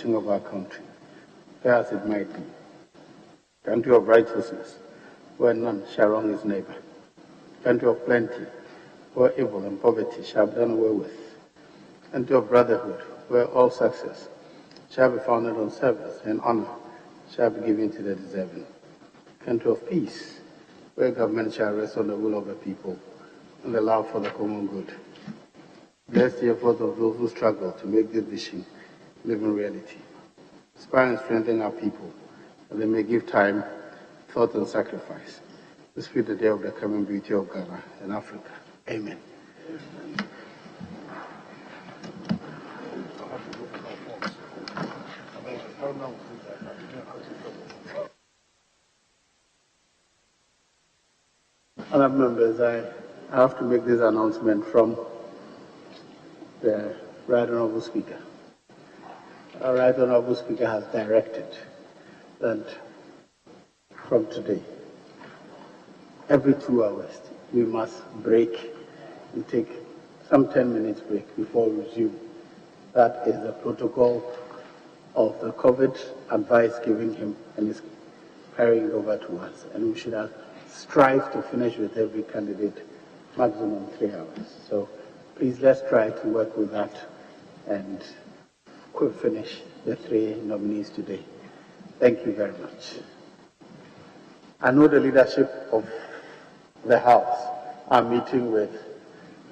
condition of our country, fair as it might be. Country of righteousness, where none shall wrong his neighbor. Country of plenty, where evil and poverty shall be done away with. Country of brotherhood, where all success shall be founded on service and honor shall be given to the deserving. Country of peace, where government shall rest on the will of the people and the love for the common good. Bless the efforts of those who struggle to make this vision live in reality. Inspire and strengthen our people, that they may give time, thought, and sacrifice to speed the day of the coming beauty of Ghana and Africa. Amen. Other members, I have to make this announcement from the Right Honourable Speaker. Our Right Honourable Speaker has directed that from today, every 2 hours, we must break and take some 10 minutes break before we resume. That is the protocol of the COVID advice given him and is carrying over to us. And we should have strive to finish with every candidate maximum 3 hours. So please let's try to work with that and finish the 3 nominees today. Thank you very much. I know the leadership of the House are meeting with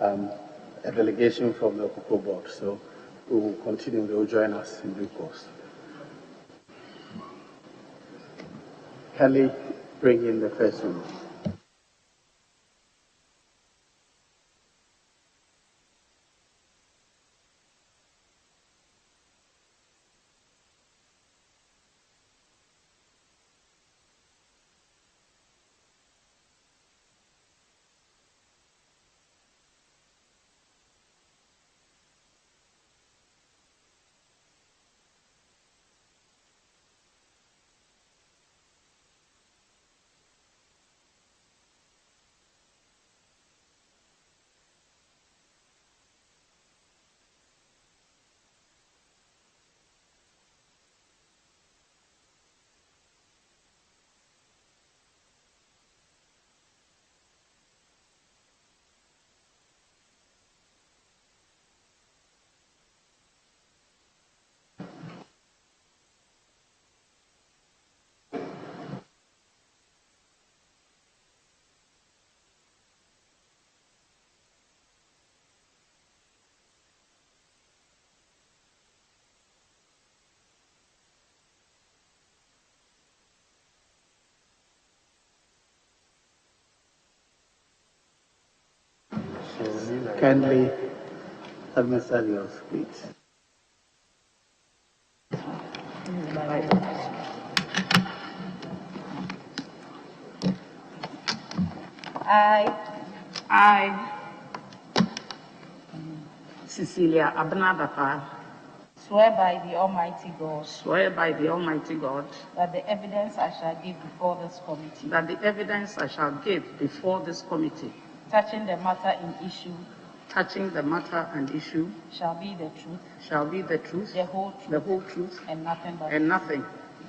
a delegation from the Cocoa Board, so we will continue. They will join us in due course. Kindly bring in the first one. Kindly administer your speech. I, Cecilia Dapaah, swear by the Almighty God swear by the Almighty God that the evidence I shall give before this committee that the evidence I shall give before this committee touching the matter in issue shall be the truth, the whole truth, and nothing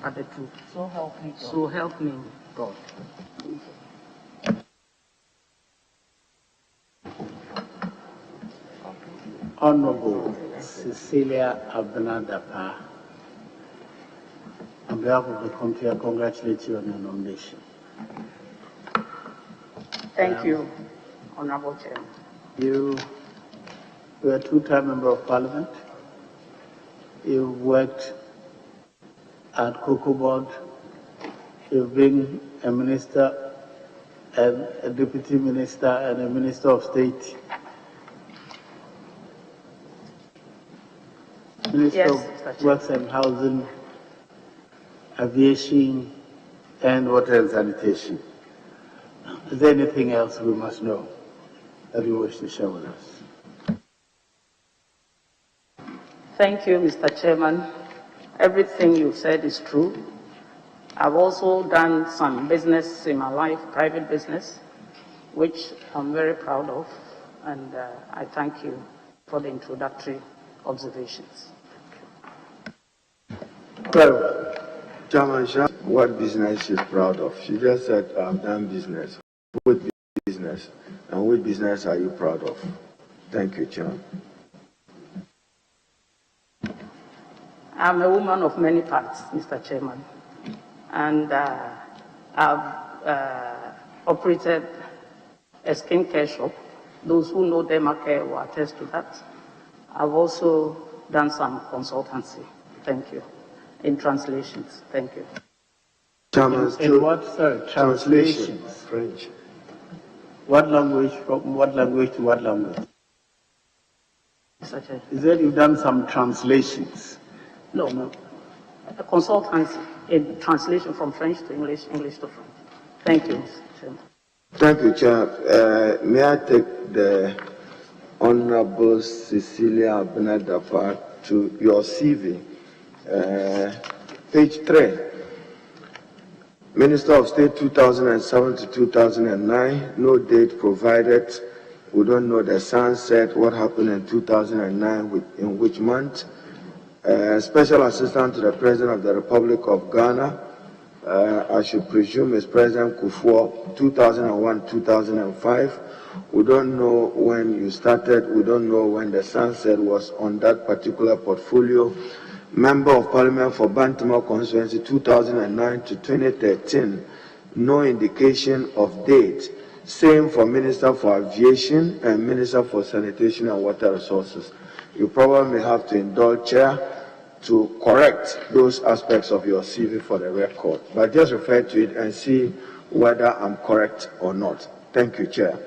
but the truth. So help me God. So help me God. Honorable Cecilia Dapaah, on behalf of the country, I congratulate you on your nomination. Thank you, Honorable Chairman. You were a 2-time Member of Parliament. You worked at Cocoa Board. You've been a minister and a deputy minister and a minister of state. Minister of Works and Housing, Aviation, and Water and Sanitation. Is there anything else we must know that you wish to share with us? Thank you, Mr. Chairman. Everything you said is true. I've also done some business in my life, private business, which I'm very proud of, and I thank you for the introductory observations. Very well. Chairman, what business she's proud of? She just said, I've done business. What business? And what business are you proud of? Thank you, Chairman. I'm a woman of many parts, Mr. Chairman. And I've operated a skincare shop. Those who know Demacare will attest to that. I've also done some consultancy. Thank you. In translations. Thank you. Chairman, In what, sir? Translations. French. What language, from what language to what language? Mr. Chair. Is that you've done some translations? No. A consultancy in translation from French to English, English to French. Thank you, Mr. Chairman. Thank you, Chair. May I take the Honorable Cecilia Dapaah to your CV, page 3. Minister of State 2007 to 2009, no date provided. We don't know the sunset, what happened in 2009, in which month. Special Assistant to the President of the Republic of Ghana, I should presume is President Kufuor, 2001-2005. We don't know when you started. We don't know when the sunset was on that particular portfolio. Member of Parliament for Bantamore Constituency 2009 to 2013. No indication of date. Same for Minister for Aviation and Minister for Sanitation and Water Resources. You probably may have to indulge, Chair, to correct those aspects of your CV for the record. But just refer to it and see whether I'm correct or not. Thank you, Chair.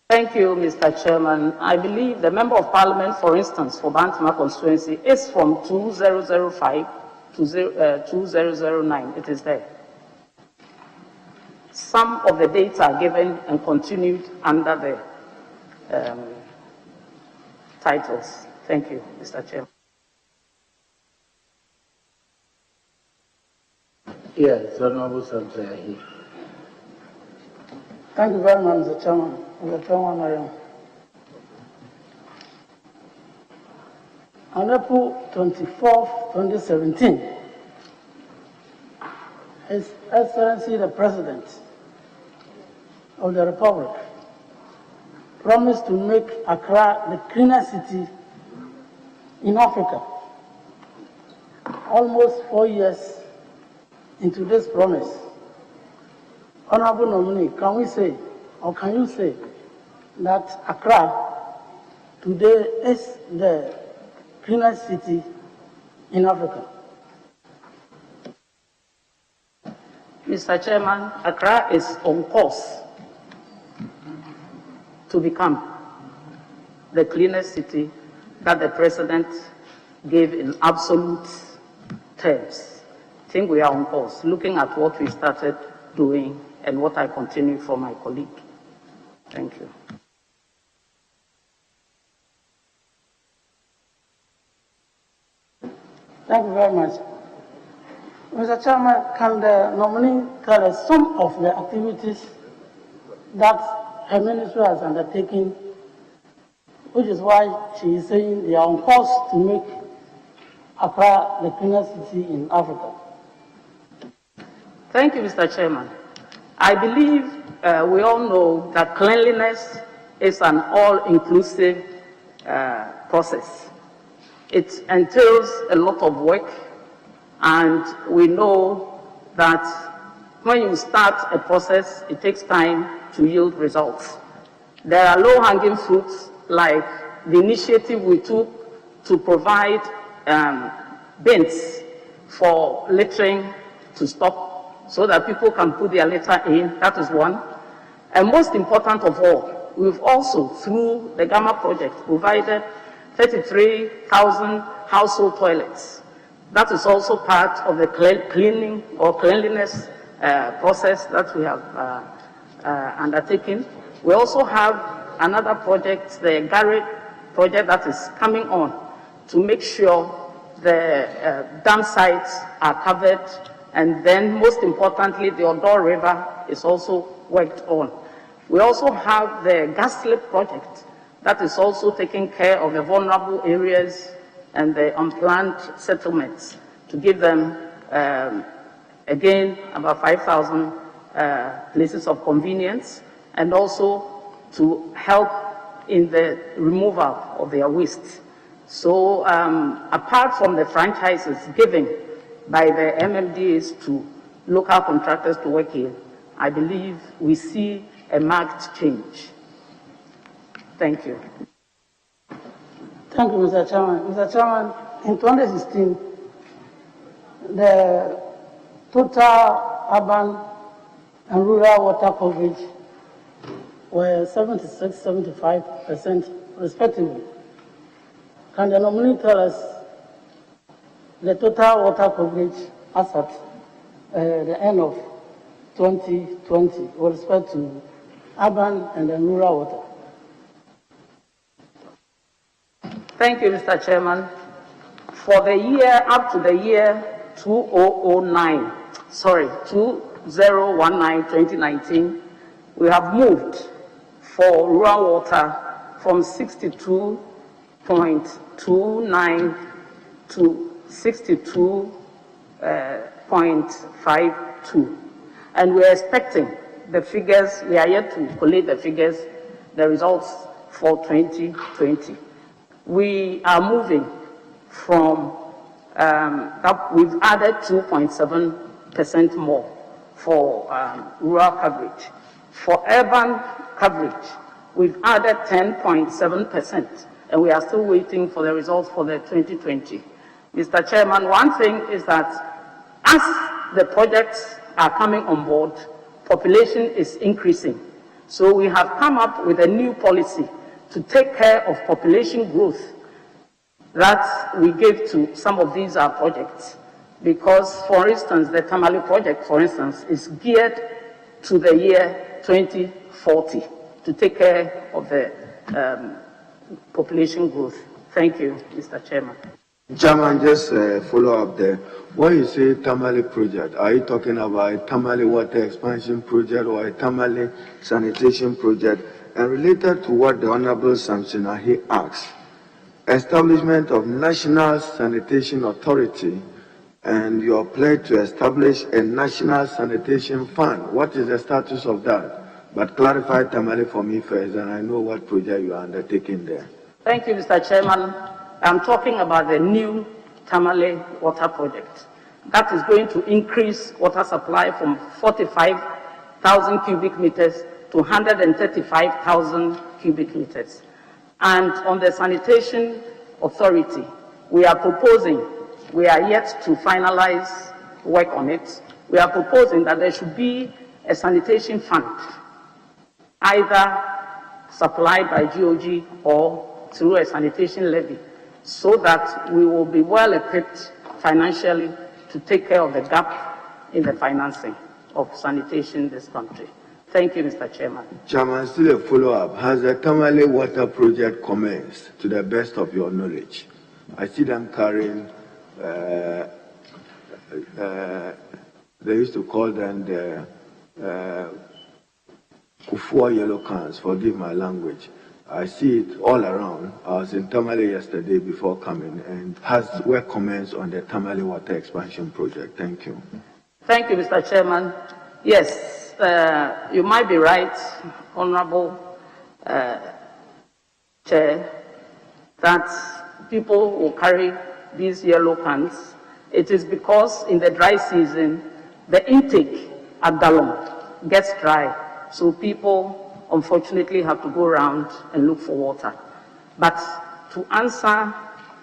Thank you, Mr. Chairman. I believe the Member of Parliament, for instance, for Bantamore constituency is from 2005 to 2009. It is there. Some of the dates are given and continued under the titles. Thank you, Mr. Chairman. Yes, Honorable Samsayahi. Thank you very much, Mr. Chairman. Mr. Chairman, on April 24th, 2017, His Excellency the President of the Republic promised to make Accra the cleanest city in Africa. Almost 4 years into this promise, Honorable nominee, can we say, or can you say, that Accra today is the cleanest city in Africa? Mr. Chairman, Accra is on course to become the cleanest city that the President gave in absolute terms. I think we are on course, looking at what we started doing and what I continue from my colleague. Thank you. Thank you very much. Mr. Chairman, can the nominee tell us some of the activities that her ministry has undertaken, which is why she is saying they are on course to make Accra the cleanest city in Africa? Thank you, Mr. Chairman. I believe we all know that cleanliness is an all-inclusive process. It entails a lot of work, and we know that when you start a process, it takes time to yield results. There are low-hanging fruits, like the initiative we took to provide bins for littering to stop, so that people can put their litter in. That is one. And most important of all, we've also, through the Gamma project, provided 33,000 household toilets. That is also part of the cleaning or cleanliness process that we have undertaken. We also have another project, the Garrett project, that is coming on to make sure the dam sites are covered. And then, most importantly, the Odor River is also worked on. We also have the gas slip project that is also taking care of the vulnerable areas and the unplanned settlements. to give them, again, about 5,000 places of convenience, and also to help in the removal of their waste. So apart from the franchises given by the MMDAs to local contractors to work in, I believe we see a marked change. Thank you. Thank you, Mr. Chairman. Mr. Chairman, in 2016, the total urban and rural water coverage were 76, 75% respectively. Can the nominee tell us the total water coverage as at the end of 2020 with respect to urban and rural water? Thank you, Mr. Chairman. For the year up to the year 2019, we have moved for rural water from 62.29 to 62.52. And we're expecting the figures, we are yet to collate the figures, the results for 2020. We are moving from, we've added 2.7% more for rural coverage. For urban coverage, we've added 10.7%, and we are still waiting for the results for the 2020. Mr. Chairman, one thing is that as the projects are coming on board, population is increasing. So we have come up with a new policy to take care of population growth that we give to some of these projects. Because, for instance, the Tamale project, for instance, is geared to the year 2040 to take care of the population growth. Thank you, Mr. Chairman. Chairman, just follow up there. When you say Tamale project, are you talking about a Tamale water expansion project or a Tamale sanitation project? And related to what the Honorable Samson Ahi asked, establishment of National Sanitation Authority and your pledge to establish a National Sanitation Fund. What is the status of that? But clarify Tamale for me first, and I know what project you are undertaking there. Thank you, Mr. Chairman. I'm talking about the new Tamale water project. That is going to increase water supply from 45,000 cubic meters to 135,000 cubic meters. And on the sanitation authority, we are proposing, we are yet to finalize work on it, we are proposing that there should be a sanitation fund, either supplied by GOG or through a sanitation levy, so that we will be well equipped financially to take care of the gap in the financing of sanitation in this country. Thank you, Mr. Chairman. Chairman, still a follow-up. Has the Tamale water project commenced to the best of your knowledge? I see them carrying, they used to call them the Kufua yellow cans, forgive my language. I see it all around. I was in Tamale yesterday before coming, and has work commenced on the Tamale water expansion project? Thank you. Thank you, Mr. Chairman. Yes. You might be right, Honorable Chair, that people will carry these yellow cans. It is because in the dry season, the intake at Dalom gets dry, so people unfortunately have to go around and look for water. But to answer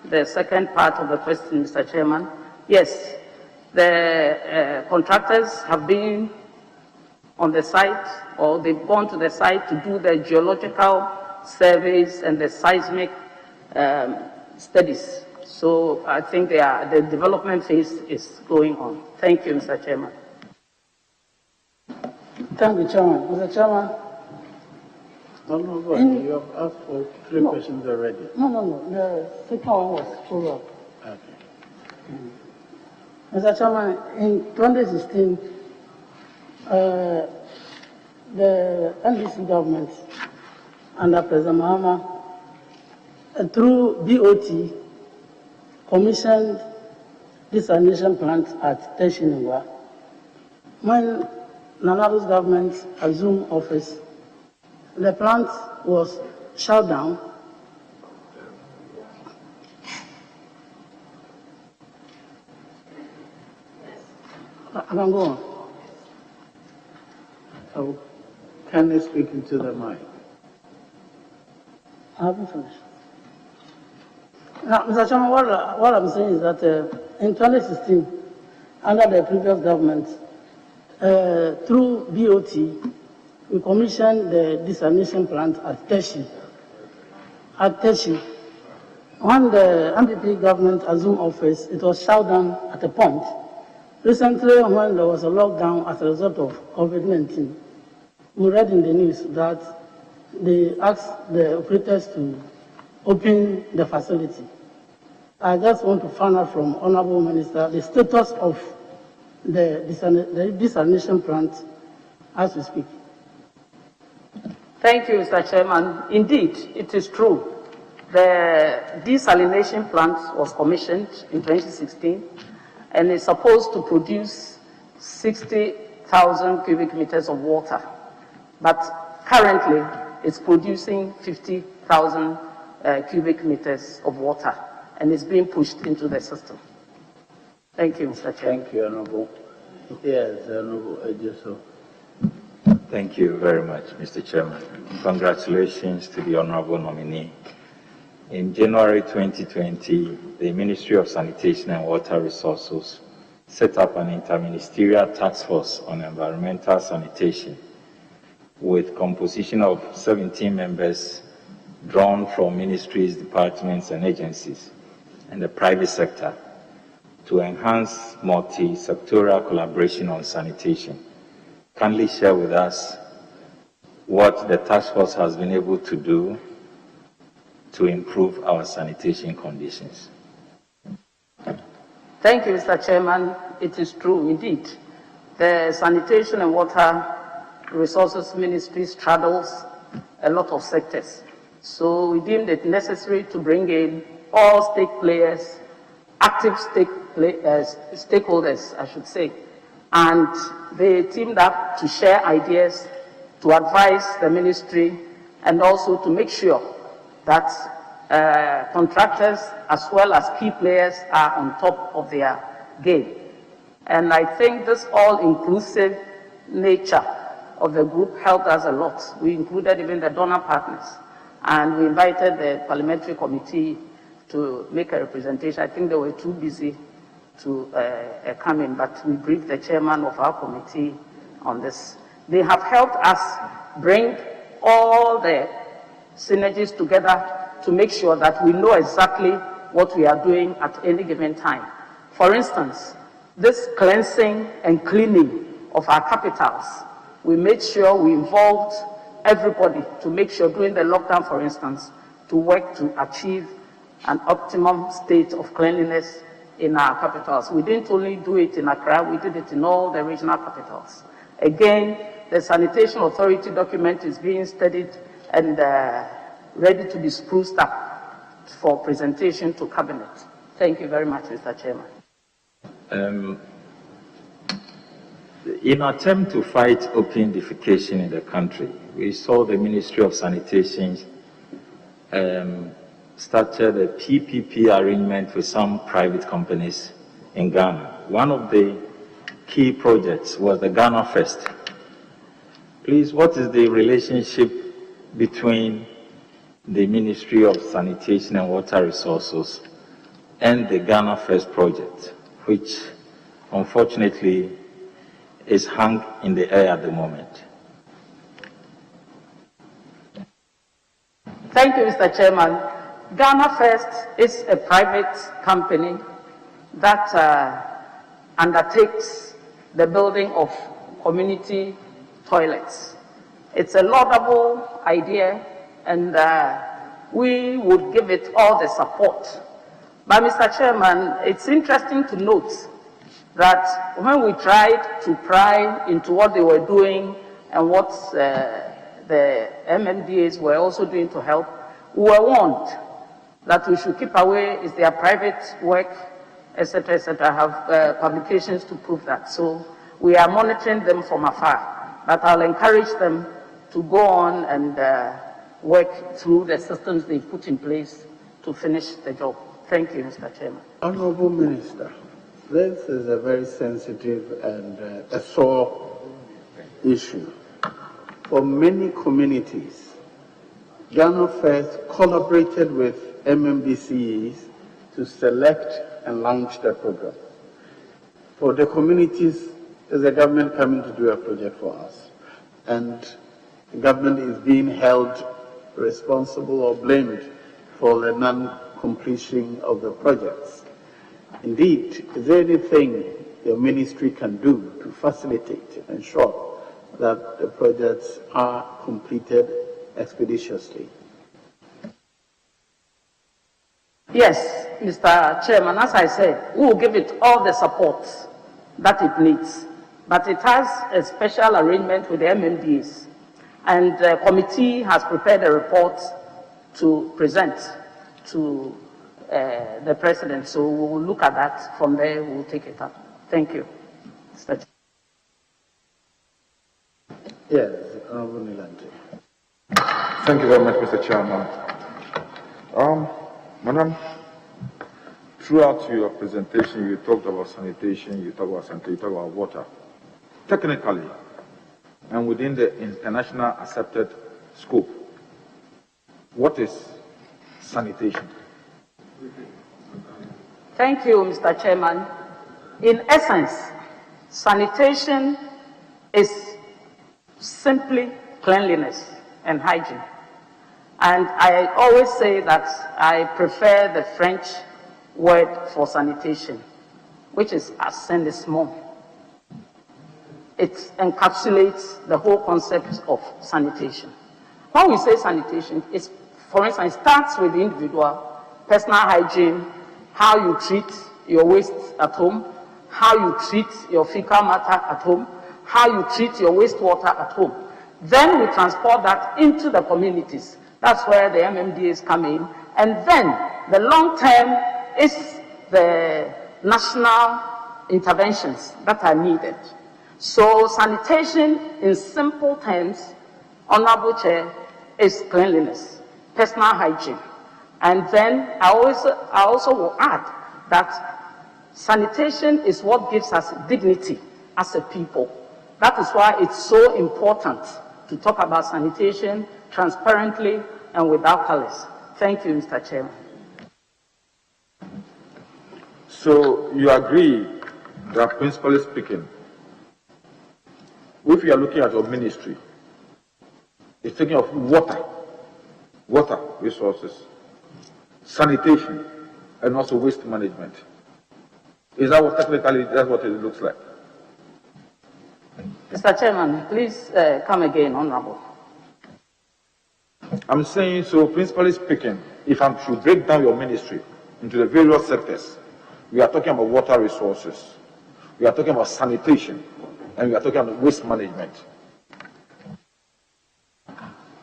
the second part of the question, Mr. Chairman, yes, the contractors have been on the site, or they've gone to the site to do the geological surveys and the seismic studies. So I think the development phase is going on. Thank you, Mr. Chairman. Thank you, Chairman. Mr. Chairman. No, you have asked for three questions already. No. The second one was follow-up. Okay. Mr. Chairman, in 2016, the NDC government under President Mahama, through BOT, commissioned desalination plant at Teshiningwa. When Nanado's government assumed office, the plant was shut down. I can go on. Oh, can you speak into the mic? I haven't finished. Now, Mr. Chairman, what I'm saying is that in 2016, under the previous government, through BOT, we commissioned the desalination plant at Teshi. When the NPP government assumed office, it was shut down at a point. Recently, when there was a lockdown as a result of COVID-19, we read in the news that they asked the operators to open the facility. I just want to find out from Honorable Minister the status of the desalination plant as we speak. Thank you, Mr. Chairman. Indeed, it is true. The desalination plant was commissioned in 2016 and is supposed to produce 60,000 cubic meters of water. But currently, it's producing 50,000 cubic meters of water, and it's being pushed into the system. Thank you, Mr. Chairman. Thank you, Honorable. Yes, Honorable Ejiso. Thank you very much, Mr. Chairman. Congratulations to the Honorable nominee. In January 2020, the Ministry of Sanitation and Water Resources set up an interministerial task force on environmental sanitation with composition of 17 members drawn from ministries, departments, and agencies, and the private sector to enhance multi-sectoral collaboration on sanitation. Kindly share with us what the task force has been able to do to improve our sanitation conditions. Thank you, Mr. Chairman. It is true, indeed. The Sanitation and Water Resources Ministry straddles a lot of sectors. So we deemed it necessary to bring in all stake players, active stakeholders, I should say. And they teamed up to share ideas, to advise the ministry, and also to make sure that contractors as well as key players are on top of their game. And I think this all-inclusive nature of the group helped us a lot. We included even the donor partners, and we invited the parliamentary committee to make a representation. I think they were too busy to come in, but we briefed the chairman of our committee on this. They have helped us bring all the synergies together to make sure that we know exactly what we are doing at any given time. For instance, this cleansing and cleaning of our capitals, we made sure we involved everybody to make sure during the lockdown, for instance, to work to achieve an optimum state of cleanliness in our capitals. We didn't only do it in Accra, we did it in all the regional capitals. Again, the Sanitation Authority document is being studied and ready to be spruced up for presentation to Cabinet. Thank you very much, Mr. Chairman. In an attempt to fight open defecation in the country, we saw the Ministry of Sanitation started a PPP arrangement with some private companies in Ghana. One of the key projects was the Ghana Fest. Please, what is the relationship between the Ministry of Sanitation and Water Resources and the Ghana Fest project, which unfortunately is hung in the air at the moment? Thank you, Mr. Chairman. Ghana First is a private company that undertakes the building of community toilets. It's a laudable idea, and we would give it all the support. But, Mr. Chairman, it's interesting to note that when we tried to pry into what they were doing and what the MMDAs were also doing to help, we were warned that we should keep away. It's their private work, etc., etc. I have publications to prove that. So we are monitoring them from afar, but I'll encourage them to go on and work through the systems they've put in place to finish the job. Thank you, Mr. Chairman. Honorable Minister, this is a very sensitive and a sore issue. For many communities, Ghana First collaborated with MMDCEs to select and launch the program. For the communities, is the government coming to do a project for us? And the government is being held responsible or blamed for the non-completion of the projects. Indeed, is there anything your ministry can do to facilitate and ensure that the projects are completed expeditiously? Yes, Mr. Chairman, as I said, we will give it all the support that it needs, but it has a special arrangement with the MMDs, and the committee has prepared a report to present to the President, so we will look at that. From there, we will take it up. Thank you, Mr. Chairman. Yes, Honorable Nilante. Thank you very much, Mr. Chairman. Madam, throughout your presentation, you talked about sanitation, you talked about water. Technically, and within the international accepted scope, what is sanitation? Thank you, Mr. Chairman. In essence, sanitation is simply cleanliness and hygiene. And I always say that I prefer the French word for sanitation, which is assainissement. It encapsulates the whole concept of sanitation. When we say sanitation, it's, for instance, starts with the individual, personal hygiene, how you treat your waste at home, how you treat your fecal matter at home, how you treat your wastewater at home. Then we transport that into the communities. That's where the MMDAs come in. And then the long term is the national interventions that are needed. So sanitation, in simple terms, Honorable Chair, is cleanliness, personal hygiene. And then I also will add that sanitation is what gives us dignity as a people. That is why it's so important to talk about sanitation transparently and without colors. Thank you, Mr. Chairman. So you agree that, principally speaking, if you are looking at your ministry, it's taking of water resources, sanitation, and also waste management. Is that what technically that's what it looks like? Mr. Chairman, please come again, Honorable. I'm saying, so principally speaking, if I should break down your ministry into the various sectors, we are talking about water resources, we are talking about sanitation, and we are talking about waste management.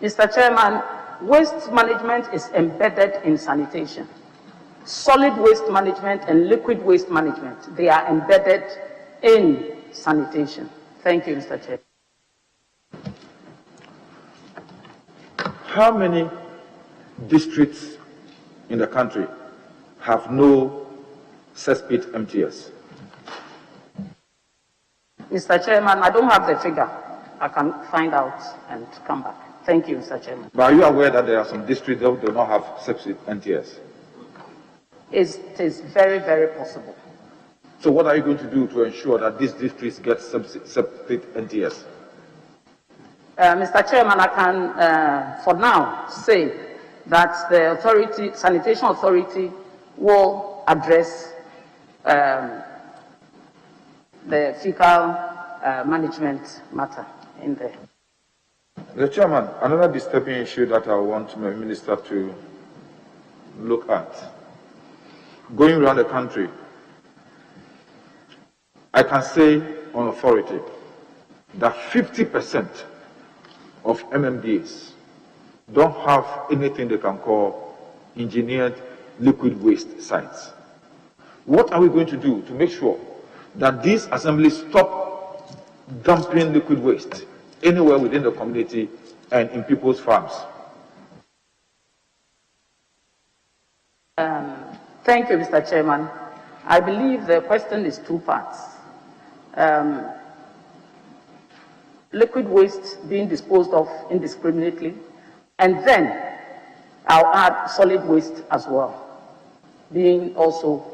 Mr. Chairman, waste management is embedded in sanitation. Solid waste management and liquid waste management, they are embedded in sanitation. Thank you, Mr. Chair. How many districts in the country have no cesspit MTS? Mr. Chairman, I don't have the figure. I can find out and come back. Thank you, Mr. Chairman. But are you aware that there are some districts that do not have cesspit MTS? It is very, very possible. So what are you going to do to ensure that these districts get cesspit MTS? Mr. Chairman, I can, for now, say that the authority, sanitation authority, will address the fecal management matter in there. The Chairman, another disturbing issue that I want my minister to look at, going around the country, I can say on authority that 50% of MMDAs don't have anything they can call engineered liquid waste sites. What are we going to do to make sure that these assemblies stop dumping liquid waste anywhere within the community and in people's farms? Thank you, Mr. Chairman. I believe the question is two parts. Liquid waste being disposed of indiscriminately, and then I'll add solid waste as well, being also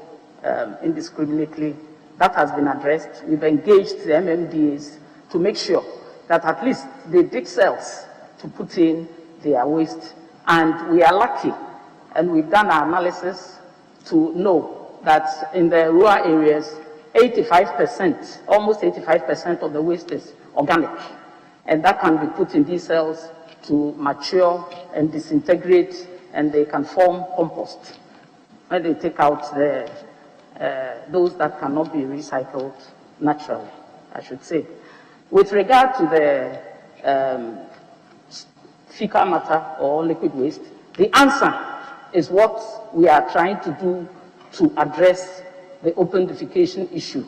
indiscriminately. That has been addressed. We've engaged the MMDAs to make sure that at least they dig cells to put in their waste. And we are lucky, and we've done our analysis to know that in the rural areas, 85%, almost 85% of the waste is organic. And that can be put in these cells to mature and disintegrate, and they can form compost when they take out those that cannot be recycled naturally, I should say. With regard to the fecal matter or liquid waste, the answer is what we are trying to do to address the open defecation issue.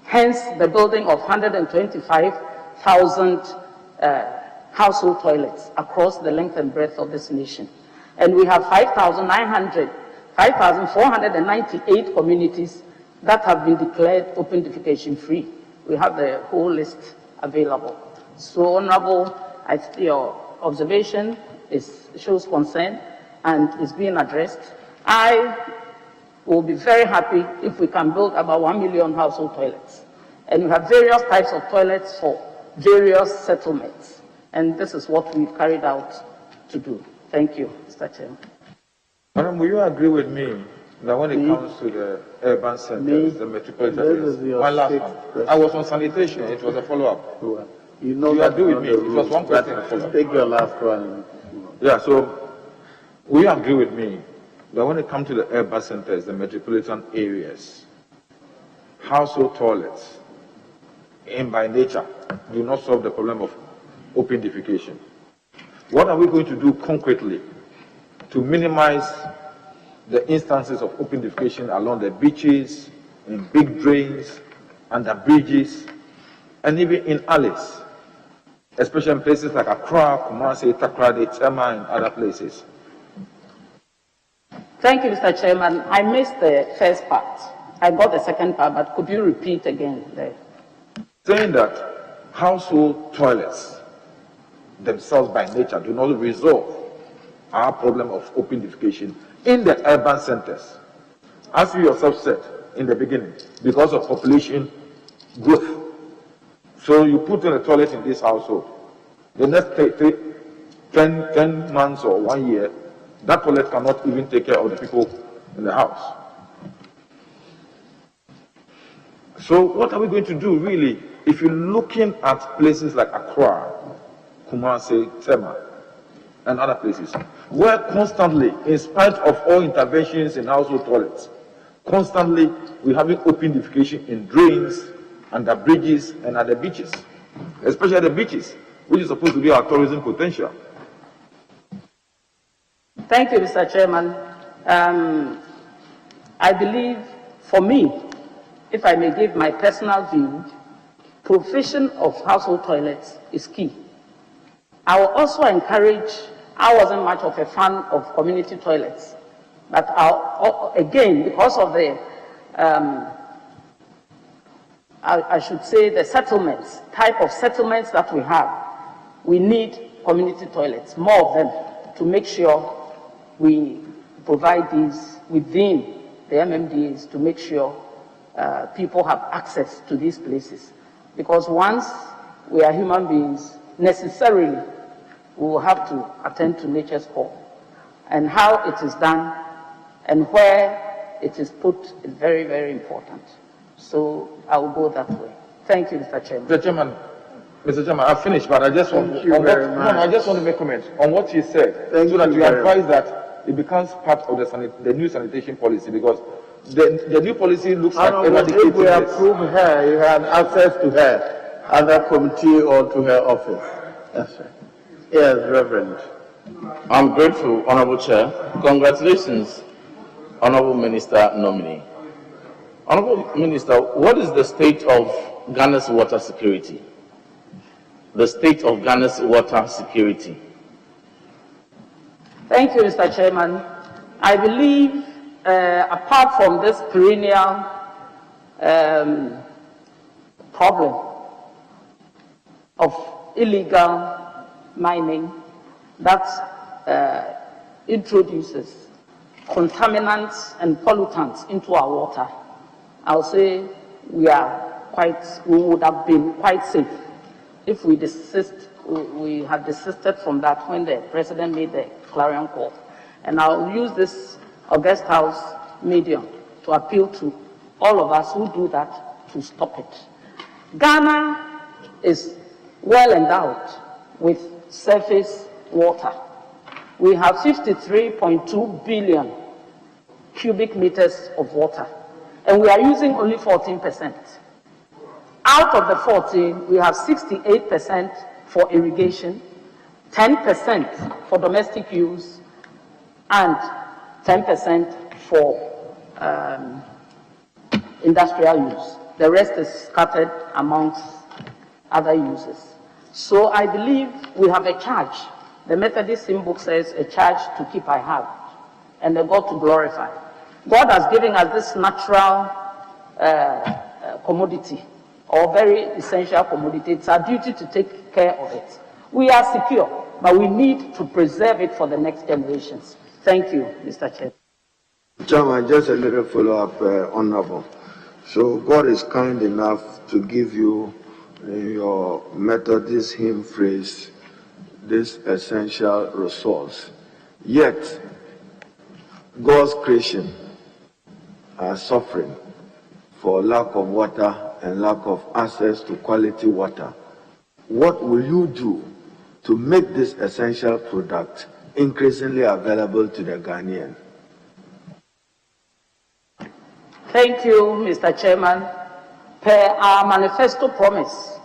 Hence, the building of 125,000 household toilets across the length and breadth of this nation. And we have 5,498 communities that have been declared open defecation free. We have the whole list available. So, Honorable, your observation shows concern and is being addressed. I will be very happy if we can build about 1 million household toilets. And we have various types of toilets for various settlements. And this is what we've carried out to do. Thank you, Mr. Chairman. Madam, will you agree with me that when it comes to the urban centers, the metropolitan areas, one last one. I was on sanitation, it was a follow-up. You know, you agree with me? It was one question, a follow-up. Take your last one. Yeah, so will you agree with me that when it comes to the urban centers, the metropolitan areas, household toilets, and by nature, do not solve the problem of open defecation? What are we going to do concretely to minimize the instances of open defecation along the beaches, in big drains, under bridges, and even in alleys, especially in places like Accra, Kumasi, Takoradi, Tema, and other places? Thank you, Mr. Chairman. I missed the first part. I got the second part, but could you repeat again there? Saying that household toilets themselves by nature do not resolve our problem of open defecation in the urban centers. As you yourself said in the beginning, because of population growth. So you put in a toilet in this household, the next 10 months or 1 year, that toilet cannot even take care of the people in the house. So what are we going to do really if you're looking at places like Accra, Kumasi, Tema, and other places, where constantly, in spite of all interventions in household toilets, constantly we're having open defecation in drains, under bridges, and at the beaches, especially at the beaches, which is supposed to be our tourism potential. Thank you, Mr. Chairman. I believe, for me, if I may give my personal view, provision of household toilets is key. I will also encourage, I wasn't much of a fan of community toilets, but again, because of the, I should say the settlements, type of settlements that we have, we need community toilets, more of them, to make sure we provide these within the MMDAs to make sure people have access to these places. Because once we are human beings, necessarily we will have to attend to nature's call. And how it is done and where it is put is very, very important. So I will go that way. Thank you, Mr. Chairman. Mr. Chairman, I've finished, but I just want to make comments on what you said, so that you advise that it becomes part of the new sanitation policy, because the new policy looks like eradicating if we approve her, you have access to her other committee or to her office. That's right. Yes, Reverend. I'm grateful, Honorable Chair. Congratulations, Honorable Minister nominee. Honorable Minister, what is the state of Ghana's water security? The state of Ghana's water security. Thank you, Mr. Chairman. I believe, apart from this perennial problem of illegal mining that introduces contaminants and pollutants into our water, I'll say we would have been quite safe if we had desisted from that when the President made the clarion call. And I'll use this August House medium to appeal to all of us who do that to stop it. Ghana is well endowed with surface water. We have 53.2 billion cubic meters of water, and we are using only 14%. Out of the 14, we have 68% for irrigation, 10% for domestic use, and 10% for industrial use. The rest is scattered amongst other uses. So I believe we have a charge. The Methodist hymn book says, a charge to keep I have, and a God to glorify. God has given us this natural commodity, or very essential commodity. It's our duty to take care of it. We are secure, but we need to preserve it for the next generations. Thank you, Mr. Chair. Chairman, just a little follow-up, Honorable. So God is kind enough to give you your Methodist hymn phrase, this essential resource. Yet, God's creation are suffering for lack of water and lack of access to quality water. What will you do to make this essential product increasingly available to the Ghanaian? Thank you, Mr. Chairman. Per our manifesto promise,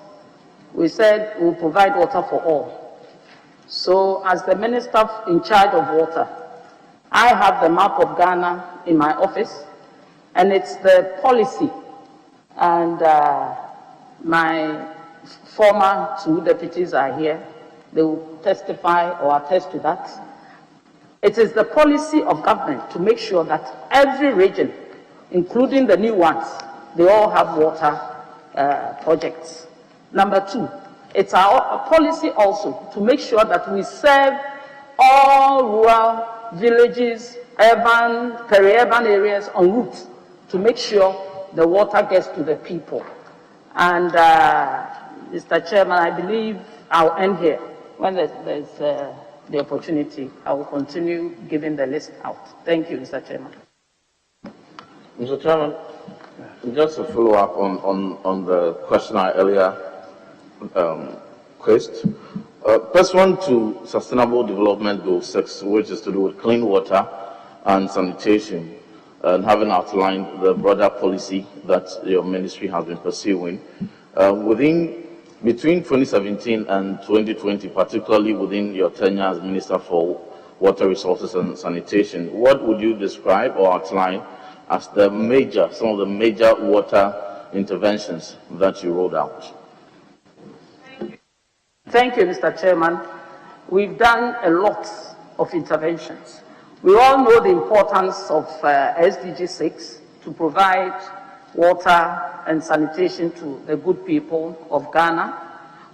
we said we'll provide water for all. So, as the Minister in charge of water, I have the map of Ghana in my office, and it's the policy, and my former two deputies are here. They will testify or attest to that. It is the policy of government to make sure that every region, including the new ones, they all have water projects. Number two, it's our policy also to make sure that we serve all rural villages, urban, peri-urban areas en route to make sure the water gets to the people. And Mr. Chairman, I believe I'll end here. When there's the opportunity, I will continue giving the list out. Thank you, Mr. Chairman. Mr. Chairman, just to follow up on the question I earlier quizzed. Pursuant to Sustainable Development Goal 6, which is to do with clean water and sanitation, and having outlined the broader policy that your ministry has been pursuing, between 2017 and 2020, particularly within your tenure as Minister for Water Resources and Sanitation, what would you describe or outline as some of the major water interventions that you rolled out? Thank you, Mr. Chairman. We've done a lot of interventions. We all know the importance of SDG 6 to provide water and sanitation to the good people of Ghana.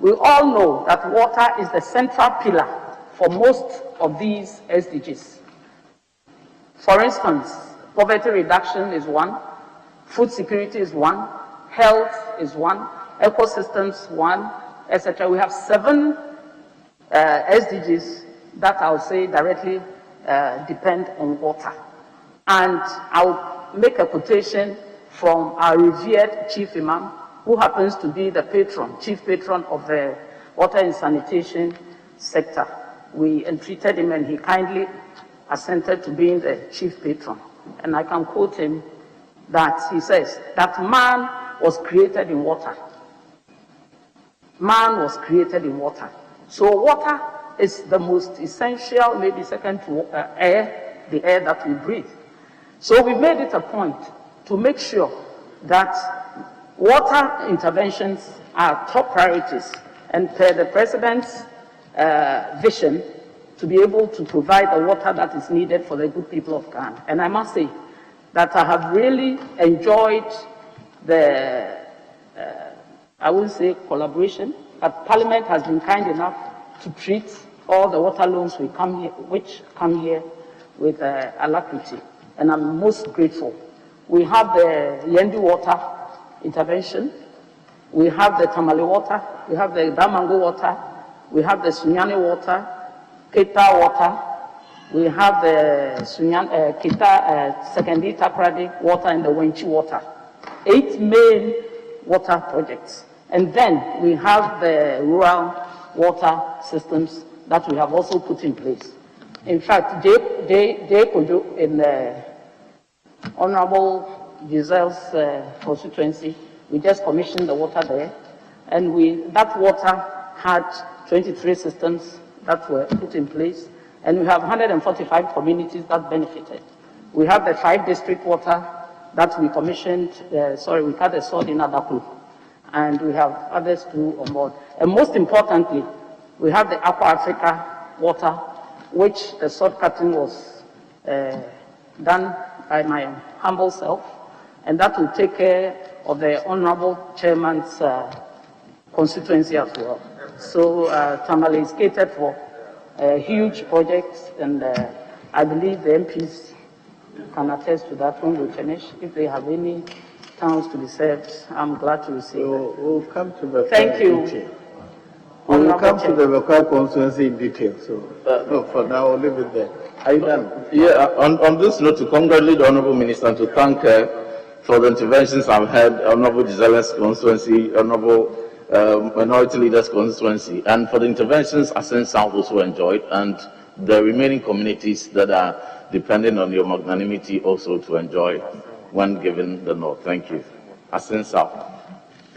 We all know that water is the central pillar for most of these SDGs. For instance, poverty reduction is one, food security is one, health is one, ecosystems one, etc. We have 7 SDGs that I'll say directly depend on water. And I'll make a quotation from our revered Chief Imam, who happens to be the chief patron of the water and sanitation sector. We entreated him and he kindly assented to being the chief patron. And I can quote him that he says that man was created in water. Man was created in water. So water is the most essential, maybe second to air, the air that we breathe. So we made it a point to make sure that water interventions are top priorities, and per the President's vision, to be able to provide the water that is needed for the good people of Ghana. And I must say that I have really enjoyed the, I wouldn't say collaboration, but Parliament has been kind enough to treat all the water loans which come here with alacrity, and I'm most grateful. We have the Yendi water intervention, we have the Tamale water, we have the Damango water, we have the Sunyani water, Keta water, we have the Sekendi Takradi water, and the Wenchi water. 8 main water projects. And then we have the rural water systems that we have also put in place. In fact, Cudjoe in the Honorable Giselle's constituency, we just commissioned the water there, and that water had 23 systems that were put in place, and we have 145 communities that benefited. We have the 5 district water that we commissioned, we had the sword in Adaklu, and we have others too on board. And most importantly, we have the Aqua Africa water, which the sword cutting was done by my humble self, and that will take care of the Honorable Chairman's constituency as well. So Tamale is catered for huge projects, and I believe the MPs can attest to that when we finish. If they have any towns to be served, I'm glad to receive it. We'll come to the Thank you. detail. We will come to the Bekwai constituency in detail. So no, for now, I'll leave it there. Are you done? Yeah, on this note, to congratulate the Honorable Minister and to thank her for the interventions I've had, Honorable Giselle's constituency, Honorable Minority Leader's constituency, and for the interventions Asen South also enjoyed, and the remaining communities that are depending on your magnanimity also to enjoy when given the nod. Thank you. Asen South.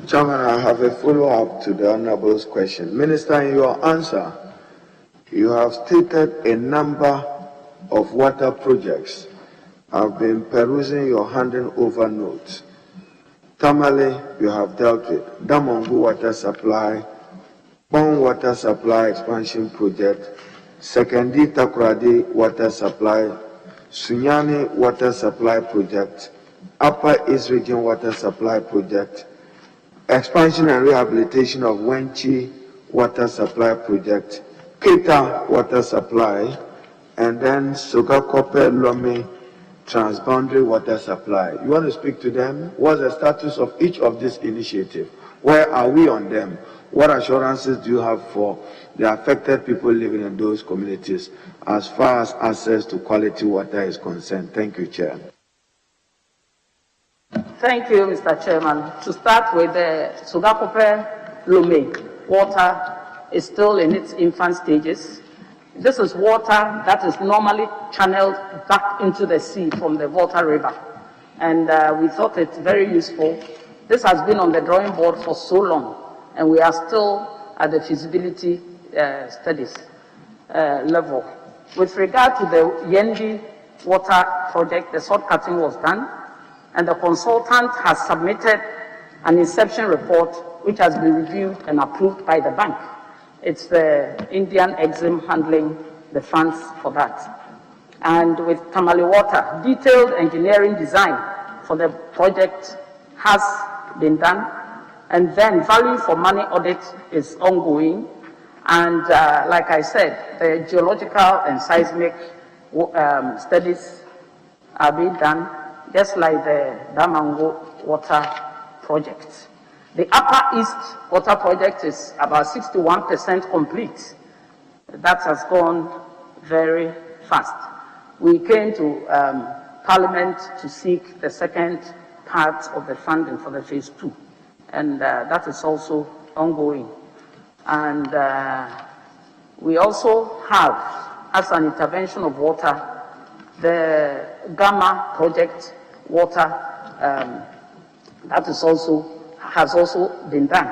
Chairman, I have a follow-up to the Honorable's question. Minister, in your answer, you have stated a number of water projects. I've been perusing your handing over notes. Tamale, you have dealt with. Damongu water supply, Pong water supply expansion project, Sekendi Takradi water supply, Sunyani water supply project, Upper East Region water supply project, expansion and rehabilitation of Wenchi water supply project, Keta water supply, and then Sogakope Lome transboundary water supply. You want to speak to them? What's the status of each of these initiatives? Where are we on them? What assurances do you have for the affected people living in those communities as far as access to quality water is concerned? Thank you, Chair. Thank you, Mr. Chairman. To start with, the Sogakope Lome water is still in its infant stages. This is water that is normally channeled back into the sea from the Volta River. And we thought it very useful. This has been on the drawing board for so long, and we are still at the feasibility studies level. With regard to the Yendi water project, the sword cutting was done, and the consultant has submitted an inception report which has been reviewed and approved by the bank. It's the Indian Exim handling the funds for that. And with Tamale Water, detailed engineering design for the project has been done. And then value for money audit is ongoing. And like I said, the geological and seismic studies are being done, just like the Damango Water project. The Upper East Water project is about 61% complete. That has gone very fast. We came to Parliament to seek the second part of the funding for the phase 2, and that is also ongoing. And we also have, as an intervention of water, the Gamma project water that is has also been done.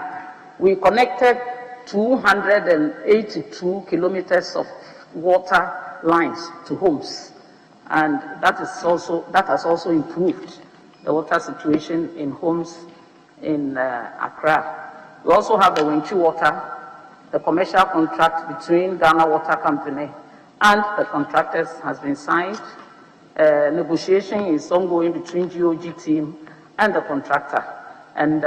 We connected 282 kilometers of water lines to homes, and that has also improved the water situation in homes in Accra. We also have the Wenchu Water, the commercial contract between Ghana Water Company and the contractors has been signed. Negotiation is ongoing between GOG team and the contractor. And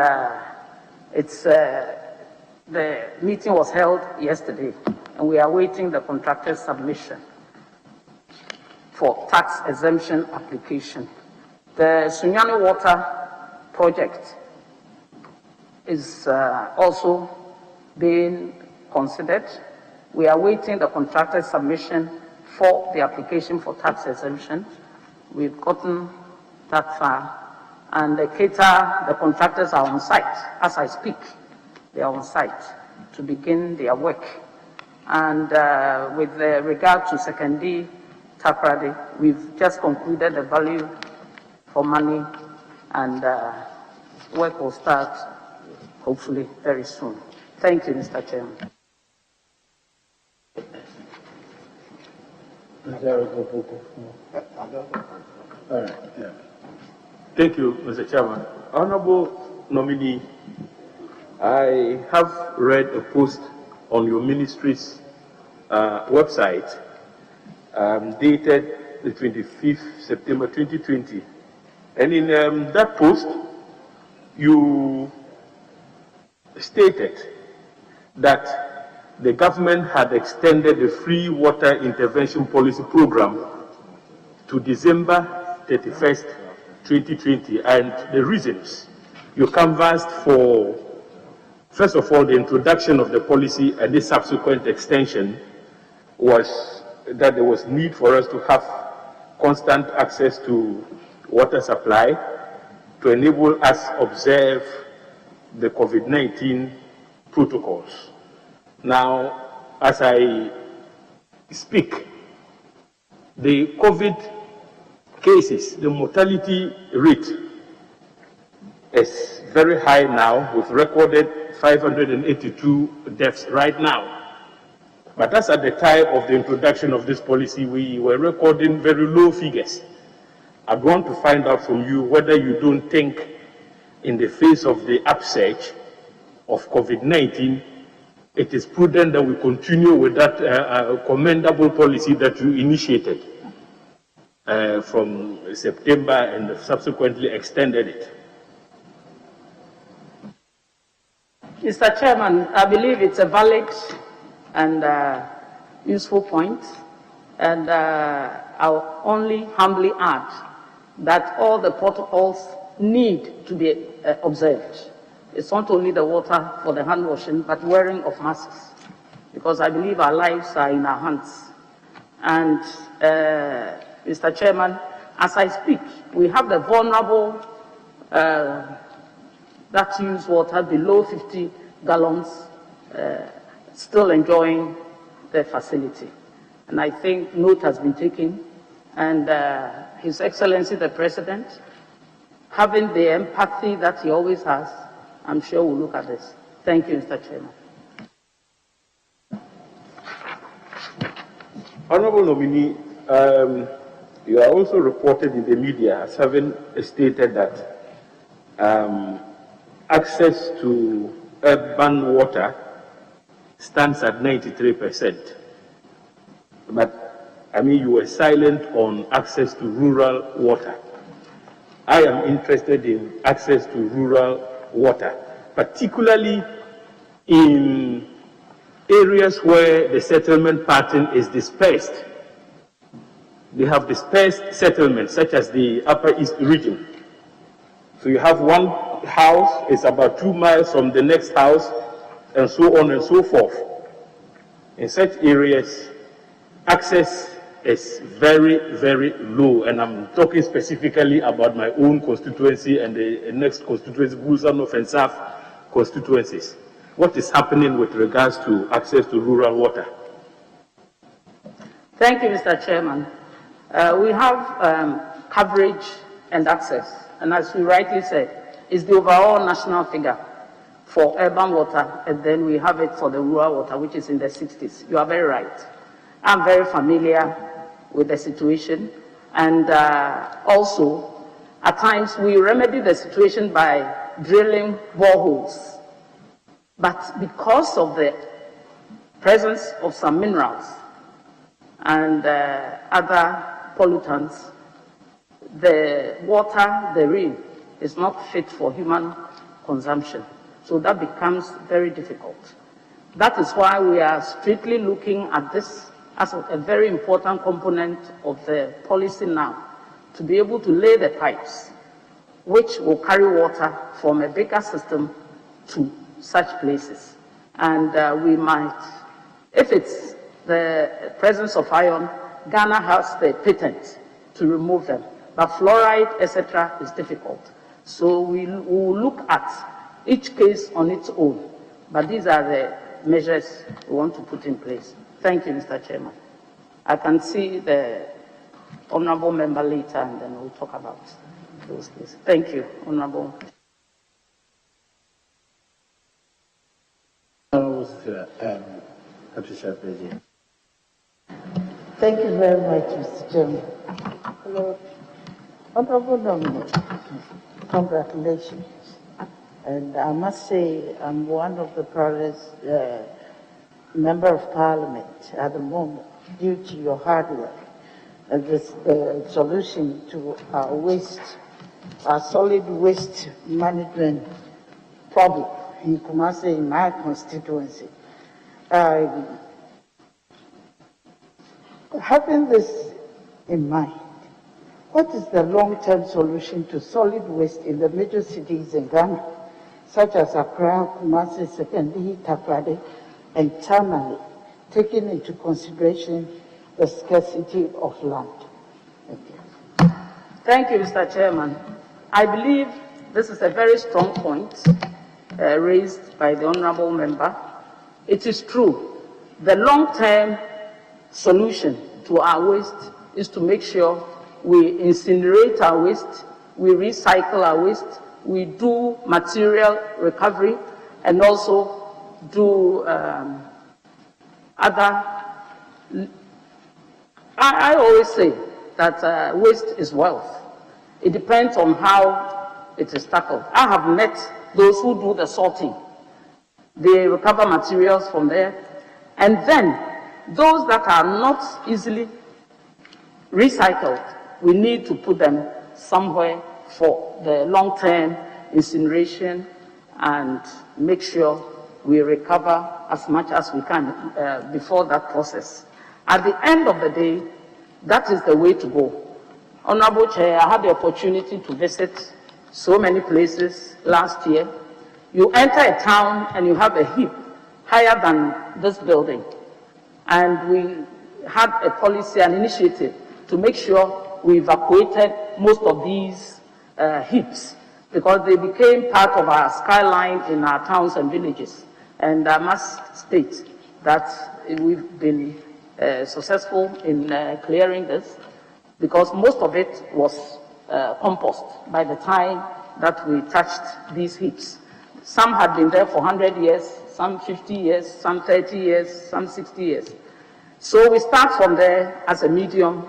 the meeting was held yesterday, and we are awaiting the contractor's submission for tax exemption application. The Sunyani Water project is also being considered. We are awaiting the contractor's submission for the application for tax exemption. We've gotten that far, and the contractors are on site as I speak. They are on site to begin their work. And with regard to Sekondi Takoradi, we've just concluded the value for money, and work will start hopefully very soon. Thank you, Mr. Chairman. All right, yeah. Thank you, Mr. Chairman. Honorable nominee, I have read a post on your ministry's website dated the 25th September 2020. And in that post, you stated that the government had extended the free water intervention policy program to December 31st, 2020, and the reasons you canvassed for, first of all, the introduction of the policy and the subsequent extension was that there was need for us to have constant access to water supply to enable us observe the COVID-19 protocols. Now, as I speak, the COVID cases, the mortality rate is very high now, with recorded 582 deaths right now. But that's at the time of the introduction of this policy, we were recording very low figures. I want to find out from you whether you don't think, in the face of the upsurge of COVID-19, it is prudent that we continue with that commendable policy that you initiated from September and subsequently extended it. Mr. Chairman, I believe it's a valid and useful point, and I'll only humbly add that all the protocols need to be observed. It's not only the water for the hand washing, but wearing of masks, because I believe our lives are in our hands. And Mr. Chairman, as I speak, we have the vulnerable that use water below 50 gallons still enjoying the facility. And I think note has been taken, and His Excellency the President, having the empathy that he always has, I'm sure we'll look at this. Thank you, Mr. Chairman. Honorable nominee, you are also reported in the media as having stated that access to urban water stands at 93%. But, I mean, you were silent on access to rural water. I am interested in access to rural water, particularly in areas where the settlement pattern is dispersed. They have dispersed settlements, such as the Upper East region. So you have one house, it's about 2 miles from the next house, and so on and so forth. In such areas, access is very, very low, and I'm talking specifically about my own constituency and the next constituency, Busan and South constituencies. What is happening with regards to access to rural water? Thank you, Mr. Chairman. We have coverage and access, and as you rightly said, it's the overall national figure for urban water, and then we have it for the rural water, which is in the 60s. You are very right. I'm very familiar with the situation, and also At times, we remedy the situation by drilling boreholes. But because of the presence of some minerals and other pollutants, the water, the rain, is not fit for human consumption. So that becomes very difficult. That is why we are strictly looking at this as a very important component of the policy now, to be able to lay the pipes which will carry water from a bigger system to such places. And we might, if it's the presence of iron, Ghana has the patent to remove them. But fluoride, etc., is difficult. So we will look at each case on its own. But these are the measures we want to put in place. Thank you, Mr. Chairman. I can see the honourable member later, and then we'll talk about those cases. Thank you, honourable. Thank you very much, Mr. Chairman. Hello. Honourable nominee, congratulations. And I must say, I'm one of the proudest member of parliament at the moment, due to your hard work. And this solution to our waste, our solid waste management problem in Kumasi, in my constituency. Having this in mind, what is the long-term solution to solid waste in the major cities in Ghana, such as Accra, Kumasi, Sekindi, Takoradi, and Tamale, taking into consideration the scarcity of land? Thank you. Thank you, Mr. Chairman. I believe this is a very strong point raised by the honourable member. It is true. The long-term solution to our waste is to make sure we incinerate our waste, we recycle our waste, we do material recovery, and also do other. I always say that waste is wealth. It depends on how it is tackled. I have met those who do the sorting. They recover materials from there, and then those that are not easily recycled, we need to put them somewhere for the long-term incineration and make sure we recover as much as we can before that process. At the end of the day, that is the way to go. Honorable Chair, I had the opportunity to visit so many places last year. You enter a town and you have a heap higher than this building. And we had a policy and initiative to make sure we evacuated most of these heaps, because they became part of our skyline in our towns and villages. And I must state that we've been successful in clearing this, because most of it was compost by the time that we touched these heaps. Some had been there for 100 years, some 50 years, some 30 years, some 60 years. So we start from there as a medium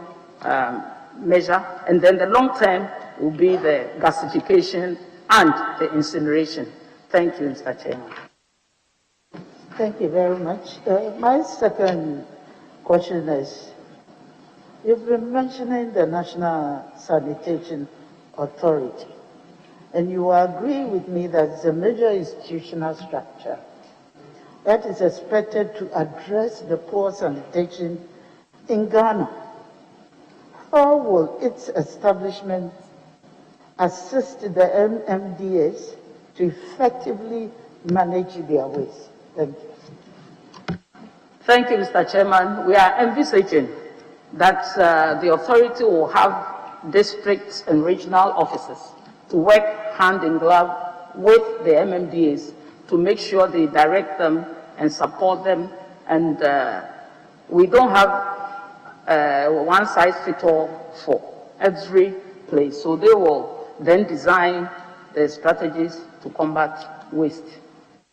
measure, and then the long term will be the gasification and the incineration. Thank you, Mr. Chairman. Thank you very much. My second question is, you've been mentioning the National Sanitation Authority, and you agree with me that it's a major institutional structure that is expected to address the poor sanitation in Ghana. How will its establishment assist the MMDAs to effectively manage their waste? Thank you. Thank you, Mr. Chairman. We are envisaging that the authority will have districts and regional officers to work hand in glove with the MMDAs to make sure they direct them and support them. And we don't have one size fits all for every place. So they will then design the strategies to combat waste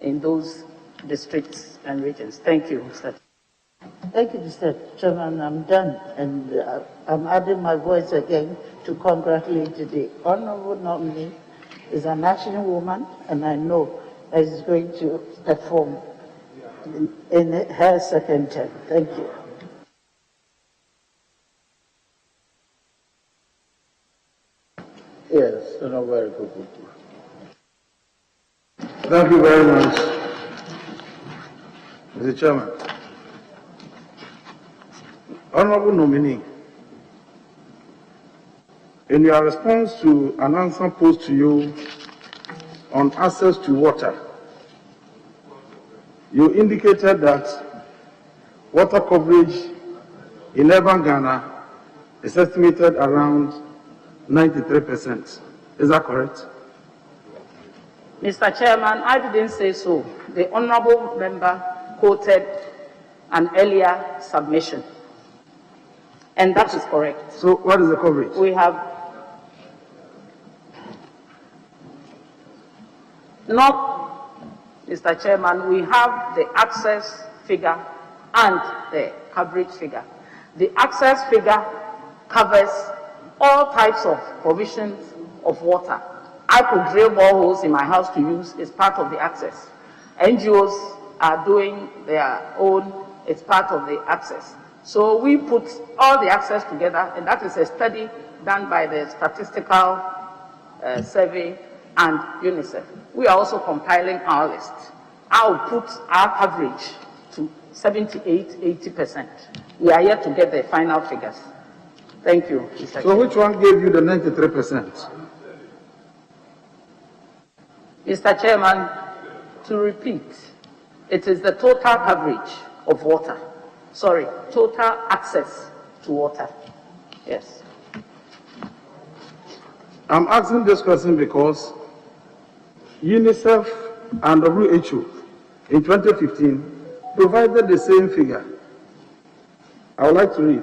in those districts and regions. Thank you, Mr. Thank you, Mr. Chairman. I'm done, and I'm adding my voice again to congratulate the honorable nominee. Is an action woman, and I know that is going to perform in her second term. Thank you. Yes, very good. Thank you very much, Mr. Chairman. Honorable nominee, in your response to an answer posed to you on access to water, you indicated that water coverage in urban Ghana is estimated around 93%. Is that correct? Mr. Chairman, I didn't say so. The honorable member quoted an earlier submission, and that is correct. So what is the coverage? We have not, Mr. Chairman, we have the access figure and the coverage figure. The access figure covers all types of provisions of water. I could drill boreholes in my house to use, it's part of the access. NGOs are doing their own, it's part of the access. So we put all the access together, and that is a study done by the Statistical Survey and UNICEF. We are also compiling our list. I'll put our coverage to 78–80%. We are yet to get the final figures. Thank you, Mr. So Chairman. which one gave you the 93%? Mr. Chairman, to repeat, it is the total coverage of water. Sorry, total access to water. Yes. I'm asking this question because UNICEF and WHO in 2015 provided the same figure. I would like to read.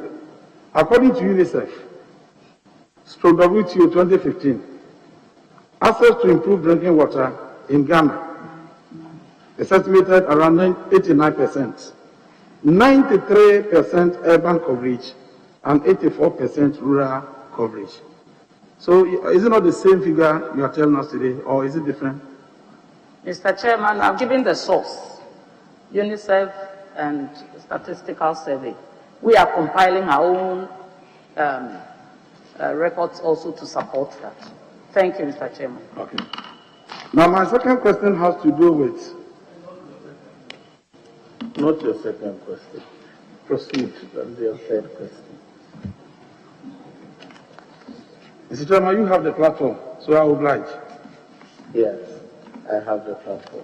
According to UNICEF, WTO 2015, access to improved drinking water in Ghana is estimated around 89%, 93% urban coverage, and 84% rural coverage. So is it not the same figure you are telling us today, or is it different? Mr. Chairman, I've given the source, UNICEF and Statistical Survey. We are compiling our own records also to support that. Thank you, Mr. Chairman. Okay. Now, my second question has to do with... Not your second question. Proceed. That's your third question. Mr. Chairman, you have the platform, so I will oblige. Yes, I have the platform.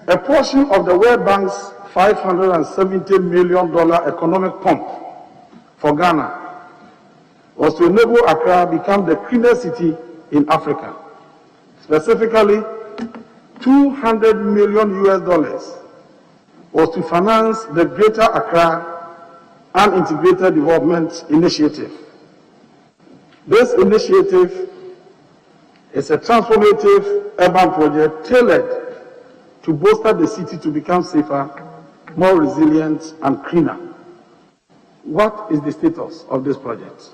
A portion of the World Bank's $570 million economic pump for Ghana was to enable Accra become the cleanest city in Africa. Specifically, $200 million was to finance the Greater Accra and Integrated Development Initiative. This initiative is a transformative urban project tailored to bolster the city to become safer, more resilient, and cleaner. What is the status of this project?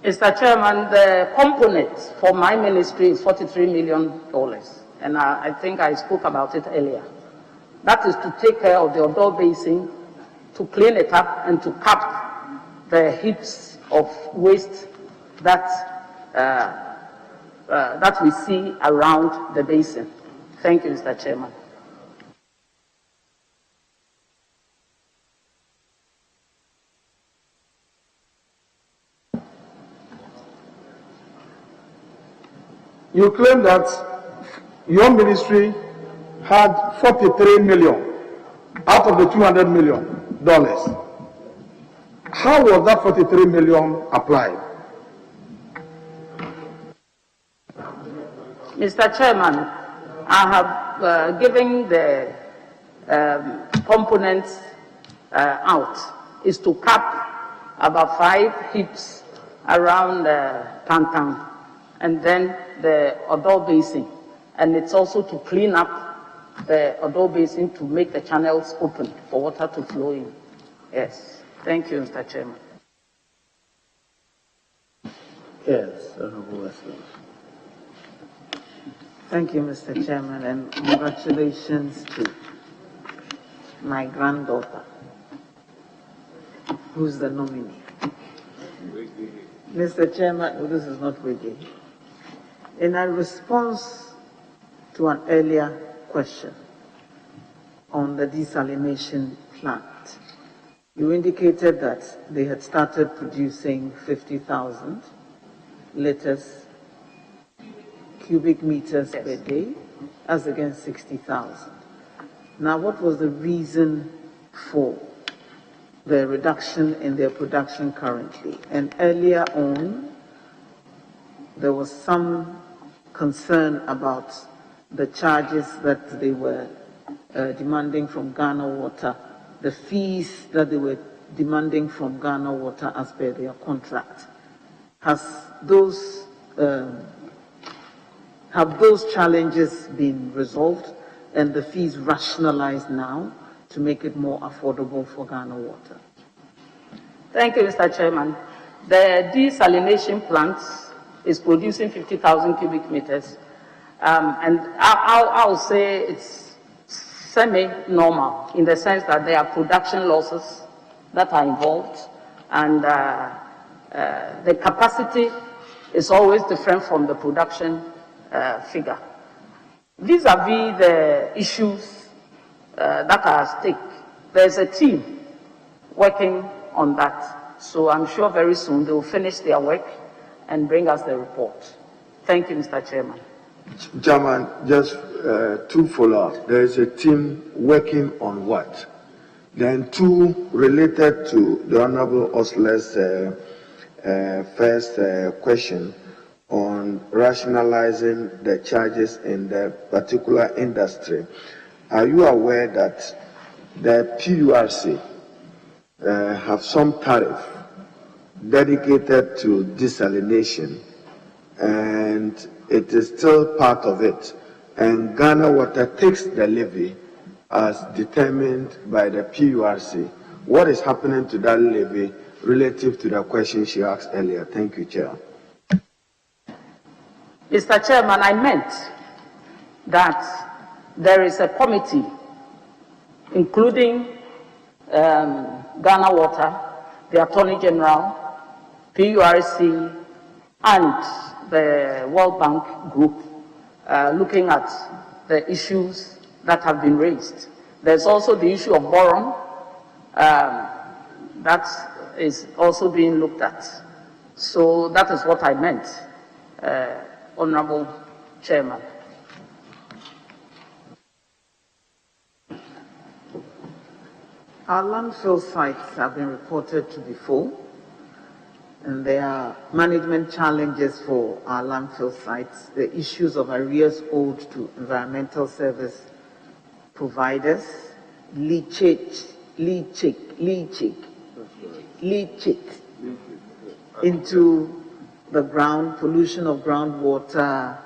Mr. Chairman, the component for my ministry is $43 million, and I think I spoke about it earlier. That is to take care of the Odo Basin, to clean it up, and to cap the heaps of waste that that we see around the basin. Thank you, Mr. Chairman. You claim that your ministry had $43 million out of the $200 million. How was that $43 million applied? Mr. Chairman, I have given the components out is to cap about 5 heaps around Tantan and then the Odo Basin. And it's also to clean up the Odo Basin to make the channels open for water to flow in. Yes. Thank you, Mr. Chairman. Yes, Honorable Westland. Thank you, Mr. Chairman, and congratulations to my granddaughter, who's the nominee. Mr. Chairman, oh, this is not Wiggy. In a response to an earlier question on the desalination plant, you indicated that they had started producing 50,000 liters, cubic meters per day, as against 60,000. Now, what was the reason for the reduction in their production currently? And earlier on, there was some concern about the charges that they were demanding from Ghana Water, the fees that they were demanding from Ghana Water as per their contract. Have those challenges been resolved and the fees rationalized now to make it more affordable for Ghana Water? Thank you, Mr. Chairman. The desalination plant is producing 50,000 cubic meters, and I'll say it's semi-normal in the sense that there are production losses that are involved, and the capacity is always different from the production figure. Vis-a-vis the issues that are at stake, there's a team working on that. So I'm sure very soon they will finish their work and bring us the report. Thank you, Mr. Chairman. Chairman, just two follow-ups. There is a team working on what? Then two related to the Honorable Osler's first question on rationalizing the charges in the particular industry. Are you aware that the PURC have some tariff dedicated to desalination, and it is still part of it, and Ghana Water takes the levy as determined by the PURC? What is happening to that levy relative to the question she asked earlier? Thank you, Chair. Mr. Chairman, I meant that there is a committee, including Ghana Water, the Attorney General, PURC, and the World Bank Group, looking at the issues that have been raised. There's also the issue of boron that is also being looked at. So that is what I meant, Honorable Chairman. Our landfill sites have been reported to be full, and there are management challenges for our landfill sites, the issues of arrears owed to environmental service providers, leachate into the ground, pollution of groundwater,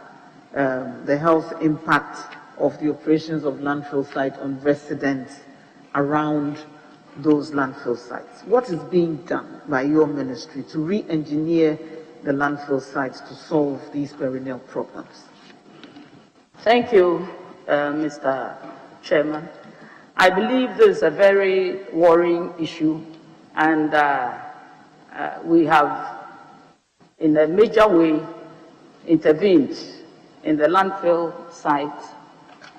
the health impact of the operations of landfill sites on residents around those landfill sites. What is being done by your ministry to re-engineer the landfill sites to solve these perennial problems? Thank you, Mr. Chairman. I believe this is a very worrying issue, and we have, in a major way, intervened in the landfill site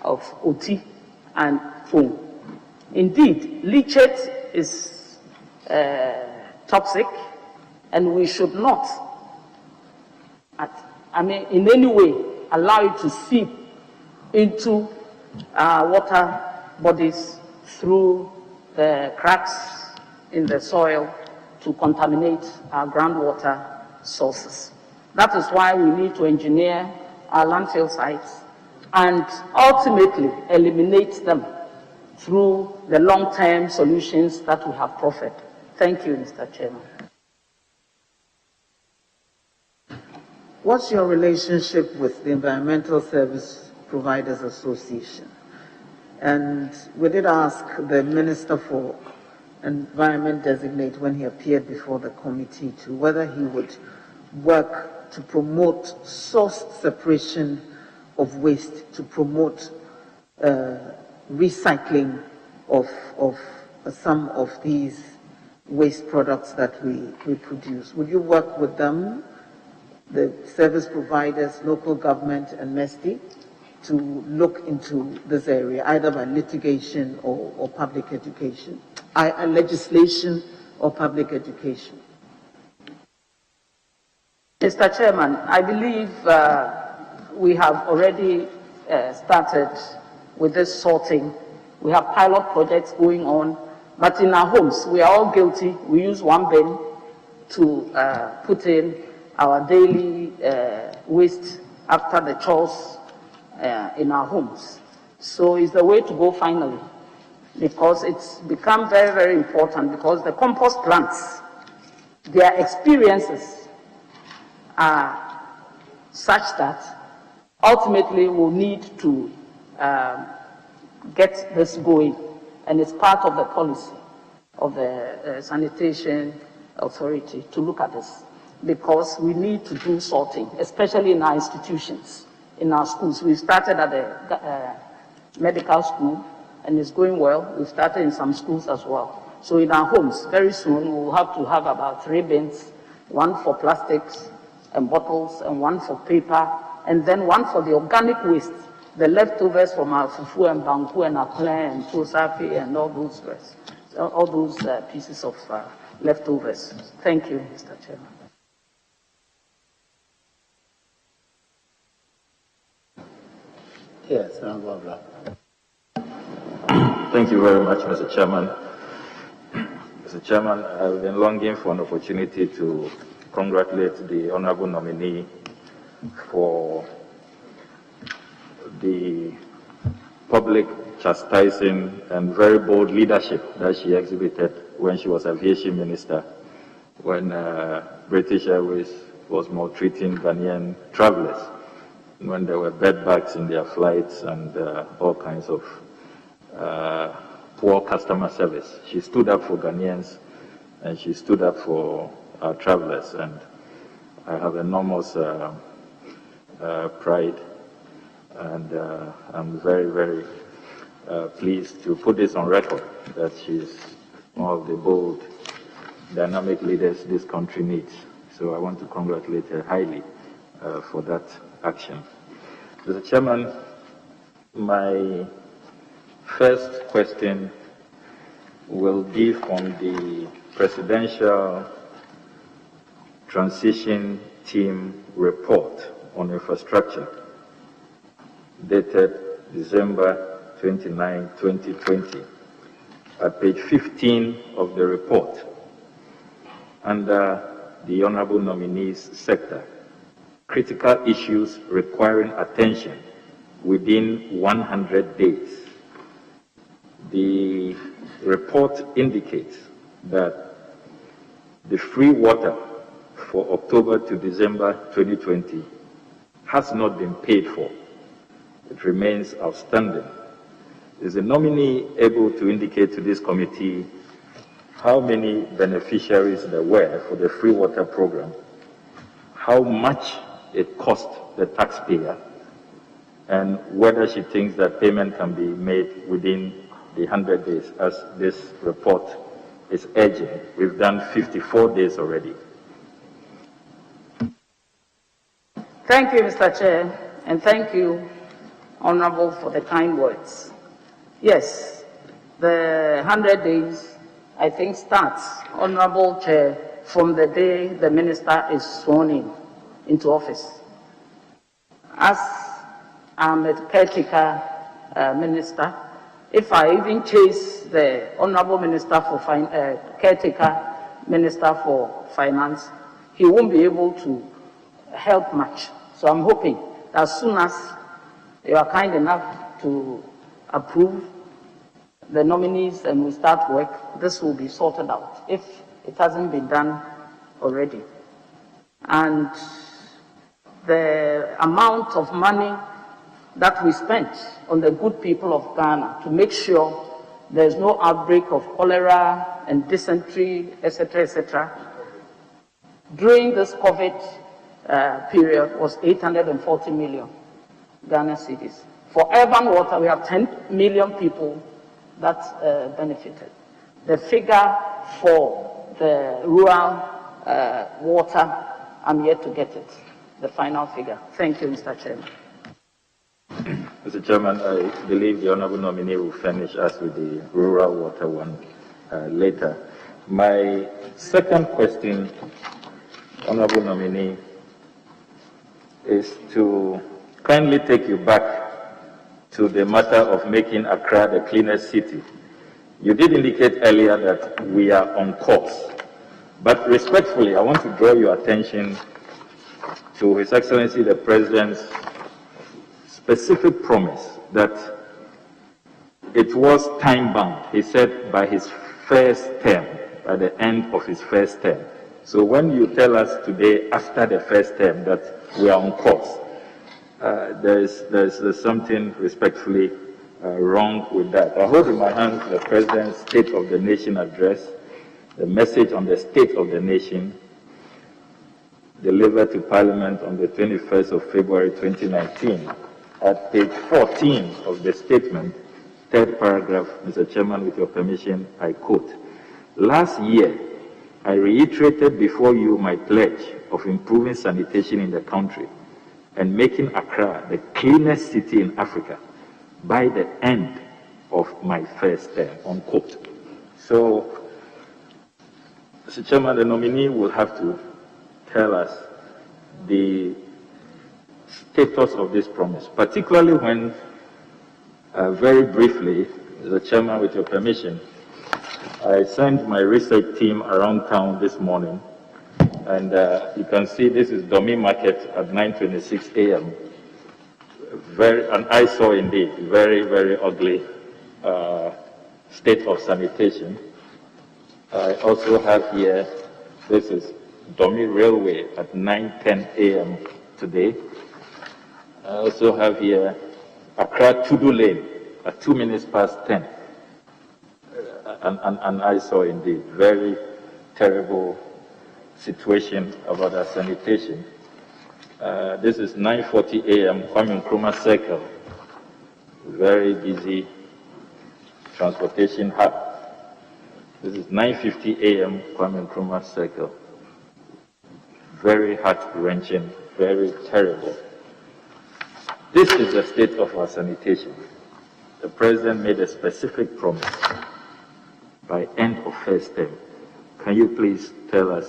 of Oti and Fung. Indeed, leachate is toxic, and we should not, in any way, allow it to seep into water bodies through the cracks in the soil to contaminate our groundwater sources. That is why we need to engineer our landfill sites and ultimately eliminate them through the long-term solutions that we have proffered. Thank you, Mr. Chairman. What's your relationship with the Environmental Service Providers Association? And we did ask the Minister for Environment designate when he appeared before the committee to whether he would work to promote source separation of waste, to promote recycling of some of these waste products that we produce. Would you work with them, the service providers, local government, and MESTI, to look into this area, either by litigation or public education, legislation or public education? Mr. Chairman, I believe we have already started with this sorting. We have pilot projects going on, but in our homes, we are all guilty. We use one bin to put in our daily waste after the chores in our homes. So it's the way to go finally, because it's become very, very important, because the compost plants, their experiences are such that ultimately we'll need to get this going, and it's part of the policy of the Sanitation Authority to look at this, because we need to do sorting, especially in our institutions. In our schools, we started at the medical school, and it's going well. We've started in some schools as well. So in our homes, very soon, we'll have to have about 3 bins, one for plastics and bottles, and one for paper, and then one for the organic waste, the leftovers from our fufu and banku and akle and tosafi and all those pieces of leftovers. Thank you, Mr. Chairman. Yes, Honorable. Thank you very much, Mr. Chairman. Mr. Chairman, I've been longing for an opportunity to congratulate the honorable nominee for the public chastising and very bold leadership that she exhibited when she was aviation minister, when British Airways was maltreating Ghanaian travelers, when there were bed bugs in their flights and all kinds of poor customer service. She stood up for Ghanaians, and she stood up for our travelers, and I have enormous pride, and I'm very, very pleased to put this on record, that she's one of the bold, dynamic leaders this country needs. So I want to congratulate her highly for that action. Mr. Chairman, my first question will be from the Presidential Transition Team report on infrastructure, dated December 29, 2020. At page 15 of the report, under the honorable nominees sector, critical issues requiring attention within 100 days. The report indicates that the free water for October to December 2020 has not been paid for. It remains outstanding. Is the nominee able to indicate to this committee how many beneficiaries there were for the free water program, how much it cost the taxpayer, and whether she thinks that payment can be made within the 100 days, as this report is urging? We've done 54 days already. Thank you, Mr. Chair, and thank you, Honorable, for the kind words. Yes, the 100 days, I think, starts, Honorable Chair, from the day the minister is sworn into office. As I'm a caretaker minister, if I even chase the Honorable Minister for caretaker Minister for Finance, he won't be able to help much. So I'm hoping that as soon as you are kind enough to approve the nominees and we start work, this will be sorted out, if it hasn't been done already. And the amount of money that we spent on the good people of Ghana to make sure there's no outbreak of cholera and dysentery, etc., etc., during this COVID period was 840 million Ghana cedis. For urban water, we have 10 million people that benefited. The figure for the rural water, I'm yet to get it, the final figure. Thank you, Mr. Chairman. Mr. Chairman, I believe the honorable nominee will furnish us with the rural water one later. My second question, honorable nominee, is to kindly take you back to the matter of making Accra the cleanest city. You did indicate earlier that we are on course, but respectfully, I want to draw your attention to His Excellency the President's specific promise that it was time-bound. He said by his first term, by the end of his first term. So when you tell us today, after the first term, that we are on course, there's something respectfully wrong with that. I hold in my hands the President's State of the Nation address, the message on the state of the nation, delivered to Parliament on the 21st of February 2019. At page 14 of the statement, third paragraph, Mr. Chairman, with your permission, I quote, "Last year, I reiterated before you my pledge of improving sanitation in the country and making Accra the cleanest city in Africa by the end of my first term," unquote. So, Mr. Chairman, the nominee will have to tell us the status of this promise, particularly when, very briefly, Mr. Chairman, with your permission, I sent my research team around town this morning, and you can see this is Domi Market at 9:26 a.m. An eyesore indeed, very, very ugly state of sanitation. I also have here, this is Domi Railway at 9:10 a.m. today. I also have here Accra Tudu Lane at 2 minutes past 10. An eyesore indeed. Very terrible situation about our sanitation. This is 9:40 a.m. Kwame Nkrumah Circle. Very busy transportation hub. This is 9:50 a.m. Kwame Nkrumah Circle. Very heart-wrenching, very terrible. This is the state of our sanitation. The President made a specific promise by end of first term. Can you please tell us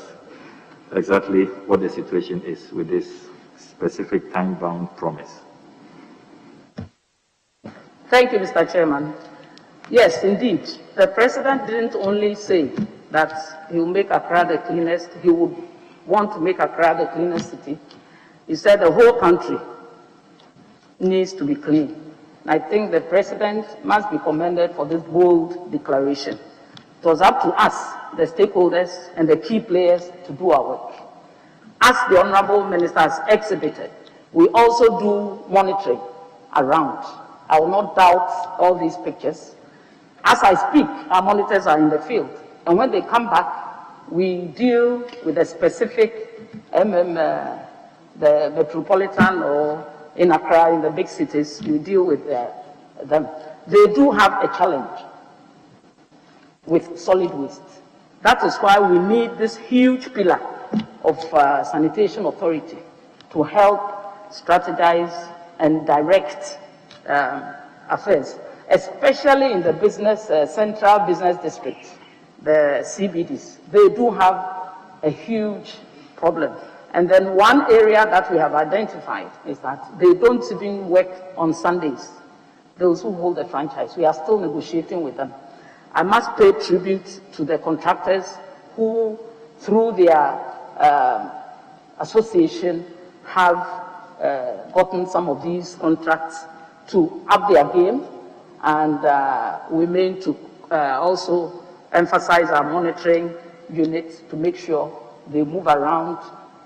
exactly what the situation is with this specific time-bound promise? Thank you, Mr. Chairman. Yes, indeed. The President didn't only say that he will make Accra the cleanest, he would want to make Accra the cleanest city. He said the whole country needs to be clean. And I think the President must be commended for this bold declaration. It was up to us, the stakeholders and the key players, to do our work. As the Honorable Minister has exhibited, we also do monitoring around. I will not doubt all these pictures. As I speak, our monitors are in the field. And when they come back, we deal with the specific the metropolitan or in Accra, in the big cities, we deal with them. They do have a challenge with solid waste. That is why we need this huge pillar of sanitation authority to help strategize and direct affairs, especially in the business, central business districts, the CBDs. They do have a huge problem. And then one area that we have identified is that they don't even work on Sundays, those who hold the franchise. We are still negotiating with them. I must pay tribute to the contractors who, through their association, have gotten some of these contracts to up their game, and we mean to also emphasize our monitoring units to make sure they move around,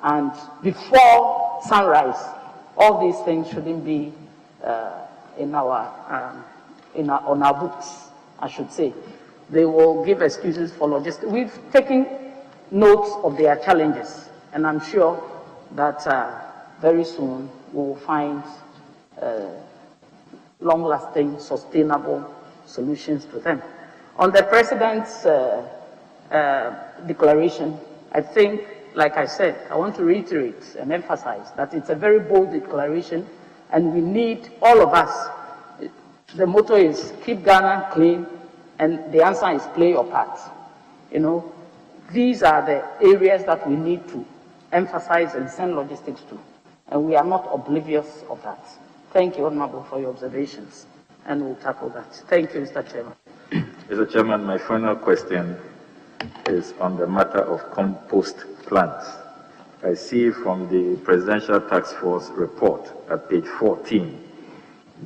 and before sunrise, all these things shouldn't be on our books, I should say. They will give excuses for logistics. We've taken notes of their challenges, and I'm sure that very soon we'll find long-lasting, sustainable solutions to them. On the President's declaration, I think, like I said, I want to reiterate and emphasize that it's a very bold declaration, and we need all of us. The motto is keep Ghana clean, and the answer is play your part. You know, these are the areas that we need to emphasize and send logistics to, and we are not oblivious of that. Thank you, Honorable, for your observations, and we'll tackle that. Thank you, Mr. Chairman. Mr. Chairman, my final question is on the matter of compost plants. I see from the Presidential Task Force report at page 14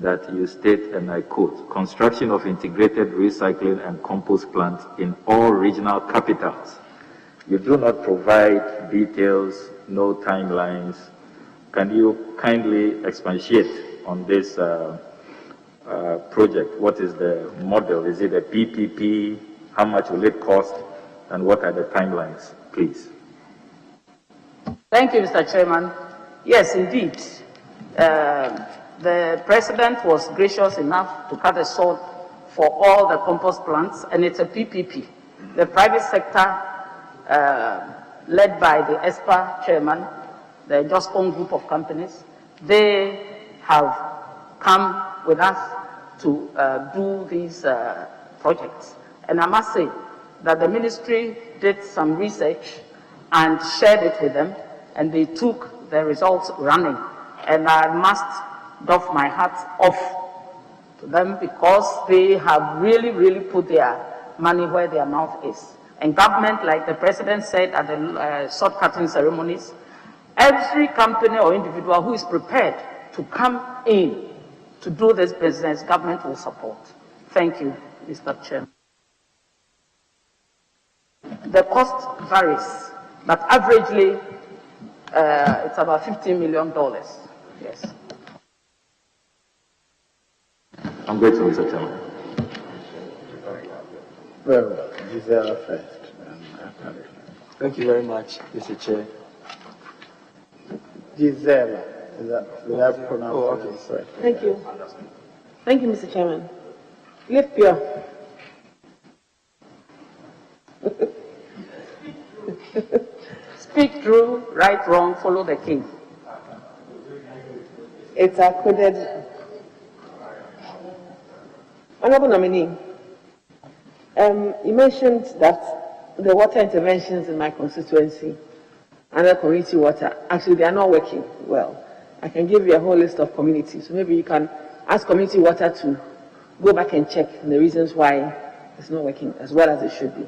that you state, and I quote, construction of integrated recycling and compost plants in all regional capitals. You do not provide details, no timelines. Can you kindly expatiate on this project? What is the model? Is it a PPP? How much will it cost? And what are the timelines, please? Thank you, Mr. Chairman. Yes, indeed. The President was gracious enough to cut a sword for all the compost plants, and it's a PPP. The private sector, led by the ESPA chairman, the Just Own group of companies, they have come with us to do these projects. And I must say that the ministry did some research and shared it with them, and they took the results running. And I must doff my hat off to them because they have really, really put their money where their mouth is. And government, like the President said at the sword-cutting ceremonies, every company or individual who is prepared to come in to do this business, government will support. Thank you, Mr. Chairman. The cost varies, but averagely, it's about $15 million. Yes. I'm grateful, Mr. Chairman. Very well. Gisela first. Thank you very much, Mr. Chair. Gisela. Is that pronounced correct? Thank you. Thank you, Mr. Chairman. Live pure. Speak true, right, wrong, follow the king. It's a coded. Honorable nominee, you mentioned that the water interventions in my constituency and the community water, actually they are not working well. I can give you a whole list of communities, so maybe you can ask community water to go back and check the reasons why it's not working as well as it should be.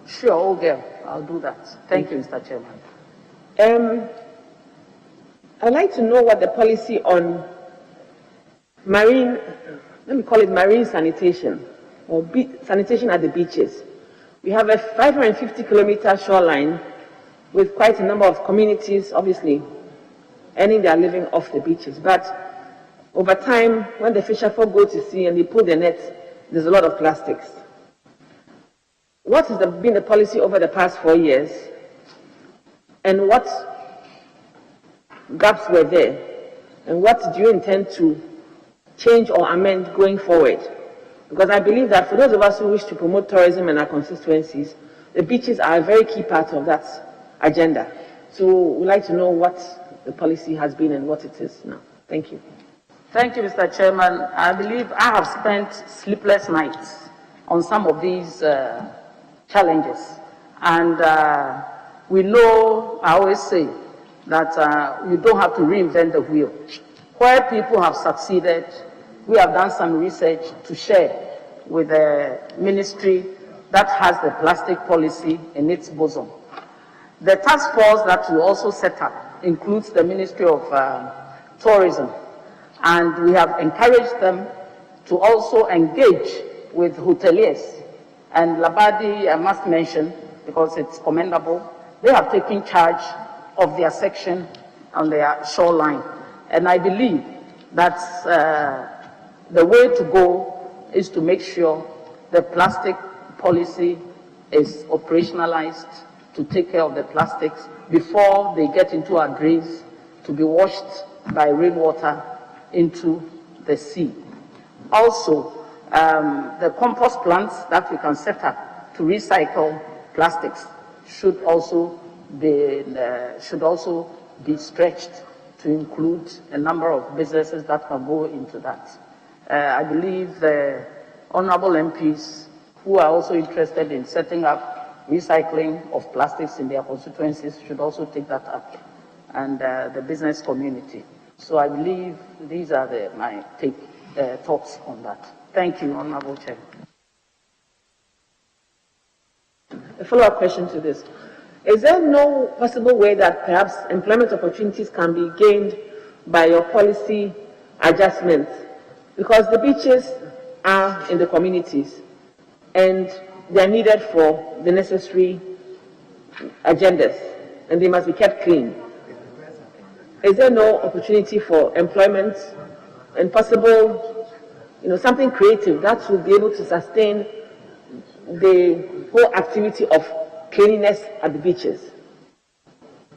Sure, old girl, I'll do that. Thank you, Mr. Chairman. I'd like to know what the policy on marine, let me call it marine sanitation, or sanitation at the beaches. We have a 550-kilometer shoreline with quite a number of communities, obviously, earning their living off the beaches. But over time, when the fisherfolk go to sea and they pull the nets, there's a lot of plastics. What has been the policy over the past 4 years, and what gaps were there, and what do you intend to change or amend going forward? Because I believe that for those of us who wish to promote tourism in our constituencies, the beaches are a very key part of that agenda. So we'd like to know what the policy has been and what it is now. Thank you. Thank you, Mr. Chairman. I believe I have spent sleepless nights on some of these challenges. And we know, I always say, that you don't have to reinvent the wheel. Where people have succeeded, we have done some research to share with the ministry that has the plastic policy in its bosom. The task force that we also set up includes the Ministry of Tourism, and we have encouraged them to also engage with hoteliers. And Labadi, I must mention, because it's commendable, they have taken charge of their section on their shoreline. And I believe That's the way to go is to make sure the plastic policy is operationalized to take care of the plastics before they get into our drains to be washed by rainwater into the sea. Also, the compost plants that we can set up to recycle plastics should also be stretched to include a number of businesses that can go into that. I believe the honorable MPs who are also interested in setting up recycling of plastics in their constituencies should also take that up, and the business community. So I believe these are my thoughts on that. Thank you, Honorable Chair. A follow-up question to this. Is there no possible way that perhaps employment opportunities can be gained by your policy adjustments? Because the beaches are in the communities and they are needed for the necessary agendas and they must be kept clean. Is there no opportunity for employment and possible, something creative that will be able to sustain the whole activity of cleanliness at the beaches?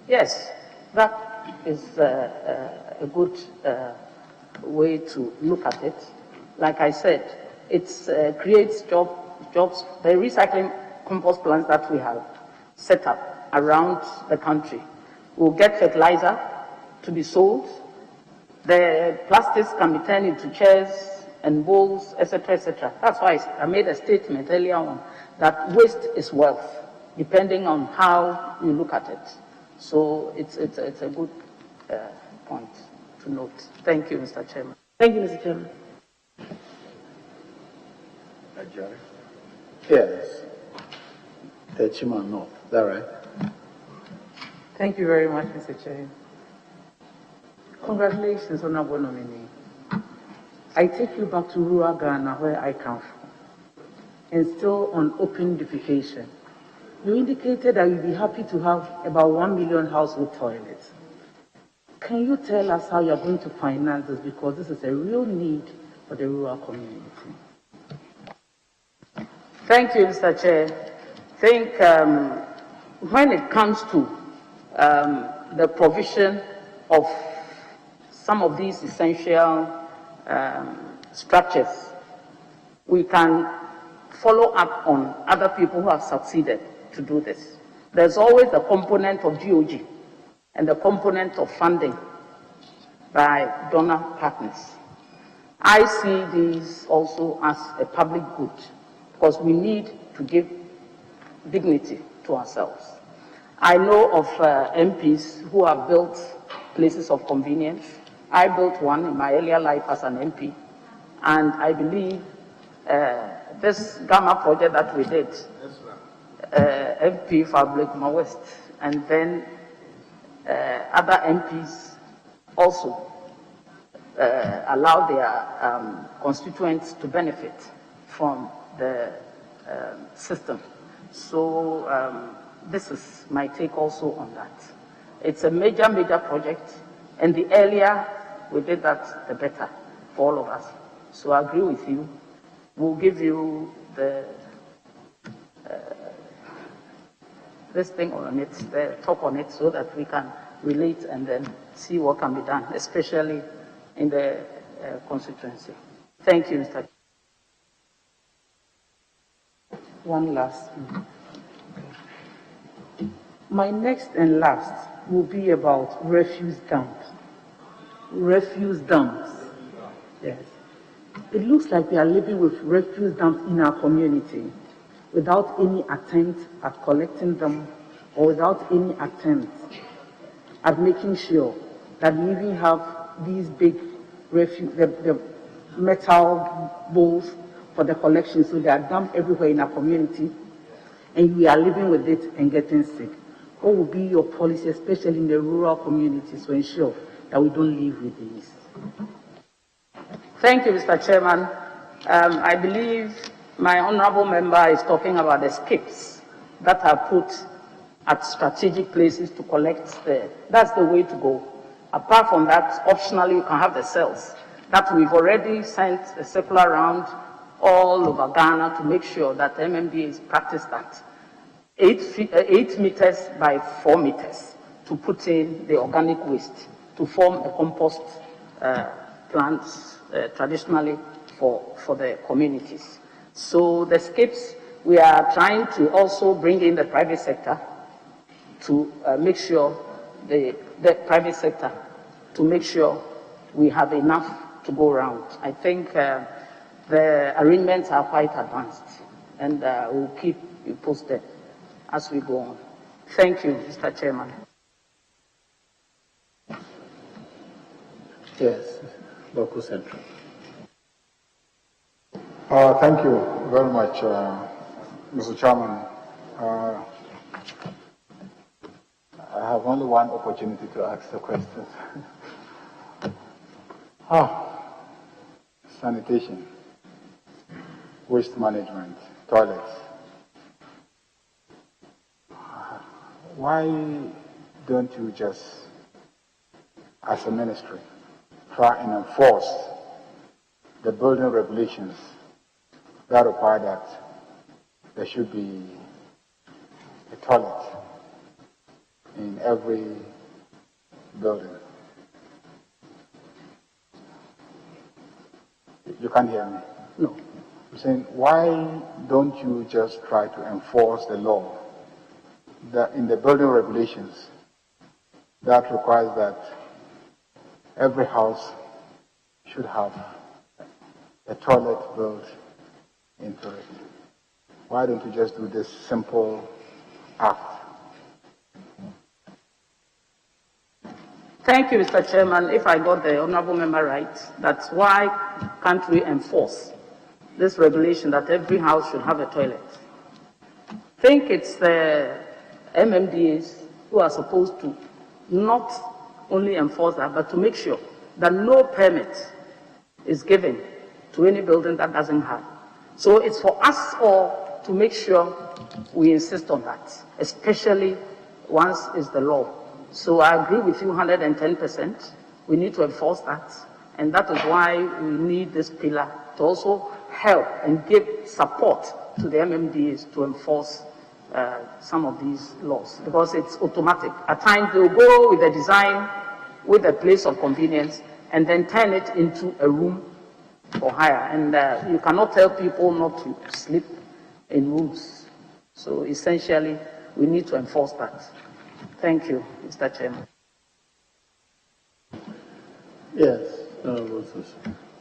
Yes, that is a good way to look at it. Like I said, it creates jobs. The recycling compost plants that we have set up around the country will get fertilizer to be sold. The plastics can be turned into chairs and bowls, etc., etc. That's why I made a statement earlier on that waste is wealth, depending on how you look at it. So it's a good point to note. Thank you, Mr. Chairman. Thank you, Mr. Chairman. Yes. Techima North. Is that right? Thank you very much, Mr. Chair. Congratulations, Honorable Nominee. I take you back to rural Ghana, where I come from, and still on open defecation. You indicated that you'd be happy to have about 1 million household toilets. Can you tell us how you're going to finance this? Because this is a real need for the rural community. Thank you, Mr. Chair. I think when it comes to the provision of some of these essential structures, we can follow up on other people who have succeeded to do this. There's always a component of GOG and a component of funding by donor partners. I see these also as a public good because we need to give dignity to ourselves. I know of MPs who have built places of convenience. I built one in my earlier life as an MP, and I believe this Gamma project that we did, MP Fabric West, and then other MPs also allow their constituents to benefit from the system. So this is my take also on that. It's a major, major project, and the earlier we did that, the better for all of us. So I agree with you. We'll give you the this thing on it, the talk on it, so that we can relate and then see what can be done, especially in the constituency. Thank you, Mr. One last. My next and last will be about refuse dumps. Refuse dumps. Yes. It looks like we are living with refuse dumps in our community without any attempt at collecting them or without any attempt at making sure that we even have these big refuse, the metal bowls for the collection, so they are dumped everywhere in our community and we are living with it and getting sick. What will be your policy, especially in the rural communities, to ensure that we don't live with these? Thank you, Mr. Chairman. I believe my honorable member is talking about the skips that are put at strategic places to collect that's the way to go. Apart from that, optionally, you can have the cells. that we've already sent a circular around all over Ghana to make sure that MMDAs practice that. 8 meters by 4 meters to put in the organic waste to form a compost plant traditionally for the communities. So the skips, we are trying to also bring in the private sector to make sure the private sector to make sure we have enough to go around. I think the arrangements are quite advanced, and we'll keep you posted as we go on. Thank you, Mr. Chairman. Yes, Local Central. Thank you very much, Mr. Chairman. I have only one opportunity to ask the question. Sanitation, waste management, toilets. Why don't you just, as a ministry, try and enforce the building regulations that require that there should be a toilet in every building? You can't hear me? No. I'm saying, why don't you just try to enforce the law that in the building regulations that requires that every house should have a toilet built into it? Why don't you just do this simple act? Thank you, Mr. Chairman. If I got the honorable member right, that's why can't we enforce this regulation that every house should have a toilet? I think it's the MMDAs who are supposed to not only enforce that, but to make sure that no permit is given to any building that doesn't have. So it's for us all to make sure we insist on that, especially once it's the law. So I agree with you 110%. We need to enforce that. And that is why we need this pillar to also help and give support to the MMDAs to enforce some of these laws, because it's automatic. At times they will go with a design, with a place of convenience, and then turn it into a room for hire. And you cannot tell people not to sleep in rooms. So essentially, we need to enforce that. Thank you, Mr. Chairman. Yes,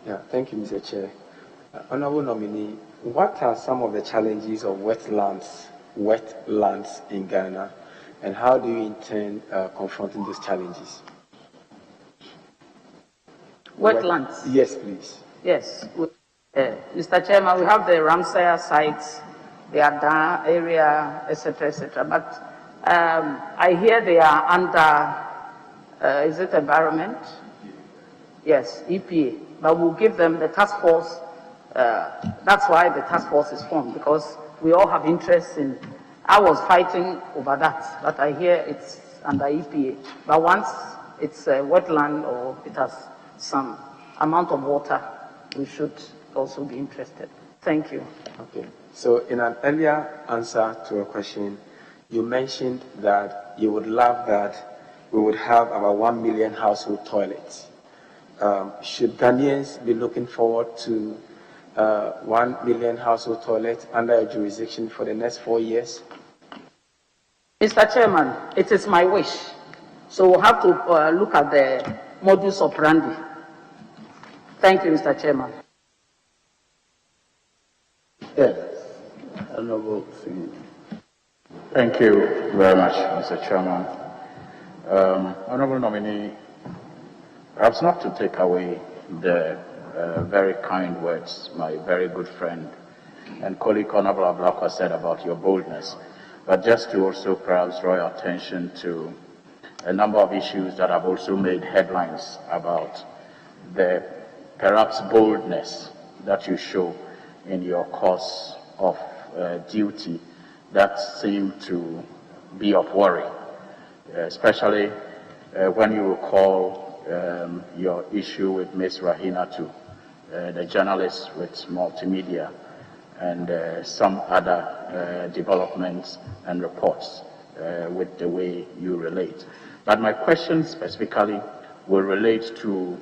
Yeah, thank you, Mr. Chair. Honorable nominee, what are some of the challenges of wetlands in Ghana, and how do you intend confronting these challenges? Wetlands? Yes, please. Yes. Mr. Chairman, we have the Ramsar sites, the Ada area, etc., etc. But I hear they are under, is it environment? Yes, EPA. But we'll give them the task force. That's why the task force is formed, because we all have interest in. I was fighting over that, but I hear it's under EPA. But once it's a wetland or it has some amount of water, we should also be interested. Thank you. Okay. So in an earlier answer to a question, you mentioned that you would love that we would have about 1 million household toilets. Should Ghanaians be looking forward to 1 million household toilets under a jurisdiction for the next 4 years? Mr. Chairman, it is my wish. So we'll have to look at the modus operandi. Thank you, Mr. Chairman. yes, Honorable Singh. Thank you very much, Mr. Chairman. Honorable nominee, perhaps not to take away the very kind words my very good friend and colleague Honorable Ablakwa said about your boldness, but just to also perhaps draw your attention to a number of issues that have also made headlines about the perhaps boldness that you show in your course of duty that seem to be of worry, especially when you recall your issue with Ms. Rahina too, the journalist with multimedia, and some other developments and reports with the way you relate. But my question specifically will relate to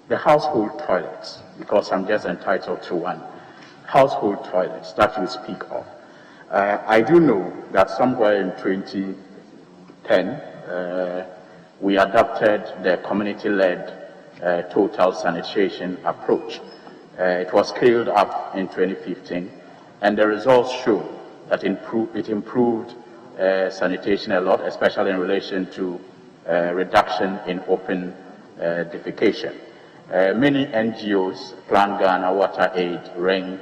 the household toilets, because I'm just entitled to one. Household toilets that you speak of. I do know that somewhere in 2010, we adopted the community-led total sanitation approach. It was scaled up in 2015, and the results show that it improved sanitation a lot, especially in relation to reduction in open defecation. Many NGOs, Plan Ghana, Water Aid, RING,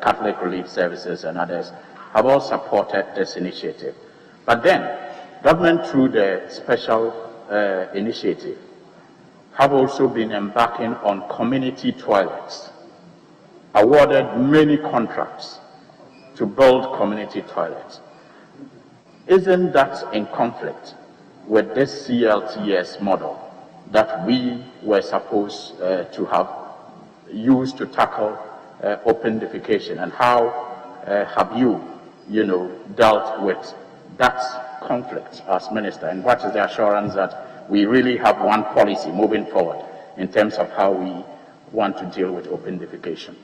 Catholic Relief Services, and others have all supported this initiative. But then, government, through the special initiative, have also been embarking on community toilets, awarded many contracts to build community toilets. Isn't that in conflict with this CLTS model that we were supposed to have used to tackle open defecation? And how have you, dealt with that conflict as minister? And what is the assurance that we really have one policy moving forward in terms of how we want to deal with open defecation?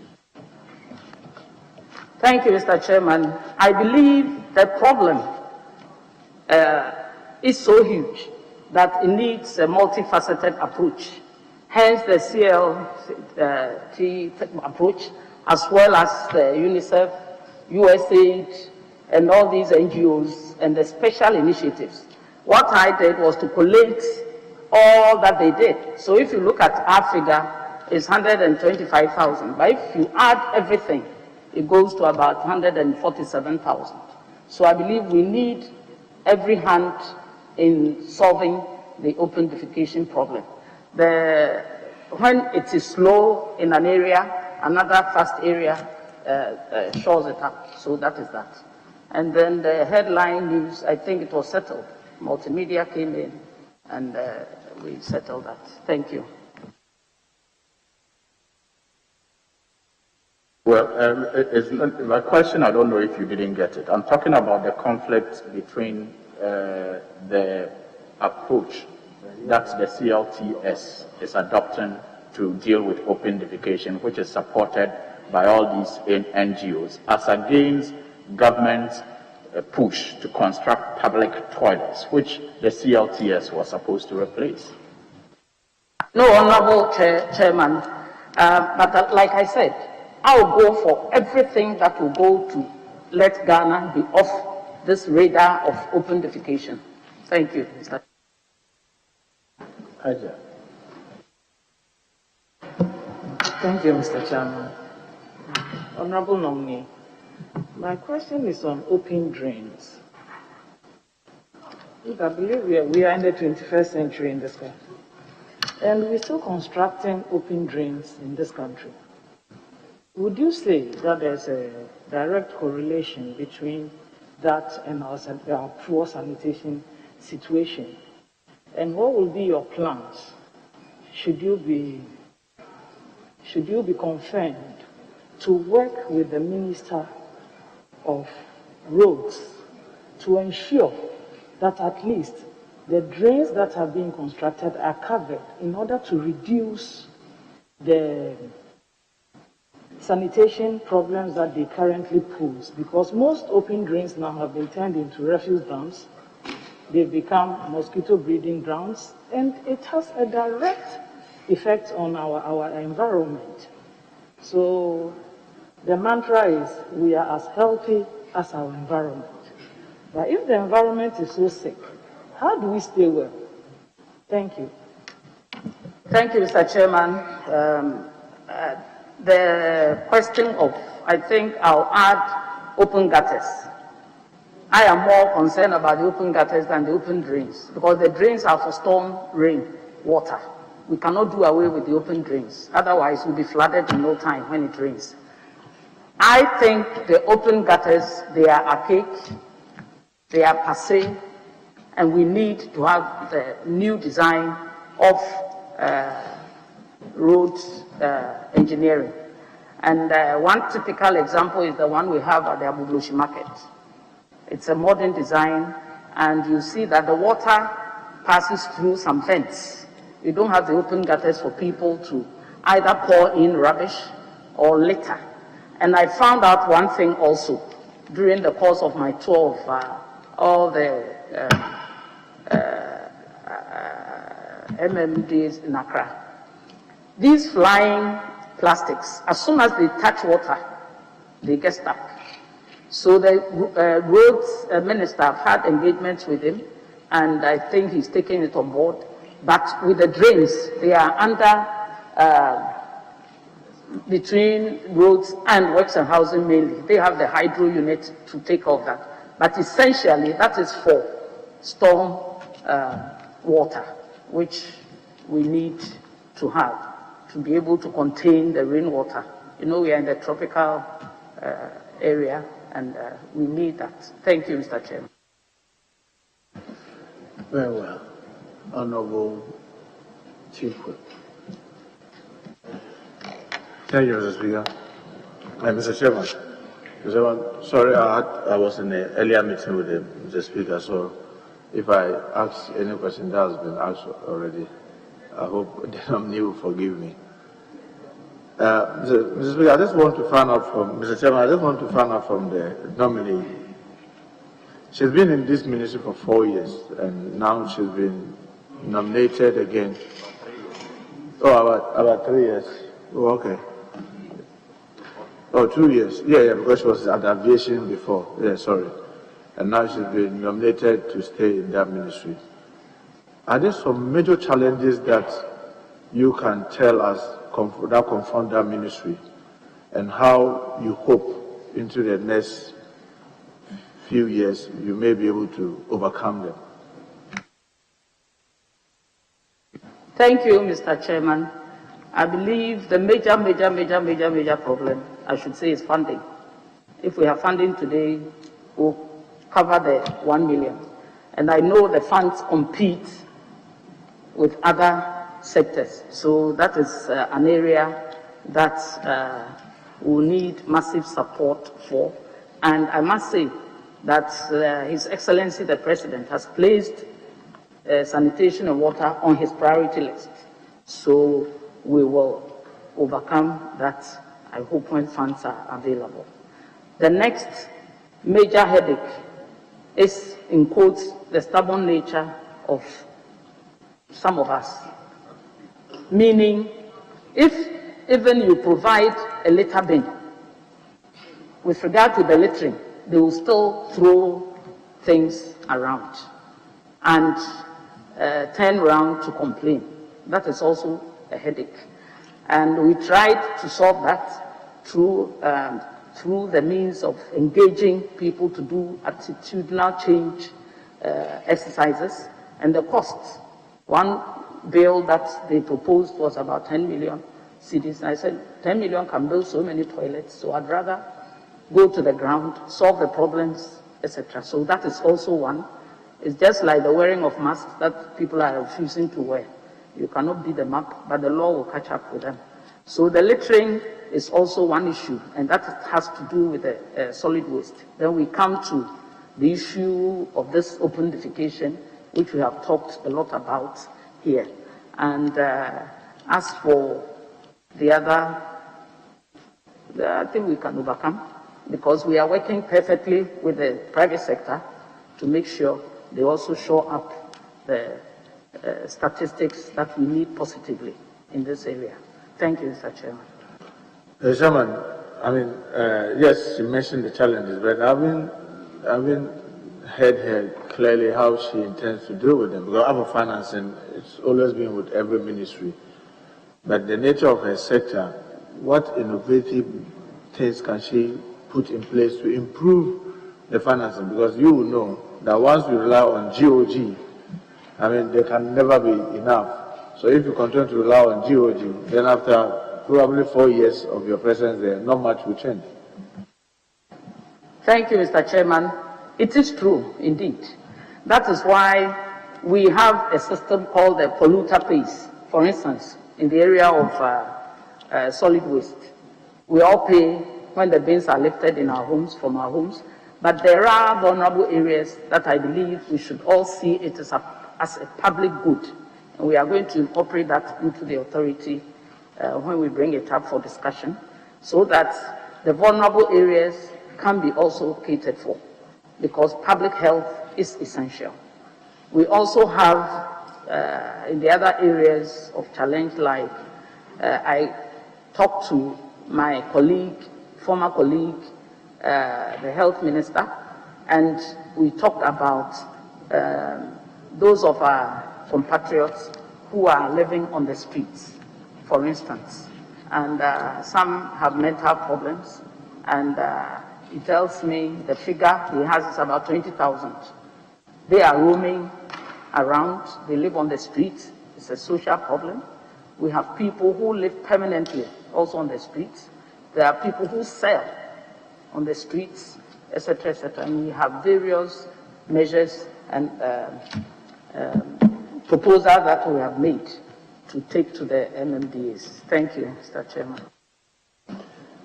Thank you, Mr. Chairman. I believe the problem is so huge that it needs a multifaceted approach. Hence the CLT approach, as well as the UNICEF, USAID, and all these NGOs and the special initiatives. What I did was to collate all that they did. So if you look at our figure, it's 125,000. But if you add everything, it goes to about 147,000. So I believe we need every hand in solving the open defecation problem. When it is slow in an area, another fast area shores it up. So that is that. And then the headline news, I think it was settled. Multimedia came in and we settled that. Thank you. Well, my question, I don't know if you didn't get it. I'm talking about the conflict between the approach that the CLTS is adopting to deal with open defecation, which is supported by all these NGOs, as against government's push to construct public toilets, which the CLTS was supposed to replace. No, Honorable Chairman, but like I said, I'll go for everything that will go to let Ghana be off this radar of open defecation. Thank you, Mr. Aja. Thank you, Mr. Chairman. Honorable nominee, my question is on open drains. Look, I believe we are in the 21st century in this country, and we're still constructing open drains in this country. Would you say that there's a direct correlation between that and our poor sanitation situation? And what will be your plans? Should you be confirmed to work with the Minister of Roads to ensure that at least the drains that are being constructed are covered in order to reduce the sanitation problems that they currently pose? Because most open drains now have been turned into refuse dumps. They've become mosquito breeding grounds, and it has a direct effect on our environment. So the mantra is, we are as healthy as our environment. But if the environment is so sick, how do we stay well? Thank you. Thank you, Mr. Chairman. The question of, I think I'll add open gutters. I am more concerned about the open gutters than the open drains, because the drains are for storm rain water. We cannot do away with the open drains. Otherwise, we'll be flooded in no time when it rains. I think the open gutters, they are archaic, they are passé, and we need to have the new design of road engineering. And one typical example is the one we have at the Abubloshi market. It's a modern design, and you see that the water passes through some vents. You don't have the open gutters for people to either pour in rubbish or litter. And I found out one thing also during the course of my tour of all the MMDs in Accra. These flying plastics, as soon as they touch water, they get stuck. So the roads minister, I've had engagements with him, and I think he's taking it on board. But with the drains, they are under, between roads and works and housing mainly. They have the hydro unit to take care of that. But essentially, that is for storm water, which we need to have to be able to contain the rainwater. You know, we are in the tropical area, and we need that. Thank you, Mr. Chairman. Very well. Honorable Chief Whip. Thank you, Mr. Speaker. Mr. Chairman, sorry, I was in an earlier meeting with the Speaker, so if I ask any question that has been asked already, I hope the nominee will forgive me. Mr. Speaker, I just want to find out from Mr. Chairman. I just want to find out from the nominee. She's been in this ministry for 4 years, and now she's been nominated again. Oh, about 3 years. Oh, okay. Oh, 2 years. Yeah, because she was at aviation before. Yeah, sorry. And now she's been nominated to stay in that ministry. Are there some major challenges that you can tell us that confront that ministry, and how you hope into the next few years you may be able to overcome them? Thank you, Mr. Chairman. I believe the major problem, I should say, is funding. If we have funding today, we'll cover the 1 million. And I know the funds compete with other sectors. So that is an area that will need massive support for. And I must say that His Excellency the President has placed sanitation and water on his priority list. So we will overcome that, I hope, when funds are available. The next major headache is, in quotes, the stubborn nature of some of us. Meaning, if even you provide a litter bin, with regard to the littering, they will still throw things around and turn around to complain. That is also a headache. And we tried to solve that through the means of engaging people to do attitudinal change exercises, and the costs. One bill that they proposed was about 10 million cedis. I said 10 million can build so many toilets, so I'd rather go to the ground, solve the problems, etc. So that is also one. It's just like the wearing of masks that people are refusing to wear. You cannot beat them up, but the law will catch up with them. So the littering is also one issue, and that has to do with the solid waste. Then we come to the issue of this open defecation, which we have talked a lot about here. And as for the other, I think we can overcome, because we are working perfectly with the private sector to make sure they also show up the statistics that we need positively in this area. Thank you, Mr. Chairman. Mr. Chairman, I mean, yes, you mentioned the challenges, but I haven't heard her clearly how she intends to deal with them. Because our financing, it's always been with every ministry. But the nature of her sector, what innovative things can she put in place to improve the financing? Because you will know that once we rely on GOG, I mean, there can never be enough. So if you continue to rely on GOG, then after probably 4 years of your presence there, not much will change. Thank you, Mr. Chairman. It is true, indeed. That is why we have a system called the polluter pays. For instance, in the area of solid waste, we all pay when the bins are lifted in our homes, from our homes, but there are vulnerable areas that I believe we should all see it as a public good. And we are going to incorporate that into the authority when we bring it up for discussion, so that the vulnerable areas can be also catered for, because public health is essential. We also have, in the other areas of challenge, like I talked to my colleague, former colleague, the health minister, and we talked about those of our compatriots who are living on the streets, for instance, and some have mental problems, and he tells me the figure he has is about 20,000. They are roaming around, they live on the streets, it's a social problem. We have people who live permanently also on the streets. There are people who sell on the streets, etc., etc. And we have various measures and proposals that we have made to take to the MMDAs. Thank you, Mr. Chairman.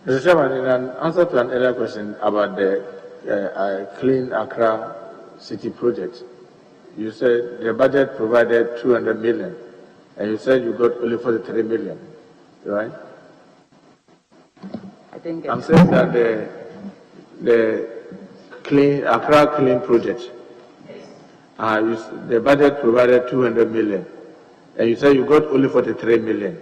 Mr. Chairman, in an answer to an earlier question about the Clean Accra City project, you said the budget provided 200 million, and you said you got only 43 million, right? I think I'm saying that the Clean Accra Clean project, the budget provided 200 million, and you said you got only 43 million.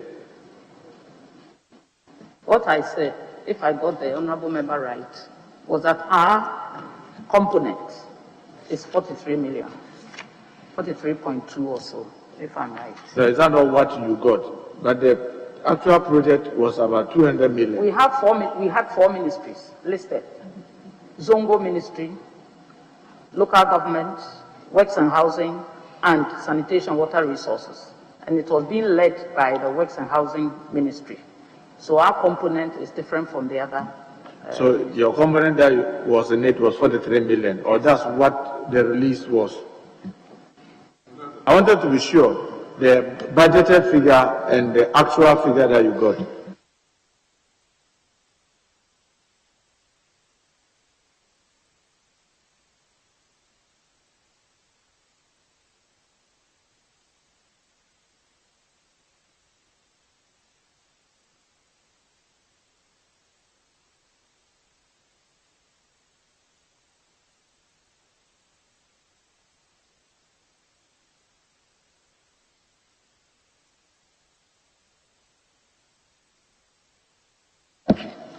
What I said, if I got the honourable member right, was that our component is 43 million, 43.2 or so, if I'm right. So is that not what you got? But the actual project was about 200 million. We had four ministries listed: Zongo Ministry, local government, works and housing, and sanitation, water resources. And it was being led by the works and housing ministry. So our component is different from the other. So your component that was in it was 43 million, or that's what the release was? I wanted to be sure the budgeted figure and the actual figure that you got.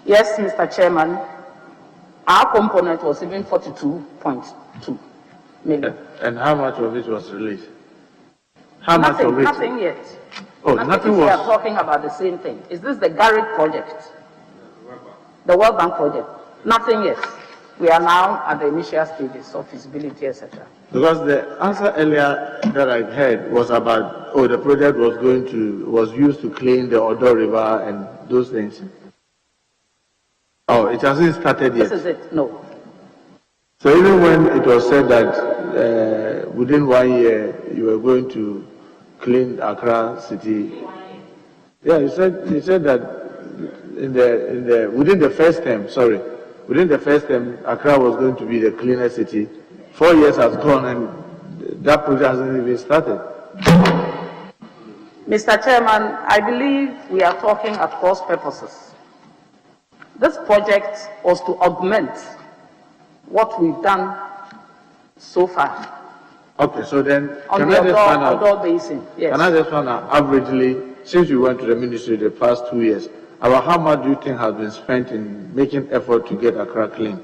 Yes, Mr. Chairman, our component was even 42.2 million. And how much of it was released? How much of it? Nothing yet. Oh, nothing was. We are talking about the same thing. Is this the Garrick project? The World Bank project? Nothing yet. We are now at the initial stages of feasibility, etc. Because the answer earlier that I heard was about, the project was used to clean the Odo River and those things. Oh, it hasn't started yet. This is it, no. So even when it was said that within 1 year you were going to clean Accra City, yeah, you said that within the first term, Accra was going to be the cleanest city. 4 years has gone and that project hasn't even started. Mr. Chairman, I believe we are talking at cross purposes. This project was to augment what we've done so far. Okay, so then on the Odo Basin, yes. Can I just find out, averagely, since you went to the ministry the past 2 years, about how much do you think has been spent in making effort to get Accra clean?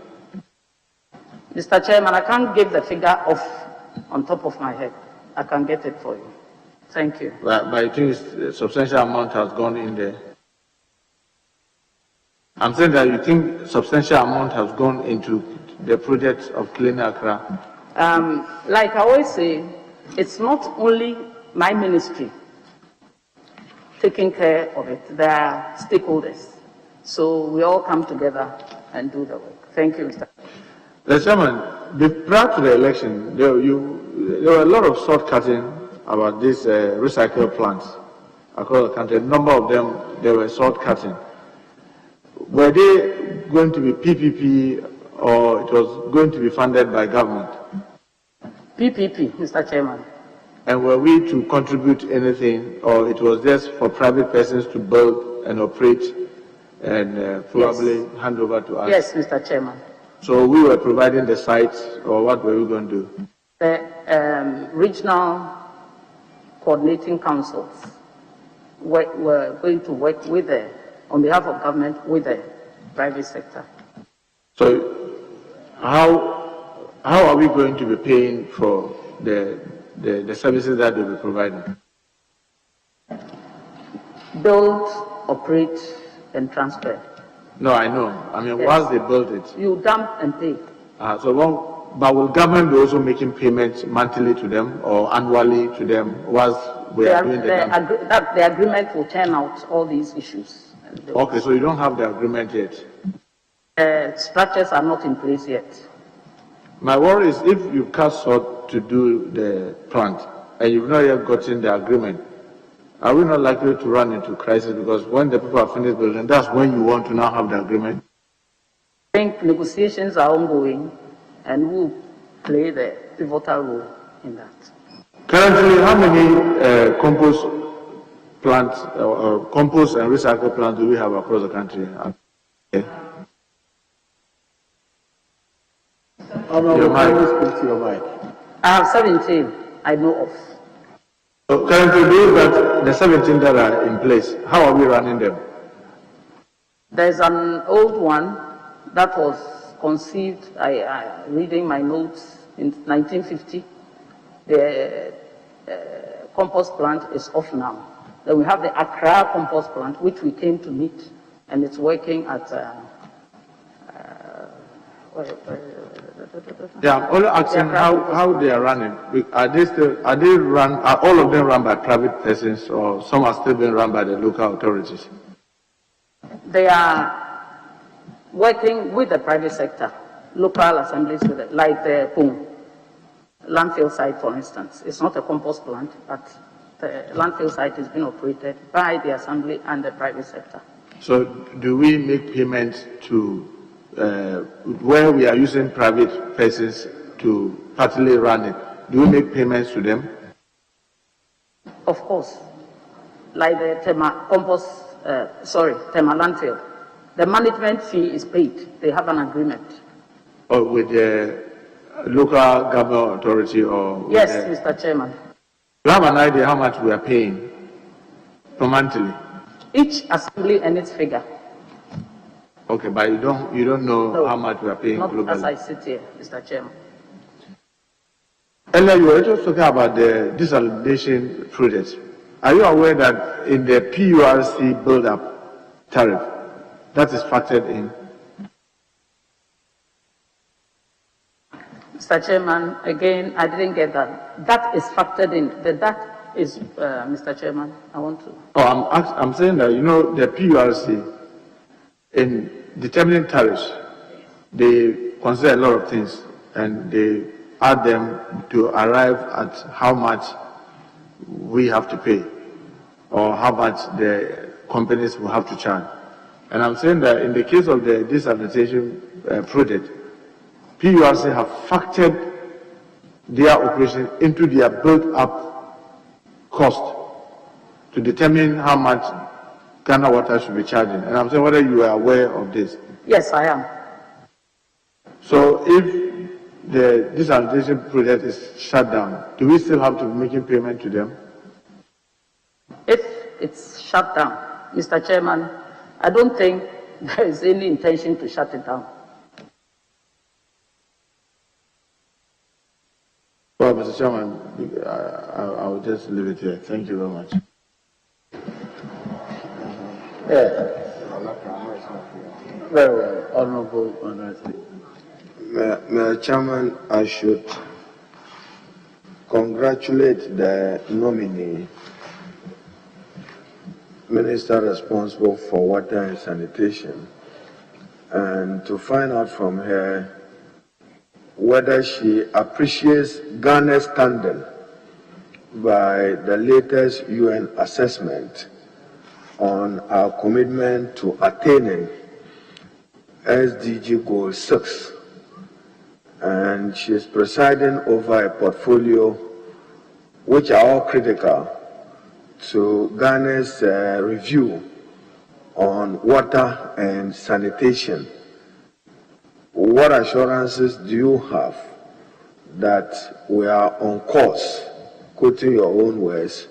Mr. Chairman, I can't give the figure on top of my head. I can get it for you. Thank you. But I think a substantial amount has gone in there. I'm saying that you think substantial amount has gone into the project of cleaning Accra. Like I always say, it's not only my ministry taking care of it. There are stakeholders. So we all come together and do the work. Thank you, Mr. The Chairman, prior to the election, there were a lot of short-cutting about these recycle plants. across the country. A number of them, they were sword cutting. Were they going to be PPP or it was going to be funded by government? PPP, Mr. Chairman. And were we to contribute anything, or it was just for private persons to build and operate and probably hand over to us? Yes, Mr. Chairman. So we were providing the sites, or what were we going to do? The regional coordinating councils were going to work with on behalf of government with the private sector. So how are we going to be paying for the services that they'll be providing? Build, operate, and transfer. No, I know. I mean, yes. Once they build it. You dump and pay. But will government be also making payments monthly to them or annually to them once we are doing the agreement will turn out all these issues. Okay, so you don't have the agreement yet? Structures are not in place yet. My worry is if you cast sort to do the plant and you've not yet gotten the agreement, are we not likely to run into crisis? Because when the people are finished building, that's when you want to now have the agreement. I think negotiations are ongoing and we'll play the pivotal role in that. Currently, how many compost plants or compost and recycle plants do we have across the country? Okay. I have 17 I know of. So currently, the 17 that are in place, how are we running them? There's an old one that was conceived, reading my notes, in 1950. The compost plant is off now. Then we have the Accra compost plant, which we came to meet, and it's working at. Yeah, I'm only asking how they are running. Are all of them run by private persons, or some are still being run by the local authorities? They are working with the private sector, local assemblies with it, like the Pung landfill site, for instance. It's not a compost plant, but the landfill site is being operated by the assembly and the private sector. So do we make payments to where we are using private persons to partly run it? Do we make payments to them? Of course. Like the Tema landfill. The management fee is paid. They have an agreement. Or with the local government authority or? Yes, Mr. Chairman. You have an idea how much we are paying per monthly? Each assembly and its figure. Okay, but you don't know how much we are paying not globally? As I sit here, Mr. Chairman. Earlier, you were just talking about the desalination project. Are you aware that in the PURC build-up tariff, that is factored in? Mr. Chairman, again, I didn't get that. That is factored in. That is, Mr. Chairman, I want to. Oh, I'm saying that, the PURC, in determining tariffs, they consider a lot of things and they add them to arrive at how much we have to pay or how much the companies will have to charge. And I'm saying that in the case of the desalination project, PURC have factored their operation into their built-up cost to determine how much Ghana Water should be charging. And I'm saying whether you are aware of this. Yes, I am. So if the desalination project is shut down, do we still have to be making payment to them? If it's shut down, Mr. Chairman, I don't think there is any intention to shut it down. Well, Mr. Chairman, I will just leave it here. Thank you very much. Yeah. Very well, Honorable Honorable. Mr. Chairman, I should congratulate the nominee, Minister responsible for water and sanitation, and to find out from her whether she appreciates Ghana's standing by the latest UN assessment on our commitment to attaining SDG Goal 6. And she is presiding over a portfolio which are all critical to Ghana's review on water and sanitation. What assurances do you have that we are on course, quoting your own words,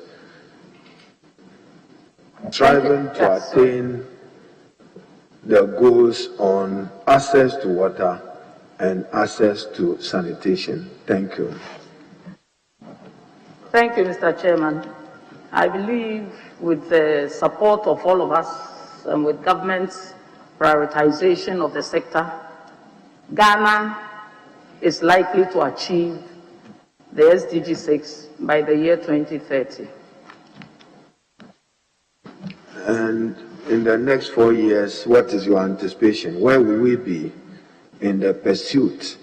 striving to attain the goals on access to water and access to sanitation? Thank you. Thank you, Mr. Chairman. I believe with the support of all of us and with government's prioritization of the sector, Ghana is likely to achieve the SDG 6 by the year 2030. And in the next 4 years, what is your anticipation? Where will we be in the pursuit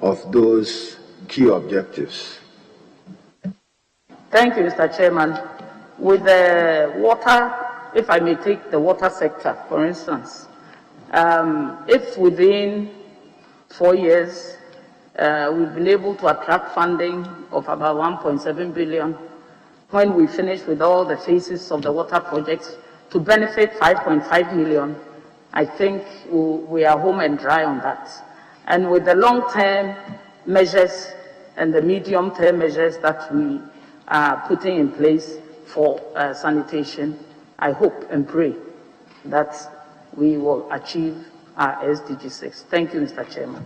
of those key objectives? Thank you, Mr. Chairman. With the water, if I may take the water sector, for instance, if within 4 years we've been able to attract funding of about 1.7 billion, when we finish with all the phases of the water projects to benefit 5.5 million, I think we are home and dry on that. And with the long-term measures and the medium-term measures that we are putting in place for sanitation, I hope and pray that we will achieve our SDG 6. Thank you, Mr. Chairman.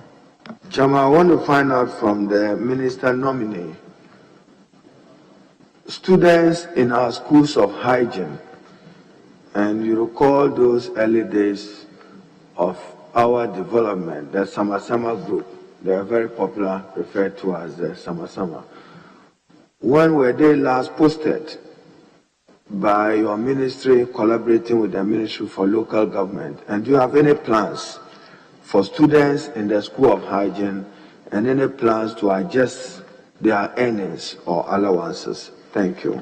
Chairman, I want to find out from the minister nominee, students in our schools of hygiene, and you recall those early days of our development, the Sama group, they are very popular, referred to as the Sama. When were they last posted by your ministry collaborating with the Ministry for Local Government? And do you have any plans for students in the School of Hygiene and any plans to adjust their earnings or allowances? Thank you.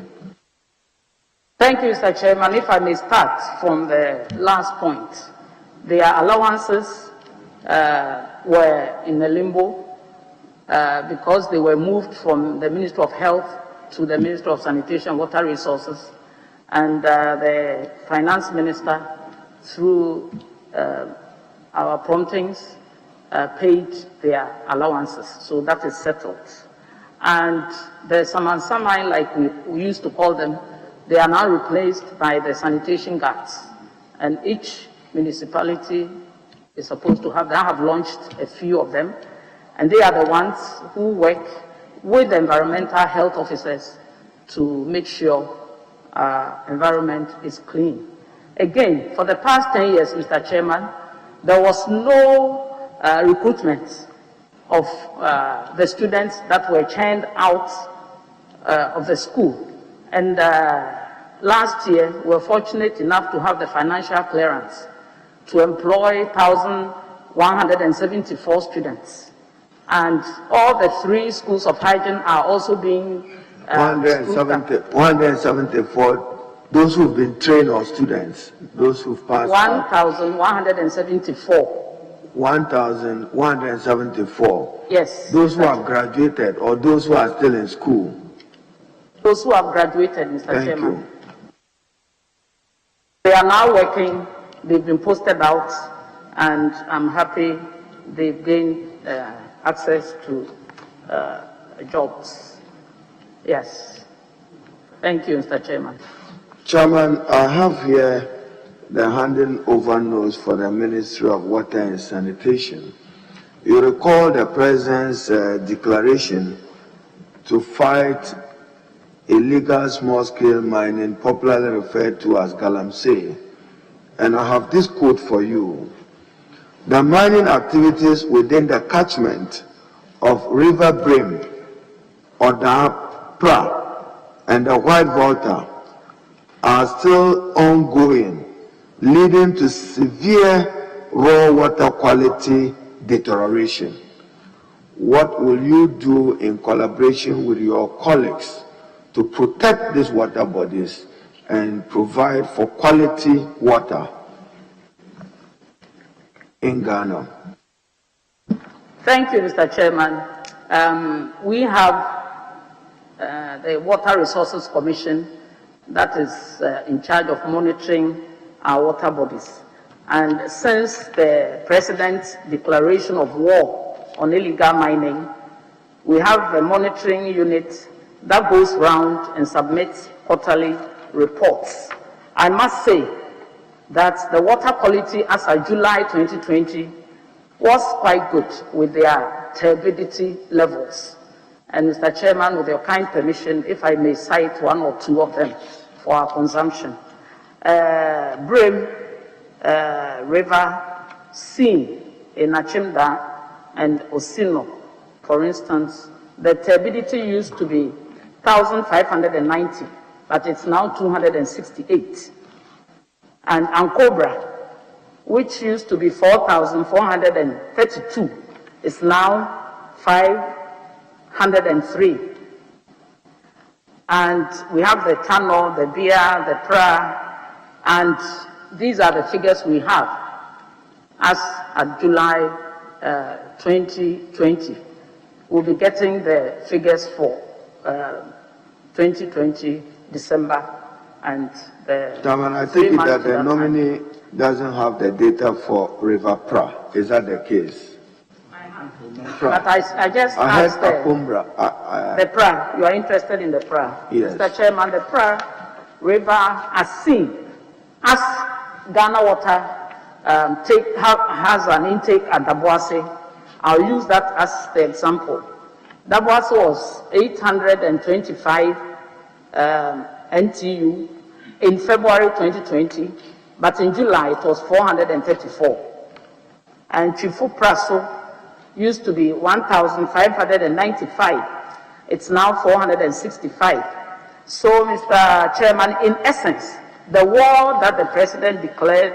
Thank you, Mr. Chairman. If I may start from the last point, their allowances were in a limbo because they were moved from the Ministry of Health to the Ministry of Sanitation and Water Resources, and the Finance Minister, through our promptings, paid their allowances. So that is settled. And the Saman, like we used to call them, they are now replaced by the sanitation guards. And each municipality is supposed to have, they have launched a few of them, and they are the ones who work with the environmental health officers to make sure our environment is clean. Again, for the past 10 years, Mr. Chairman, there was no recruitment of the students that were churned out of the school. And last year, we were fortunate enough to have the financial clearance to employ 1,174 students. And all the 3 schools of hygiene are also being 174, those who've been trained or students, those who've passed 1,174. 1,174. Yes. Those who have graduated or those who are still in school? Those who have graduated, Mr. Thank Chairman. you. They are now working, they've been posted out, and I'm happy they've gained access to jobs. Yes. Thank you, Mr. Chairman. Chairman, I have here the handing over notes for the Ministry of Water and Sanitation. You recall the President's declaration to fight illegal small-scale mining, popularly referred to as galamsey. And I have this quote for you. The mining activities within the catchment of River Brim, Odapra, and the White Volta are still ongoing, leading to severe raw water quality deterioration. What will you do in collaboration with your colleagues to protect these water bodies and provide for quality water in Ghana? Thank you, Mr. Chairman. We have the Water Resources Commission that is in charge of monitoring our water bodies. And since the President's declaration of war on illegal mining, we have a monitoring unit that goes round and submits quarterly reports. I must say that the water quality as of July 2020 was quite good with their turbidity levels. And Mr. Chairman, with your kind permission, if I may cite one or two of them for our consumption. Brim River Scene in Achimda and Osino, for instance, the turbidity used to be 1,590, but it's now 268. And Ankobra, which used to be 4,432, is now 503. And we have the Tano, the Bia, the Pra, and these are the figures we have as at July 2020. We'll be getting the figures for 2020 December and the. Chairman, I think that the nominee doesn't have the data for River Pra. Is that the case? But I just asked the PRA. You are interested in the PRA? Yes. Mr. Chairman, the PRA River as seen, as Ghana Water has an intake at Daboase. I'll use that as the example. Daboase was 825 NTU in February 2020, but in July it was 434. And Chifu Praso used to be 1,595. It's now 465. So, Mr. Chairman, in essence, the war that the President declared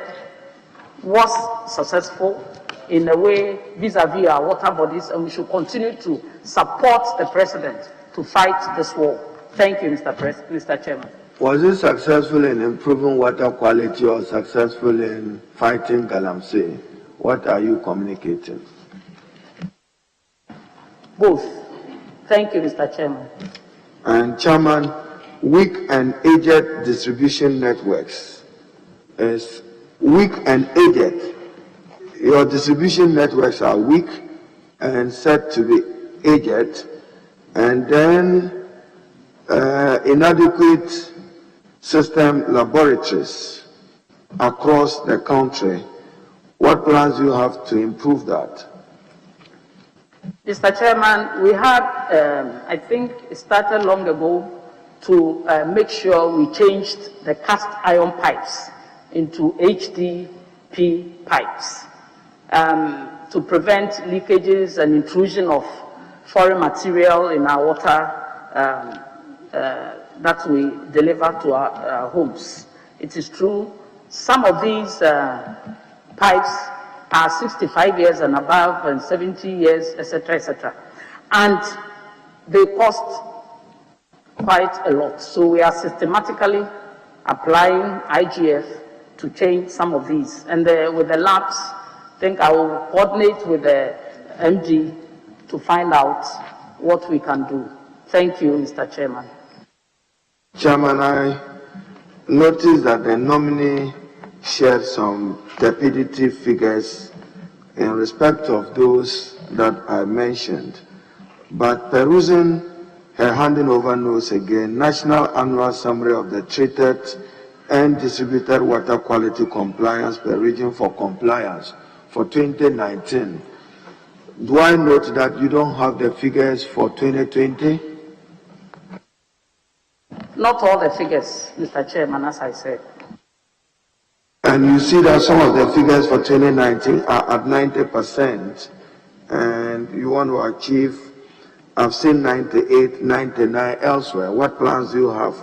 was successful in a way vis-à-vis our water bodies, and we should continue to support the President to fight this war. Thank you, Mr. Chairman. Was it successful in improving water quality or successful in fighting galamsey? What are you communicating? Both. Thank you, Mr. Chairman. And Chairman, weak and aged distribution networks is weak and aged. Your distribution networks are weak and said to be aged, and then inadequate system laboratories across the country. What plans do you have to improve that? Mr. Chairman, we had, I think it started long ago, to make sure we changed the cast iron pipes into HDP pipes to prevent leakages and intrusion of foreign material in our water that we deliver to our homes. It is true, some of these pipes are 65 years and above and 70 years, etc., etc. And they cost quite a lot. So we are systematically applying IGF to change some of these. And with the labs, I think I will coordinate with the MD to find out what we can do. Thank you, Mr. Chairman. Chairman, I noticed that the nominee shared some turbidity figures in respect of those that I mentioned. But perusing her handing over notes again, National Annual Summary of the Treated and Distributed Water Quality Compliance per Region for Compliance for 2019. Do I note that you don't have the figures for 2020? Not all the figures, Mr. Chairman, as I said. And you see that some of the figures for 2019 are at 90%, and you want to achieve, I've seen 98, 99 elsewhere. What plans do you have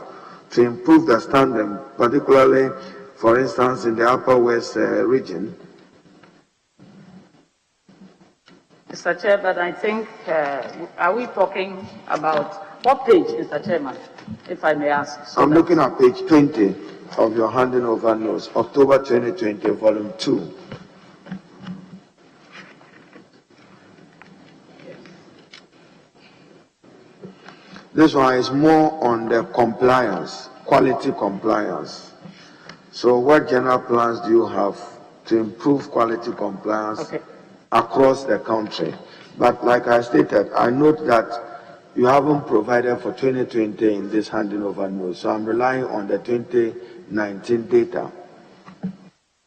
to improve the standard, particularly, for instance, in the Upper West region? Mr. Chair, but I think, are we talking about What page, Mr. Chairman, if I may ask? I'm looking at page 20 of your handing over notes, October 2020, volume 2. This one is more on the compliance, quality compliance. So what general plans do you have to improve quality compliance across the country? But like I stated, I note that you haven't provided for 2020 in this handing over notes, so I'm relying on the 2019 data.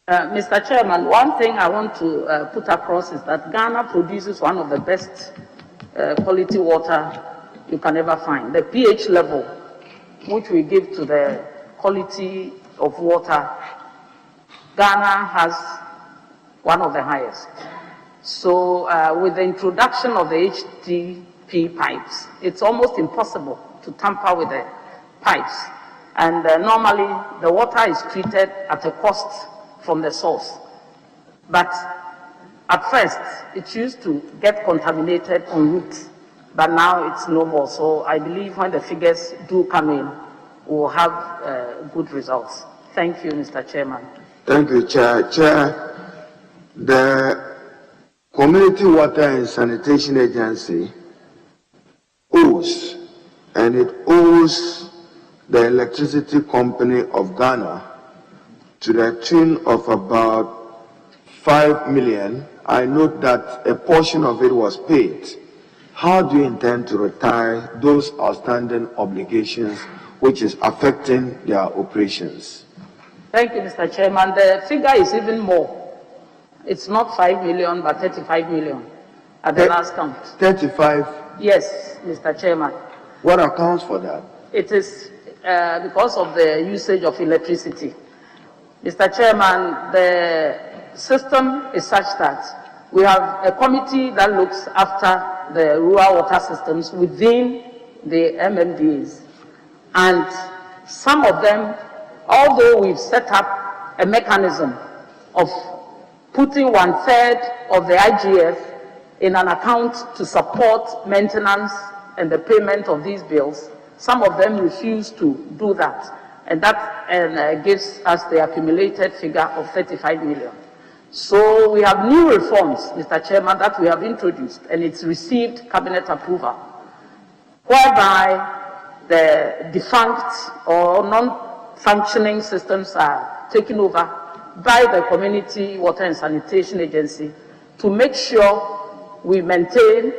Mr. Chairman, one thing I want to put across is that Ghana produces one of the best quality water you can ever find. The pH level, which we give to the quality of water, Ghana has one of the highest. So with the introduction of the HDP pipes, it's almost impossible to tamper with the pipes. And normally the water is treated at a cost from the source. But at first, it used to get contaminated en route, but now it's no more. So I believe when the figures do come in, we'll have good results. Thank you, Mr. Chairman. Thank you, Chair. Chair, the Community Water and Sanitation Agency owes, and it owes the Electricity Company of Ghana to the tune of about 5 million. I note that a portion of it was paid. How do you intend to retire those outstanding obligations which is affecting their operations? Thank you, Mr. Chairman. The figure is even more. It's not 5 million, but 35 million at the last count. 35? Yes, Mr. Chairman. What accounts for that? It is because of the usage of electricity. Mr. Chairman, the system is such that we have a committee that looks after the rural water systems within the MMDAs. And some of them, although we've set up a mechanism of putting 1/3 of the IGF in an account to support maintenance and the payment of these bills, some of them refuse to do that. And that gives us the accumulated figure of 35 million. So we have new reforms, Mr. Chairman, that we have introduced, and it's received cabinet approval, whereby the defunct or non-functioning systems are taken over by the Community Water and Sanitation Agency to make sure we maintain,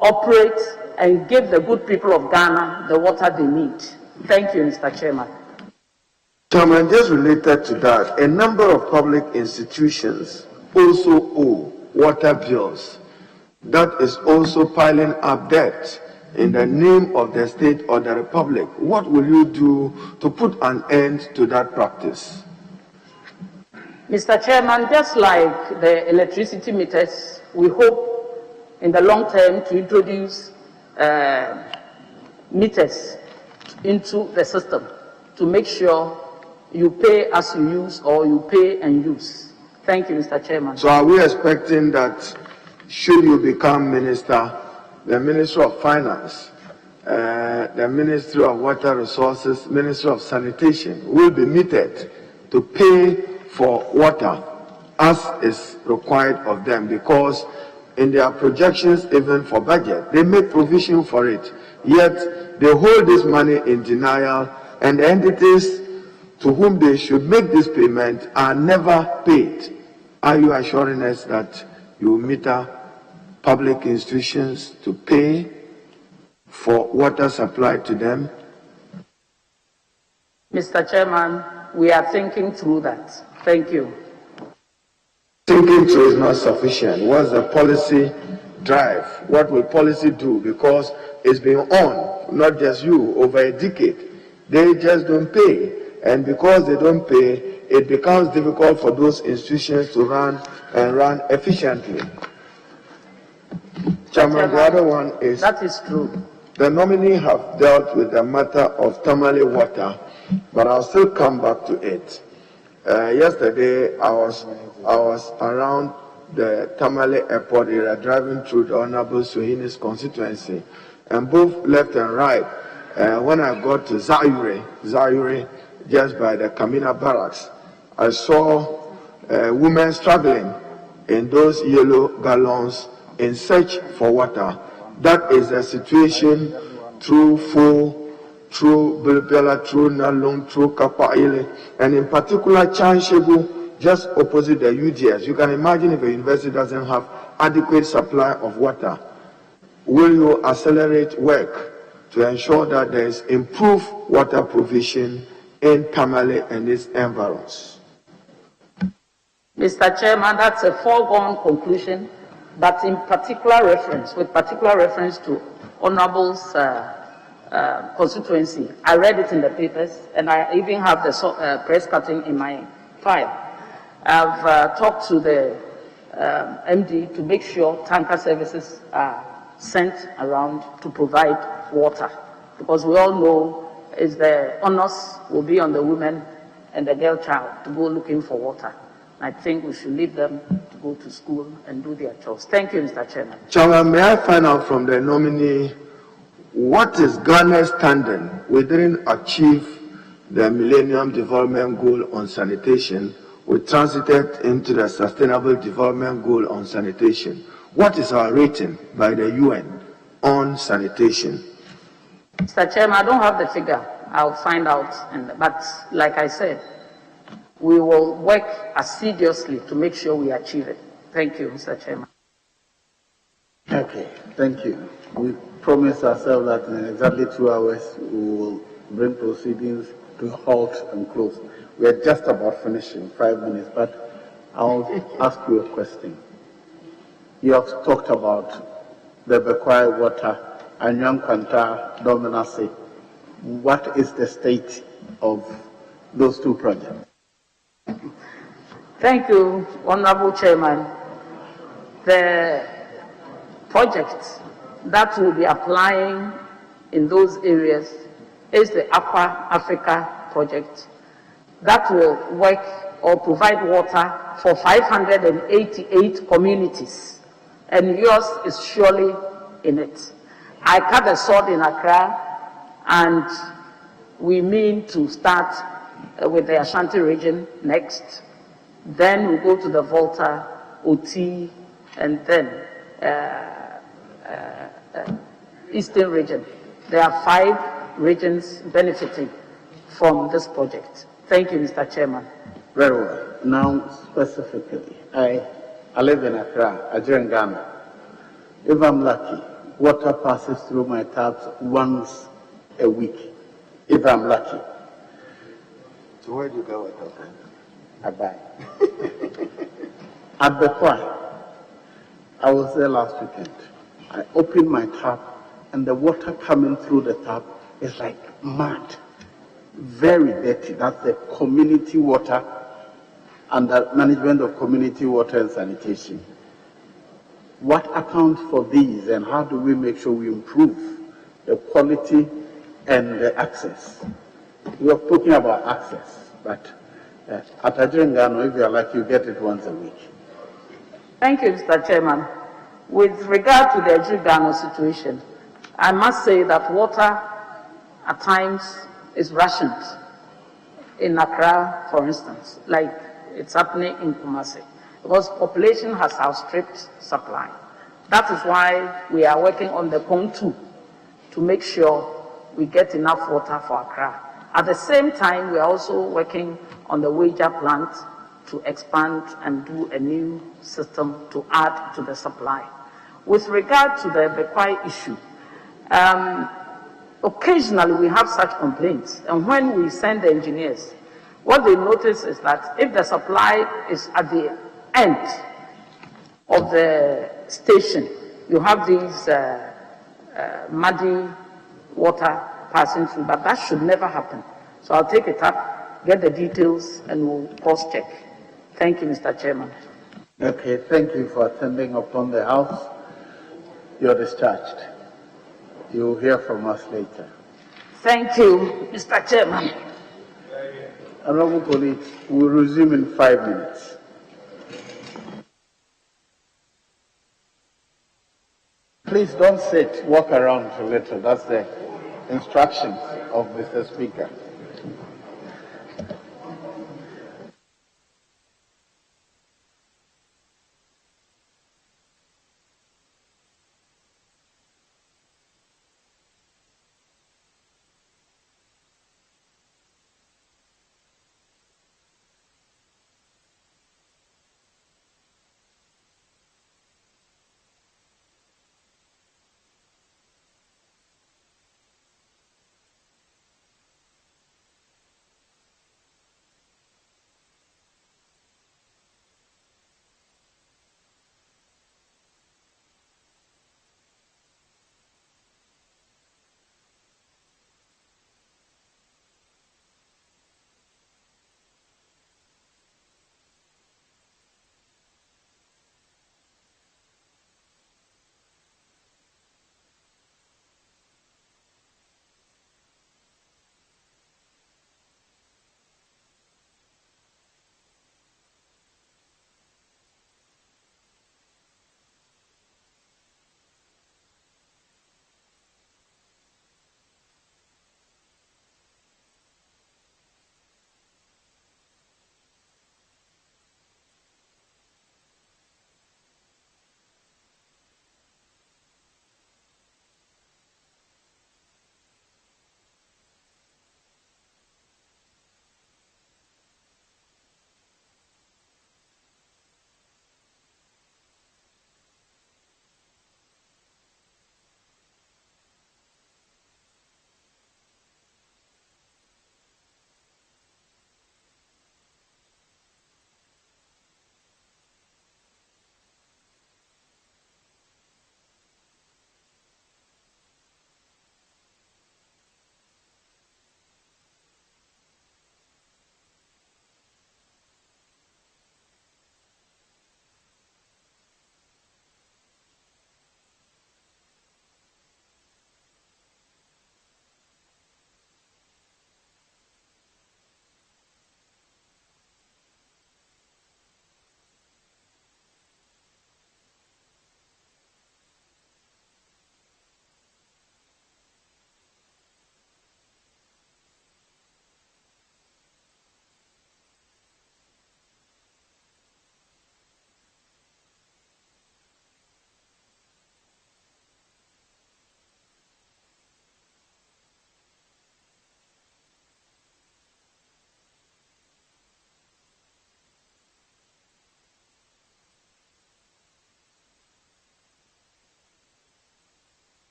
operate, and give the good people of Ghana the water they need. Thank you, Mr. Chairman. Chairman, just related to that, a number of public institutions also owe water bills. That is also piling up debt in the name of the state or the republic. What will you do to put an end to that practice? Mr. Chairman, just like the electricity meters, we hope in the long term to introduce meters into the system to make sure you pay as you use or you pay and use. Thank you, Mr. Chairman. So are we expecting that should you become minister, the Ministry of Finance, the Ministry of Water Resources, Ministry of Sanitation will be meted to pay for water as is required of them, because in their projections, even for budget, they make provision for it, yet they hold this money in denial, and the entities to whom they should make this payment are never paid. Are you assuring us that you will meter public institutions to pay for water supplied to them? Mr. Chairman, we are thinking through that. Thank you. Thinking through is not sufficient. What's the policy drive? What will policy do? Because it's been on, not just you, over a decade. They just don't pay. And because they don't pay, it becomes difficult for those institutions to run efficiently. Chairman, the other one is... That is true. The nominee have dealt with the matter of Tamale water, but I'll still come back to it. Yesterday, I was around the Tamale airport area, driving through the Honorable Suhini's constituency, and both left and right. When I got to Zaire, just by the Kamina barracks, I saw women struggling in those yellow gallons in search for water. That is the situation through Fo, through Bilbela, through Nalung, through Kapaile, and in particular Chanshegu, just opposite the UGS. You can imagine if a university doesn't have adequate supply of water. Will you accelerate work to ensure that there is improved water provision in Tamale and its environs? Mr. Chairman, that's a foregone conclusion, but in particular reference, with particular reference to Honorable's constituency. I read it in the papers, and I even have the press cutting in my file. I've talked to the MD to make sure tanker services are sent around to provide water, because we all know is the onus will be on the women and the girl child to go looking for water. I think we should leave them to go to school and do their chores. Thank you, Mr. Chairman. Chairman, may I find out from the nominee what is Ghana's standing? We didn't achieve the Millennium Development Goal on sanitation. We transited into the Sustainable Development Goal on sanitation. What is our rating by the UN on sanitation? Mr. Chairman, I don't have the figure. I'll find out. But like I said, we will work assiduously to make sure we achieve it. Thank you, Mr. Chairman. Okay, thank you. We promised ourselves that in exactly 2 hours we will bring proceedings to a halt and close. We are just about finishing, 5 minutes, but I'll ask you a question. You have talked about the Bekwai water and Yankwanta Dominasi. What is the state of those two projects? Thank you, Honorable Chairman. The project that will be applying in those areas is the Aqua Africa project that will work or provide water for 588 communities, and yours is surely in it. I cut a sword in Accra, and we mean to start with the Ashanti region next. Then we go to the Volta, Oti, and then Eastern region. There are 5 regions benefiting from this project. Thank you, Mr. Chairman. Very well. Now, specifically, I live in Accra, in Ghana. If I'm lucky, water passes through my taps once a week, if I'm lucky. So where do you go with that? I buy. At the point, I was there last weekend. I opened my tap, and the water coming through the tap is like mud. Very dirty. That's the community water and the management of community water and sanitation. What accounts for these, and how do we make sure we improve the quality and the access? We are talking about access, but at Ajengano, if you are lucky, you get it once a week. Thank you, Mr. Chairman. With regard to the Ajengano situation, I must say that water at times is rationed in Accra, for instance, like it's happening in Kumasi, because population has outstripped supply. That is why we are working on the PON 2 to make sure we get enough water for Accra. At the same time, we are also working on the Wager plant to expand and do a new system to add to the supply. With regard to the Bekwai issue, occasionally we have such complaints, and when we send the engineers, what they notice is that if the supply is at the end of the station, you have these muddy water passing through, but that should never happen. So I'll take it up, get the details, and we'll cross-check. Thank you, Mr. Chairman. Okay, thank you for attending upon the House. You're discharged. You'll hear from us later. Thank you, Mr. Chairman. Honorable colleagues, we'll resume in 5 minutes. Please don't sit, walk around a little. That's the instructions of Mr. Speaker.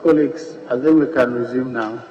Colleagues, I think we can resume now.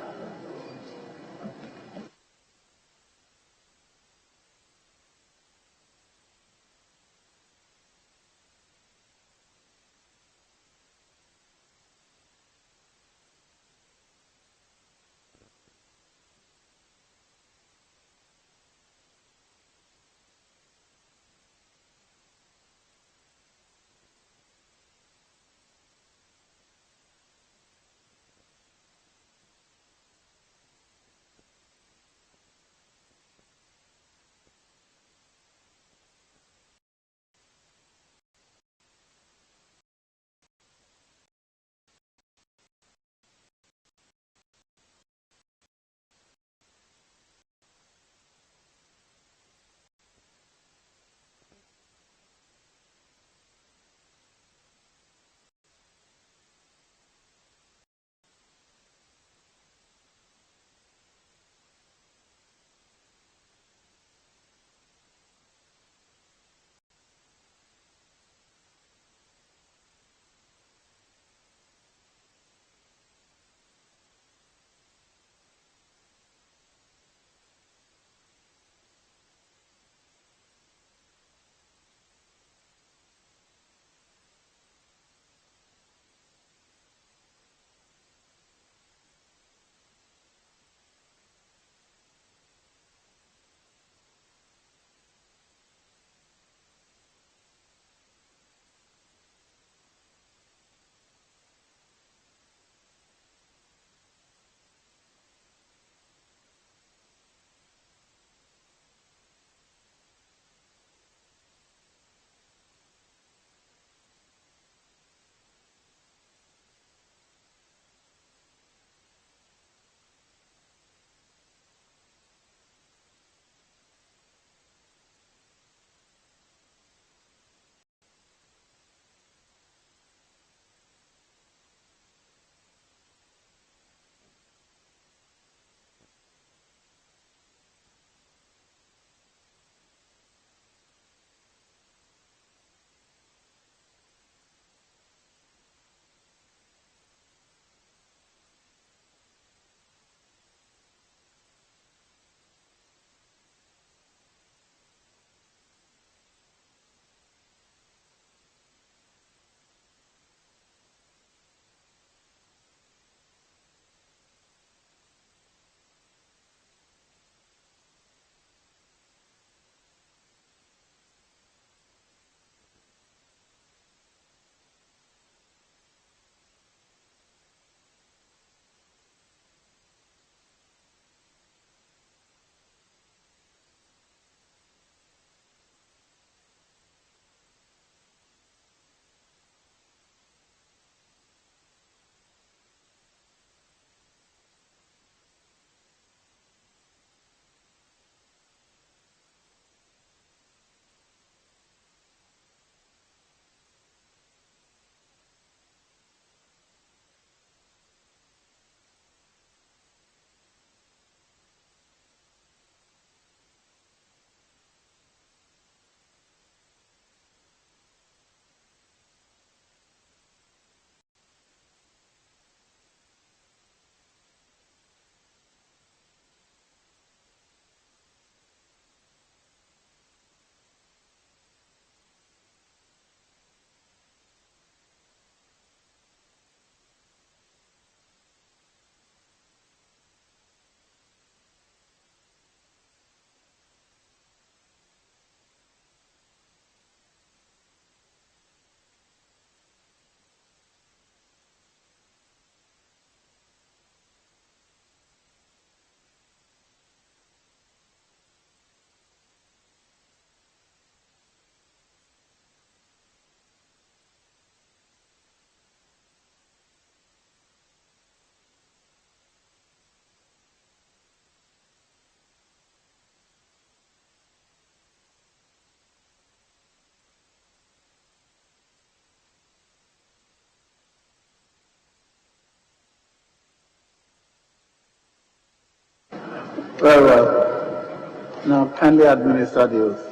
Very well. Now kindly administer the oath.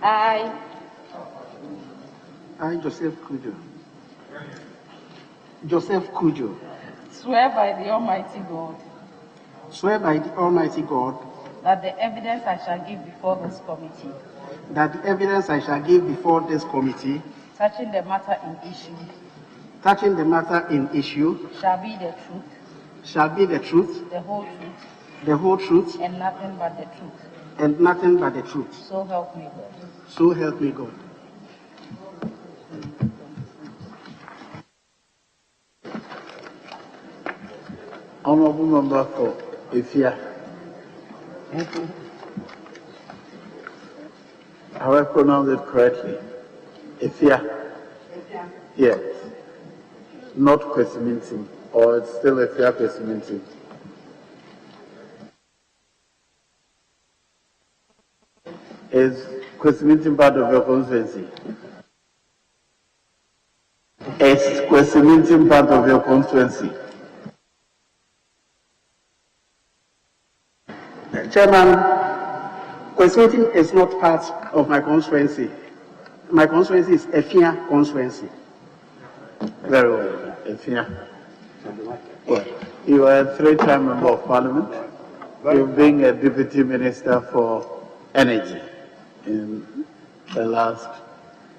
I, Joseph Cudjoe. Joseph Cudjoe. swear by the Almighty God Swear by the Almighty God that the evidence I shall give before this committee that the evidence I shall give before this committee touching the matter in issue shall be the truth, the whole truth, and nothing but the truth. and nothing but the truth. So help me God. So help me God. Honorable member for Ifia. Have I pronounced it correctly? Ifia? Yes. Not Kwesiminti, or it's still Ifia Kwesiminti? Is Kwesiminti part of your constituency? Is Kwesiminti part of your constituency? Chairman, Kwesiminti is not part of my constituency. My constituency is Efia constituency. Very well, Efia. Well, you are a three-time member of parliament. You've been a deputy minister for energy in the last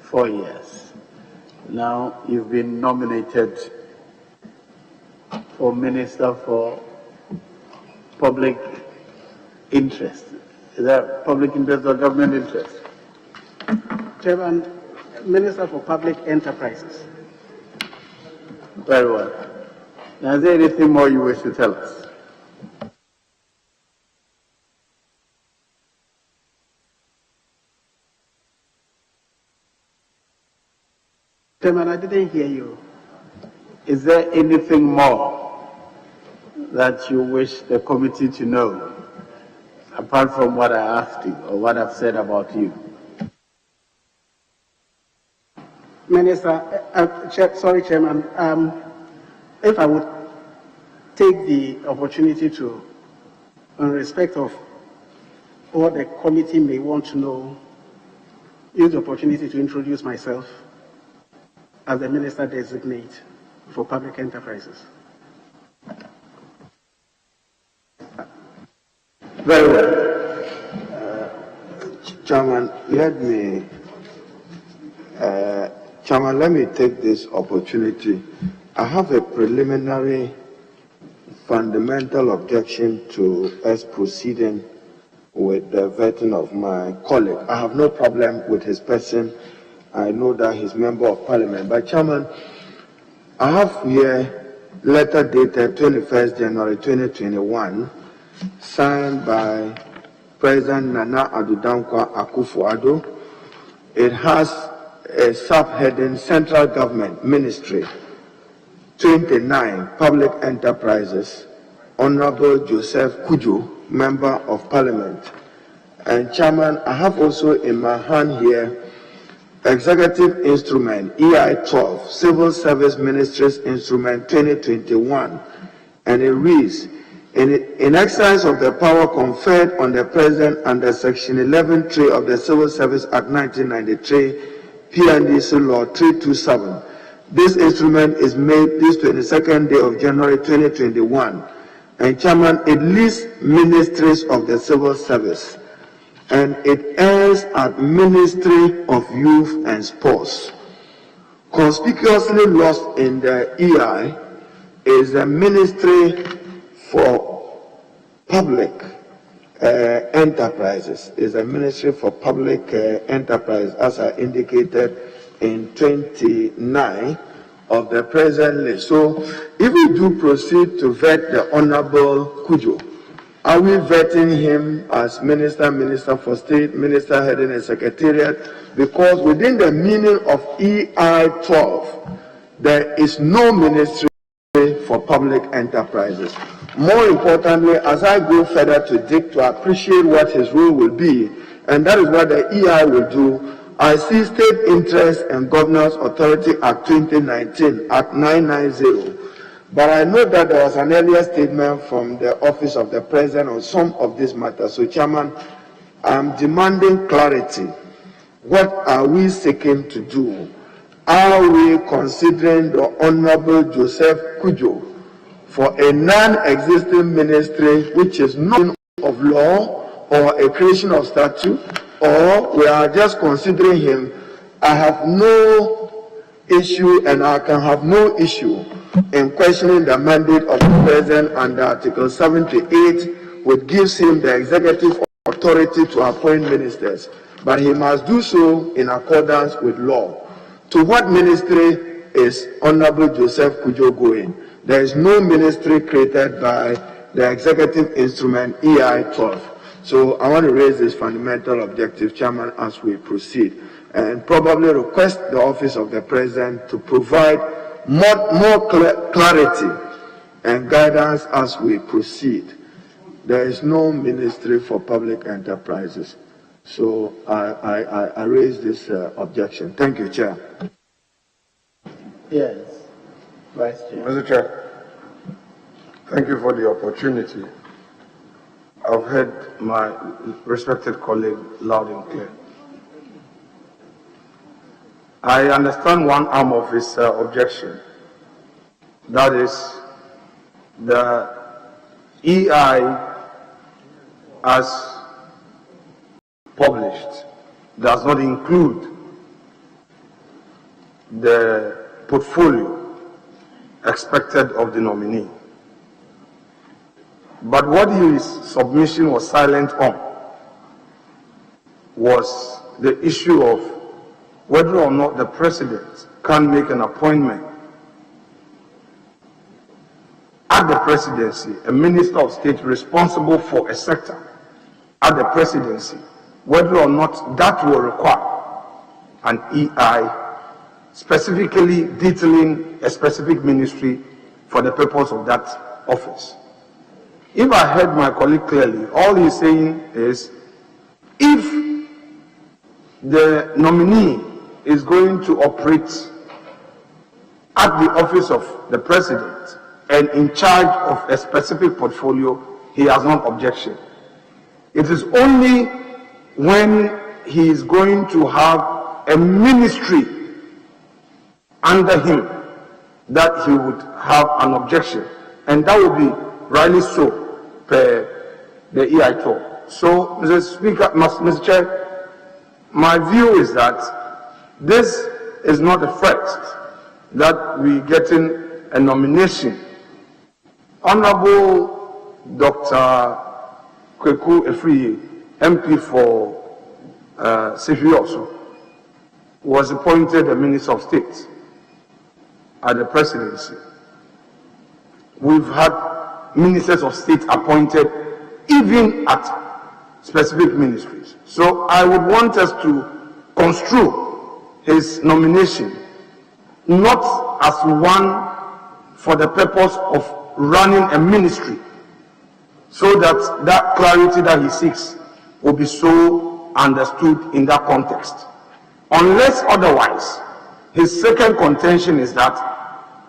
4 years. Now you've been nominated for Minister for Public Interest. Is that public interest or government interest? Chairman, Minister for Public Enterprises. Very well. Now, is there anything more you wish to tell us? Chairman, I didn't hear you. Is there anything more that you wish the committee to know, apart from what I asked you or what I've said about you? Minister, sorry, Chairman, if I would take the opportunity to, in respect of what the committee may want to know, use the opportunity to introduce myself as the Minister Designate for Public Enterprises. Very well. Chairman, let me take this opportunity. I have a preliminary fundamental objection to us proceeding with the vetting of my colleague. I have no problem with his person. I know that he's member of parliament. But Chairman, I have here letter dated 21st January 2021, signed by President Nana Addo Dankwa Akufo-Addo. It has a subheading Central Government Ministry 29 Public Enterprises, Honorable Joseph Cudjoe, Member of Parliament. And Chairman, I have also in my hand here Executive Instrument EI-12, Civil Service Ministries Instrument 2021, and it reads, in exercise of the power conferred on the President under Section 11(3) of the Civil Service Act 1993, PNDC Law 327, this instrument is made this 22nd day of January 2021, and Chairman, it lists ministries of the civil service, and it ends at Ministry of Youth and Sports. Conspicuously lost in the EI is the Ministry for Public Enterprises. Is a Ministry for Public Enterprise, as I indicated in 29 of the present list. So, if we do proceed to vet the Honorable Cudjoe, are we vetting him as Minister for State, Minister heading a secretariat? Because within the meaning of EI-12, there is no Ministry for Public Enterprises. More importantly, as I go further to appreciate what his role will be, and that is what the EI will do, I see State Interest and Governance Authority Act 2019, Act 990. But I know that there was an earlier statement from the Office of the President on some of these matters. So, Chairman, I'm demanding clarity what are we seeking to do? Are we considering the Honorable Joseph Cudjoe for a non-existing ministry which is not of law or a creation of statute, or we are just considering him? I have no issue and I can have no issue in questioning the mandate of the President under Article 78, which gives him the executive authority to appoint ministers, but he must do so in accordance with law. To what ministry is Honorable Joseph Cudjoe going? There is no ministry created by the executive instrument EI 12. So I want to raise this fundamental objective, Chairman, as we proceed, and probably request the office of the President to provide more clarity and guidance as we proceed. There is no ministry for public enterprises. So I raise this objection. Thank you, Chair. Yes, Vice Chair. Mr. Chair, thank you for the opportunity. I've heard my respected colleague loud and clear. I understand one arm of his objection. That is, the EI as published does not include the portfolio expected of the nominee. But what his submission was silent on was the issue of whether or not the President can make an appointment at the Presidency, a Minister of State responsible for a sector at the Presidency, whether or not that will require an EI specifically detailing a specific ministry for the purpose of that office. If I heard my colleague clearly, all he's saying is, if the nominee is going to operate at the office of the President and in charge of a specific portfolio, he has no objection. It is only when he is going to have a ministry under him that he would have an objection, and that would be rightly so per the EI2. So, Mr. Speaker, Mr. Chair, my view is that this is not a first that we getting a nomination. Honorable Dr. Cudjoe Ofori, MP for Cecilia, was appointed a Minister of State at the Presidency. We've had Ministers of State appointed even at specific ministries. So I would want us to construe his nomination not as one for the purpose of running a ministry, so that that clarity that he seeks will be so understood in that context. Unless otherwise, his second contention is that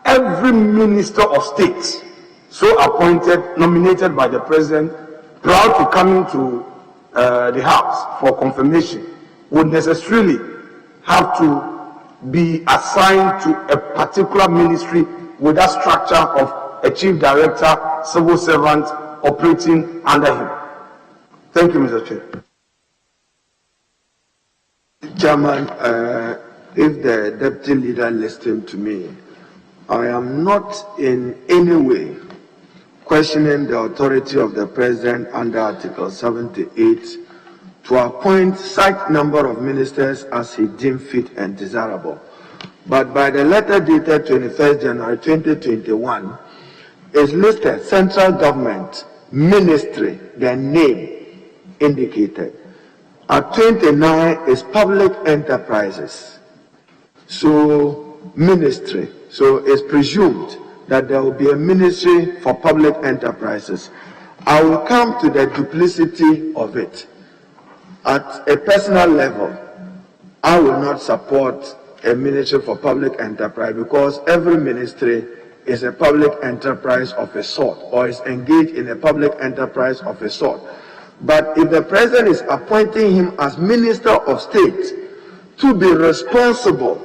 every Minister of State so appointed, nominated by the President, prior to coming to the House for confirmation, would necessarily have to be assigned to a particular ministry with that structure of a chief director, civil servant operating under him. Thank you, Mr. Chair. Chairman, if the deputy leader listens to me, I am not in any way questioning the authority of the President under Article 78 to appoint such number of ministers as he deemed fit and desirable. But by the letter dated 21st January 2021, is listed Central Government Ministry, the name indicated. At 29 is Public Enterprises. So, ministry. So, it's presumed that there will be a ministry for public enterprises. I will come to the duplicity of it. At a personal level, I will not support a ministry for public enterprise because every ministry is a public enterprise of a sort or is engaged in a public enterprise of a sort. But if the President is appointing him as Minister of State to be responsible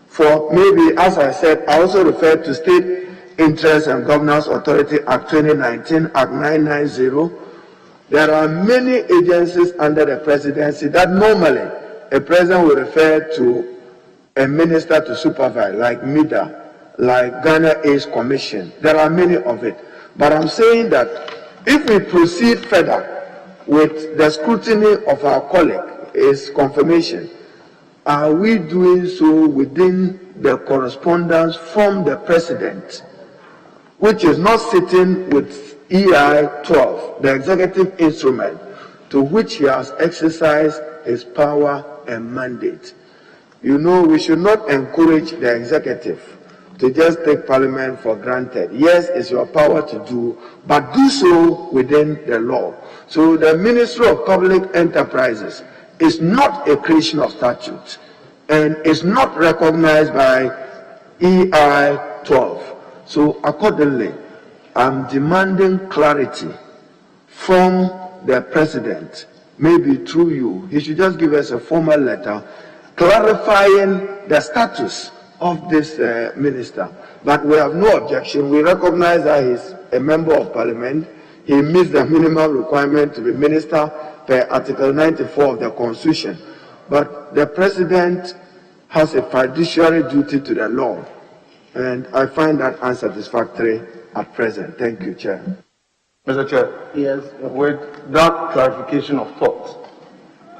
for maybe, as I said, I also referred to State Interest and Governance Authority Act 2019, Act 990. There are many agencies under the presidency that normally a president will refer to a minister to supervise, like MIDA, like Ghana AIDS Commission. There are many of it. But I'm saying that if we proceed further with the scrutiny of our colleague, is confirmation. Are we doing so within the correspondence from the president, which is not sitting with EI 12, the executive instrument to which he has exercised his power and mandate? You know, we should not encourage the executive to just take parliament for granted. Yes, it's your power to do, but do so within the law. So the Ministry of Public Enterprises is not a creation of statute and is not recognized by EI 12. So accordingly, I'm demanding clarity from the president, maybe through you. He should just give us a formal letter clarifying the status of this minister. But we have no objection. We recognize that he's a member of parliament. He meets the minimum requirement to be minister per Article 94 of the Constitution. But the president has a fiduciary duty to the law. And I find that unsatisfactory at present. Thank you, Chair. Mr. Chair, yes, with that clarification of thought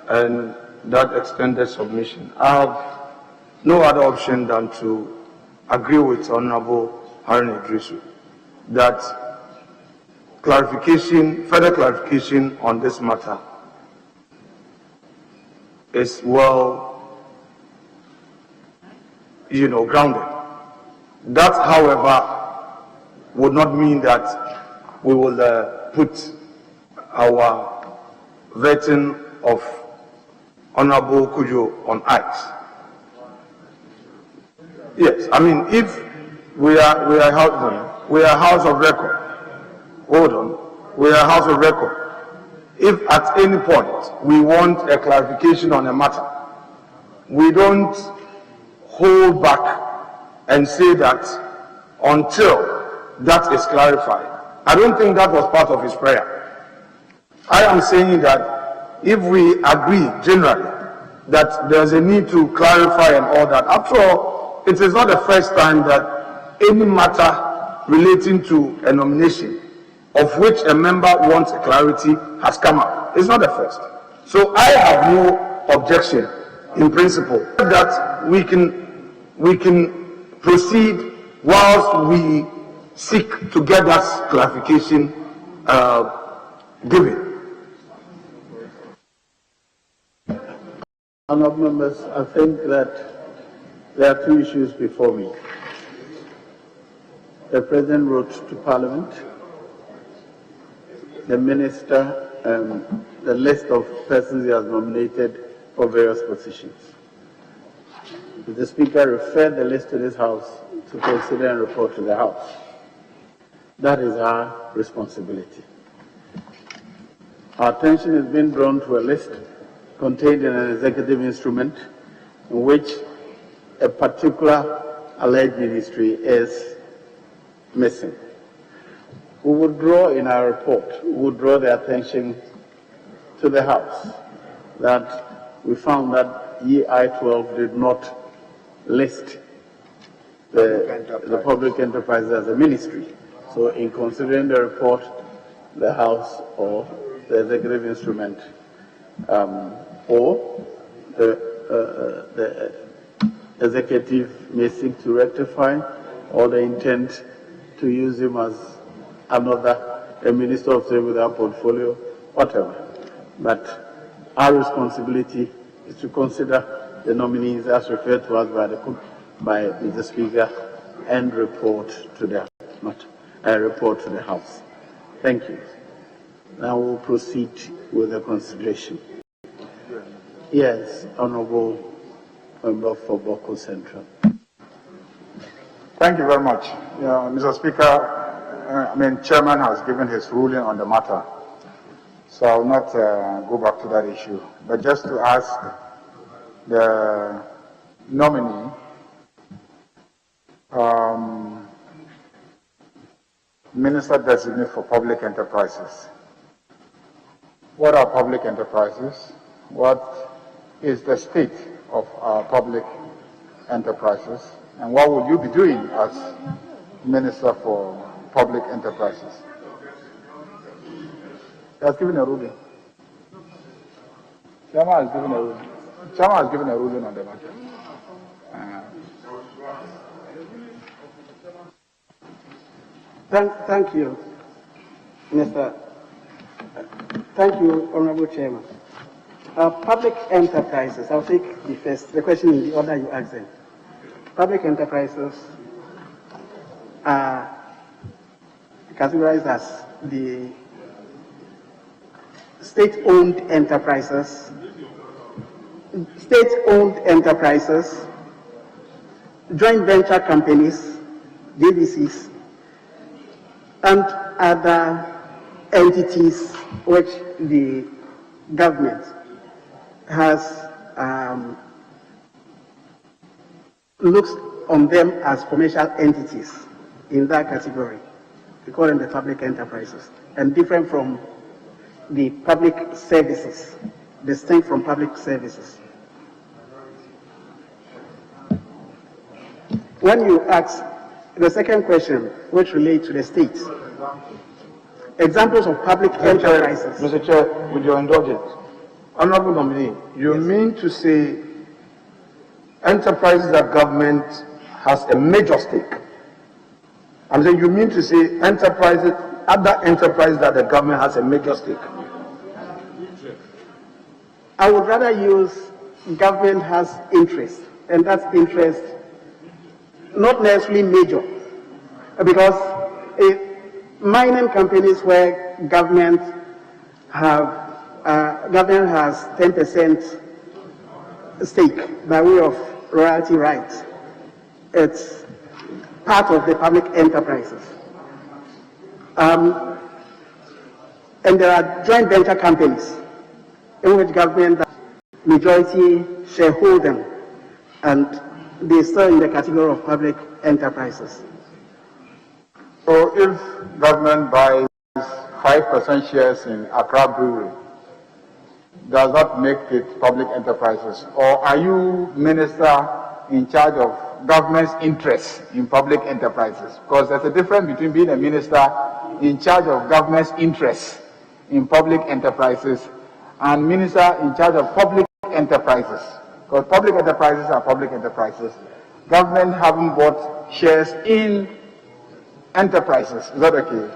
and that extended submission, I have no other option than to agree with Honorable Harun Idrisu that further clarification on this matter is well, grounded. That, however, would not mean that we will put our vetting of Honorable Cudjoe on ice. Yes, I mean, if we are house of record. Hold on, we are house of record. If at any point we want a clarification on a matter, we don't hold back and say that until that is clarified. I don't think that was part of his prayer. I am saying that if we agree generally that there's a need to clarify and all that, after all, it is not the first time that any matter relating to a nomination of which a member wants clarity has come up. It's not the first. So I have no objection in principle that we can proceed whilst we seek to get that clarification given. Honourable members, I think that there are two issues before me. The President wrote to Parliament, the Minister, the list of persons he has nominated for various positions. The Speaker referred the list to this House to consider and report to the House. That is our responsibility. Our attention has been drawn to a list contained in an executive instrument in which a particular alleged ministry is missing. We would draw in our report, we would draw the attention to the House that we found that EI 12 did not list the public enterprises as a ministry. So in considering the report, the House or the executive instrument or the executive may seek to rectify or the intent to use him as a minister of state with our portfolio, whatever. But our responsibility is to consider the nominees as referred to us by the Speaker and report to the House. Thank you. Now we'll proceed with the consideration. Yes, Honourable Member for Boko Central. Thank you very much. Mr. Speaker, Chairman has given his ruling on the matter, so I will not go back to that issue. But just to ask the nominee, Minister Designate for Public Enterprises. What are public enterprises? What is the state of our public enterprises? And what will you be doing as Minister for Public Enterprises? He has given a ruling. Chama has given a ruling. Chama has given a ruling on the matter. Thank you, Mr. Thank you, Honorable Chairman. Public enterprises, I'll take the question in the order you asked them. Public enterprises are categorized as the state-owned enterprises, joint venture companies, JVCs, and other entities which the government has looks on them as commercial entities in that category. We call them the public enterprises, and different from the public services, distinct from public services. When you ask the second question, which relates to the states, examples of public enterprises. Mr. Chair, with your indulgence, Honorable Nominee, you mean to say enterprises that government has a major stake? I'm saying you mean to say enterprises, other enterprises that the government has a major stake? I would rather use government has interest, and that interest not necessarily major, because mining companies where government has 10% stake by way of royalty rights. It's part of the public enterprises. And there are joint venture companies in which government has majority shareholding, and they still in the category of public enterprises. So if government buys 5% shares in Accra Brewery, does that make it public enterprises? Or are you minister in charge of government's interests in public enterprises? Because there's a difference between being a minister in charge of government's interests in public enterprises and minister in charge of public enterprises. Because public enterprises are public enterprises. Government haven't bought shares in enterprises. Is that okay?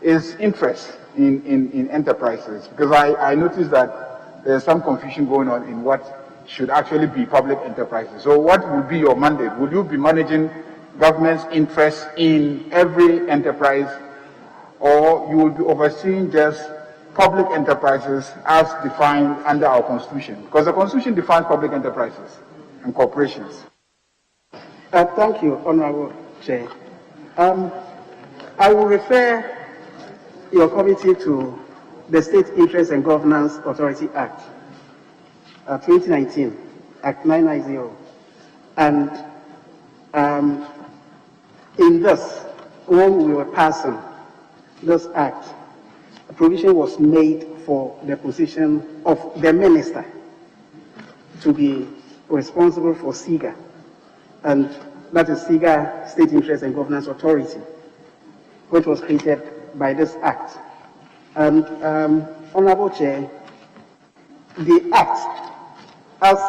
Is interest in enterprises? Because I noticed that there's some confusion going on in what should actually be public enterprises. So what will be your mandate? Will you be managing government's interest in every enterprise, or you will be overseeing just public enterprises as defined under our Constitution? Because the Constitution defines public enterprises and corporations. Thank you, Honorable Chair. I will refer your committee to the State Interest and Governance Authority Act, 2019, Act 990. And in this, when we were passing this act, a provision was made for the position of the minister to be responsible for SIGA, and that is SIGA, State Interest and Governance Authority, which was created by this act. And Honorable Chair, the act, as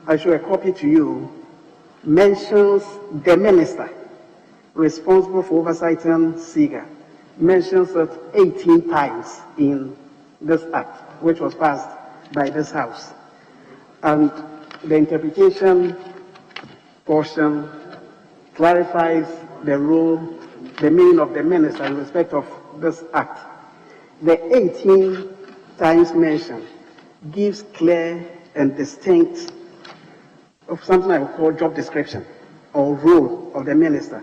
I show a copy to you, mentions the minister responsible for oversighting SIGA, mentions it 18 times in this act, which was passed by this House. And the interpretation portion clarifies the role, the meaning of the minister in respect of this act. The 18 times mentioned gives clear and distinct of something I would call job description or role of the minister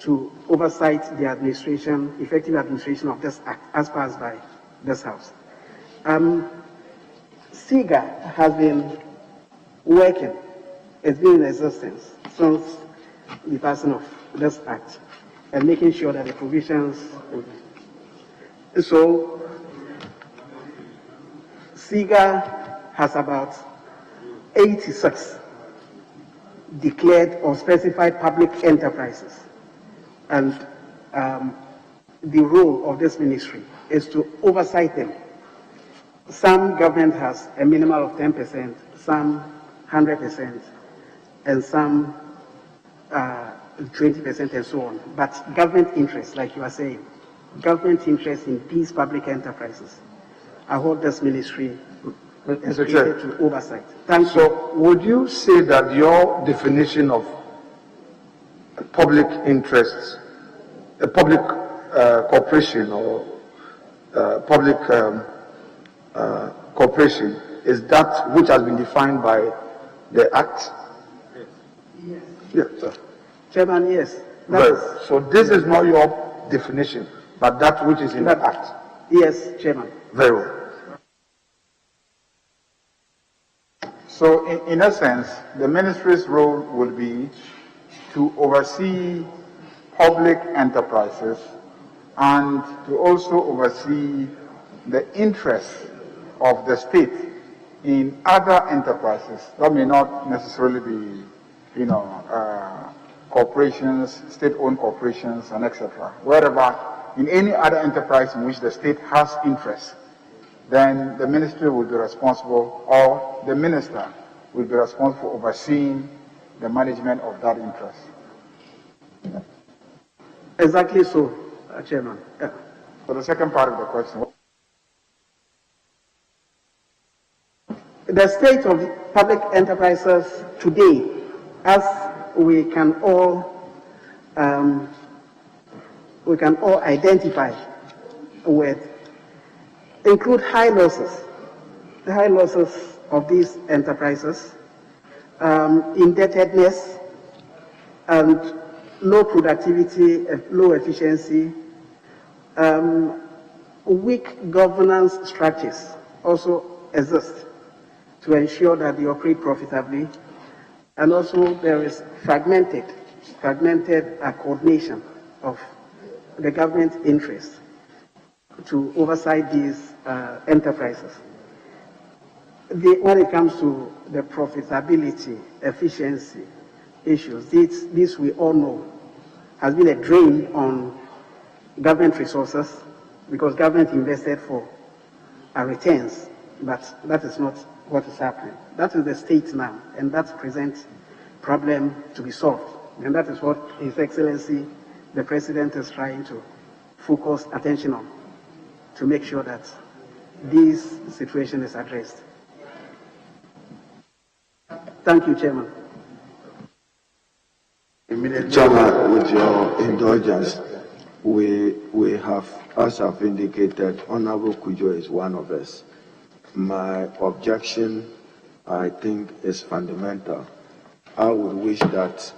to oversight the administration, effective administration of this act as passed by this House. SIGA has been working. It's been in existence since the passing of this act and making sure that the provisions. So, SIGA has about 86 declared or specified public enterprises. And the role of this ministry is to oversight them. Some government has a minimum of 10%, some 100%, and some 20% and so on. But government interest, like you are saying, government interest in these public enterprises are what this ministry is created to oversight. Thank you. So would you say that your definition of public interests, a public corporation or public corporation is that which has been defined by the Act? Yes. Yes, sir. Chairman, yes. Right. So this is not your definition, but that which is in the Act? Yes, Chairman. Very well. So in essence, the ministry's role will be to oversee public enterprises and to also oversee the interests of the state in other enterprises that may not necessarily be, corporations, state-owned corporations, and etc. Wherever, in any other enterprise in which the state has interest, then the ministry will be responsible, or the minister will be responsible for overseeing the management of that interest. Exactly so, Chairman. Yeah. For the second part of the question. The state of public enterprises today, as we can all identify with, include high losses. The high losses of these enterprises, indebtedness, and low productivity, low efficiency, weak governance structures also exist to ensure that they operate profitably, and also there is fragmented coordination of the government interest to oversight these enterprises. When it comes to the profitability, efficiency issues, this we all know has been a drain on government resources because government invested for returns, but that is not what is happening. That is the state now, and that presents problem to be solved. And that is what His Excellency, the President, is trying to focus attention on, to make sure that this situation is addressed. Thank you, Chairman. Chairman, with your indulgence, we have, as I've indicated, Honorable Cudjoe is one of us. My objection, I think, is fundamental. I would wish that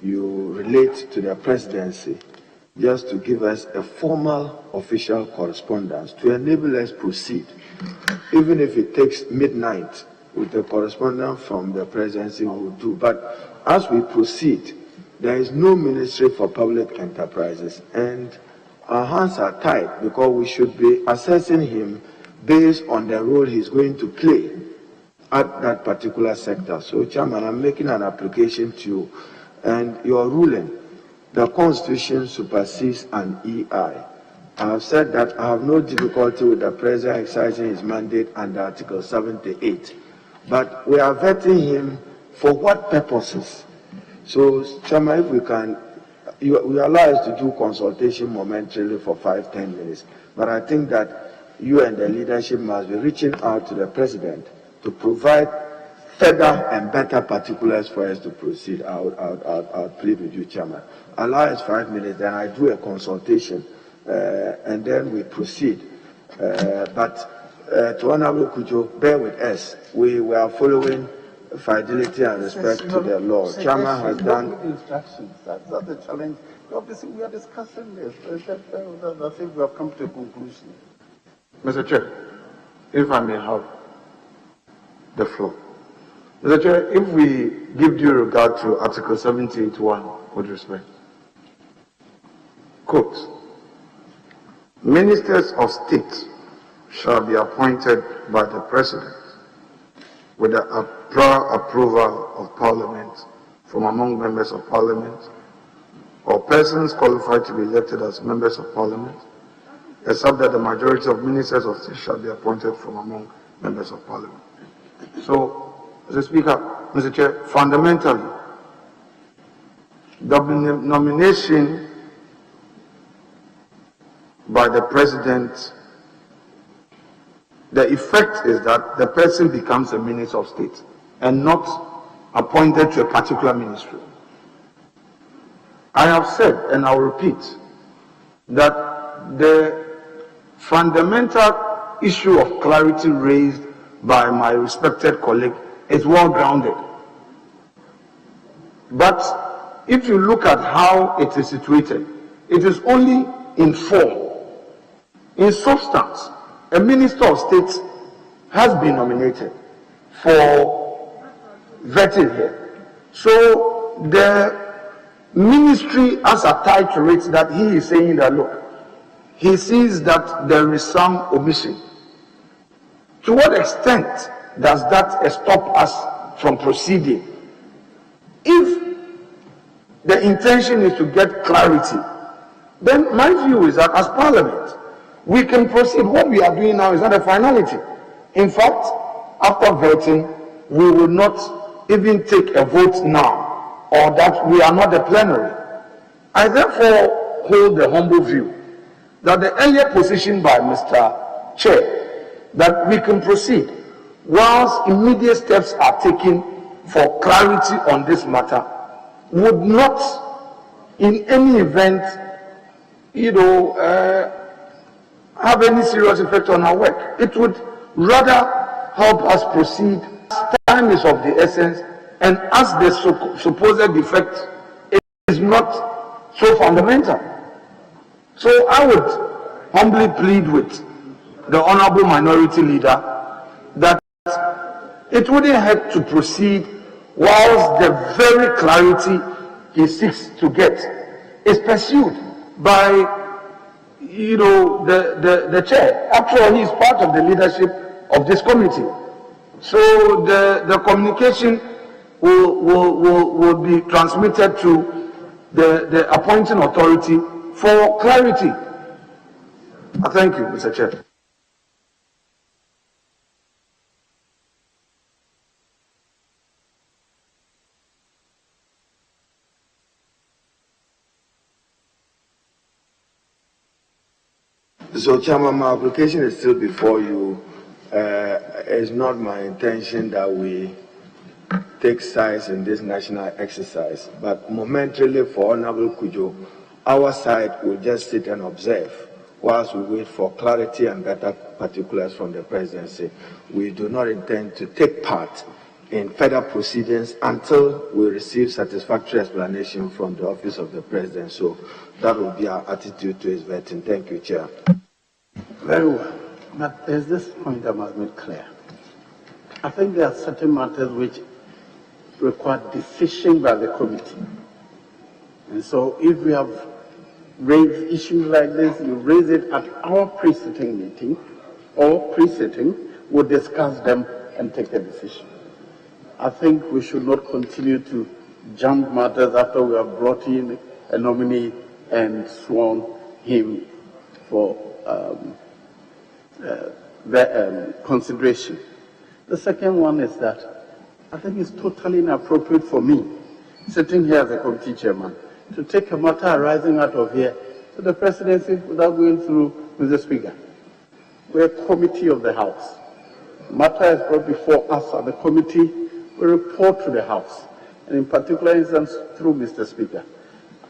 you relate to the presidency just to give us a formal official correspondence to enable us proceed, even if it takes midnight with the correspondence from the presidency we will do. But as we proceed, there is no Ministry for Public Enterprises, and our hands are tied because we should be assessing him based on the role he's going to play at that particular sector. So, Chairman, I'm making an application to you, and your ruling, the Constitution supersedes an EI. I have said that I have no difficulty with the President exercising his mandate under Article 78, but we are vetting him for what purposes? So, Chairman, if we can, we allow us to do consultation momentarily for 5-10 minutes, but I think that you and the leadership must be reaching out to the President to provide further and better particulars for us to proceed. I'll plead with you, Chairman. Allow us 5 minutes, then I do a consultation, and then we proceed. But to Honorable Cudjoe, bear with us. We are following fidelity and respect to the law. Chairman has done instructions. That's not the challenge. Obviously, we are discussing this. I think we have come to a conclusion. Mr. Chair, if I may have the floor. Mr. Chair, if we give due regard to Article 78(1), with respect, quote, ministers of state shall be appointed by the President with the prior approval of Parliament from among members of Parliament or persons qualified to be elected as members of Parliament, except that the majority of ministers of state shall be appointed from among members of Parliament. So, Mr. Speaker, Mr. Chair, fundamentally, the nomination by the President, the effect is that the person becomes a minister of state and not appointed to a particular ministry. I have said, and I'll repeat, that the fundamental issue of clarity raised by my respected colleague is well grounded. But if you look at how it is situated, it is only in form. In substance, a minister of state has been nominated for vetting here. So the ministry has attached to it that he is saying that, look, he sees that there is some omission. To what extent does that stop us from proceeding? If the intention is to get clarity, then my view is that as Parliament, we can proceed. What we are doing now is not a finality. In fact, after voting, we will not even take a vote now, or that we are not the plenary. I therefore hold the humble view that the earlier position by Mr. Chair, that we can proceed whilst immediate steps are taken for clarity on this matter, would not in any event, have any serious effect on our work. It would rather help us proceed. Time is of the essence, and as the supposed defect is not so fundamental. So I would humbly plead with the Honorable Minority Leader that it wouldn't hurt to proceed whilst the very clarity he seeks to get is pursued by the chair. After all, he is part of the leadership of this committee. So the communication will be transmitted to the appointing authority for clarity. Thank you, Mr. Chair. So, Chairman, my application is still before you. It's not my intention that we take sides in this national exercise, but momentarily for Honorable Cudjoe, our side will just sit and observe whilst we wait for clarity and better particulars from the presidency. We do not intend to take part in further proceedings until we receive satisfactory explanation from the office of the president. So that will be our attitude to his vetting. Thank you, Chair. Very well. But there's this point I must make clear. I think there are certain matters which require decision by the committee. And so if we have raised issues like this, you raise it at our pre-sitting meeting or pre-sitting, we'll discuss them and take a decision. I think we should not continue to jump matters after we have brought in a nominee and sworn him for consideration. The second one is that I think it's totally inappropriate for me, sitting here as a committee chairman, to take a matter arising out of here to the presidency without going through Mr. Speaker. We're a committee of the House. Matter is brought before us at the committee, we report to the House, and in particular instance through Mr. Speaker.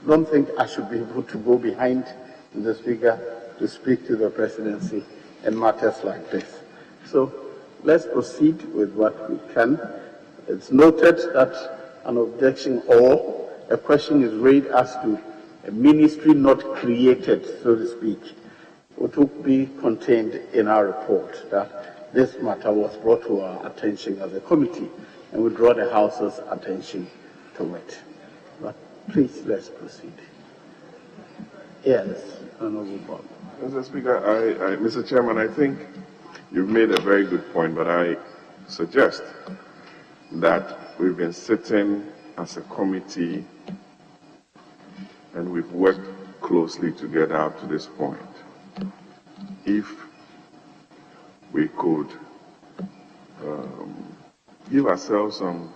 I don't think I should be able to go behind Mr. Speaker to speak to the presidency and matters like this. So let's proceed with what we can. It's noted that an objection or a question is raised as to a ministry not created, so to speak, which will be contained in our report, that this matter was brought to our attention as a committee. and we draw the House's attention to it. But please, let's proceed. Yes, Honorable Bob. Mr. Speaker, Mr. Chairman, I think you've made a very good point, but I suggest that we've been sitting as a committee and we've worked closely together up to this point. If we could give ourselves some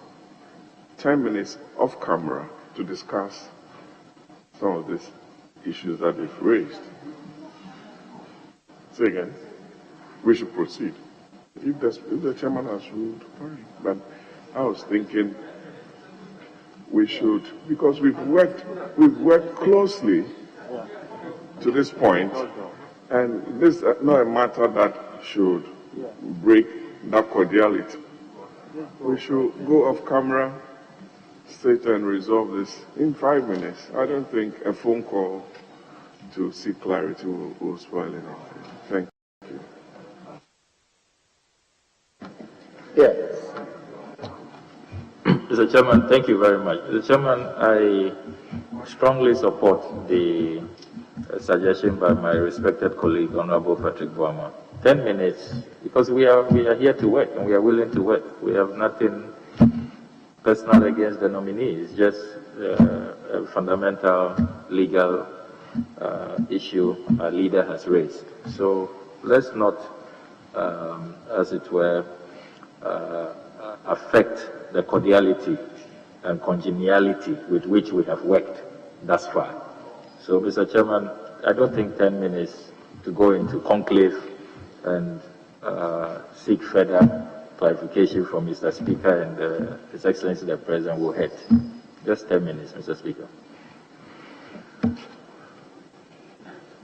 10 minutes off camera to discuss some of these issues that we've raised. Say again. We should proceed. If the chairman has ruled, fine. But I was thinking we should, because we've worked closely to this point, and this is not a matter that should break that cordiality. We should go off camera, sit and resolve this in 5 minutes. I don't think a phone call to seek clarity will spoil anything. Thank you. Yes. Mr. Chairman, thank you very much. Mr. Chairman, I strongly support the suggestion by my respected colleague, Honorable Patrick Boama. 10 minutes, because we are here to work and we are willing to work. We have nothing personal against the nominees, just a fundamental legal issue our leader has raised. So let's not, as it were, affect the cordiality and congeniality with which we have worked thus far. So, Mr. Chairman, I don't think 10 minutes to go into conclave and seek further clarification from Mr. Speaker and His Excellency the President will hit. Just 10 minutes, Mr. Speaker.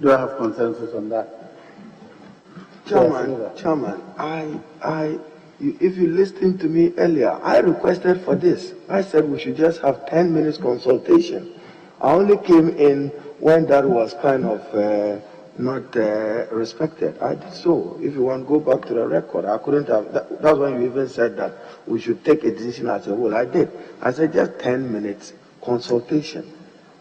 Do I have consensus on that? Chairman, if you listened to me earlier, I requested for this. I said we should just have 10 minutes consultation. I only came in when that was kind of not respected. I did so. If you want to go back to the record, I couldn't have. That's when you even said that we should take a decision as a whole. I did. I said just 10 minutes consultation.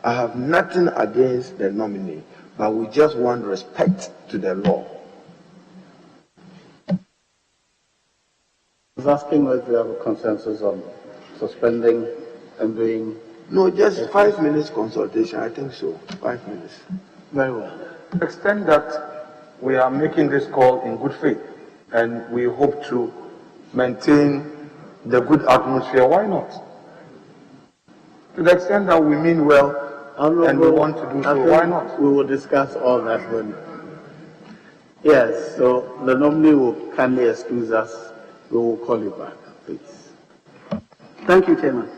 I have nothing against the nominee, but we just want respect to the law. I was asking whether we have a consensus on suspending and doing. No, just 5 minutes consultation. I think so. 5 minutes. Very well. To the extent that we are making this call in good faith and we hope to maintain the good atmosphere, why not? To the extent that we mean well and we want to do so, why not? We will discuss all that when. Yes, so the nominee will kindly excuse us. We will call you back, please. Thank you, Chairman.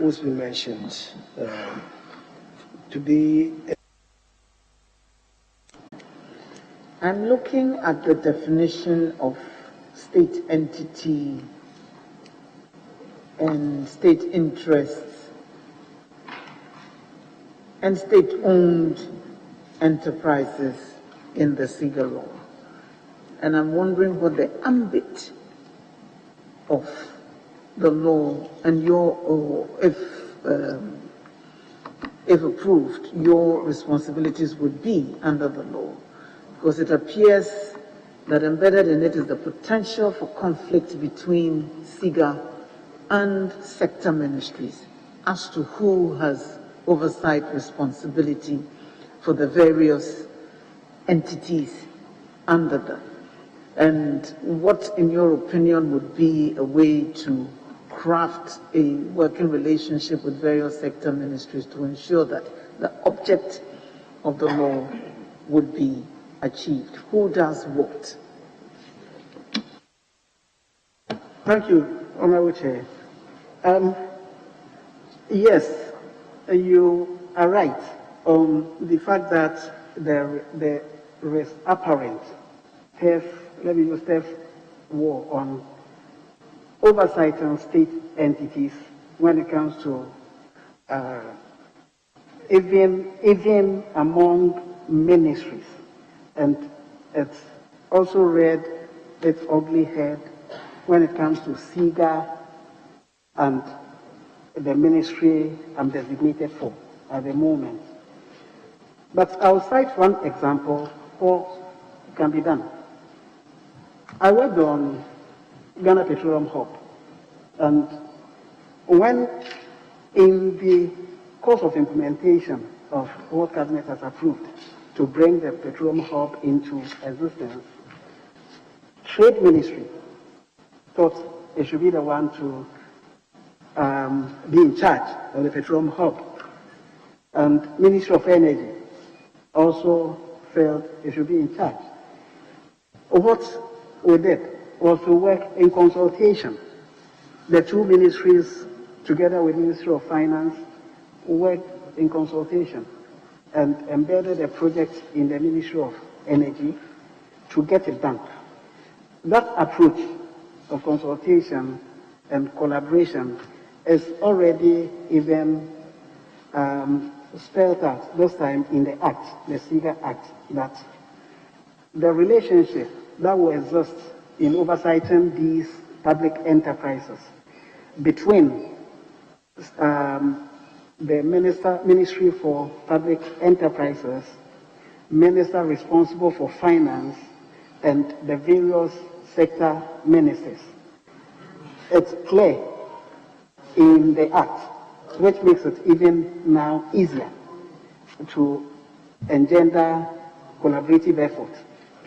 who's been mentioned to be. I'm looking at the definition of state entity and state interests and state-owned enterprises in the SIGA law. And I'm wondering what the ambit of the law and if approved, your responsibilities would be under the law. Because it appears that embedded in it is the potential for conflict between SIGA and sector ministries as to who has oversight responsibility for the various entities under them. And what, in your opinion, would be a way to craft a working relationship with various sector ministries to ensure that the object of the law would be achieved? Who does what? Thank you, Honorable Chair. Yes, you are right on the fact that there is apparent theft war on oversight on state entities when it comes to even among ministries. And it's also read its ugly head when it comes to SIGA and the ministry I'm designated for at the moment. But I'll cite one example what can be done. I worked on Ghana Petroleum Hub, and when in the course of implementation of what Cabinet has approved to bring the Petroleum Hub into existence, Trade Ministry thought it should be the one to be in charge of the Petroleum Hub. And Ministry of Energy also felt it should be in charge. What we did was to work in consultation. The two ministries, together with Ministry of Finance, worked in consultation and embedded a project in the Ministry of Energy to get it done. That approach of consultation and collaboration is already even spelled out this time in the Act, the SIGA Act, that the relationship that will exist in oversighting these public enterprises between the Ministry for Public Enterprises, Minister responsible for finance, and the various sector ministers. It's clear in the Act, which makes it even now easier to engender collaborative effort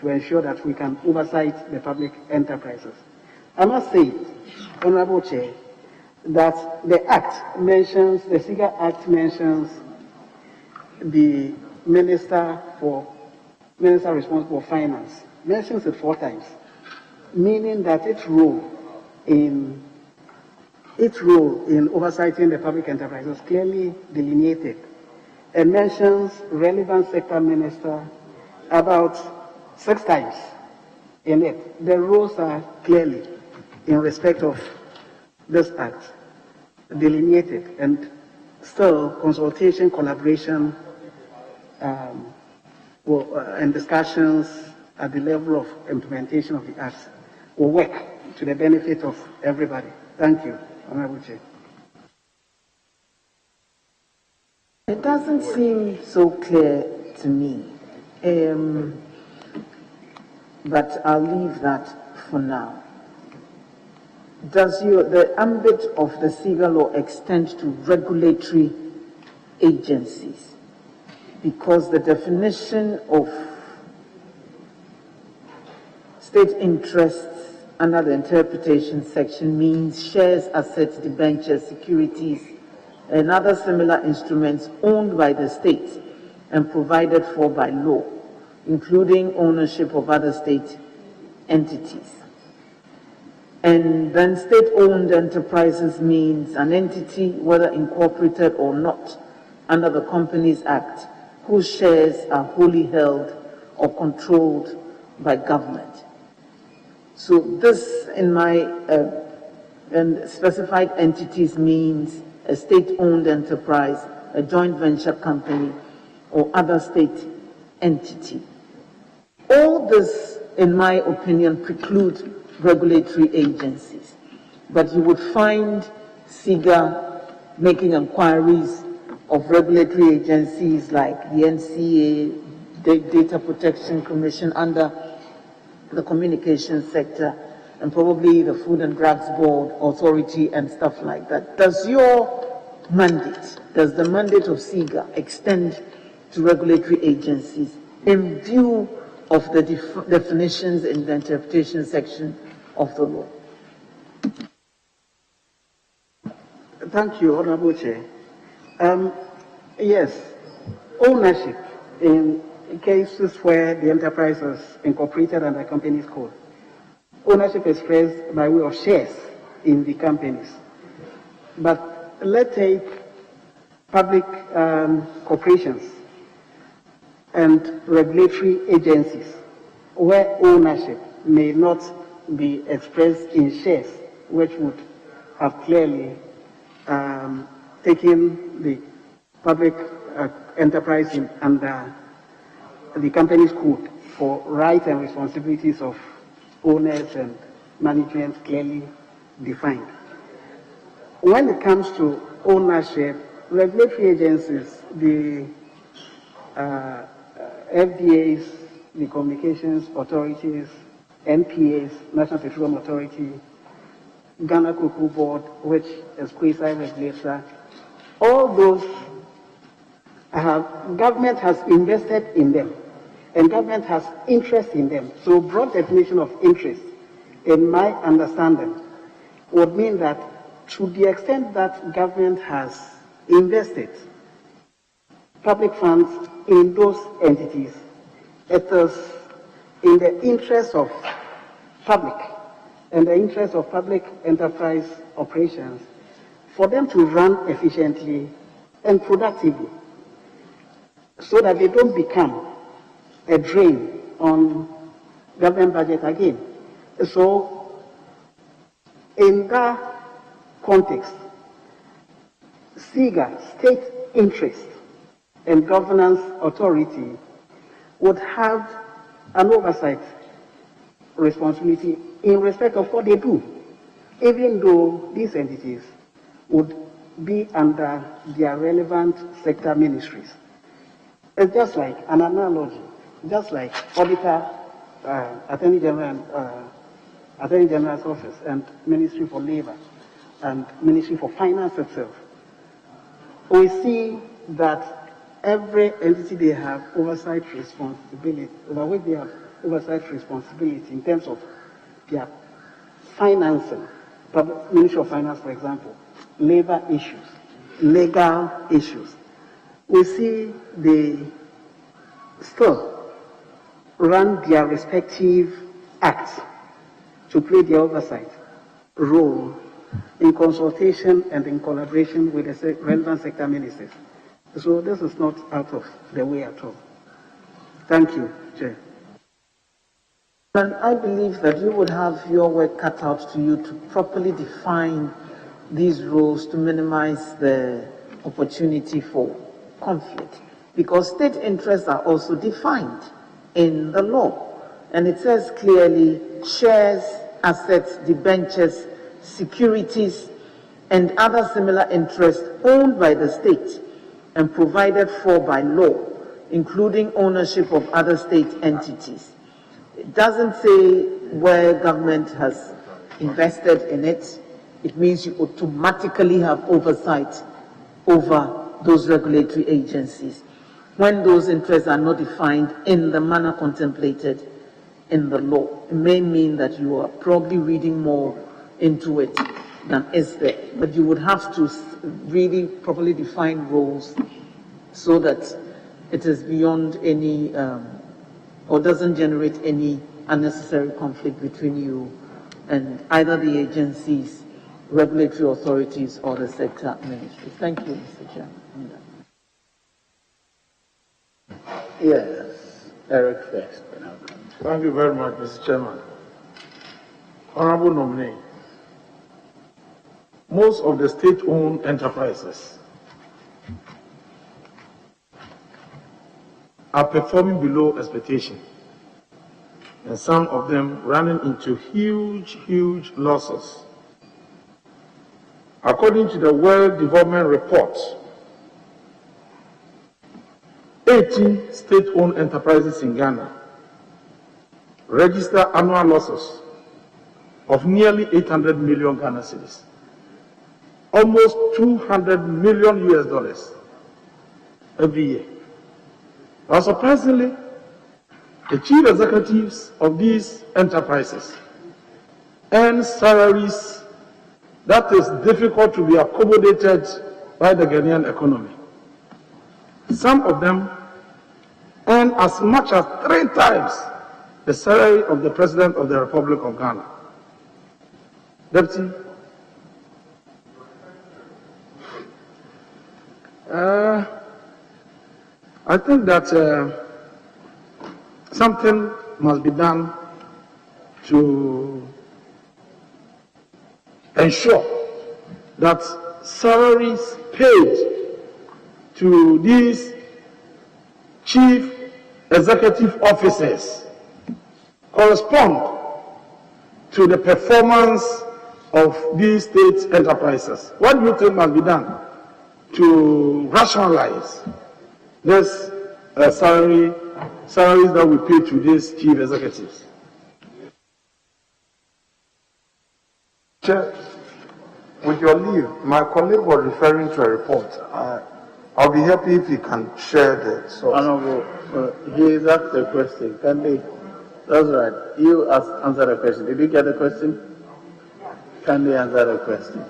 to ensure that we can oversight the public enterprises. I must say, Honorable Chair, that the Act mentions, the SIGA Act mentions the Minister responsible for finance, mentions it 4 times, meaning that its role in oversighting the public enterprises clearly delineated, and mentions relevant sector minister about 6 times in it. The roles are clearly, in respect of this Act, delineated, and still consultation, collaboration, and discussions at the level of implementation of the Act will work to the benefit of everybody. Thank you, Honorable Chair. It doesn't seem so clear to me, but I'll leave that for now. Does the ambit of the SIGA law extend to regulatory agencies? Because the definition of state interests under the interpretation section means shares, assets, debentures, securities, and other similar instruments owned by the state and provided for by law, including ownership of other state entities. And then state-owned enterprises means an entity, whether incorporated or not, under the Companies Act, whose shares are wholly held or controlled by government. So this, in my and specified entities, means a state-owned enterprise, a joint venture company, or other state entity. All this, in my opinion, precludes regulatory agencies. But you would find SIGA making inquiries of regulatory agencies like the NCA, the Data Protection Commission under the communications sector, and probably the Food and Drugs Board Authority and stuff like that. Does your mandate, does the mandate of SIGA extend to regulatory agencies in view of the definitions in the interpretation section of the law? Thank you, Honorable Chair. Yes, ownership in cases where the enterprise is incorporated under company's code. Ownership is expressed by way of shares in the companies. But let's take public corporations and regulatory agencies where ownership may not be expressed in shares, which would have clearly taken the public enterprise under the company's code for rights and responsibilities of owners and management clearly defined. When it comes to ownership, regulatory agencies, the FDAs, the communications authorities, NPAs, National Petroleum Authority, Ghana Cocoa Board, which is quasi-regulator, all those government has invested in them, and government has interest in them. So broad definition of interest, in my understanding, would mean that to the extent that government has invested public funds in those entities, it is in the interest of public and the interest of public enterprise operations for them to run efficiently and productively so that they don't become a drain on government budget again. So in that context, SIGA, state interest and governance authority, would have an oversight responsibility in respect of what they do, even though these entities would be under their relevant sector ministries. It's just like an analogy, just like auditor, Attorney General, Attorney General's office and Ministry for Labor and Ministry for Finance itself. We see that every entity they have oversight responsibility, over which they have oversight responsibility in terms of their financing, Ministry of Finance, for example, labor issues, legal issues. We see they still run their respective acts to play their oversight role in consultation and in collaboration with the relevant sector ministers. So this is not out of the way at all. Thank you, Chair. And I believe that you would have your work cut out to you to properly define these roles to minimize the opportunity for conflict, because state interests are also defined in the law. And it says clearly shares, assets, debentures, securities, and other similar interests owned by the state and provided for by law, including ownership of other state entities. It doesn't say where government has invested in it. It means you automatically have oversight over those regulatory agencies when those interests are not defined in the manner contemplated in the law. It may mean that you are probably reading more into it than is there, but you would have to really properly define roles so that it is beyond any or doesn't generate any unnecessary conflict between you and either the agencies, regulatory authorities, or the sector ministries. Thank you, Mr. Chairman. Yes, Eric first. Thank you very much, Mr. Chairman. Honorable nominee, most of the state-owned enterprises are performing below expectation, and some of them running into huge losses. According to the World Development Report, 18 state-owned enterprises in Ghana register annual losses of nearly 800 million Ghana cedis, almost $200 million US every year. But surprisingly, the chief executives of these enterprises earn salaries that is difficult to be accommodated by the Ghanaian economy. Some of them earn as much as 3 times the salary of the President of the Republic of Ghana. Deputy, I think that something must be done to ensure that salaries paid to these chief executive officers correspond to the performance of these state enterprises. What do you think must be done to rationalize this salaries that we pay to these chief executives? Chair, with your leave, my colleague was referring to a report. I'll be happy if he can share the source. Honorable, he has asked a question. Can they? That's right. You answer the question. Did you get the question? Can they answer the question?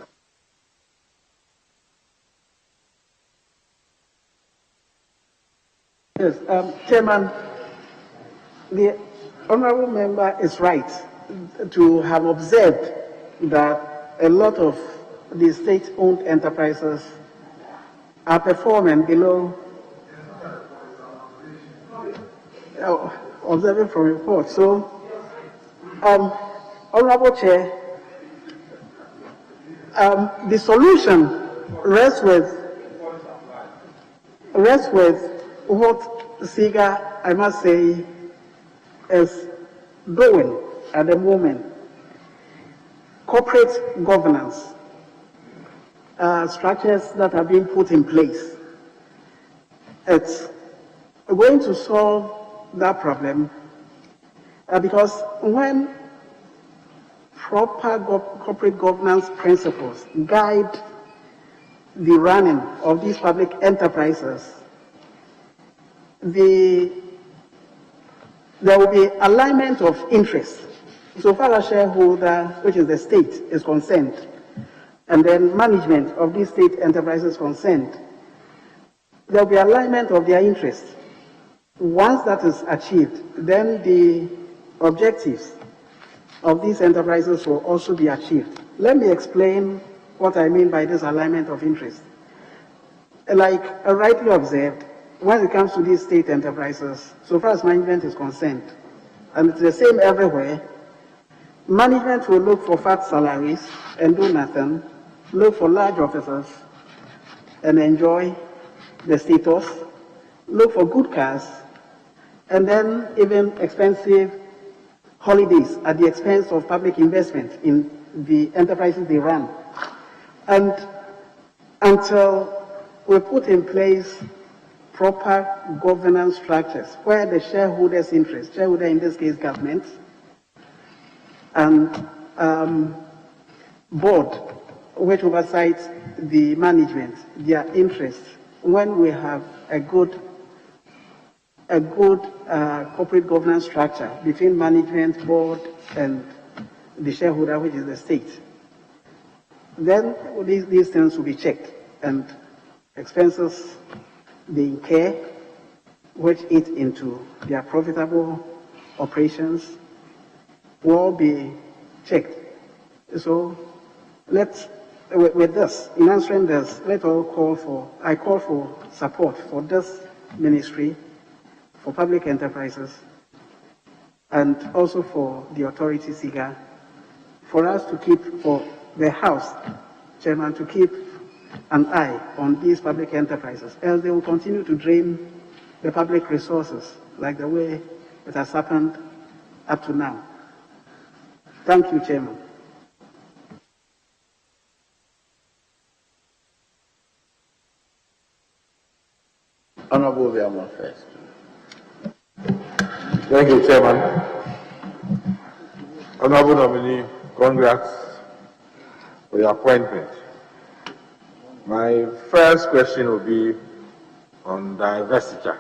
Yes, Chairman, the honorable member is right to have observed that a lot of the state-owned enterprises are performing below, observing from reports. So, Honorable Chair, the solution rests with what SIGA, I must say, is doing at the moment. Corporate governance structures that are being put in place. It's going to solve that problem because when proper corporate governance principles guide the running of these public enterprises, there will be alignment of interest. So far as shareholder, which is the state, is concerned, and then management of these state enterprises concerned, there will be alignment of their interests. Once that is achieved, then the objectives of these enterprises will also be achieved. Let me explain what I mean by this alignment of interest. Like rightly observed, when it comes to these state enterprises, so far as management is concerned, and it's the same everywhere, management will look for fat salaries and do nothing, look for large offices and enjoy the status, look for good cars, and then even expensive holidays at the expense of public investment in the enterprises they run. And until we put in place proper governance structures where the shareholders' interest, shareholder in this case government, and board which oversights the management, their interests, when we have a good corporate governance structure between management, board, and the shareholder, which is the state, then these things will be checked, and expenses they incur, which eat into their profitable operations, will be checked. So with this, in answering this, I call for support for this ministry, for public enterprises, and also for the authority seeker, for us to keep, for the House Chairman to keep an eye on these public enterprises, else they will continue to drain the public resources like the way it has happened up to now. Thank you, Chairman. Honorable Asiamah first. Thank you, Chairman. Honorable nominee, congrats for your appointment. My first question will be on divestiture.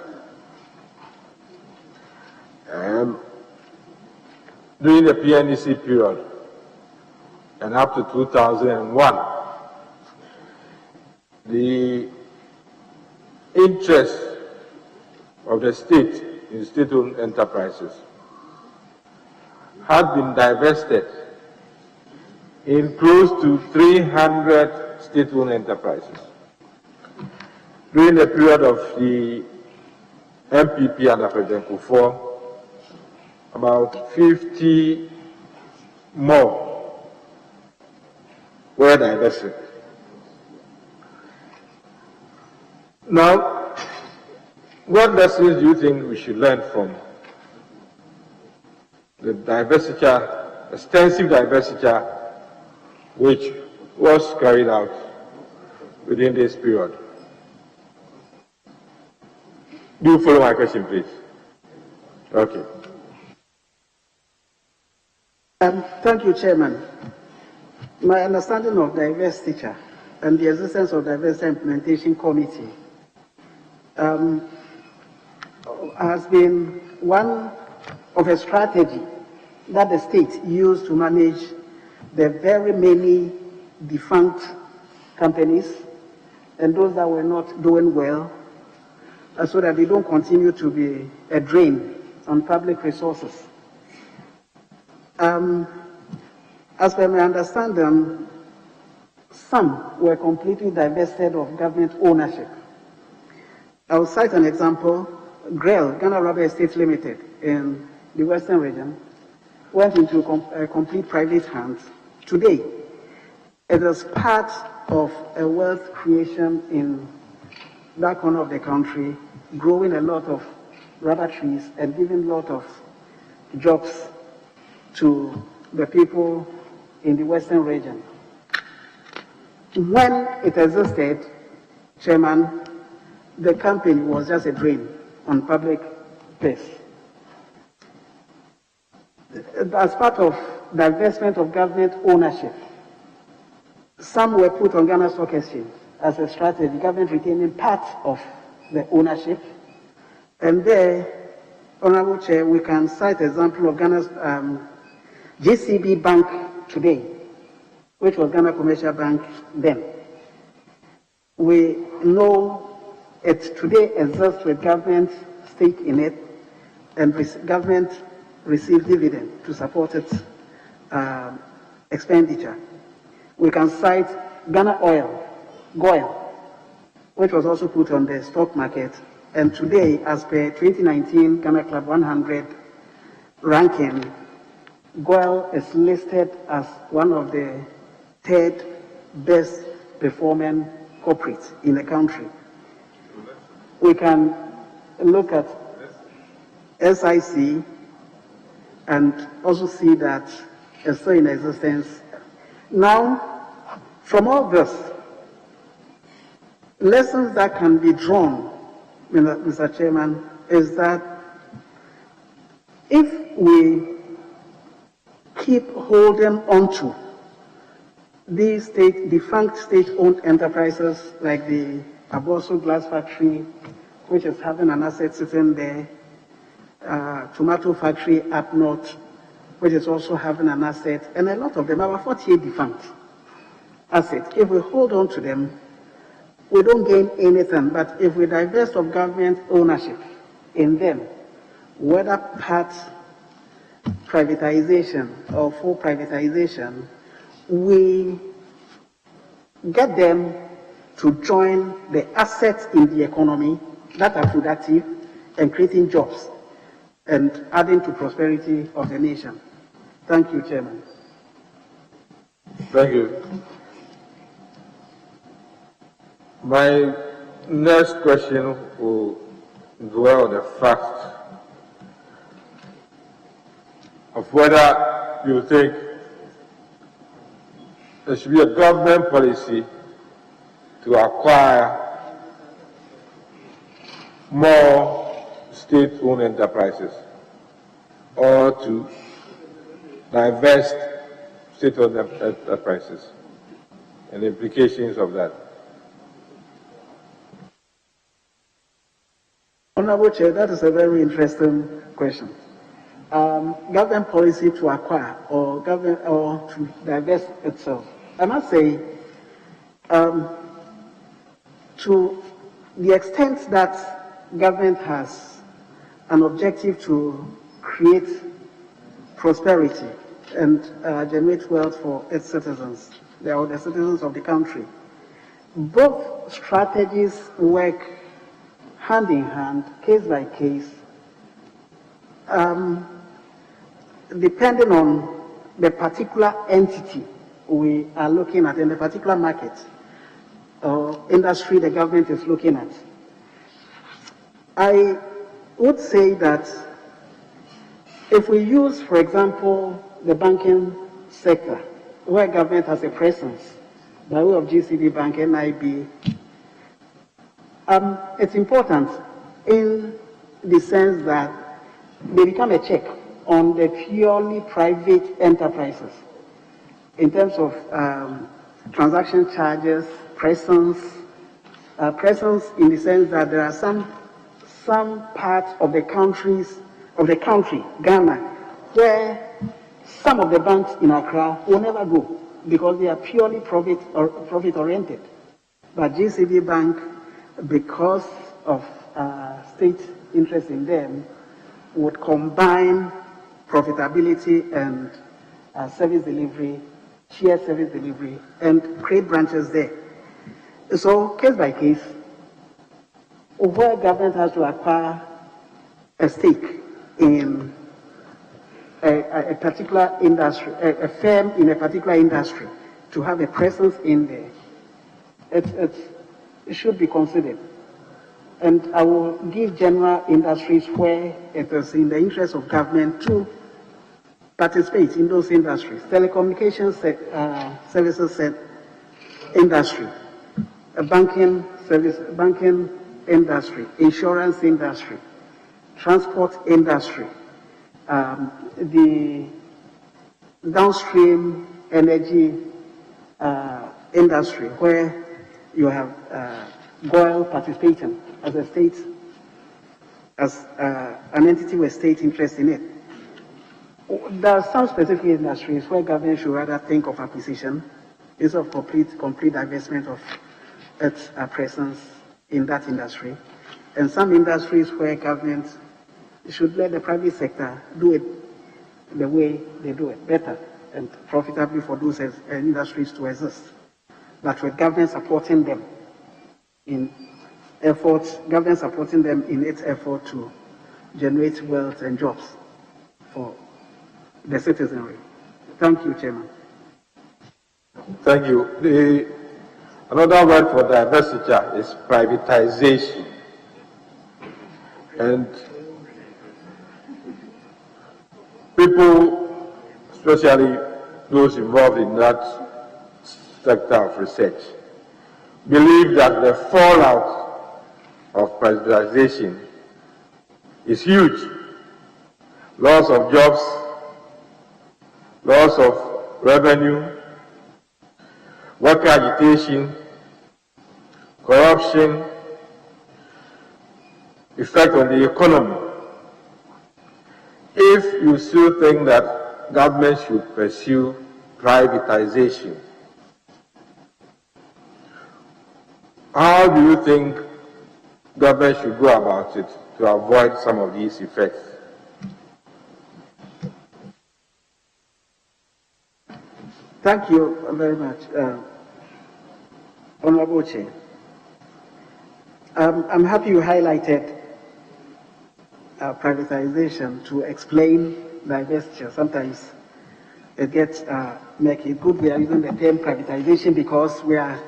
During the PNEC period and up to 2001, the interest of the state in state-owned enterprises had been divested in close to 300 state-owned enterprises. During the period of the MPP under President Kufuor, about 50 more were divested. Now, what lessons do you think we should learn from the divestiture, extensive divestiture, which was carried out within this period? Do you follow my question, please? Okay. Thank you, Chairman. My understanding of divestiture and the existence of Divestiture Implementation Committee has been one of a strategy that the state used to manage the very many defunct companies and those that were not doing well, so that they don't continue to be a drain on public resources. As per my understanding, some were completely divested of government ownership. I will cite an example. GREL, Ghana Rubber Estates Limited, in the Western region, went into complete private hands. Today, it is part of a wealth creation in that corner of the country, growing a lot of rubber trees and giving a lot of jobs to the people in the Western region. When it existed, Chairman, the company was just a drain on public place. As part of divestment of government ownership, some were put on Ghana Stock Exchange as a strategy, government retaining part of the ownership. And there, Honorable Chair, we can cite example of Ghana's JCB Bank today, which was Ghana Commercial Bank then. We know it today exists with government stake in it, and government receives dividend to support its expenditure. We can cite Ghana Oil, GOIL, which was also put on the stock market, and today, as per 2019 Ghana Club 100 ranking, GOIL is listed as one of the 3rd best performing corporates in the country. We can look at SIC and also see that it's still in existence. Now, from all this, lessons that can be drawn, Mr. Chairman, is that if we keep holding on to these defunct state-owned enterprises like the Aboso Glass Factory, which is having an asset sitting there, Tomato Factory up north, which is also having an asset, and a lot of them, about 48 defunct assets. If we hold on to them, we don't gain anything, but if we divest of government ownership in them, whether part privatization or full privatization, we get them to join the assets in the economy that are productive and creating jobs and adding to prosperity of the nation. Thank you, Chairman. Thank you. My next question will dwell on the fact of whether you think there should be a government policy to acquire more state-owned enterprises or to divest state-owned enterprises and the implications of that. Honorable Chair, that is a very interesting question. Government policy to acquire or to divest itself. I must say, to the extent that government has an objective to create prosperity and generate wealth for its citizens, or the citizens of the country, both strategies work hand in hand, case by case, depending on the particular entity we are looking at in the particular market or industry the government is looking at. I would say that if we use, for example, the banking sector, where government has a presence by way of GCB Bank, NIB, it's important in the sense that they become a check on the purely private enterprises in terms of transaction charges, presence in the sense that there are some parts of the country, Ghana, where some of the banks in Accra will never go because they are purely profit oriented. But GCB Bank, because of state interest in them, would combine profitability and service delivery, shared service delivery, and create branches there. So, case by case, where government has to acquire a stake in a particular industry, a firm in a particular industry, to have a presence in there, it should be considered. And I will give general industries where it is in the interest of government to participate in those industries. Telecommunications services industry, banking industry, insurance industry, transport industry, the downstream energy industry, where you have GOIL participating as a state, as an entity with state interest in it. There are some specific industries where government should rather think of acquisition instead of complete divestment of its presence in that industry, and some industries where government should let the private sector do it the way they do it, better and profitably for those industries to exist, but with government supporting them in its effort to generate wealth and jobs for the citizenry. Thank you, Chairman. Thank you. Another word for divestiture is privatization. And people, especially those involved in that sector of research, believe that the fallout of privatization is huge. Loss of jobs, loss of revenue, worker agitation, corruption, effect on the economy. If you still think that government should pursue privatization, how do you think government should go about it to avoid some of these effects? Thank you very much, Honorable Chair. I'm happy you highlighted privatization to explain divestiture. Sometimes it gets make it good. We are using the term privatization because we are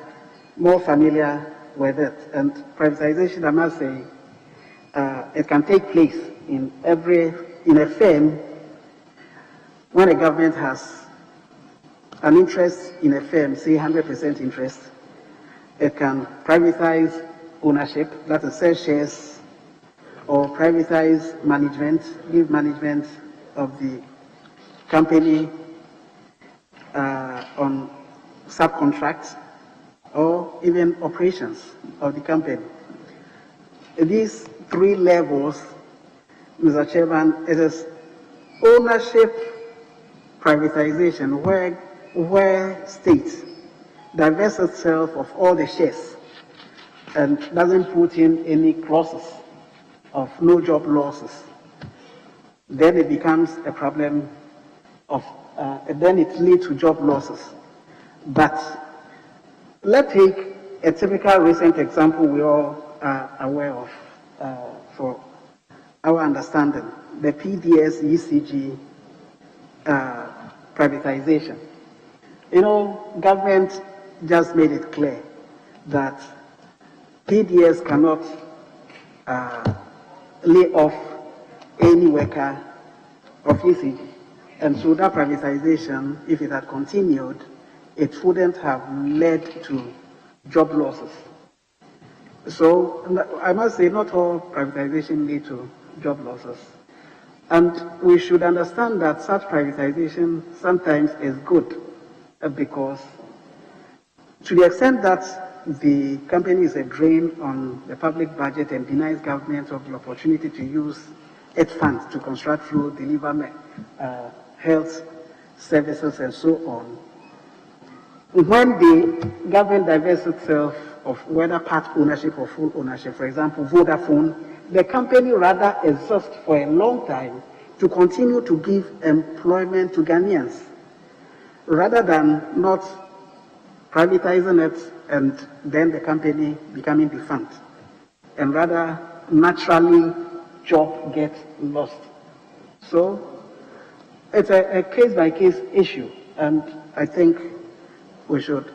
more familiar with it. And privatization, I must say, it can take place in a firm when a government has an interest in a firm, say 100% interest. It can privatize ownership, that is, sell shares, or privatize management, give management of the company on subcontracts, or even operations of the company. These three levels, Mr. Chairman, it is ownership privatization, where states divest itself of all the shares and doesn't put in any clauses of no job losses. Then it becomes a problem of, then it leads to job losses. But let's take a typical recent example we all are aware of for our understanding, the PDS ECG privatization. You know, government just made it clear that PDS cannot lay off any worker of ECG. And so that privatization, if it had continued, it wouldn't have led to job losses. So I must say not all privatization lead to job losses. And we should understand that such privatization sometimes is good because to the extent that the company is a drain on the public budget and denies government of the opportunity to use its funds to construct roads, deliver health services and so on. When the government divests itself of whether part ownership or full ownership, for example, Vodafone, the company rather exists for a long time to continue to give employment to Ghanaians, rather than not privatizing it and then the company becoming defunct, and rather naturally job gets lost. So it's a case-by-case issue, and I think we should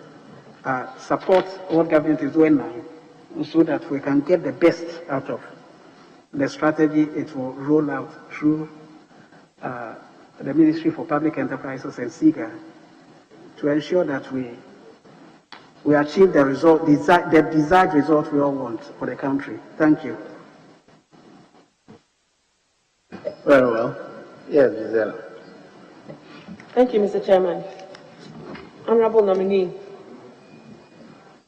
support what government is doing now so that we can get the best out of the strategy it will roll out through the Ministry for Public Enterprises and SIGA to ensure that we achieve the result, the desired result we all want for the country. Thank you. Very well. Yes, Gisela. Thank you, Mr. Chairman. Honorable nominee,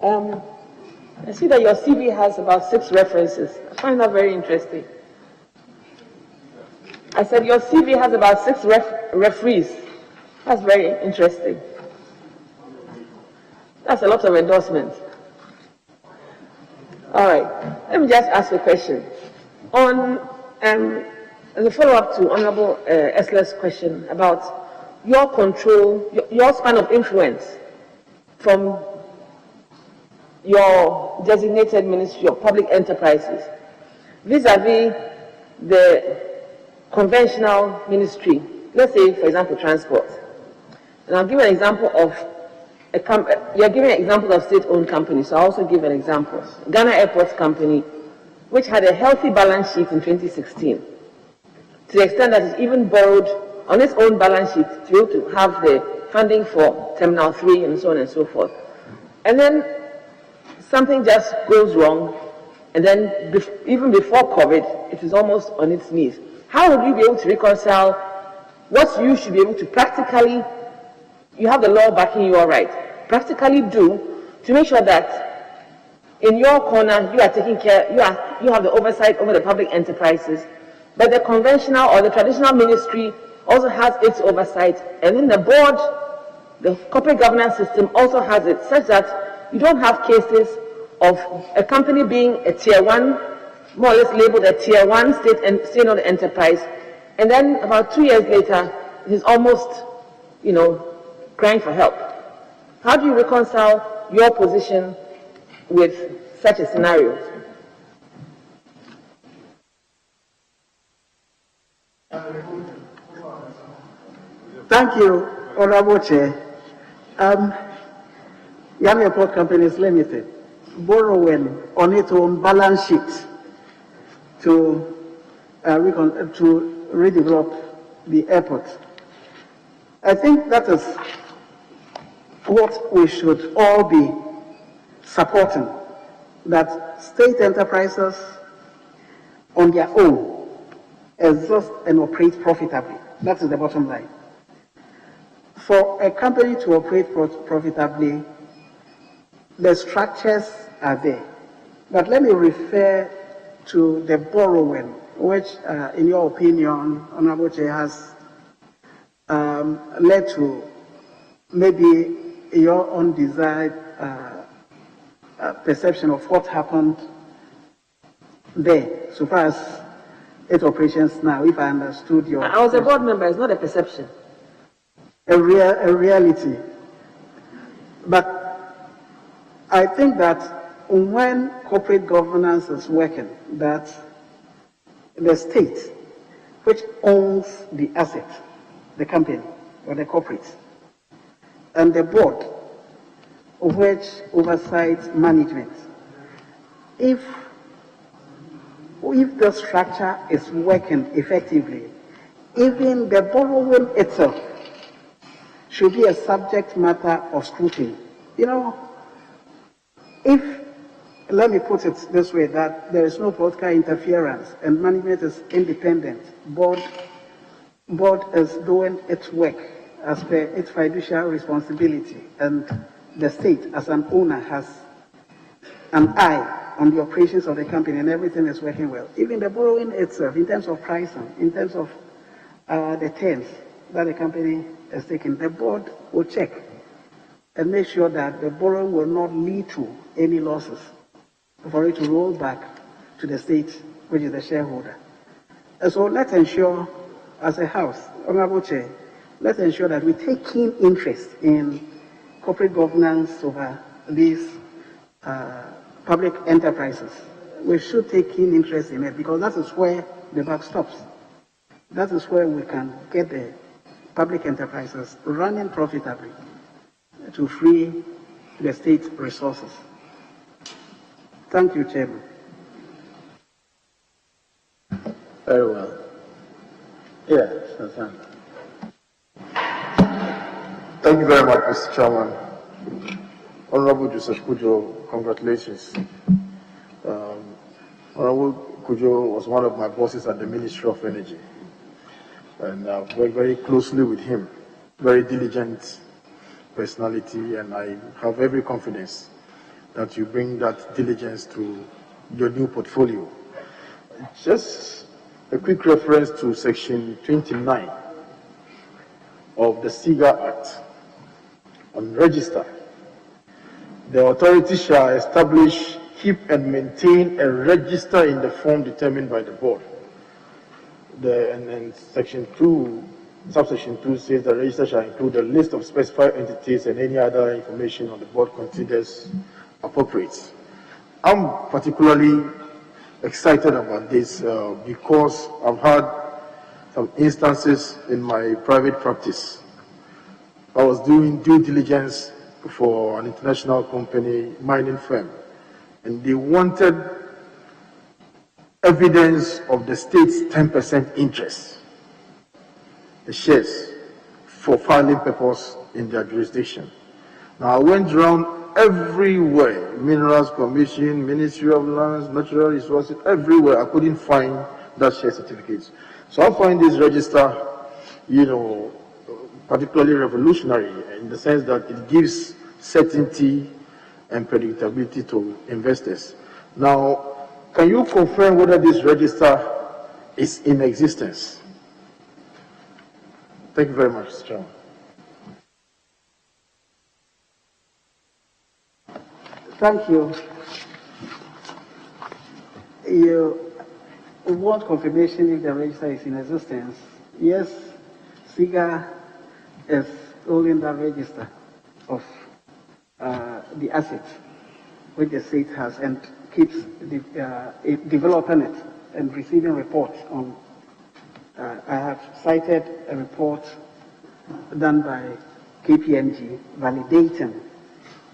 I see that your CV has about 6 references. I find that very interesting. I said your CV has about 6 referees. That's very interesting. That's a lot of endorsements. All right, let me just ask a question. On as a follow-up to Honorable Esler's question about your control, your span of influence from your designated Ministry of Public Enterprises vis-a-vis the conventional ministry, let's say, for example, transport. And I'll give an example of you're giving an example of state-owned companies, so I'll also give an example. Ghana Airports Company, which had a healthy balance sheet in 2016, to the extent that it even borrowed on its own balance sheet to be able to have the funding for Terminal 3 and so on and so forth. And then something just goes wrong, and then even before COVID, it is almost on its knees. How would you be able to reconcile what you should be able to practically, you have the law backing you all right, practically do to make sure that in your corner you are taking care, you have the oversight over the public enterprises, but the conventional or the traditional ministry also has its oversight, and then the board, the corporate governance system also has it, such that you don't have cases of a company being a tier 1, more or less labeled a tier 1 state-owned enterprise, and then about 2 years later, it is almost, crying for help. How do you reconcile your position with such a scenario? Thank you, Honorable Chair. Young Airport Companies Limited borrowing on its own balance sheet to redevelop the airport. I think that is what we should all be supporting, that state enterprises on their own exhaust and operate profitably. That is the bottom line. For a company to operate profitably, the structures are there. But let me refer to the borrowing, which, in your opinion, Honorable Chair, has led to maybe your undesired perception of what happened there, so far as its operations now, if I understood your... I was a board member, it's not a perception. A reality. But I think that when corporate governance is working, that the state, which owns the asset, the company or the corporate, and the board, which oversights management, if the structure is working effectively, even the borrowing itself should be a subject matter of scrutiny. You know, let me put it this way, that there is no political interference and management is independent, board is doing its work as per its fiduciary responsibility, and the state as an owner has an eye on the operations of the company and everything is working well. Even the borrowing itself, in terms of pricing, in terms of the terms that the company is taking, the board will check and make sure that the borrowing will not lead to any losses for it to roll back to the state, which is the shareholder. And so let's ensure, as a House, Honorable Chair, let's ensure that we take keen interest in corporate governance over these public enterprises. We should take keen interest in it, because that is where the buck stops. That is where we can get the public enterprises running profitably to free the state resources. Thank you, Chairman. Very well. Yes, Hassan. Thank you very much, Mr. Chairman. Honorable Joseph Cudjoe, congratulations. Honorable Cudjoe was one of my bosses at the Ministry of Energy, and I've worked very closely with him. Very diligent personality, and I have every confidence that you bring that diligence to your new portfolio. Just a quick reference to Section 29 of the SIGA Act on register. The authority shall establish, keep and maintain a register in the form determined by the board. And Section 2, Subsection 2 says the register shall include a list of specified entities and any other information on the board considers appropriate. I'm particularly excited about this because I've had some instances in my private practice. I was doing due diligence for an international company, mining firm, and they wanted evidence of the state's 10% interest, the shares, for filing purpose in their jurisdiction. Now, I went around everywhere, Minerals Commission, Ministry of Lands, Natural Resources, everywhere. I couldn't find that share certificates. So I find this register, particularly revolutionary in the sense that it gives certainty and predictability to investors. Now, can you confirm whether this register is in existence? Thank you very much, Mr. Chairman. Thank you. You want confirmation if the register is in existence? Yes, SIGA is holding that register of the assets which the state has and keeps developing it and receiving reports on. I have cited a report done by KPMG validating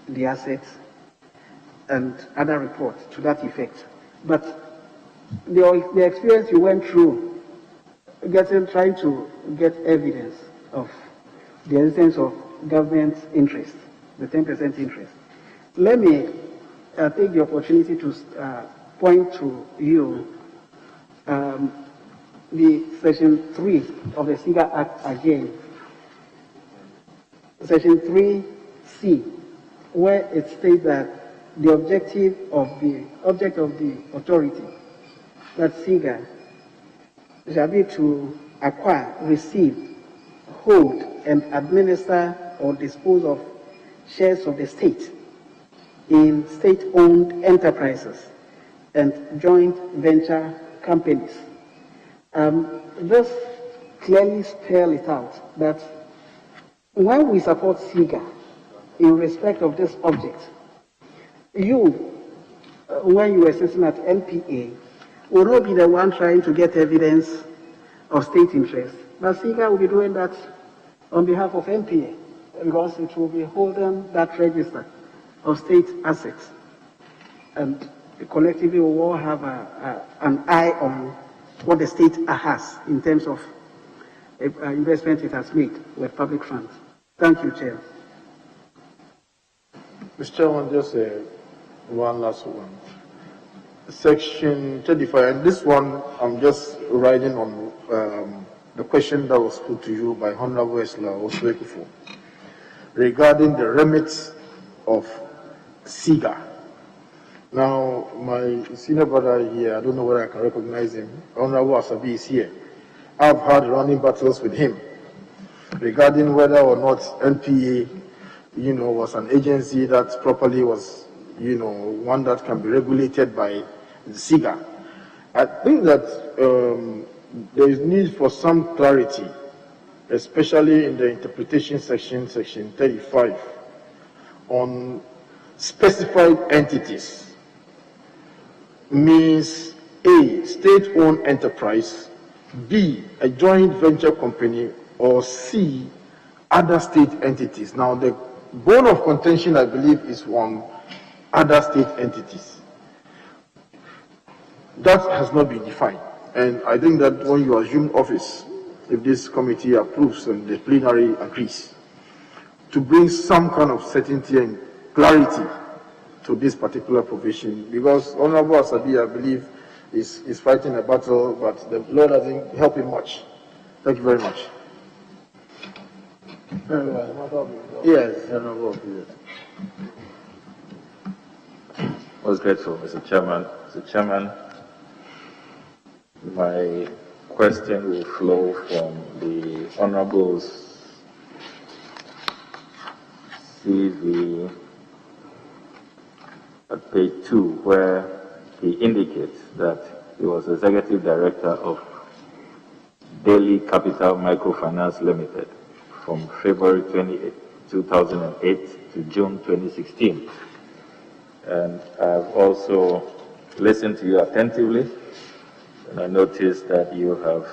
the assets and other reports to that effect. But the experience you went through, trying to get evidence of the existence of government interest, the 10% interest. Let me take the opportunity to point to you the Section 3 of the SIGA Act again. Section 3C, where it states that the object of the authority, that SIGA, shall be to acquire, receive, hold, and administer or dispose of shares of the state in state-owned enterprises and joint venture companies. This clearly spells it out that when we support SIGA in respect of this object, you, when you were sitting at NPA, will not be the one trying to get evidence of state interest, but SIGA will be doing that on behalf of NPA because it will be holding that register of state assets, and collectively we will all have an eye on what the state has in terms of investment it has made with public funds. Thank you, Chair. Mr. Chairman, just one last one. Section 35, and this one I'm just riding on the question that was put to you by Honorable Esla Oswekufo regarding the remits of SIGA. Now, my senior brother here, I don't know whether I can recognize him, Honorable Asabi is here. I've had running battles with him regarding whether or not NPA, was an agency that properly was, one that can be regulated by the SIGA. I think that there is need for some clarity, especially in the interpretation section, section 35, on specified entities. Means A, state-owned enterprise, B, a joint venture company, or C, other state entities. Now, the bone of contention, I believe, is on other state entities. That has not been defined. And I think that when you assume office, if this committee approves and the plenary agrees, to bring some kind of certainty and clarity to this particular provision, because Honorable Asabi, I believe, is fighting a battle, but the law doesn't help him much. Thank you very much. Very well. Yes, Honorable. Most grateful, Mr. Chairman. Mr. Chairman, my question will flow from the Honorable's CV at page 2, where he indicates that he was Executive Director of Daily Capital Microfinance Limited from February 28, 2008 to June 2016. And I've also listened to you attentively, and I noticed that you have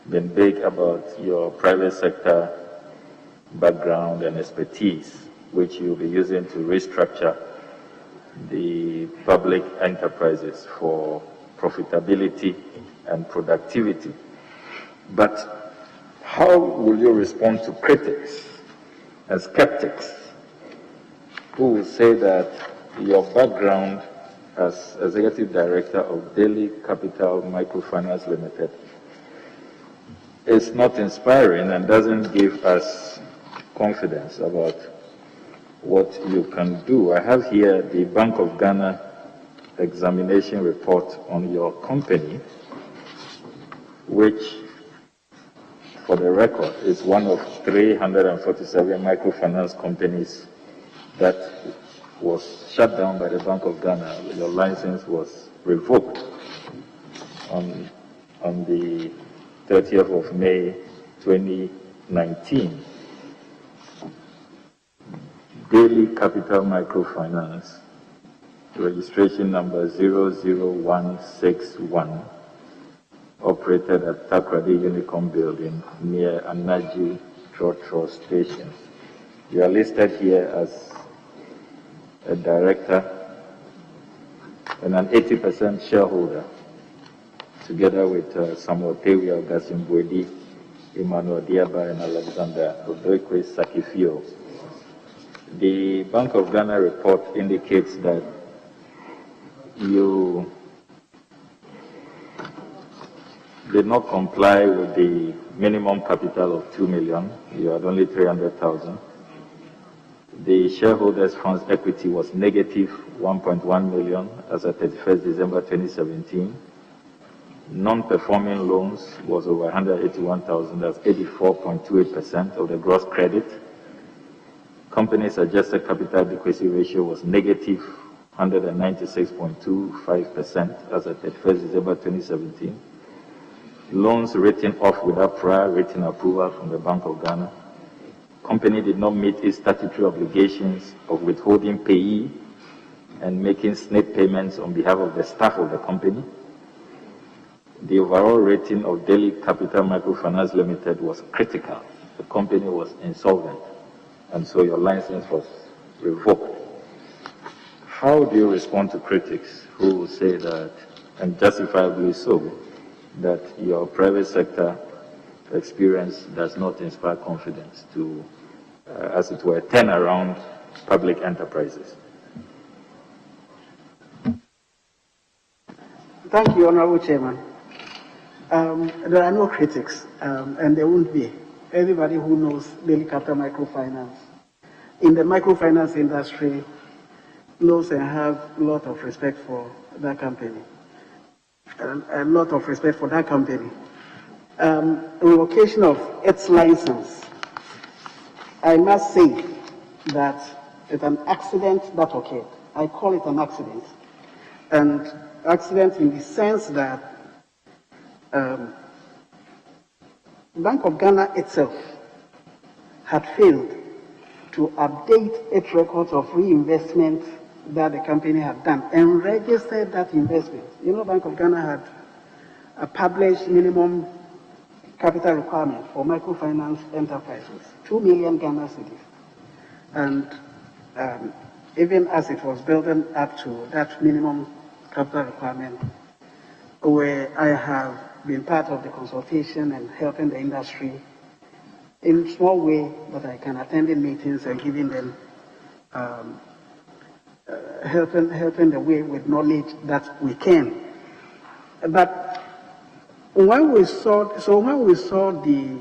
been big about your private sector background and expertise, which you'll be using to restructure the public enterprises for profitability and productivity. But how will you respond to critics and skeptics who will say that your background as Executive Director of Daily Capital Microfinance Limited is not inspiring and doesn't give us confidence about what you can do? I have here the Bank of Ghana examination report on your company, which, for the record, is one of 347 microfinance companies that was shut down by the Bank of Ghana. Your license was revoked on the 30th of May 2019. Daily Capital Microfinance, registration number 00161, operated at Takrady Unicom Building near Anaji Trotro Station. You are listed here as a director and an 80% shareholder, together with Samuel Tewi, Augustine Bwedi, Emmanuel Diaba, and Alexander Obekwe Sakifio. The Bank of Ghana report indicates that you did not comply with the minimum capital of 2 million. You had only 300,000. The shareholders' funds equity was negative 1.1 million as at 31st December 2017. Non-performing loans was over 181,000, that's 84.28% of the gross credit. Company's adjusted capital adequacy ratio was negative 196.25% as at 31st December 2017. Loans written off without prior written approval from the Bank of Ghana. Company did not meet its statutory obligations of withholding payee and making SNP payments on behalf of the staff of the company. The overall rating of Daily Capital Microfinance Limited was critical. The company was insolvent, and so your license was revoked. How do you respond to critics who will say that, and justifiably so, that your private sector experience does not inspire confidence to, as it were, turn around public enterprises? Thank you, Honorable Chairman. There are no critics, and there won't be. Everybody who knows Daily Capital Microfinance in the microfinance industry knows and have a lot of respect for that company. A lot of respect for that company. Revocation of its license, I must say that it's an accident that occurred. I call it an accident. And accident in the sense that Bank of Ghana itself had failed to update its records of reinvestment that the company had done and registered that investment. You know, Bank of Ghana had a published minimum capital requirement for microfinance enterprises, 2 million Ghana cedis. And even as it was building up to that minimum capital requirement, where I have been part of the consultation and helping the industry in a small way, but I can attend in meetings and giving them helping the way with knowledge that we can. But when we saw the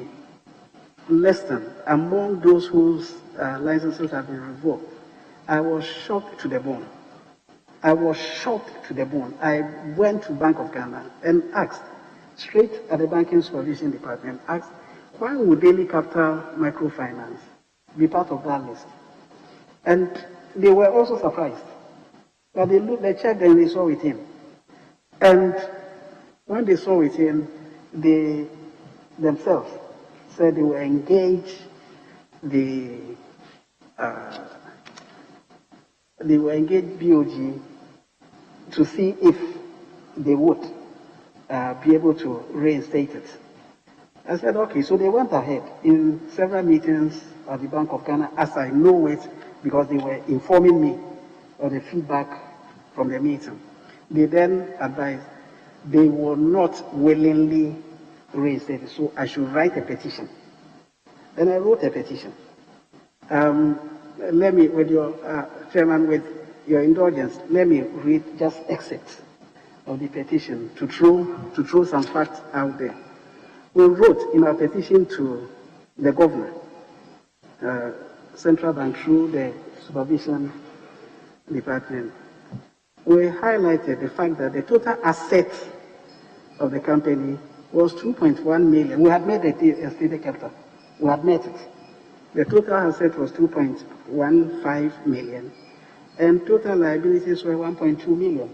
listing among those whose licenses have been revoked, I was shocked to the bone. I was shocked to the bone. I went to Bank of Ghana and asked, straight at the Banking Supervision Department, asked, why would Daily Capital Microfinance be part of that list? And they were also surprised. But they checked and they saw it in. And when they saw it in, they themselves said they will engage BOG to see if they would be able to reinstate it. I said, okay, so they went ahead in several meetings at the Bank of Ghana, as I know it, because they were informing me of the feedback from the meeting. They then advised they will not willingly reinstate it, so I should write a petition. Then I wrote a petition. Let me, with your chairman, with your indulgence, let me read just excerpts of the petition to throw some facts out there. We wrote in our petition to the governor, Central Bank, through the Supervision Department. We highlighted the fact that the total assets of the company was 2.1 million. We had made a stated capital. We had met it. The total asset was 2.15 million, and total liabilities were 1.2 million.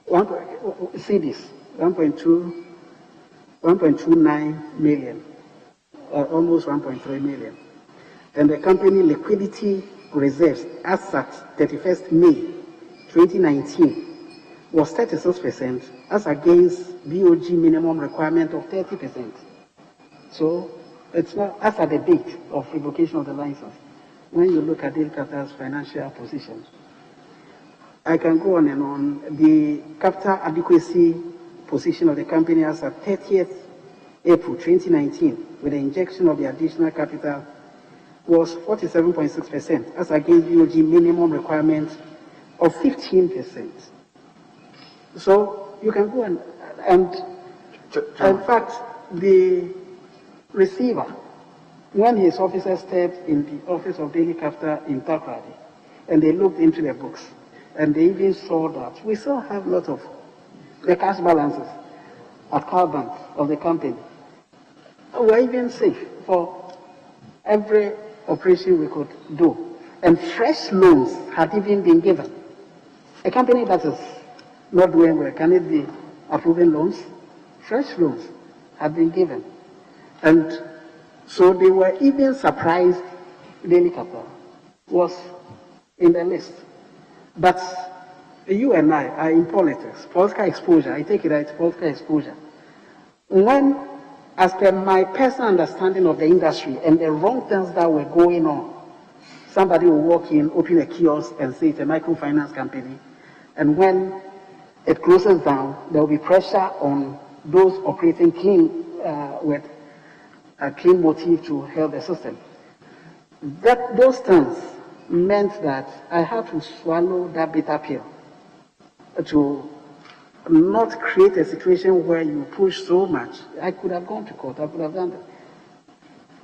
CDs, 1.29 million, almost 1.3 million. and the company liquidity reserves as at 31st May 2019 was 36% as against BOG minimum requirement of 30%. So it's not as at the date of revocation of the license. When you look at Daily Capital's financial position, I can go on and on. The capital adequacy position of the company as at 30th April 2019 with the injection of the additional capital was 47.6% as against BOG minimum requirement of 15%. So you can go and in fact, the receiver, when his officers stepped in the office of Daily Capital in Takrady, and they looked into the books, and they even saw that we still have a lot of the cash balances at car bank of the company. We're even safe for every operation we could do. And fresh loans had even been given. A company that is not doing well, can it be approving loans? Fresh loans had been given. And so they were even surprised Daily Capital was in the list. But you and I are in politics, political exposure. I take it as political exposure. When, as per my personal understanding of the industry and the wrong things that were going on, somebody will walk in, open a kiosk and say it's a microfinance company. And when it closes down, there will be pressure on those operating clean with a clean motive to help the system. Those things meant that I had to swallow that bitter pill to not create a situation where you push so much. I could have gone to court, I could have done that.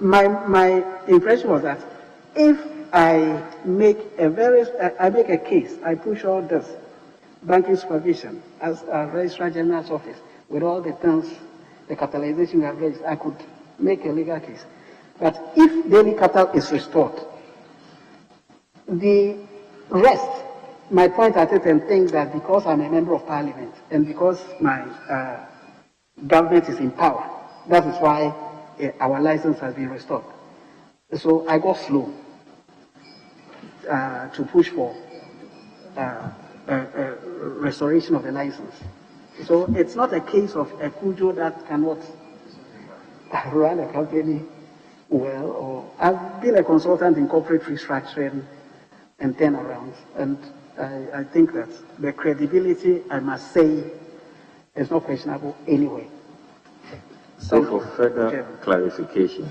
My impression was that if I make a case, I push all this banking supervision as a Registrar General's office with all the things, the capitalization we have raised, I could make a legal case. But if Daily Capital is restored, the rest might point at it and think that because I'm a member of parliament and because my government is in power, that is why our license has been restored. So I got slow to push for restoration of the license. So it's not a case of a Cudjoe that cannot run a company well, or I've been a consultant in corporate restructuring and turnarounds, and I think that the credibility, I must say, is not questionable anyway. So for further clarification,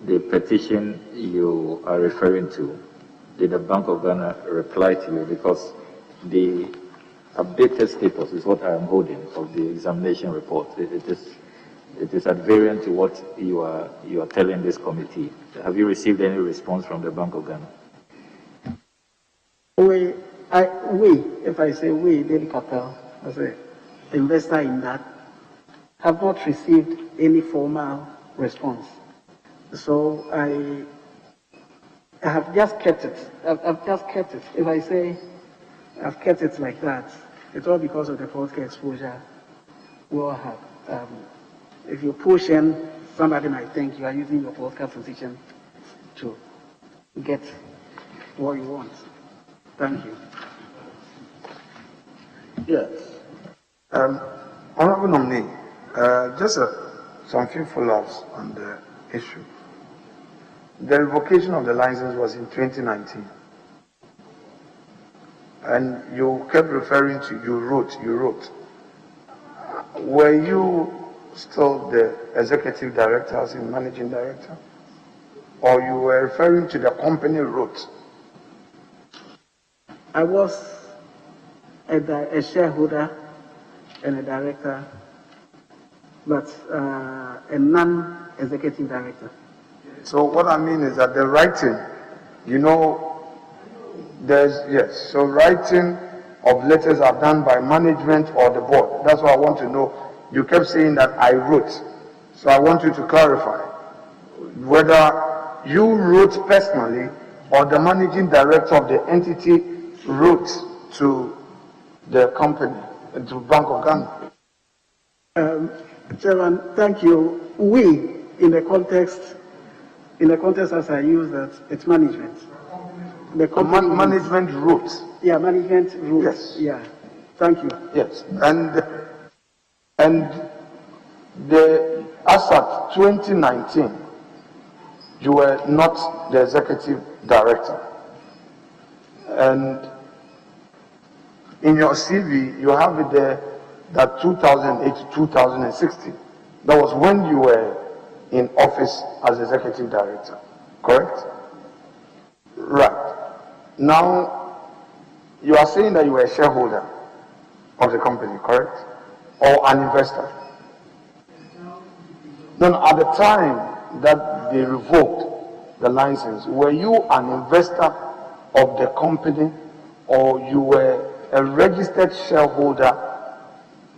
the petition you are referring to, did the Bank of Ghana reply to you? Because the updated status is what I am holding of the examination report. It is at variance to what you are telling this committee. Have you received any response from the Bank of Ghana? If I say we, Daily Capital, as an investor in that, have not received any formal response. So I have just kept it. I've just kept it. If I say I've kept it like that, it's all because of the political exposure we all have. If you push in, somebody might think you are using your political position to get what you want. Thank you. Yes. Honorable nominee, just some few follow-ups on the issue. The revocation of the license was in 2019. And you kept referring to, you wrote. Were you still the executive director as in managing director? Or you were referring to the company wrote? I was a shareholder and a director, but a non-executive director. So what I mean is that the writing, so writing of letters are done by management or the board. That's what I want to know. You kept saying that I wrote. So I want you to clarify whether you wrote personally or the managing director of the entity wrote to the company, to Bank of Ghana. Chairman, thank you. We, in the context In the context as I use that, it's management. The company management route. Yeah, management route. Yes. Yeah. Thank you. Yes. And as at 2019, you were not the executive director. And in your CV, you have it there that 2008 to 2016. That was when you were in office as executive director, correct? Right. Now, you are saying that you were a shareholder of the company, correct? Or an investor? No, at the time that they revoked the license, were you an investor of the company, or you were a registered shareholder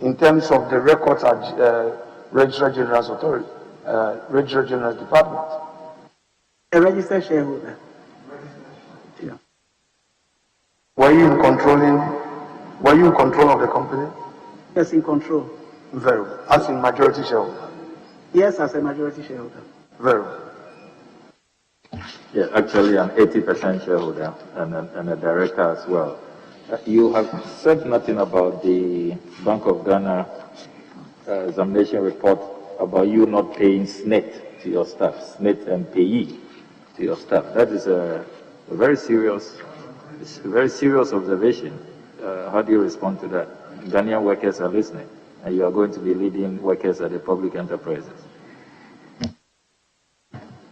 in terms of the records at Registrar General's Authority, Registrar General's Department? A registered shareholder. Yeah. Were you in control of the company? Yes, in control. Very well. As in majority shareholder? Yes, as a majority shareholder. Very well. Yeah, actually an 80% shareholder and a director as well. You have said nothing about the Bank of Ghana examination report about you not paying SNET to your staff, SNET and payee to your staff. That is a very serious observation. How do you respond to that? Ghanaian workers are listening, and you are going to be leading workers at the public enterprises.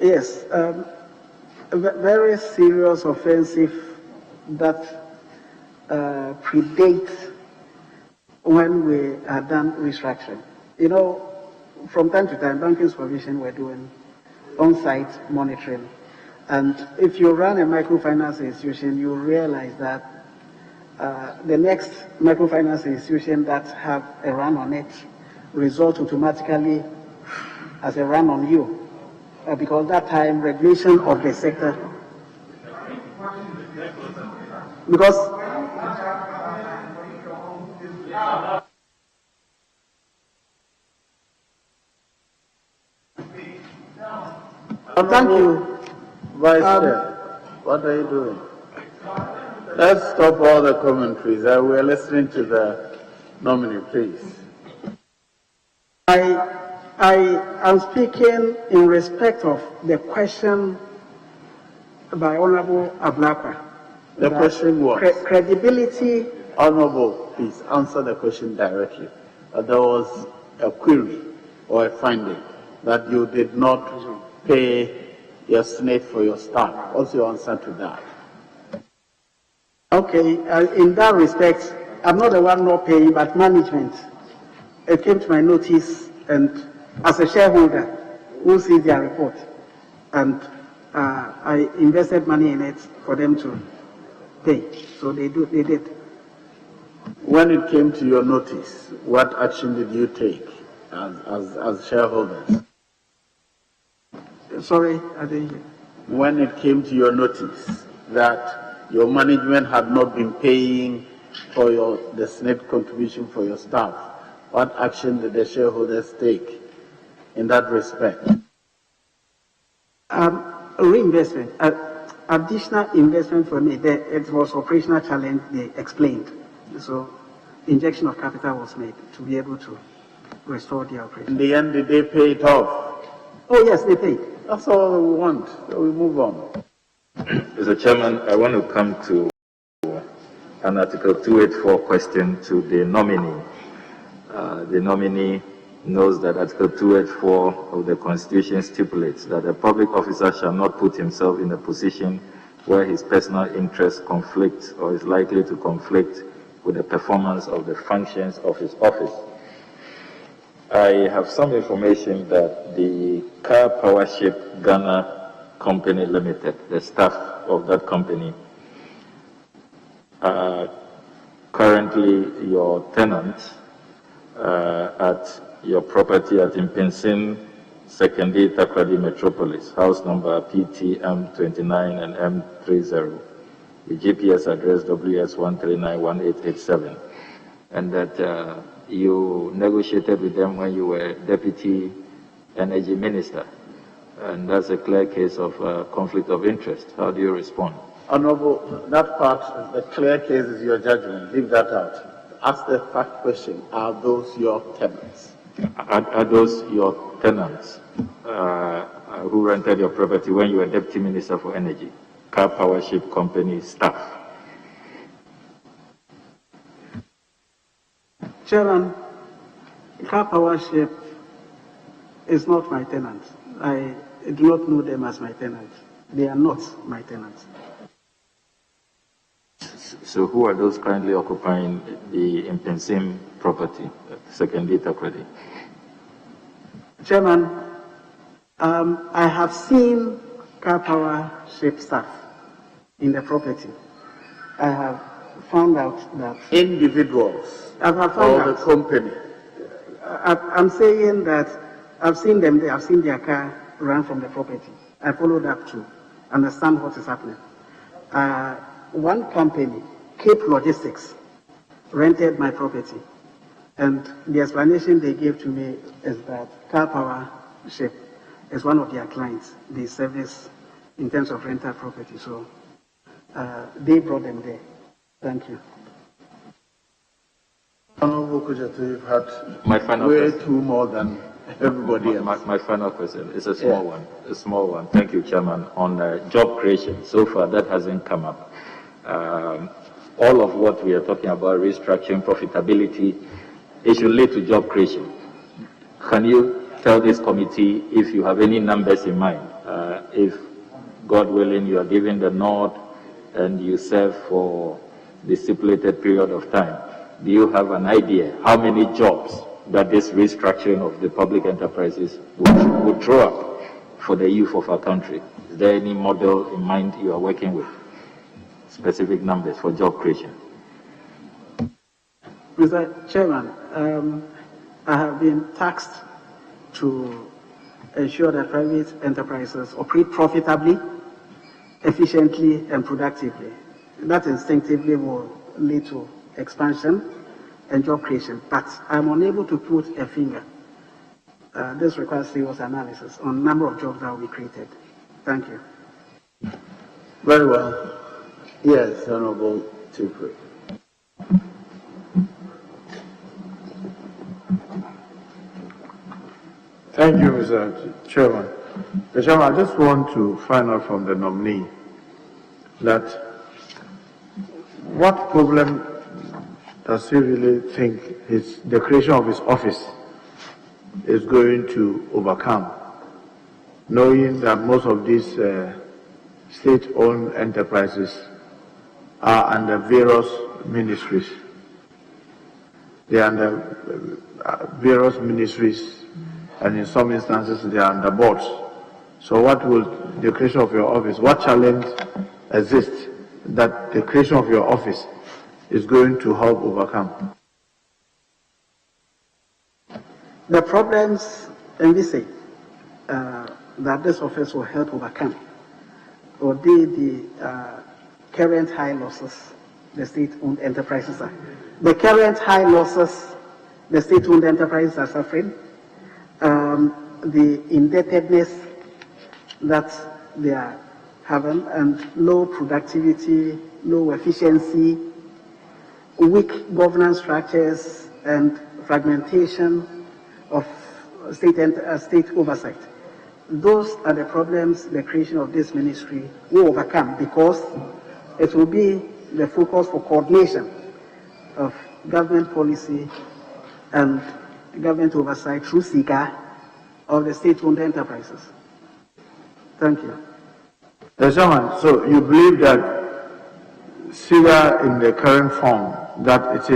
Yes, a very serious offensive that predates when we are done restructuring. You know, from time to time, banking supervision were doing on-site monitoring. And if you run a microfinance institution, you realize that the next microfinance institution that have a run on it result automatically as a run on you. Because that time regulation of the sector, because thank you. Vice Chair, what are you doing? Let's stop all the commentaries. We are listening to the nominee, please. I am speaking in respect of the question by Honorable Ablakwa. The question was? Credibility. Honorable, please answer the question directly. There was a query or a finding that you did not pay your SNET for your staff. What's your answer to that? Okay, in that respect, I'm not the one not paying, but management. It came to my notice, and as a shareholder who sees their report, and I invested money in it for them to pay. So they did. When it came to your notice, what action did you take as shareholders? Sorry, I didn't hear. When it came to your notice that your management had not been paying for the SNET contribution for your staff, what action did the shareholders take in that respect? Reinvestment, additional investment for me. It was operational challenge, they explained. So injection of capital was made to be able to restore the operation. In the end, did they pay it off? Oh yes, they paid. That's all we want. So we move on. Mr. Chairman, I want to come to an Article 284 question to the nominee. The nominee knows that Article 284 of the Constitution stipulates that a public officer shall not put himself in a position where his personal interests conflict or is likely to conflict with the performance of the functions of his office. I have some information that the Car Powership Ghana Company Limited, the staff of that company, are currently your tenants at your property at Impinsin, Secondary Takrady Metropolis, house number PTM 29 and M30, the GPS address WS1391887, and that you negotiated with them when you were Deputy Energy Minister. And that's a clear case of conflict of interest. How do you respond? Honorable, that part, the clear case is your judgment. Leave that out. Ask the fact question. Are those your tenants? Are those your tenants who rented your property when you were Deputy Minister for Energy? Car Power Ship Company staff? Chairman, Car Power Ship is not my tenant. I do not know them as my tenants. They are not my tenants. So who are those currently occupying the Impensim property, second data credit? Chairman, I have seen Car Power Ship staff in the property. I have found out that individuals or the company. I'm saying that I've seen them there. I've seen their car run from the property. I followed up to understand what is happening. One company, Cape Logistics, rented my property, and the explanation they gave to me is that Car Power Ship is one of their clients. They service in terms of rental property, so they brought them there. Thank you. Honorable Cudjoe, you've had my final way question. too more than everybody else. My final question is a small one. A small one. Thank you, Chairman. On job creation, so far that hasn't come up. All of what we are talking about, restructuring, profitability, it should lead to job creation. Can you tell this committee if you have any numbers in mind? If, God willing, you are given the nod and you serve for the stipulated period of time, do you have an idea how many jobs that this restructuring of the public enterprises would throw up for the youth of our country? Is there any model in mind you are working with? Specific numbers for job creation? Mr. Chairman, I have been tasked to ensure that private enterprises operate profitably, efficiently, and productively. That instinctively will lead to expansion and job creation, but I'm unable to put a finger. This requires serious analysis on number of jobs that will be created. Thank you. Very well. Yes, Honorable Chief. Thank you, Mr. Chairman. Mr. Chairman, I just want to find out from the nominee that what problem does he really think the creation of his office is going to overcome, knowing that most of these state-owned enterprises are under various ministries. They are under various ministries, and in some instances they are under boards. So what will the creation of your office, what challenge exists that the creation of your office is going to help overcome? The problems envisaged that this office will help overcome will be the current high losses the state-owned enterprises are. The current high losses the state-owned enterprises are suffering, the indebtedness that they are having, and low productivity, low efficiency, weak governance structures, and fragmentation of state oversight. Those are the problems the creation of this ministry will overcome, because it will be the focus for coordination of government policy and government oversight through SIGA of the state-owned enterprises. Thank you. Chairman, so you believe that SIGA in the current form that it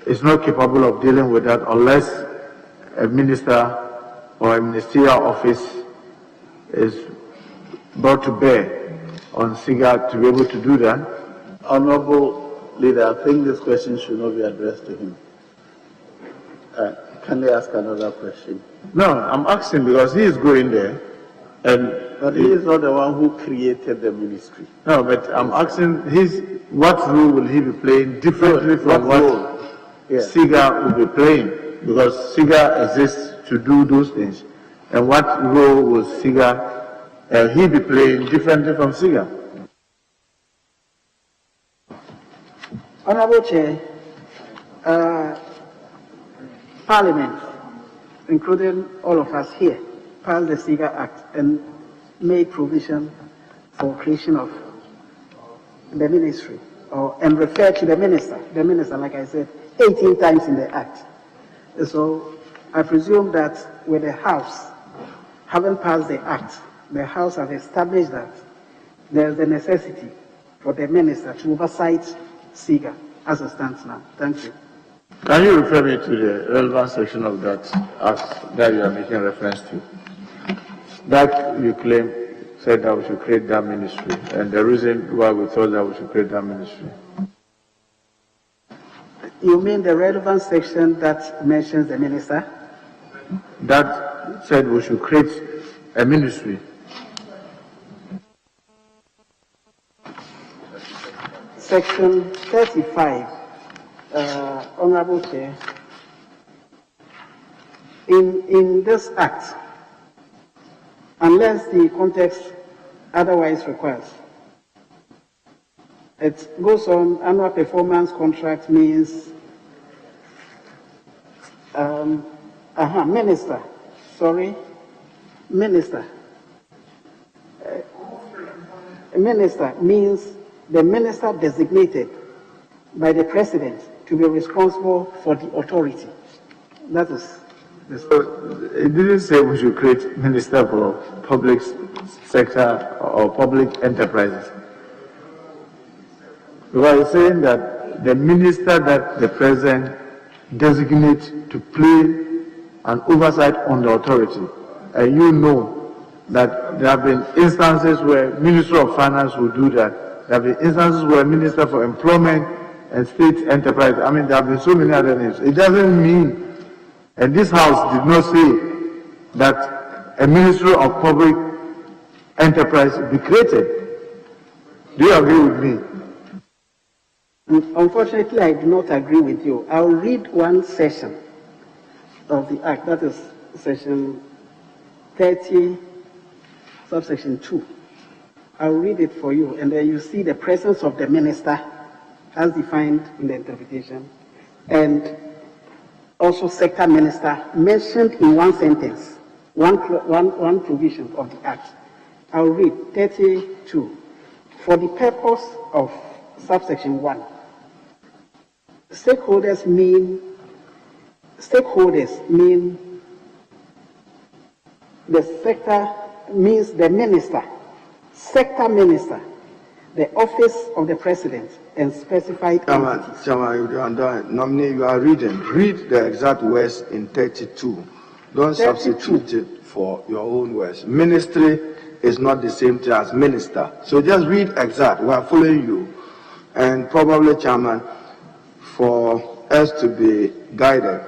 is not capable of dealing with that unless a minister or a ministerial office is brought to bear on SIGA to be able to do that? Honorable Leader, I think this question should not be addressed to him. Can they ask another question? No, I'm asking because he is going there, but he is not the one who created the ministry. No, but I'm asking what role will he be playing differently from what SIGA will be playing? Because SIGA exists to do those things, And what role will SIGA, he be playing differently from SIGA? Honorable Chair, Parliament, including all of us here, passed the SIGA Act and made provision for creation of the ministry, and referred to the minister, like I said, 18 times in the Act. So I presume that with the House having passed the Act, the House has established that there is a necessity for the minister to oversight SIGA as it stands now. Thank you. Can you refer me to the relevant section of that Act that you are making reference to? That you claim said that we should create that ministry, and the reason why we thought that we should create that ministry. You mean the relevant section that mentions the minister? That said we should create a ministry. Section 35, Honorable Chair. In this Act, unless the context otherwise requires, it goes on, annual performance contract means minister, minister means the minister designated by the president to be responsible for the authority. That is. So it didn't say we should create minister for public sector or public enterprises. We are saying that the minister that the president designates to play an oversight on the authority, and you know that there have been instances where Minister of Finance will do that. There have been instances where Minister for Employment and State Enterprise, I mean, there have been so many other names. It doesn't mean, and this House did not say that a Ministry of Public Enterprise be created. Do you agree with me? Unfortunately, I do not agree with you. I'll read one section of the Act, that is section 30, subsection 2. I'll read it for you, and then you see the presence of the minister as defined in the interpretation, and also sector minister mentioned in one sentence, one provision of the Act. I'll read 32. For the purpose of subsection 1, stakeholders mean the sector, means the minister, sector minister, the office of the president, and specified entities. Nominee, you are reading. Read the exact words in 32. Don't 32. Substitute it for your own words. Ministry is not the same thing as minister. So just read exact. We are following you. And probably, Chairman, for us to be guided,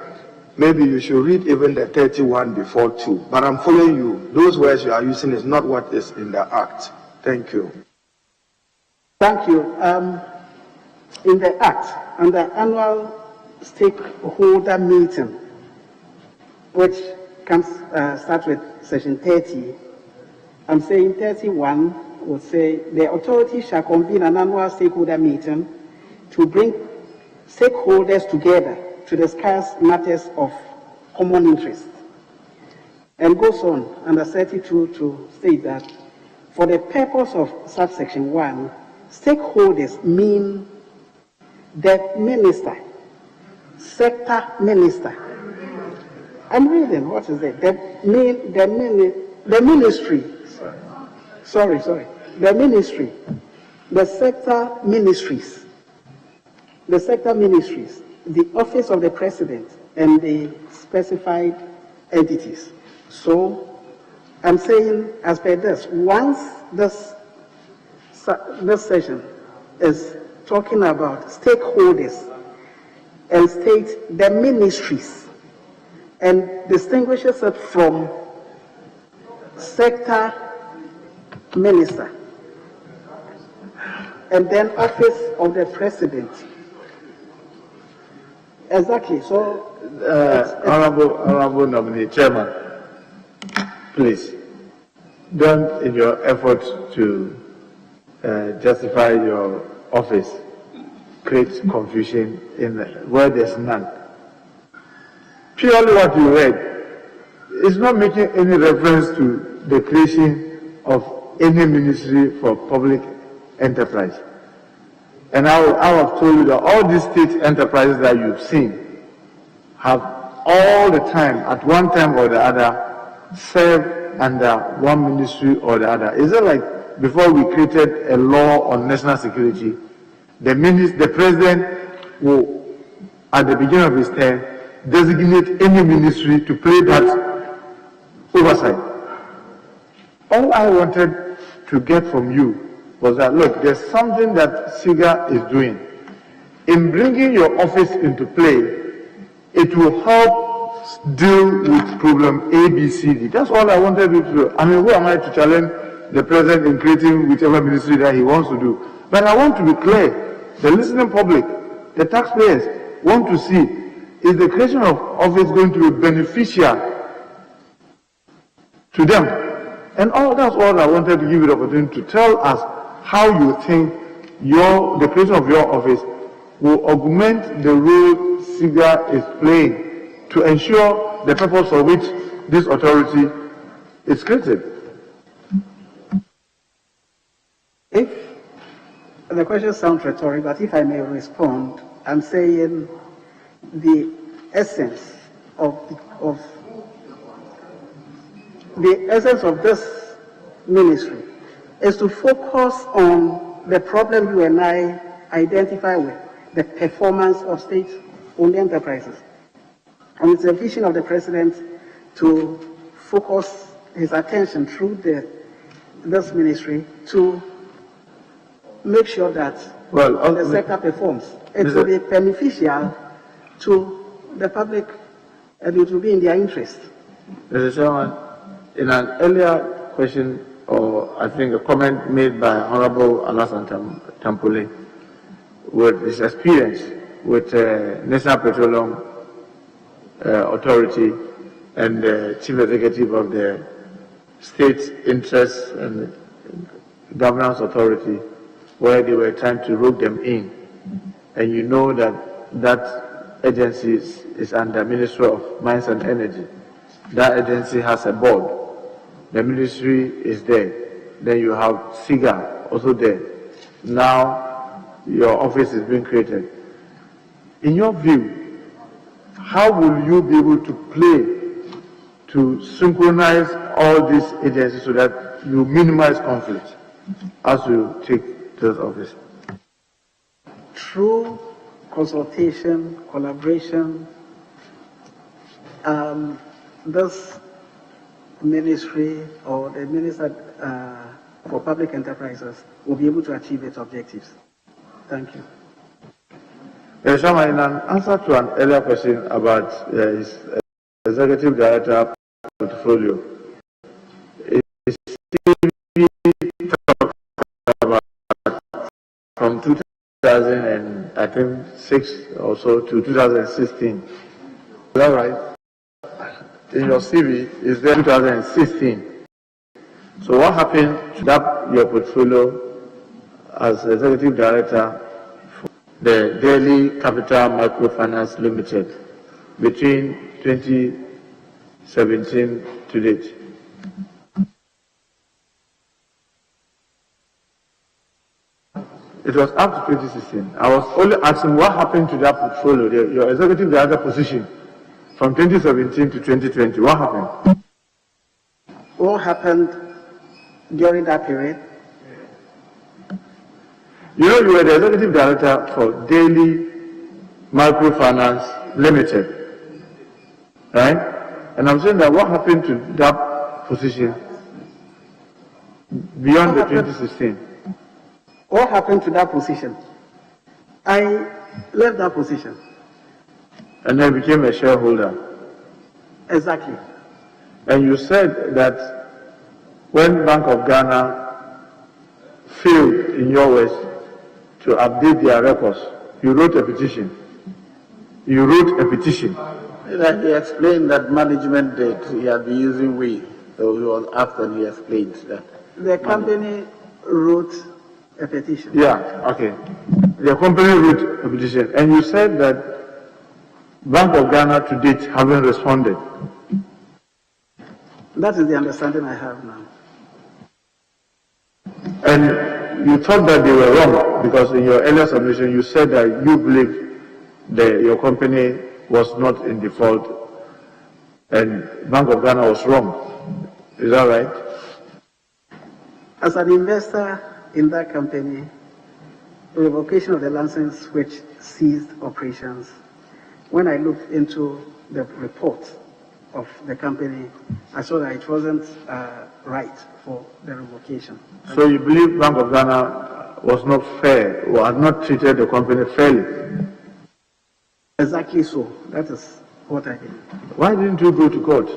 maybe you should read even the 31 before 2. But I'm following you. Those words you are using is not what is in the Act. Thank you. Thank you. In the Act, under annual stakeholder meeting, which comes starts with section 30, I'm saying 31 will say the authority shall convene an annual stakeholder meeting to bring stakeholders together to discuss matters of common interest. And goes on under 32 to state that for the purpose of subsection 1, stakeholders mean the minister, sector minister. I'm reading, what is it? The ministry. Sorry. The ministry. The sector ministries. The sector ministries. The office of the president and the specified entities. So, I'm saying, as per this, once this session is talking about stakeholders and states the ministries and distinguishes it from sector minister and then office of the president. Exactly. So, honorable nominee, Chairman, please, don't, in your effort to justify your office, create confusion in where there's none. Purely what you read is not making any reference to the creation of any ministry for public enterprise. And I have told you that all these state enterprises that you've seen have all the time, at one time or the other, served under one ministry or the other. Is it like before we created a law on national security, the president will, at the beginning of his term, designate any ministry to play that oversight? All I wanted to get from you was that, look, there's something that SIGA is doing. In bringing your office into play, it will help deal with problem A, B, C, D. That's all I wanted you to do. I mean, who am I to challenge the president in creating whichever ministry that he wants to do? But I want to be clear. The listening public, the taxpayers want to see, is the creation of office going to be beneficial to them? And that's all I wanted to give you the opportunity to tell us how you think the creation of your office will augment the role SIGA is playing to ensure the purpose for which this authority is created. If the question sounds rhetorical, but if I may respond, I'm saying the essence of this ministry is to focus on the problem you and I identify with, the performance of state-owned enterprises. And it's a vision of the president to focus his attention through this ministry to make sure that the sector performs. It will be beneficial to the public and it will be in their interest. Mr. Chairman, in an earlier question, or I think a comment made by Honorable Alasan Tampole, with his experience with National Petroleum Authority and the Chief Executive of the State Interest and Governance Authority, where they were trying to rope them in. And you know that agency is under Ministry of Mines and Energy. That agency has a board. The ministry is there. Then you have SIGA also there. Now your office is being created. In your view, how will you be able to play to synchronize all these agencies so that you minimize conflict as you take this office? Through consultation, collaboration, this ministry or the Minister for Public Enterprises will be able to achieve its objectives. Thank you. Yes, in an answer to an earlier question about his executive director portfolio, from 2006 or so to 2016. Is that right? In your CV is there 2016. So what happened to that your portfolio as executive director for the Daily Capital Microfinance Limited between 2017 to date? It was up to 2016. I was only asking what happened to that portfolio, your executive director position from 2017 to 2020. What happened? What happened during that period? You know, you were the executive director for Daily Microfinance Limited, right? And I'm saying that what happened to that position beyond the 2016? What happened to that position? I left that position. And then became a shareholder. Exactly. And you said that when Bank of Ghana failed, in your words, to update their records, you wrote a petition. You wrote a petition. Like he explained that management did, he had been using we. So he was asked and he explained that. The company wrote a petition. Yeah, okay. The company wrote a petition, and you said that Bank of Ghana to date haven't responded. That is the understanding I have now. And you thought that they were wrong because in your earlier submission you said that you believe that your company was not in default and Bank of Ghana was wrong. Is that right? As an investor in that company, revocation of the license which ceased operations, when I looked into the report of the company, I saw that it wasn't right for the revocation. So you believe Bank of Ghana was not fair or had not treated the company fairly? Exactly so. That is what I did. Why didn't you go to court?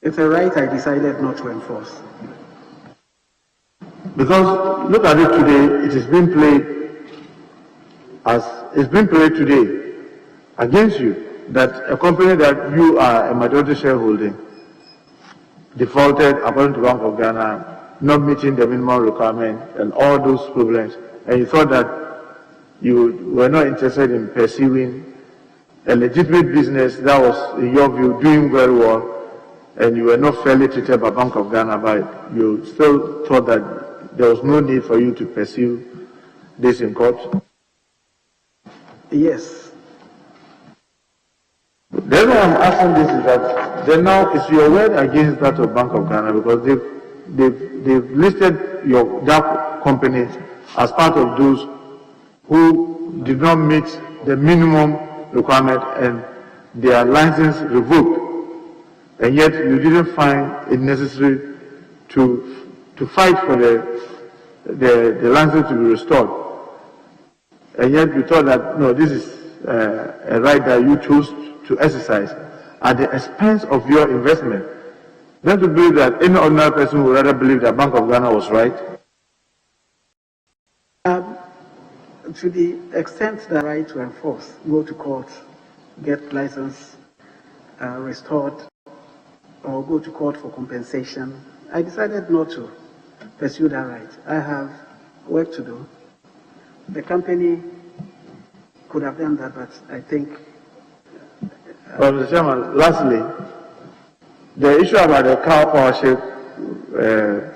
It's a right I decided not to enforce. Because look at it today, it is being played today against you that a company that you are a majority shareholding defaulted according to Bank of Ghana, not meeting the minimum requirement and all those problems, and you thought that you were not interested in pursuing a legitimate business that was, in your view, doing very well, and you were not fairly treated by Bank of Ghana, but you still thought that there was no need for you to pursue this in court? Yes. The reason I'm asking this is that then now is your word against that of Bank of Ghana because they've listed that company as part of those who did not meet the minimum requirement and their license revoked, and yet you didn't find it necessary to fight for the license to be restored, and yet you thought that no, this is a right that you chose to exercise at the expense of your investment. Don't you believe that any ordinary person would rather believe that Bank of Ghana was right? To the extent that right to enforce, go to court, get license restored, or go to court for compensation, I decided not to pursue that right. I have work to do. The company could have done that, but I think... Well, Mr. Chairman, lastly, the issue about the car ownership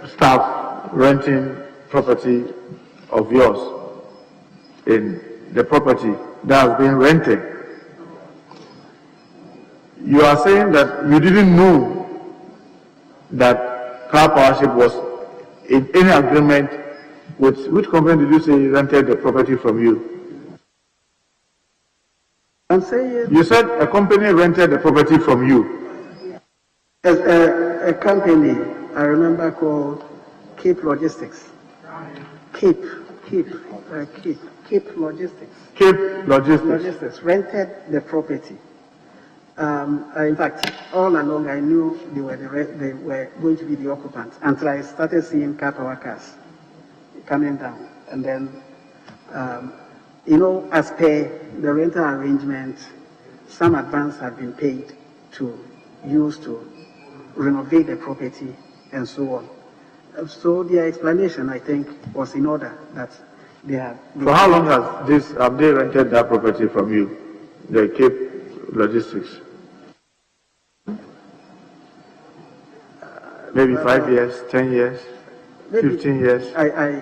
staff renting property of yours in the property that has been rented. You are saying that you didn't know that car ownership was in any agreement with which company did you say rented the property from you? I'm saying... You said a company rented the property from you. A company, I remember, called Cape Logistics. Cape Logistics. Cape Logistics rented the property. In fact, all along I knew they were going to be the occupants until I started seeing car power cars coming down. And then, as per the rental arrangement, some advance had been paid to use to renovate the property and so on. So the explanation, I think, was in order that they had... For how long have they rented that property from you, the Cape Logistics? Maybe 5 years, 10 years, maybe 15 years?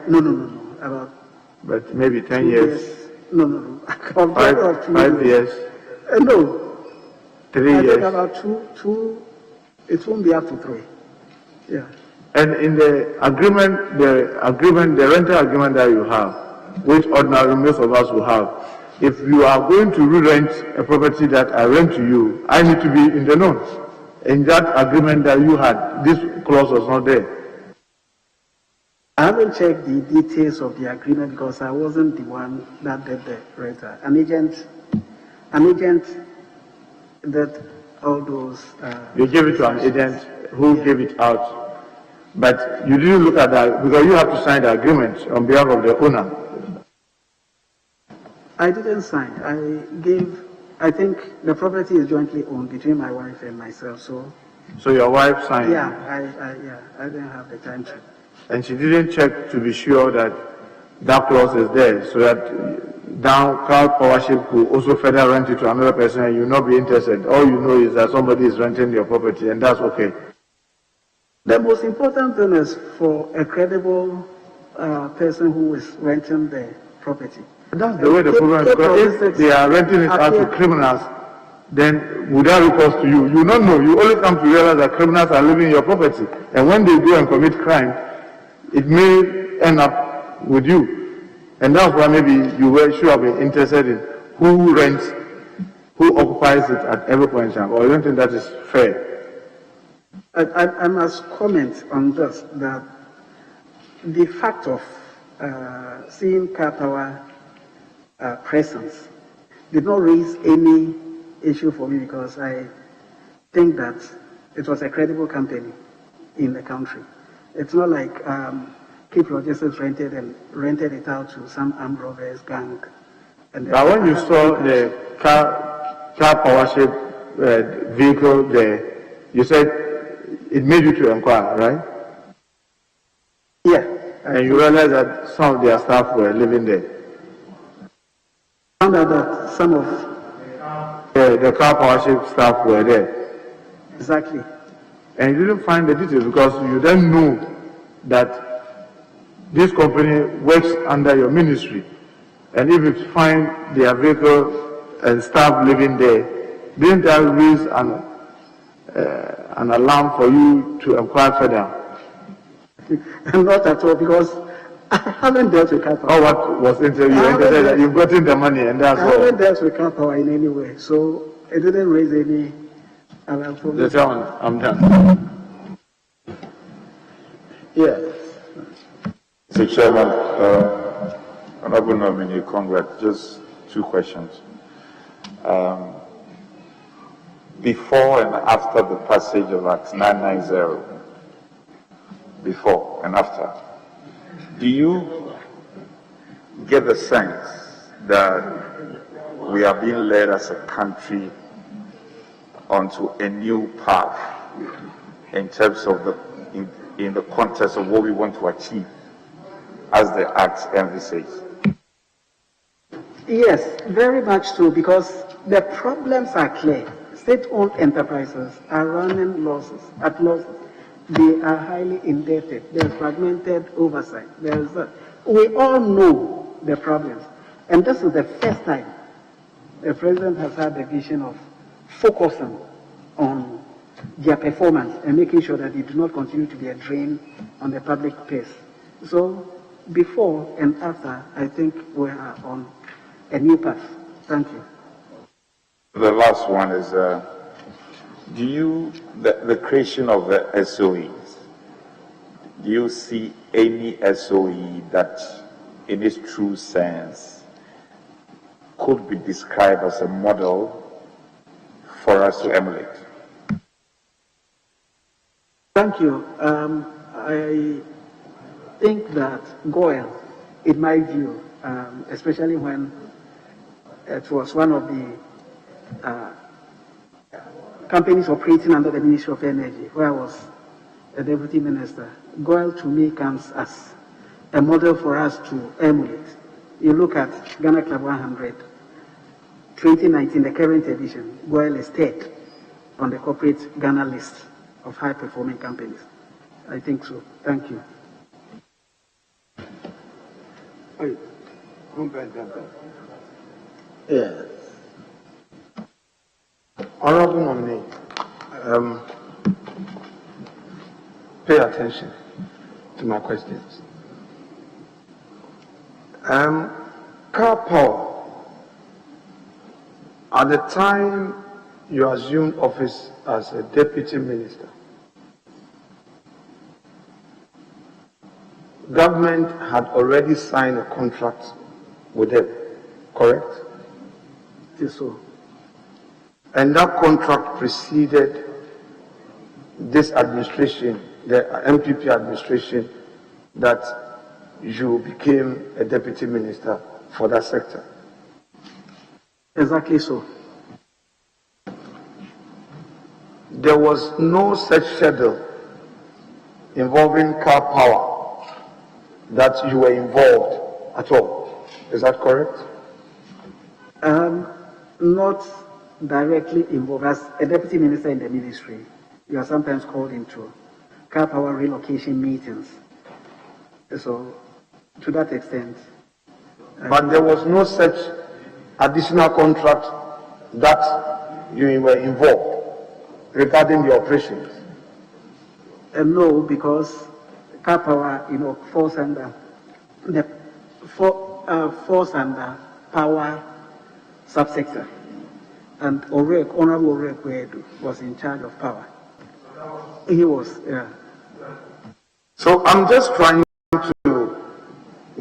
No, about... But maybe 10 years? No. 5 years? No. 3 I years? think about two, it won't be up to 3. Yeah. And in the agreement, the rental agreement that you have, which ordinarily most of us will have, if you are going to re-rent a property that I rent to you, I need to be in the know. In that agreement that you had, this clause was not there. I haven't checked the details of the agreement because I wasn't the one that did the rental. An agent did all those... You gave it to an agent who gave it out. But you didn't look at that because you have to sign the agreement on behalf of the owner. I didn't sign. I gave I think the property is jointly owned between my wife and myself, so. So your wife signed? Yeah, I didn't have the time to. And she didn't check to be sure that that clause is there, so that now crowd powership could also further rent it to another person and you will not be interested. All you know is that somebody is renting your property and that's okay. The most important thing is for a credible person who is renting the property. That's the way the problem is, because if they are renting it out to criminals, then without recourse to you, you don't know. You only come to realize that criminals are living in your property. And when they go and commit crime, it may end up with you. And that's why maybe you should have been interested in who rents, who occupies it at every point in time. Or you don't think that is fair? I must comment on this, that the fact of seeing car power presence did not raise any issue for me, because I think that it was a credible company in the country. It's not like Cape Logistics rented it out to some armed robbers gang. But when you saw the car powership vehicle there, you said it made you to inquire, right? Yeah. And you realized that some of their staff were living there. Found out that some of the car powership staff were there. Exactly. And you didn't find the details because you then knew that this company works under your ministry. And if you find their vehicle and staff living there, didn't that raise an alarm for you to inquire further? Not at all, because I haven't dealt with car power. Oh, what was interested that you've gotten the money and that's all. I haven't dealt with car power in any way, so it didn't raise any alarm for me. I'm done. Yes. Mr. Chairman, Honorable Nominee, congrats. Just two questions. Before and after the passage of Act 990, before and after, do you get the sense that we are being led as a country onto a new path in terms of in the context of what we want to achieve as the Act envisages? Yes, very much so, because the problems are clear. State-owned enterprises are running at losses. They are highly indebted. There's fragmented oversight. We all know the problems. And this is the first time the president has had the vision of focusing on their performance and making sure that they do not continue to be a drain on the public purse. So before and after, I think we are on a new path. Thank you. The last one is, the creation of the SOEs, do you see any SOE that in its true sense could be described as a model for us to emulate? Thank you. I think that GOIL, in my view, especially when it was one of the companies operating under the Ministry of Energy, where I was a deputy minister, GOIL to me comes as a model for us to emulate. You look at Ghana Club 100, 2019, the current edition, GOIL is third on the corporate Ghana list of high-performing companies. I think so. Thank you. Yes. Honorable Nominee, pay attention to my questions. Car power, at the time you assumed office as a deputy minister, government had already signed a contract with them, correct? Yes, so. And that contract preceded this administration, the MPP administration, that you became a deputy minister for that sector. Exactly so. there was no such schedule involving car power that you were involved at all. Is that correct? Not directly involved. As a deputy minister in the ministry, you are sometimes called into car power relocation meetings. So, to that extent. But there was no such additional contract that you were involved regarding the operations? No, because car power, falls under the falls under power subsector, and Honorable Orek was in charge of power. He was, yeah. So I'm just trying to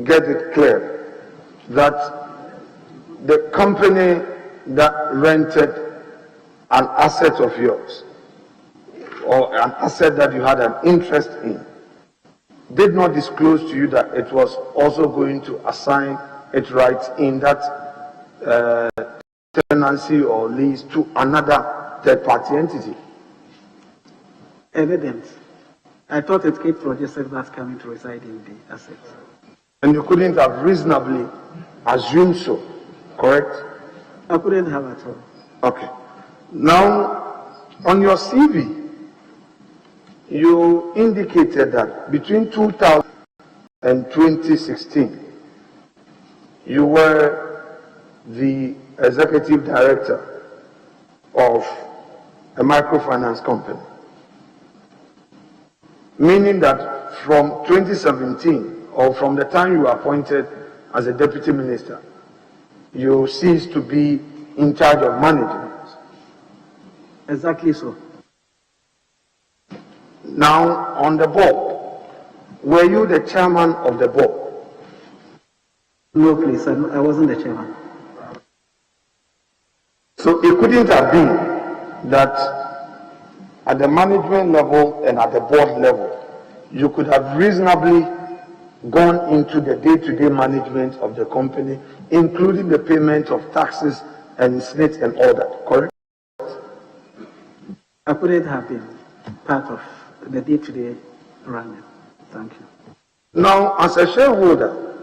get it clear that the company that rented an asset of yours, or an asset that you had an interest in, did not disclose to you that it was also going to assign its rights in that tenancy or lease to another third-party entity. Evidence. I thought it came from just that's coming to reside in the assets. And you couldn't have reasonably assumed so, correct? I couldn't have at all. Okay. Now, on your CV, you indicated that between 2000 and 2016, you were the executive director of a microfinance company. Meaning that from 2017, or from the time you were appointed as a deputy minister, you ceased to be in charge of management. Exactly so. Now, on the board, were you the chairman of the board? No, please, I wasn't the chairman. So it couldn't have been that at the management level and at the board level, you could have reasonably gone into the day-to-day management of the company, including the payment of taxes and SNIT and all that, correct? I couldn't have been part of the day-to-day running. Thank you. Now, as a shareholder,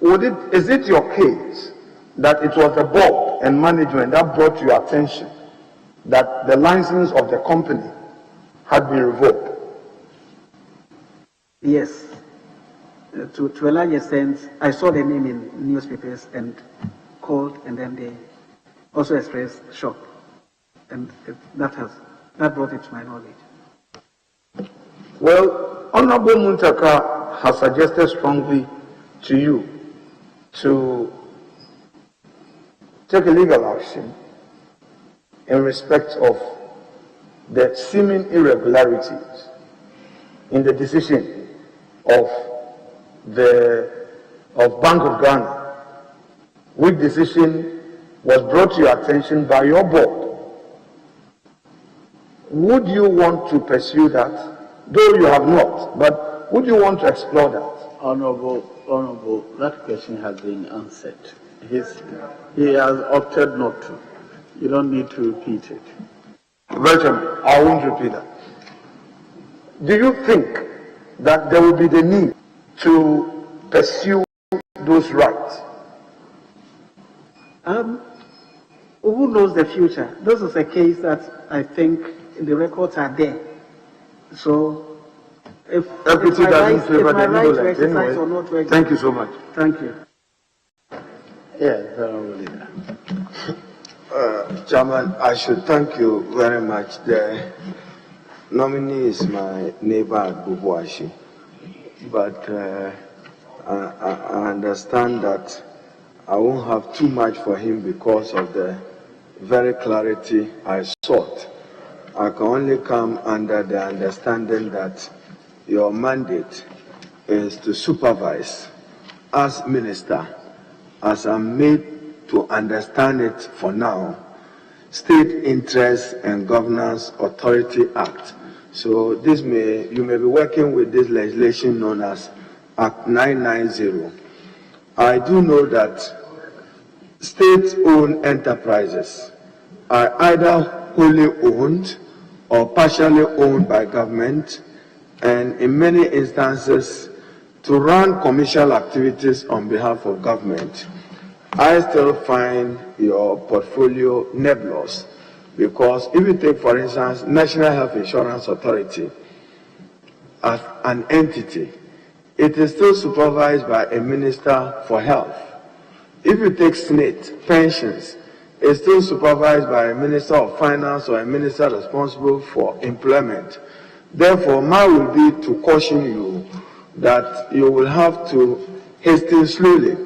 is it your case that it was the board and management that brought to your attention that the license of the company had been revoked? Yes. To a large extent, I saw the name in newspapers and called, and then they also expressed shock. And that brought it to my knowledge. Well, Honorable Muntaka has suggested strongly to you to take a legal action in respect of the seeming irregularities in the decision of Bank of Ghana, which decision was brought to your attention by your board. Would you want to pursue that? Though you have not, but would you want to explore that? Honorable, that question has been answered. He has opted not to. You don't need to repeat it. Virgin, I won't repeat that. Do you think that there will be the need to pursue those rights? Who knows the future? This is a case that I think the records are there. So, if equity doesn't favor the right to exercise anyway, or not to exercise. Thank you so much. Thank you. Yes, Honorable Leader. Chairman, I should thank you very much. The nominee is my neighbor at Bubuashi, but I understand that I won't have too much for him because of the very clarity I sought. I can only come under the understanding that your mandate is to supervise as minister, as I'm made to understand it for now, State Interest and Governance Authority Act. So you may be working with this legislation known as Act 990. I do know that state-owned enterprises are either wholly owned or partially owned by government, and in many instances to run commercial activities on behalf of government. I still find your portfolio nebulous, because if you take, for instance, National Health Insurance Authority as an entity, it is still supervised by a Minister for Health. If you take SNIT, pensions, it's still supervised by a Minister of Finance or a minister responsible for employment. Therefore, mine will be to caution you that you will have to hasten slowly.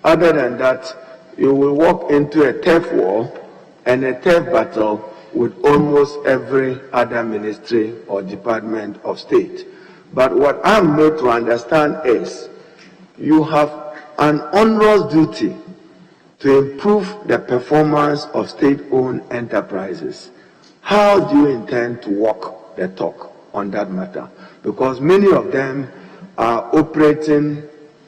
Other than that, you will walk into a turf war and a turf battle with almost every other ministry or department of state. But what I'm made to understand is you have an onerous duty to improve the performance of state-owned enterprises. How do you intend to walk the talk on that matter? Because many of them are operating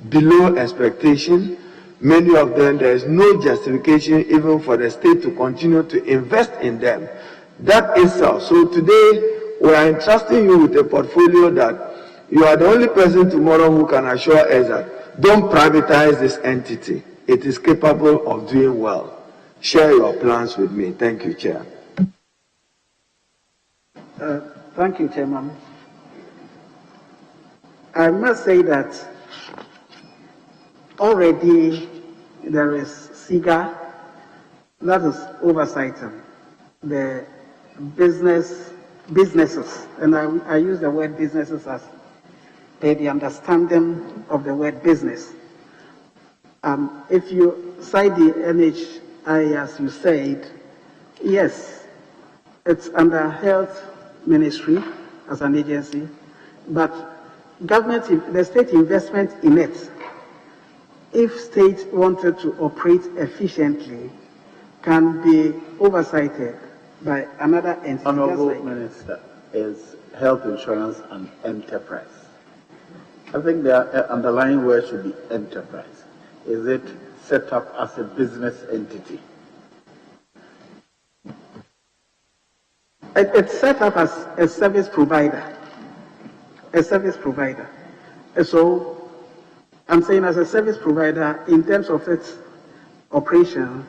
below expectation. Many of them, there is no justification even for the state to continue to invest in them. That itself. So today, we are entrusting you with a portfolio that you are the only person tomorrow who can assure us that don't privatize this entity. It is capable of doing well. Share your plans with me. Thank you, Chair. Thank you, Chairman. I must say that already there is SIGA, that is oversighting the businesses, and I use the word businesses as per the understanding of the word business. If you cite the NHI as you said, yes, it's under Health Ministry as an agency, but government, the state investment in it, if state wanted to operate efficiently, can be oversighted by another entity. Honorable Minister, is health insurance an enterprise? I think the underlying word should be enterprise. Is it set up as a business entity? It's set up as a service provider. A service provider. So I'm saying as a service provider, in terms of its operation,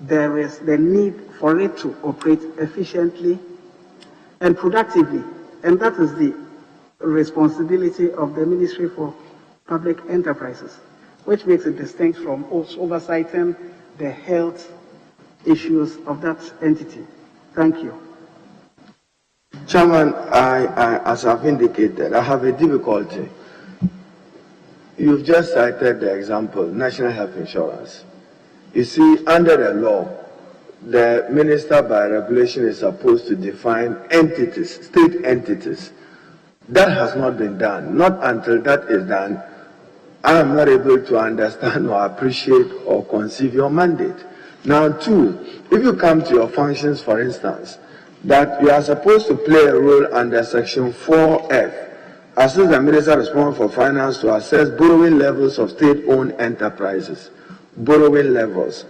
there is the need for it to operate efficiently and productively. And that is the responsibility of the Ministry for Public Enterprises, which makes it distinct from oversighting the health issues of that entity. Thank you. Chairman, as I've indicated, I have a difficulty. You've just cited the example, National Health Insurance. You see, under the law, the minister by regulation is supposed to define entities, state entities. That has not been done. Not until that is done, I am not able to understand or appreciate or conceive your mandate. Now, two, if you come to your functions, for instance, that you are supposed to play a role under Section 4F, assist the minister responsible for finance to assess borrowing levels of state-owned enterprises, borrowing levels,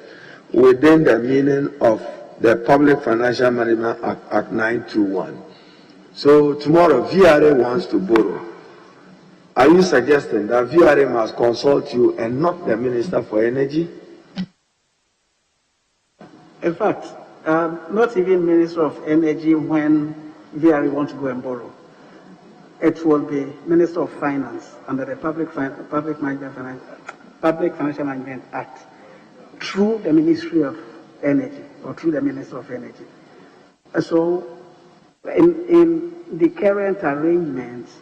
within the meaning of the Public Financial Management Act 921. So tomorrow, VRA wants to borrow. Are you suggesting that VRA must consult you and not the Minister for Energy? In fact, not even Minister of Energy when VRA want to go and borrow. It will be Minister of Finance under the Public Financial Management Act through the Ministry of Energy or through the Minister of Energy. So in the current arrangements,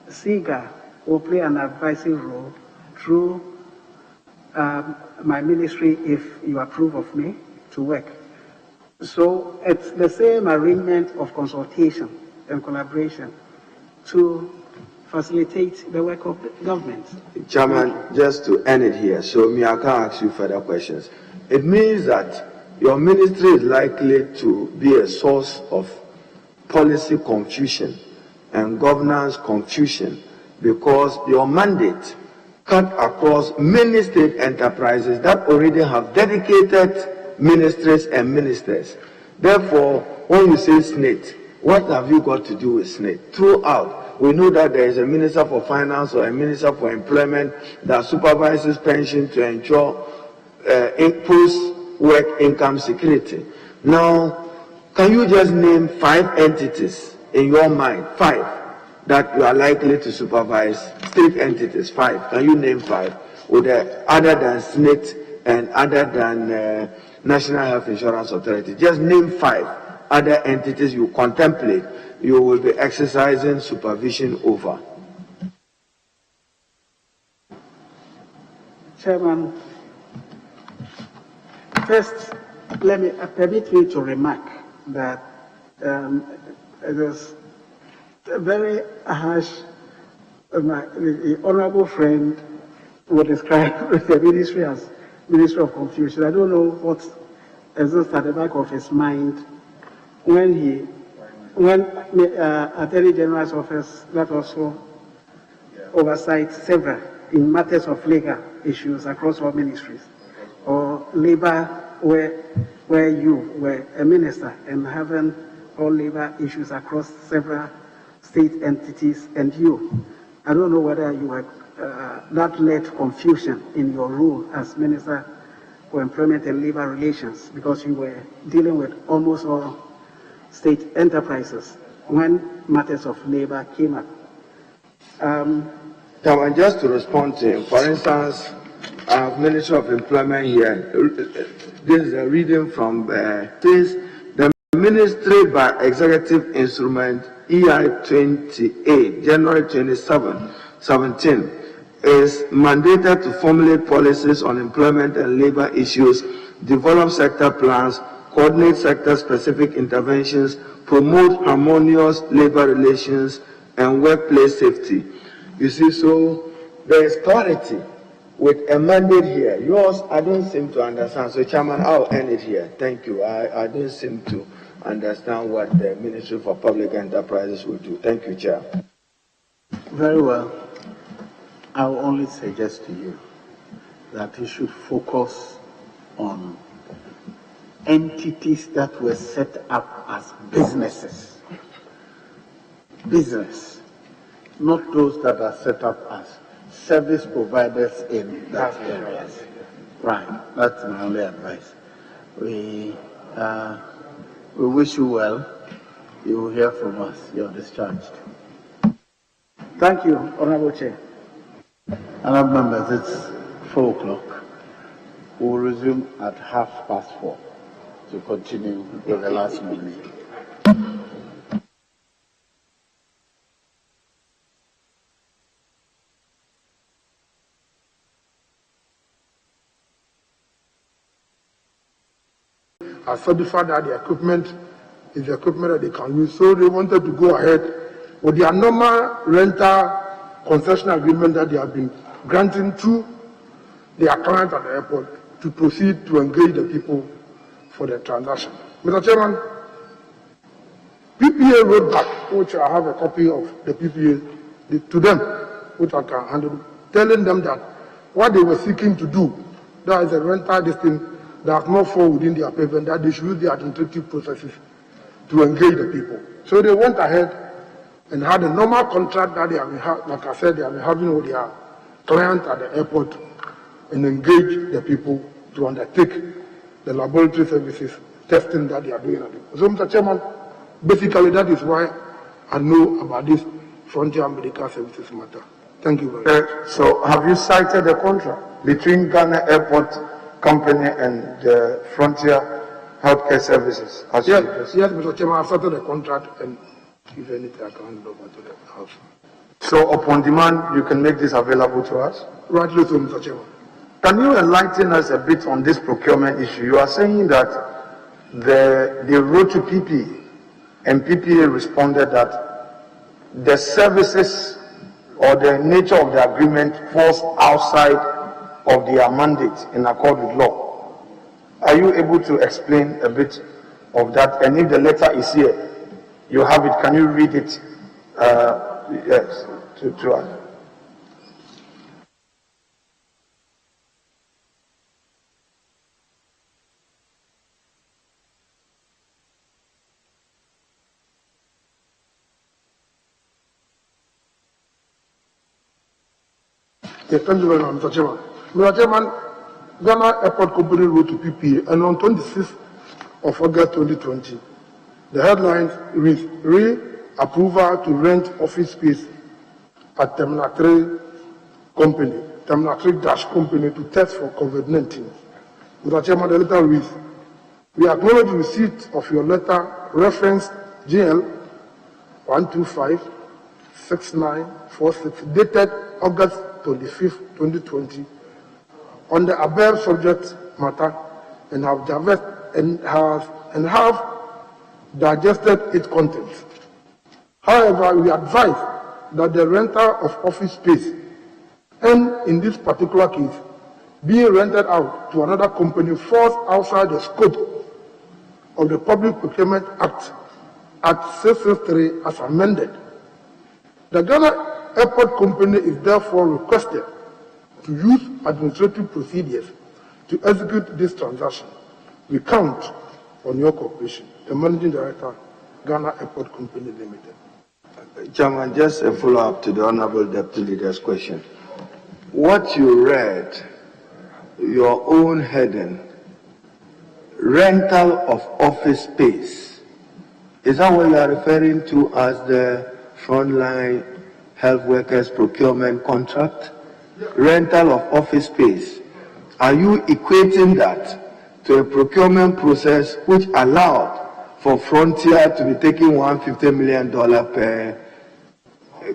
SIGA will play an advisory role through my ministry if you approve of me to work. So it's the same arrangement of consultation and collaboration to facilitate the work of the government. Chairman, just to end it here, so I can't ask you further questions. It means that your ministry is likely to be a source of policy confusion and governance confusion because your mandate cut across many state enterprises that already have dedicated ministries and ministers. Therefore, when you say SNIT, what have you got to do with SNIT? Throughout, we know that there is a Minister for Finance or a Minister for Employment that supervises pension to ensure post-work income security. Now, can you just name 5 entities in your mind, 5, that you are likely to supervise? State entities, 5. Can you name 5? With other than SNIT and other than National Health Insurance Authority? Just name 5 other entities you contemplate you will be exercising supervision over. Chairman, first, permit me to remark that it is a very harsh, the honorable friend would describe the ministry as Ministry of Confusion. I don't know what exists at the back of his mind when Attorney General's office that also oversights several in matters of legal issues across all ministries, or labor where you were a minister and having all labor issues across several state entities, and you. I don't know whether you were that led confusion in your role as Minister for Employment and Labor Relations, because you were dealing with almost all state enterprises when matters of labor came up. Just to respond to him, for instance, Ministry of Employment here, this is a reading from says the Ministry by Executive Instrument EI 28, January 27, 17, is mandated to formulate policies on employment and labor issues, develop sector plans, coordinate sector-specific interventions, promote harmonious labor relations, and workplace safety. You see, so there is clarity with a mandate here. Yours, I don't seem to understand. So, Chairman, I'll end it here. Thank you. I don't seem to understand what the Ministry for Public Enterprises will do. Thank you, Chair. Very well. I will only suggest to you that you should focus on entities that were set up as businesses. Business, not those that are set up as service providers in that area. Right, that's my only advice. We wish you well. You will hear from us. You're discharged. Thank you, Honorable Chair. Honorable members, it's 4 o'clock. We will resume at 4:30 to continue with the last nominee. Are certified that the equipment is the equipment that they can use. So they wanted to go ahead with their normal rental concession agreement that they have been granting to their clients at the airport to proceed to engage the people for the transaction. Mr. Chairman, PPA wrote back, which I have a copy of the PPA to them, which I can handle, telling them that what they were seeking to do, that is a rental distinct, that not fall within their payment, that they should use the administrative processes to engage the people. So they went ahead and had a normal contract that they have been, like I said, they have been having with their clients at the airport and engage the people to undertake the laboratory services testing that they are doing. So, Mr. Chairman, basically that is why I know about this Frontier Medical Services matter. Thank you very much. So, have you cited the contract between Ghana Airport Company and the Frontier Healthcare Services? Yes, Mr. Chairman, I've started the contract, and if anything, I can hand it over to the House. So, upon demand, you can make this available to us? Rightly so, Mr. Chairman. Can you enlighten us a bit on this procurement issue? You are saying that they wrote to PPA, and PPA responded that the services or the nature of the agreement falls outside of their mandate in accord with law. Are you able to explain a bit of that? And if the letter is here, you have it, can you read it yes, to us? Yes, thank you very much, Mr. Chairman. Mr. Chairman, Ghana Airport Company wrote to PPA, and on 26th of August 2020, the headlines read, re-approval to rent office space at Terminal 3 Company, Terminal 3-Company to test for COVID-19. Mr. Chairman, the letter reads, we acknowledge receipt of your letter reference GL 1256946 dated August 25th, 2020 on the above subject matter and have digested its contents. However, we advise that the renter of office space, and in this particular case, being rented out to another company falls outside the scope of the Public Procurement Act at 663 as amended. The Ghana Airport Company is therefore requested to use administrative procedures to execute this transaction. We count on your cooperation. The Managing Director, Ghana Airport Company Limited. Chairman, just a follow-up to the Honorable Deputy Leader's question. What you read, your own heading, rental of office space, is that what you are referring to as the frontline health workers procurement contract? Rental of office space. Are you equating that to a procurement process which allowed for Frontier to be taking $150 million per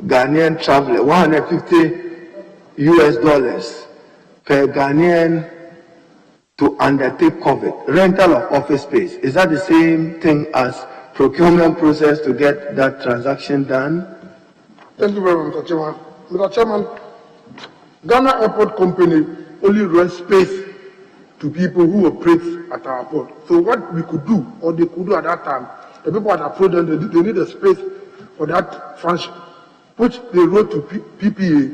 Ghanaian traveler, $150 per Ghanaian to undertake COVID? Rental of office space. Is that the same thing as procurement process to get that transaction done? Thank you very much, Mr. Chairman. Mr. Chairman, Ghana Airport Company only rents space to people who operate at our port. So what we could do, or they could do at that time, the people at our port, they need a space for that function, which they wrote to PPA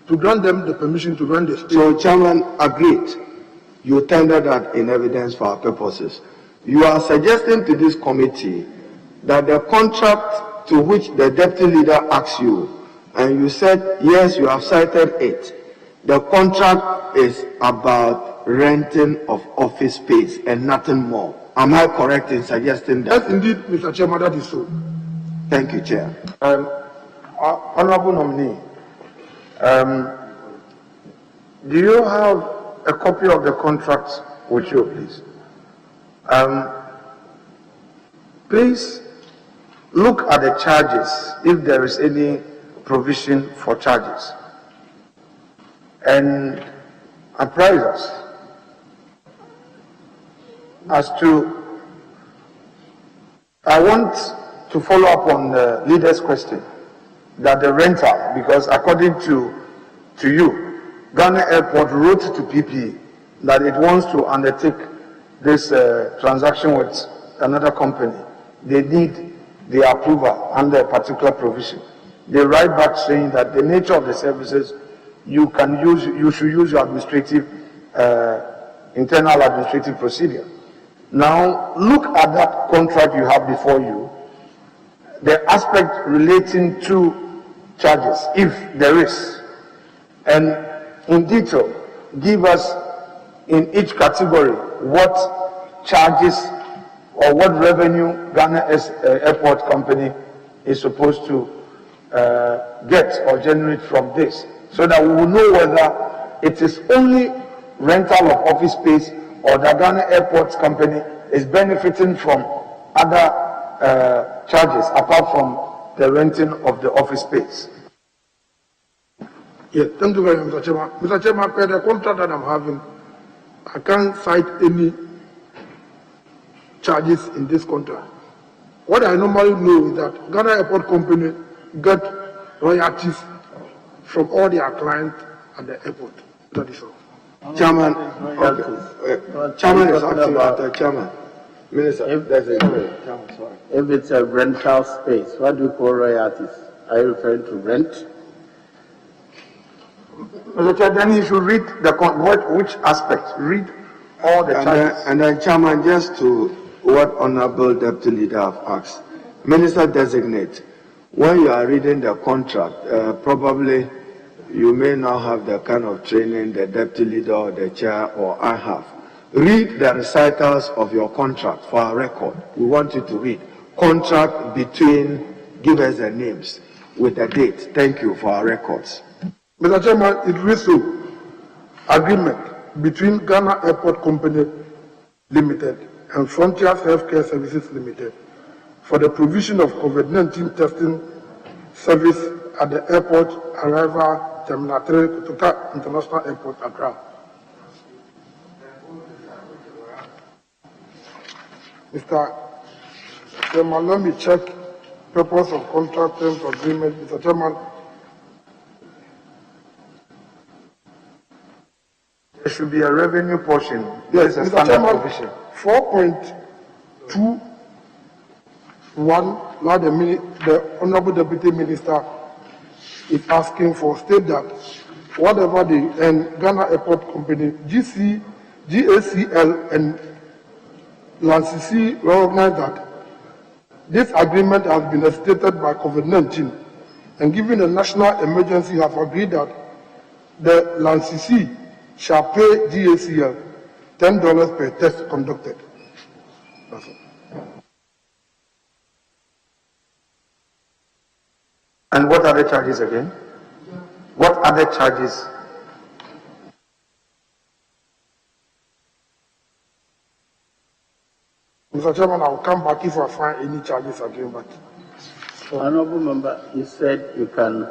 to grant them the permission to rent the space. So, Chairman, agreed. You tender that in evidence for our purposes. You are suggesting to this committee that the contract to which the deputy leader asked you, and you said, yes, you have cited it, the contract is about renting of office space and nothing more. Am I correct in suggesting that? Yes, indeed, Mr. Chairman, that is so. Thank you, Chair. Honorable nominee, do you have a copy of the contract with you, please? Please look at the charges, if there is any provision for charges, and apprise us as to. I want to follow up on the leader's question that the renter, because according to you, Ghana Airport wrote to PP that it wants to undertake this transaction with another company. They need the approval under a particular provision. They write back saying that the nature of the services you should use your administrative, internal administrative procedure. Now, look at that contract you have before you, the aspect relating to charges, if there is, and in detail, give us in each category what charges or what revenue Ghana Airport Company is supposed to get or generate from this, so that we will know whether it is only rental of office space or the Ghana Airports Company is benefiting from other charges apart from the renting of the office space. Yes, thank you very much, Mr. Chairman. Mr. Chairman, per the contract that I'm having, I can't cite any charges in this contract. What I normally know is that Ghana Airport Company get royalties from all their clients at the airport. That is all. Chairman, Chairman is asking about the Chairman. Minister, if it's a rental space, what do you call royalties? Are you referring to rent? Mr. Chair, then you should read which aspect? Read all the charges. And then, Chairman, just to what Honorable Deputy Leader have asked, Minister designate, when you are reading the contract, probably you may not have the kind of training the deputy leader or the chair or I have. Read the recitals of your contract for our record. We want you to read. Contract between, give us the names with the date. Thank you for our records. Mr. Chairman, it reads so. Agreement between Ghana Airport Company Limited and Frontier Healthcare Services Limited for the provision of COVID-19 testing service at the airport arrival Terminal 3, Kotoka International Airport, Accra. Mr. Chairman, let me check purpose of contract terms agreement. Mr. Chairman, there should be a revenue portion. Yes, Mr. Chairman, provision. 4.21, now the Honorable Deputy Minister is asking for, state that whatever the Ghana Airport Company, GACL and LANCC recognize that this agreement has been stated by COVID-19 and given a national emergency have agreed that the LANCC shall pay GACL $10 per test conducted. That's it. And what are the charges again? What are the charges? Mr. Chairman, I will come back if I find any charges again. But Honorable Member, you said you can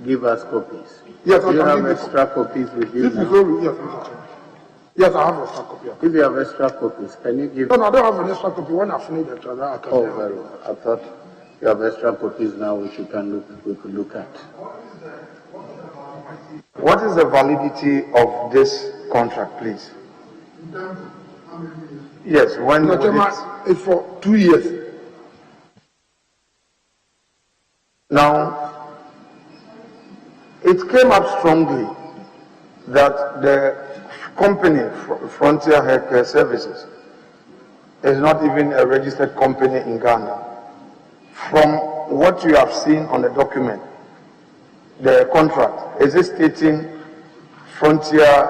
give us copies. Yes, Do you have extra copies with you now? Yes, Mr. Chairman. Yes, I have extra copy. If you have extra copies, can you give? No, I don't have an extra copy. When I finish the trial, I can. Oh, very well. I thought you have extra copies now, which we could look at. What is the validity of this contract, please? Yes, when Mr. Chairman, it's for 2 years. Now, it came up strongly that the company, Frontier Healthcare Services, is not even a registered company in Ghana. From what you have seen on the document, the contract, is it stating Frontier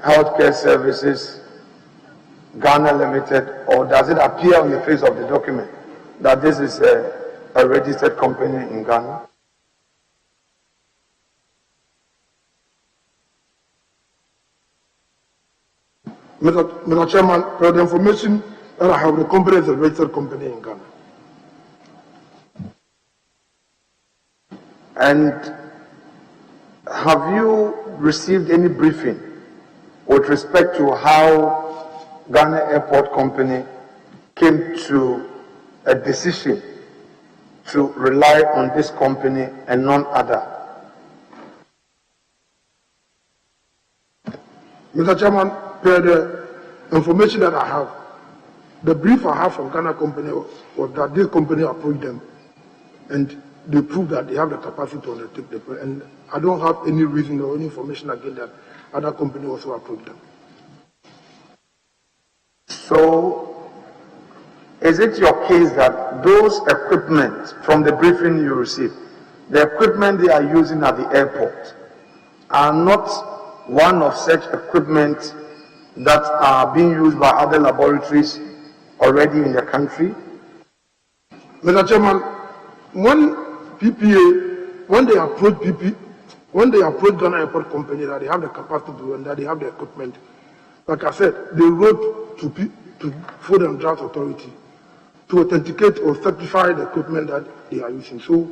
Healthcare Services Ghana Limited, or does it appear on the face of the document that this is a registered company in Ghana? Mr. Chairman, for the information that I have, the company is a registered company in Ghana. And have you received any briefing with respect to how Ghana Airport Company came to a decision to rely on this company and none other? Mr. Chairman, per the information that I have, the brief I have from Ghana company was that this company approached them and they proved that they have the capacity to undertake the project. And I don't have any reason or any information again that other company also approached them. So, is it your case that those equipment from the briefing you received, the equipment they are using at the airport, are not one of such equipment that are being used by other laboratories already in the country? Mr. Chairman, when they approach Ghana Airport Company that they have the capacity to do and that they have the equipment, like I said, they wrote to Food and Drugs Authority to authenticate or certify the equipment that they are using. So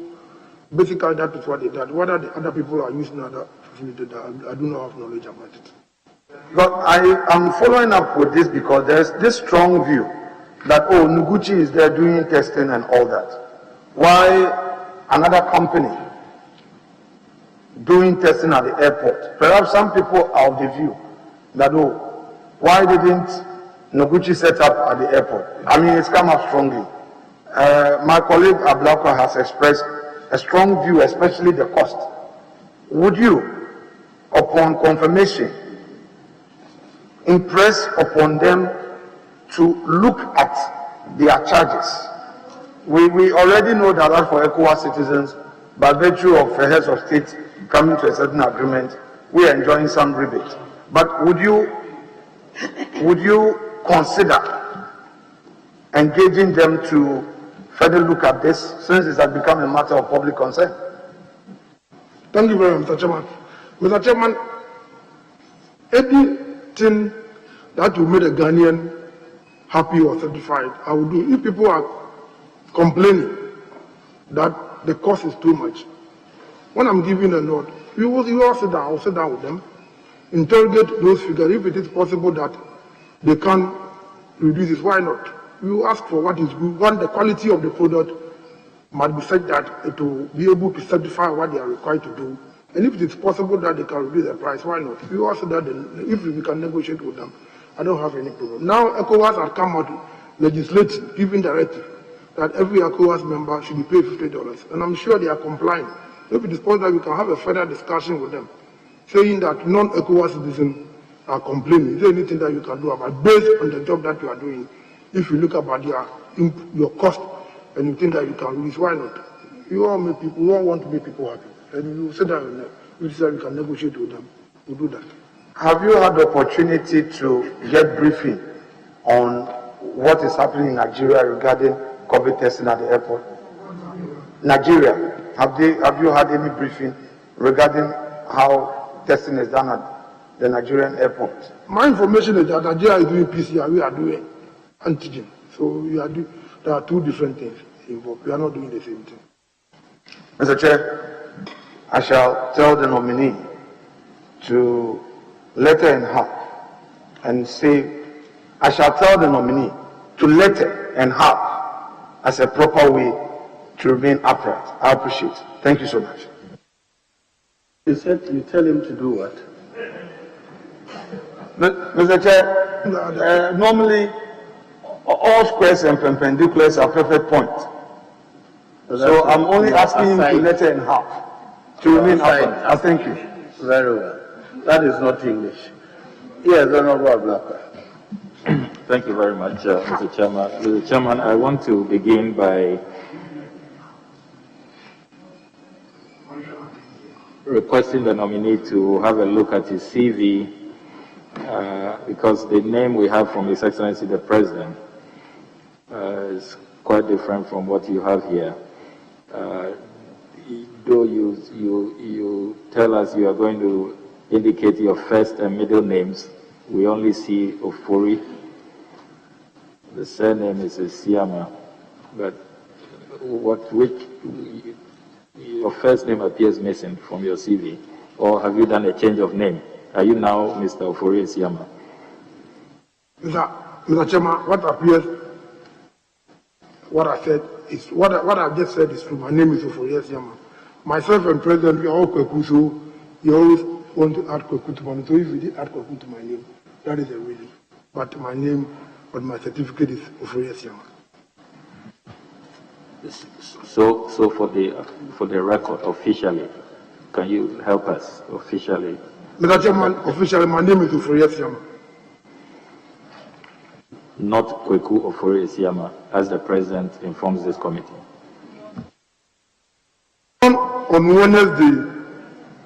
basically that is what they did. Whether the other people are using other facilities, I do not have knowledge about it. But I am following up with this because there's this strong view that, oh, Noguchi is there doing testing and all that. Why another company doing testing at the airport? Perhaps some people are of the view that, oh, why didn't Noguchi set up at the airport? I mean, it's come up strongly. My colleague Ablaka has expressed a strong view, especially the cost. Would you, upon confirmation, impress upon them to look at their charges? We already know that for ECOWAS citizens, by virtue of a heads of state coming to a certain agreement, we are enjoying some rebate. But would you consider engaging them to further look at this, since it has become a matter of public concern? Thank you very much, Mr. Chairman. Mr. Chairman, anything that will make a Ghanaian happy or satisfied, I will do. If people are complaining that the cost is too much, when I'm giving a note, you all sit down, I'll sit down with them, interrogate those figures. If it is possible that they can reduce it, why not? You ask for what is good. One, the quality of the product must be such that it will be able to certify what they are required to do. And if it is possible that they can reduce the price, why not? You also that if we can negotiate with them, I don't have any problem. Now ECOWAS has come out legislating, giving directive that every ECOWAS member should be paid $50, and I'm sure they are complying. If it is possible that we can have a further discussion with them, saying that non-ECOWAS citizens are complaining. Is there anything that you can do about it based on the job that you are doing? If you look about your cost and you think that you can release, why not? You all want to make people happy. And you sit down and you decide you can negotiate with them. We'll do that. Have you had the opportunity to get briefing on what is happening in Nigeria regarding COVID testing at the airport? Nigeria, have you had any briefing regarding how testing is done at the Nigerian airport? My information is that Nigeria is doing PCR, we are doing antigen. So there are two different things involved. We are not doing the same thing. Mr. Chair, I shall tell the nominee to letter and half and say, I shall tell the nominee to letter and half as a proper way to remain upright. I appreciate it. Thank you so much. You said you tell him to do what? Mr. Chair, normally all squares and perpendiculars are perfect points. So I'm only asking him to letter and half to remain upright. I thank you. Very well. That is not English. Yes, Honorable Blacker. Thank you very much, Mr. Chairman. Mr. Chairman, I want to begin by requesting the nominee to have a look at his CV because the name we have from His Excellency the President is quite different from what you have here. Though you tell us you are going to indicate your first and middle names, we only see Ofori. The surname is Asiamah, but your first name appears missing from your CV, or have you done a change of name? Are you now Mr. Ofori Asiamah? Mr. Chairman, what I said is what I just said is true. My name is Ofori Asiamah. Myself and President, we are all Kweku, so you always want to add Kweku to my name. So if you did add Kweku to my name, that is a reason. But my name on my certificate is Ofori Asiamah. So for the record, officially, can you help us officially? Mr. Chairman, officially, my name is Ofori Asiamah. Not Kweku Ofori Asiamah, as the President informs this committee. On Wednesday,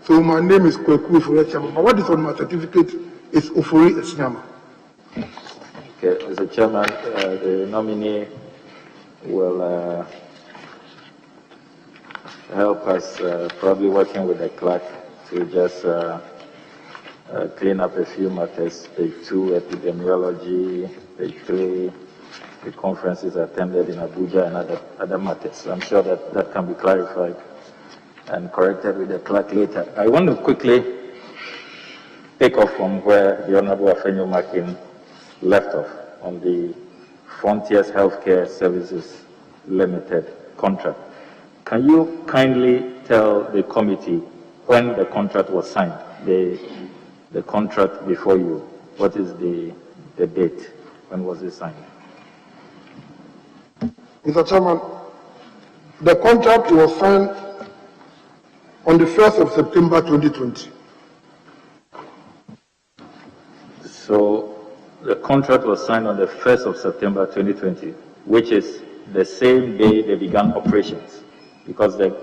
so my name is Kweku Ofori Asiamah, but what is on my certificate is Ofori Asiamah. Okay, Mr. Chairman, the nominee will help us, probably working with the clerk, to just clean up a few matters. Page 2, epidemiology. Page 3, the conferences attended in Abuja and other matters. I'm sure that can be clarified and corrected with the clerk later. I want to quickly take off from where the Honorable Afenyo Makin left off on the Frontiers Healthcare Services Limited contract. Can you kindly tell the committee when the contract was signed, the contract before you? What is the date? When was it signed? Mr. Chairman, the contract was signed on the 1st of September 2020. So the contract was signed on the 1st of September 2020, which is the same day they began operations, because the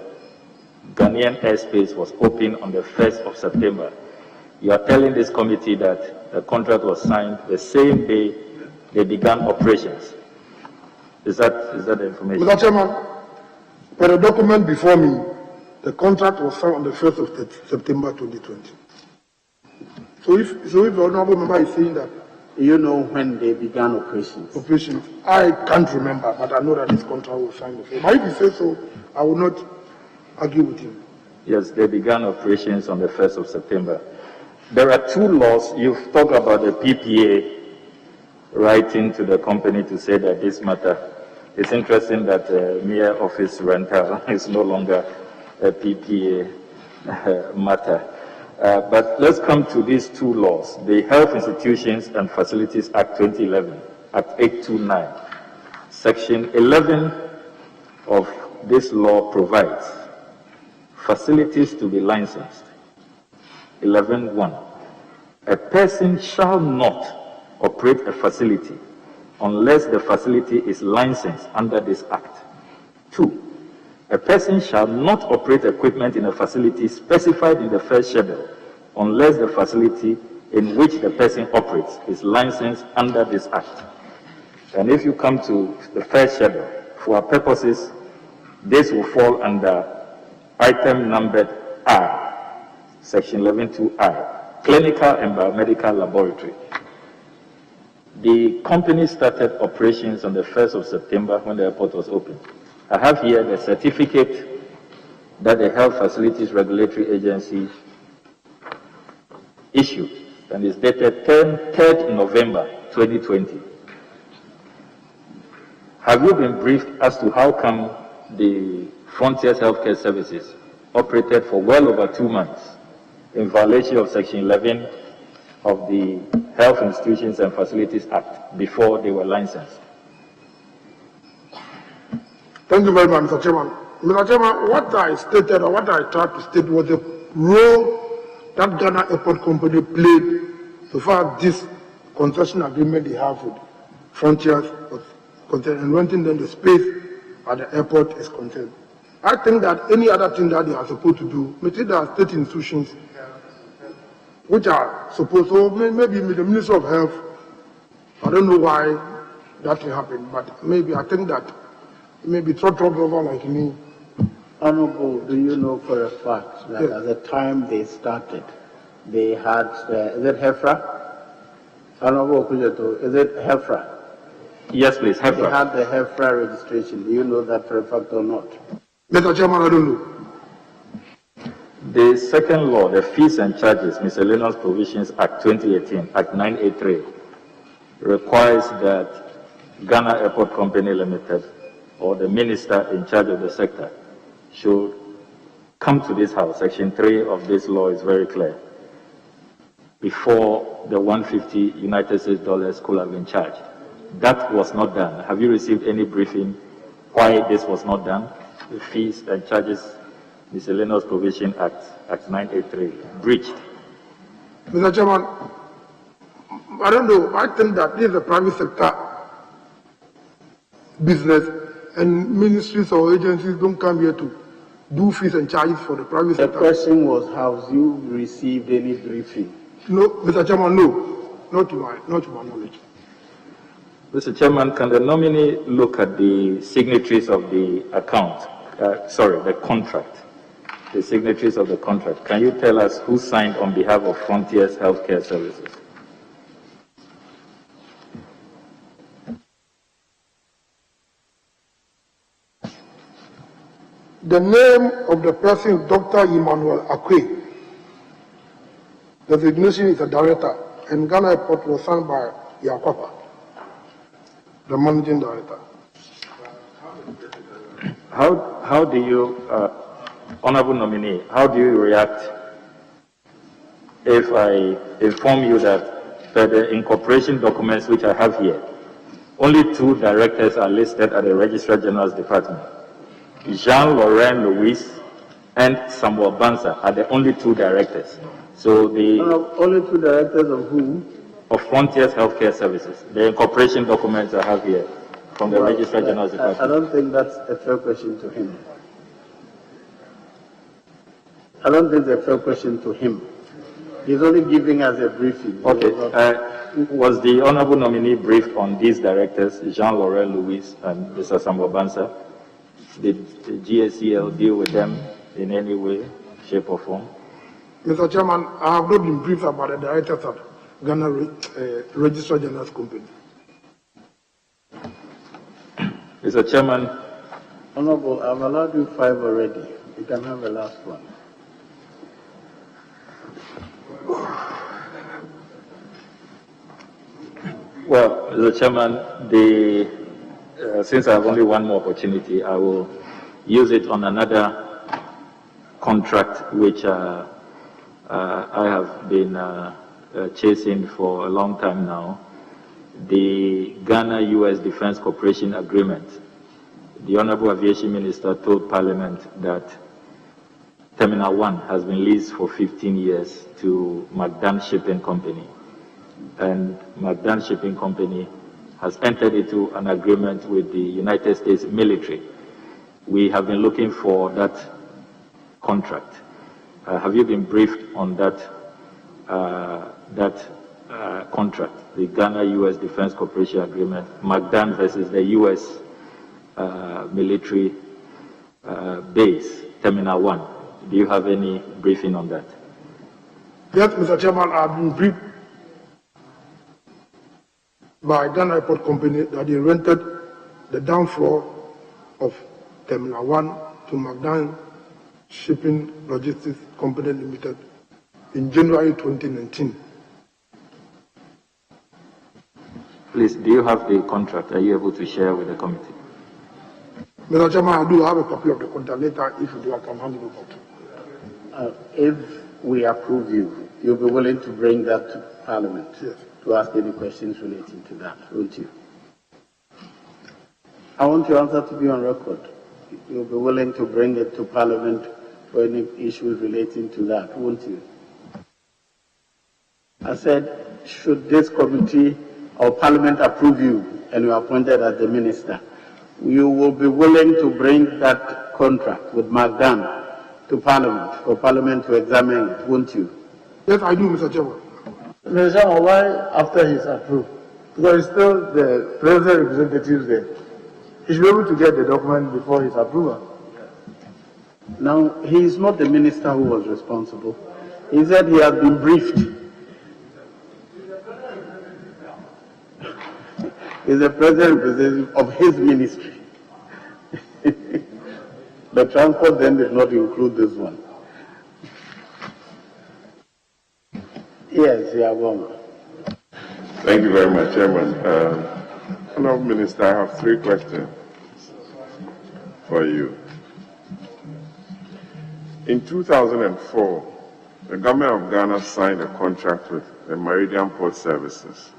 Ghanaian airspace was opened on the 1st of September. You are telling this committee that the contract was signed the same day they began operations. Is that the information? Mr. Chairman, per the document before me, the contract was signed on the 1st of September 2020. So if the honorable member is saying that, you know when they began operations? Operations, I can't remember, but I know that this contract was signed before. But if he says so, I will not argue with him. Yes, they began operations on the 1st of September. There are two laws. You've talked about the PPA writing to the company to say that this matter. It's interesting that mere office rental is no longer a PPA matter. But let's come to these two laws. The Health Institutions and Facilities Act 2011, Act 829. Section 11 of this law provides facilities to be licensed. 11.1. A person shall not operate a facility unless the facility is licensed under this act. 2. A person shall not operate equipment in a facility specified in the first schedule unless the facility in which the person operates is licensed under this act. And if you come to the first schedule, for our purposes, this will fall under item numbered I, section 11.2I, clinical and biomedical laboratory. The company started operations on the 1st of September when the airport was opened. I have here the certificate that the Health Facilities Regulatory Agency issued, and is dated 3rd November 2020. Have you been briefed as to how come the Frontiers Healthcare Services operated for well over 2 months in violation of Section 11 of the Health Institutions and Facilities Act before they were licensed? Thank you very much, Mr. Chairman. Mr. Chairman, what I stated or what I tried to state was the role that Ghana Airport Company played so far as this concession agreement they have with Frontiers and renting them the space at the airport is concerned. I think that any other thing that they are supposed to do, maybe there are state institutions which are supposed to, maybe the Minister of Health, I don't know why that will happen, but maybe I think that maybe truck driver like me. Honorable, do you know for a fact that at the time they started, they had, is it HEFRA? Honorable Cudjoe, is it HEFRA? Yes, please, HEFRA. They had the HEFRA registration. Do you know that for a fact or not? Mr. Chairman, I don't know. The second law, the Fees and Charges Miscellaneous Provisions Act 2018, Act 983, requires that Ghana Airport Company Limited or the minister in charge of the sector should come to this house. Section 3 of this law is very clear. Before the $150 United States dollars could have been charged. That was not done. Have you received any briefing why this was not done? The Fees and Charges Miscellaneous Provision Act, Act 983, breached. Mr. Chairman, I don't know. I think that this is a private sector business, and ministries or agencies don't come here to do fees and charges for the private sector. The question was, have you received any briefing? No, Mr. Chairman, no. Not to my knowledge. Mr. Chairman, can the nominee look at the signatories of the account? The contract. The signatories of the contract. Can you tell us who signed on behalf of Frontiers Healthcare Services? The name of the person is Dr. Emmanuel Akwe. The designation is a director, and Ghana Airport was signed by Yakwapa, the managing director. How do you, honorable nominee, how do you react if I inform you that the incorporation documents which I have here, only 2 directors are listed at the Registrar General's Department? Jean-Laurent Louis and Samuel Bansa are the only 2 directors. So the only 2 directors of whom? Of Frontiers Healthcare Services. The incorporation documents I have here from the Registrar General's Department. I don't think that's a fair question to him. I don't think it's a fair question to him. He's only giving us a briefing. Okay. Was the honorable nominee briefed on these directors, Jean-Laurent Louis and Mr. Sambo Bansa? Did the GSEL deal with them in any way, shape or form? Mr. Chairman, I have not been briefed about the directors of Ghana Registered General's Company. Mr. Chairman. Honorable, I've allowed you 5 already. You can have the last one. Well, Mr. Chairman, since I have only one more opportunity, I will use it on another contract which I have been chasing for a long time now, the Ghana-US Defense Cooperation Agreement. The Honorable Aviation Minister told Parliament that Terminal 1 has been leased for 15 years to McDan Shipping Company. And McDan Shipping Company has entered into an agreement with the United States military. We have been looking for that contract. Have you been briefed on that contract, the Ghana-US Defense Cooperation Agreement, McDan versus the US military base, Terminal 1? Do you have any briefing on that? Yes, Mr. Chairman, I have been briefed by Ghana Airport Company that they rented the down floor of Terminal 1 to McDan Shipping Logistics Company Limited in January 2019. Please, do you have the contract? Are you able to share with the committee? Mr. Chairman, I do have a copy of the contract. Later, if you do, I can hand it over to you. If we approve you, you'll be willing to bring that to Parliament? Yes. To ask any questions relating to that, won't you? I want your answer to be on record. You'll be willing to bring it to Parliament for any issues relating to that, won't you? I said, should this committee or Parliament approve you and you are appointed as the minister, you will be willing to bring that contract with McDan to Parliament for Parliament to examine it, won't you? Yes, I do, Mr. Chairman. Mr. Chairman, why after he's approved? Because it's still the president representatives there. He should be able to get the document before his approval. Now, he is not the minister who was responsible. He said he has been briefed. He's the president representative of his ministry. The transport then did not include this one. Yes, Yagoma. Thank you very much, Chairman. Honourable Minister, I have 3 questions for you. In 2004, the government of Ghana signed a contract with the Meridian Port Services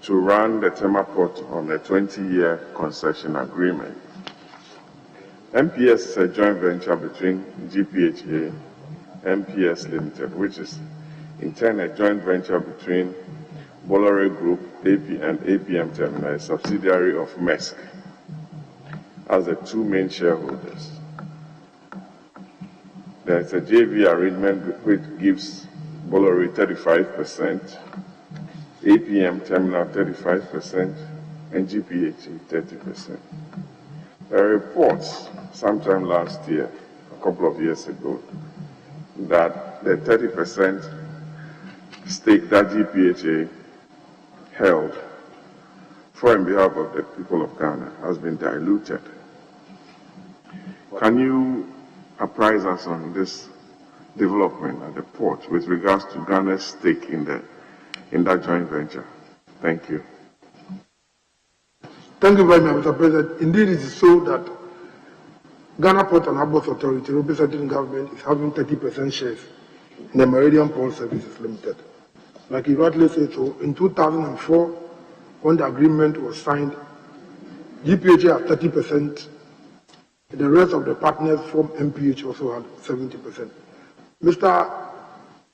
to run the Tema Port on a 20-year concession agreement. MPS is a joint venture between GPHA and MPS Limited, which is in turn a joint venture between Bolloré Group and APM Terminal, a subsidiary of Maersk, as the 2 main shareholders. There is a JV arrangement which gives Bolloré 35%, APM Terminal 35%, and GPHA 30%. There are reports sometime last year, a couple of years ago, that the 30% stake that GPHA held for and behalf of the people of Ghana has been diluted. Can you apprise us on this development at the port with regards to Ghana's stake in that joint venture? Thank you. Thank you very much, Mr. President. Indeed, it is so that Ghana Port and Harbours Authority, representing government, is having 30% shares in the Meridian Port Services Limited. Like you rightly said, so in 2004, when the agreement was signed, GPHA had 30%. The rest of the partners from MPH also had 70%. Mr.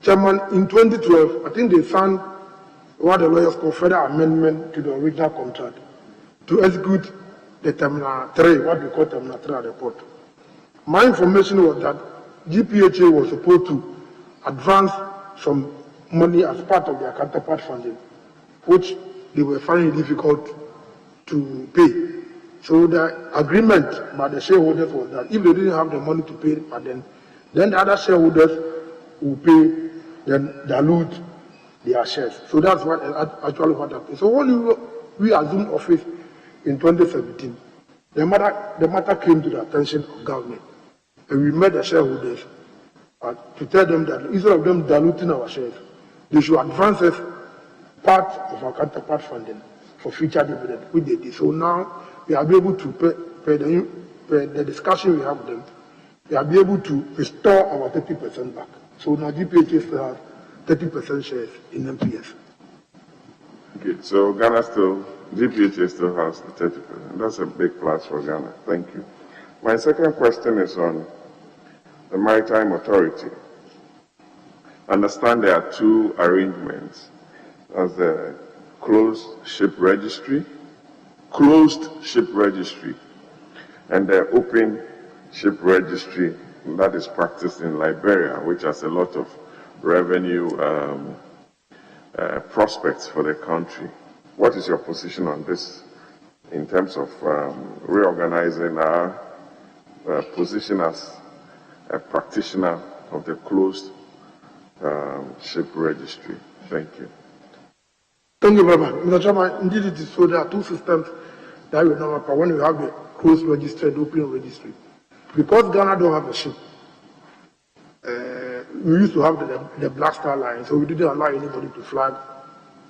Chairman, in 2012, I think they signed what the lawyers call further amendment to the original contract to execute the Terminal 3, what we call Terminal 3 at the port. My information was that GPHA was supposed to advance some money as part of their counterpart funding, which they were finding difficult to pay. So the agreement by the shareholders was that if they didn't have the money to pay, but then the other shareholders will pay, then dilute their shares. So that's what actually what happened. So when we assumed office in 2017, the matter came to the attention of government, and we met the shareholders to tell them that instead of them diluting our shares, they should advance us part of our counterpart funding for future dividend, which they did. So now we are able to pay the discussion we have with them. We are able to restore our 30% back. So now GPHA still has 30% shares in MPS. Okay, so GPHA still has the 30%. That's a big plus for Ghana. Thank you. My second question is on the Maritime Authority. I understand there are two arrangements. As the closed ship registry, and the open ship registry that is practiced in Liberia, which has a lot of revenue prospects for the country. What is your position on this in terms of reorganizing our position as a practitioner of the closed ship registry? Thank you. Thank you very much. Mr. Chairman, indeed it is so there are two systems that we know about when we have the closed registry and open registry. Because Ghana don't have a ship, we used to have the Black Star Line, so we didn't allow anybody to flag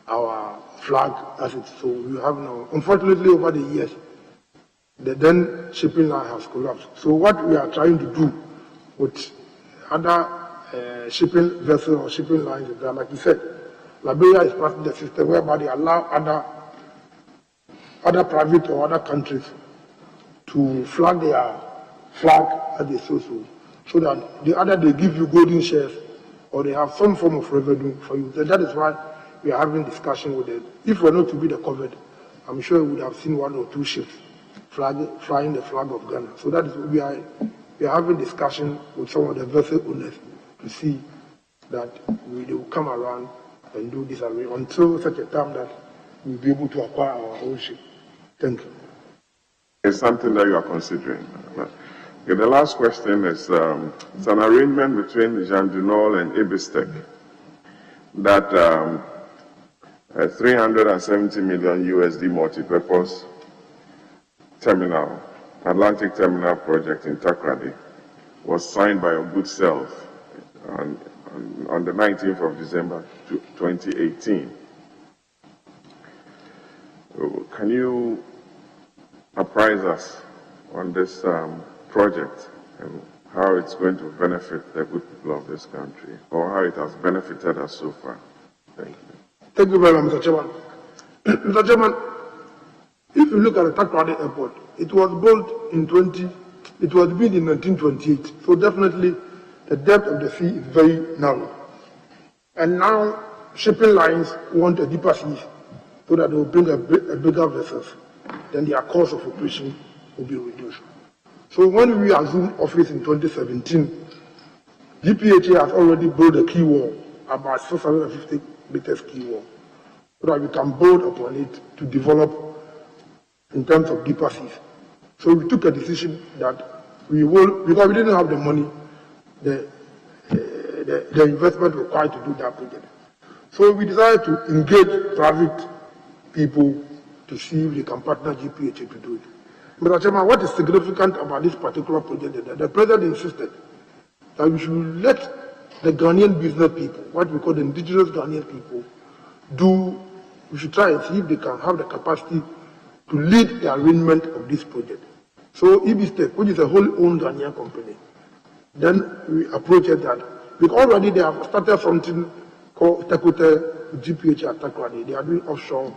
our flag as it. So we have now, unfortunately, over the years, the then shipping line has collapsed. So what we are trying to do with other shipping vessels or shipping lines is that, like you said, Liberia is part of the system whereby they allow other private or other countries to flag their flag as they so that the other they give you golden shares or they have some form of revenue for you. So that is why we are having discussion with them. If we're not to be the COVID, I'm sure we would have seen one or two ships flying the flag of Ghana. So that is we are having discussion with some of the vessel owners to see that they will come around and do this until such a time that we'll be able to acquire our own ship. Thank you. It's something that you are considering. Okay, the last question is it's an arrangement between Jean Dunol and Ibistec that a 370 million USD multi-purpose terminal, Atlantic Terminal project in Takoradi was signed by your good self on the 19th of December 2018. Can you apprise us on this project and how it's going to benefit the good people of this country, or how it has benefited us so far? Thank you. Thank you very much, Mr. Chairman. Mr. Chairman, if you look at the Takoradi Airport, it was built in 1928. So definitely the depth of the sea is very narrow. And now shipping lines want a deeper sea so that they will bring a bigger vessels. Then their cost of operation will be reduced. So when we assumed office in 2017, GPHA has already built a quay wall, about 650 meters quay wall, so that we can build upon it to develop in terms of deeper seas. So we took a decision that we will, because we didn't have the money, the investment required to do that project. So we decided to engage private people to see if they can partner GPHA to do it. Mr. Chairman, what is significant about this particular project is that the President insisted that we should let the Ghanaian business people, what we call the indigenous Ghanaian people, we should try and see if they can have the capacity to lead the arrangement of this project. So Ibistec, which is a wholly owned Ghanaian company, then we approached that, because already they have started something called Tekote GPH at Takoradi. They are doing offshore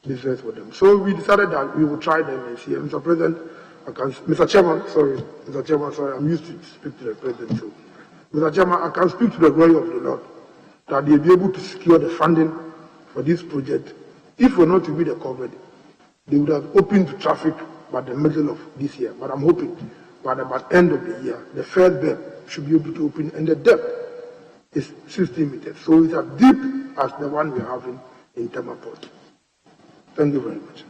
business with them. So we decided that we would try them and see. Mr. President, Mr. Chairman, sorry, I'm used to speak to the President too. Mr. Chairman, I can speak to the glory of the Lord that they'll be able to secure the funding for this project. If we're not to be the COVID, they would have opened to traffic by the middle of this year. But I'm hoping by the end of the year, the first berth should be able to open, and the depth is 60 meters. So it's as deep as the one we're having in Tema Port. Thank you very much.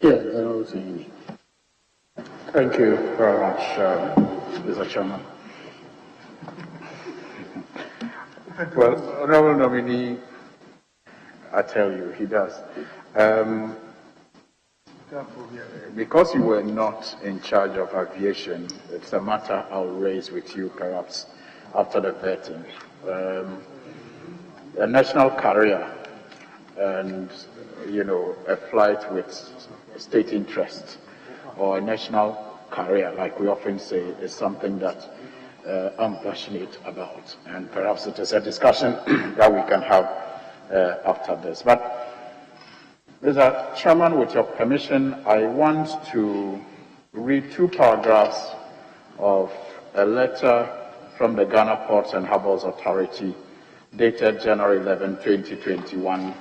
Yes, I don't see any. Thank you very much, Mr. Chairman. Well, Honorable Nominee, I tell you, he does. Because you were not in charge of aviation, it's a matter I'll raise with you perhaps after the vetting. A national carrier and, a flight with state interest or a national carrier, like we often say, is something that I'm passionate about. And perhaps it is a discussion that we can have after this. But Mr. Chairman, with your permission, I want to read 2 paragraphs of a letter from the Ghana Ports and Harbours Authority dated January 11, 2021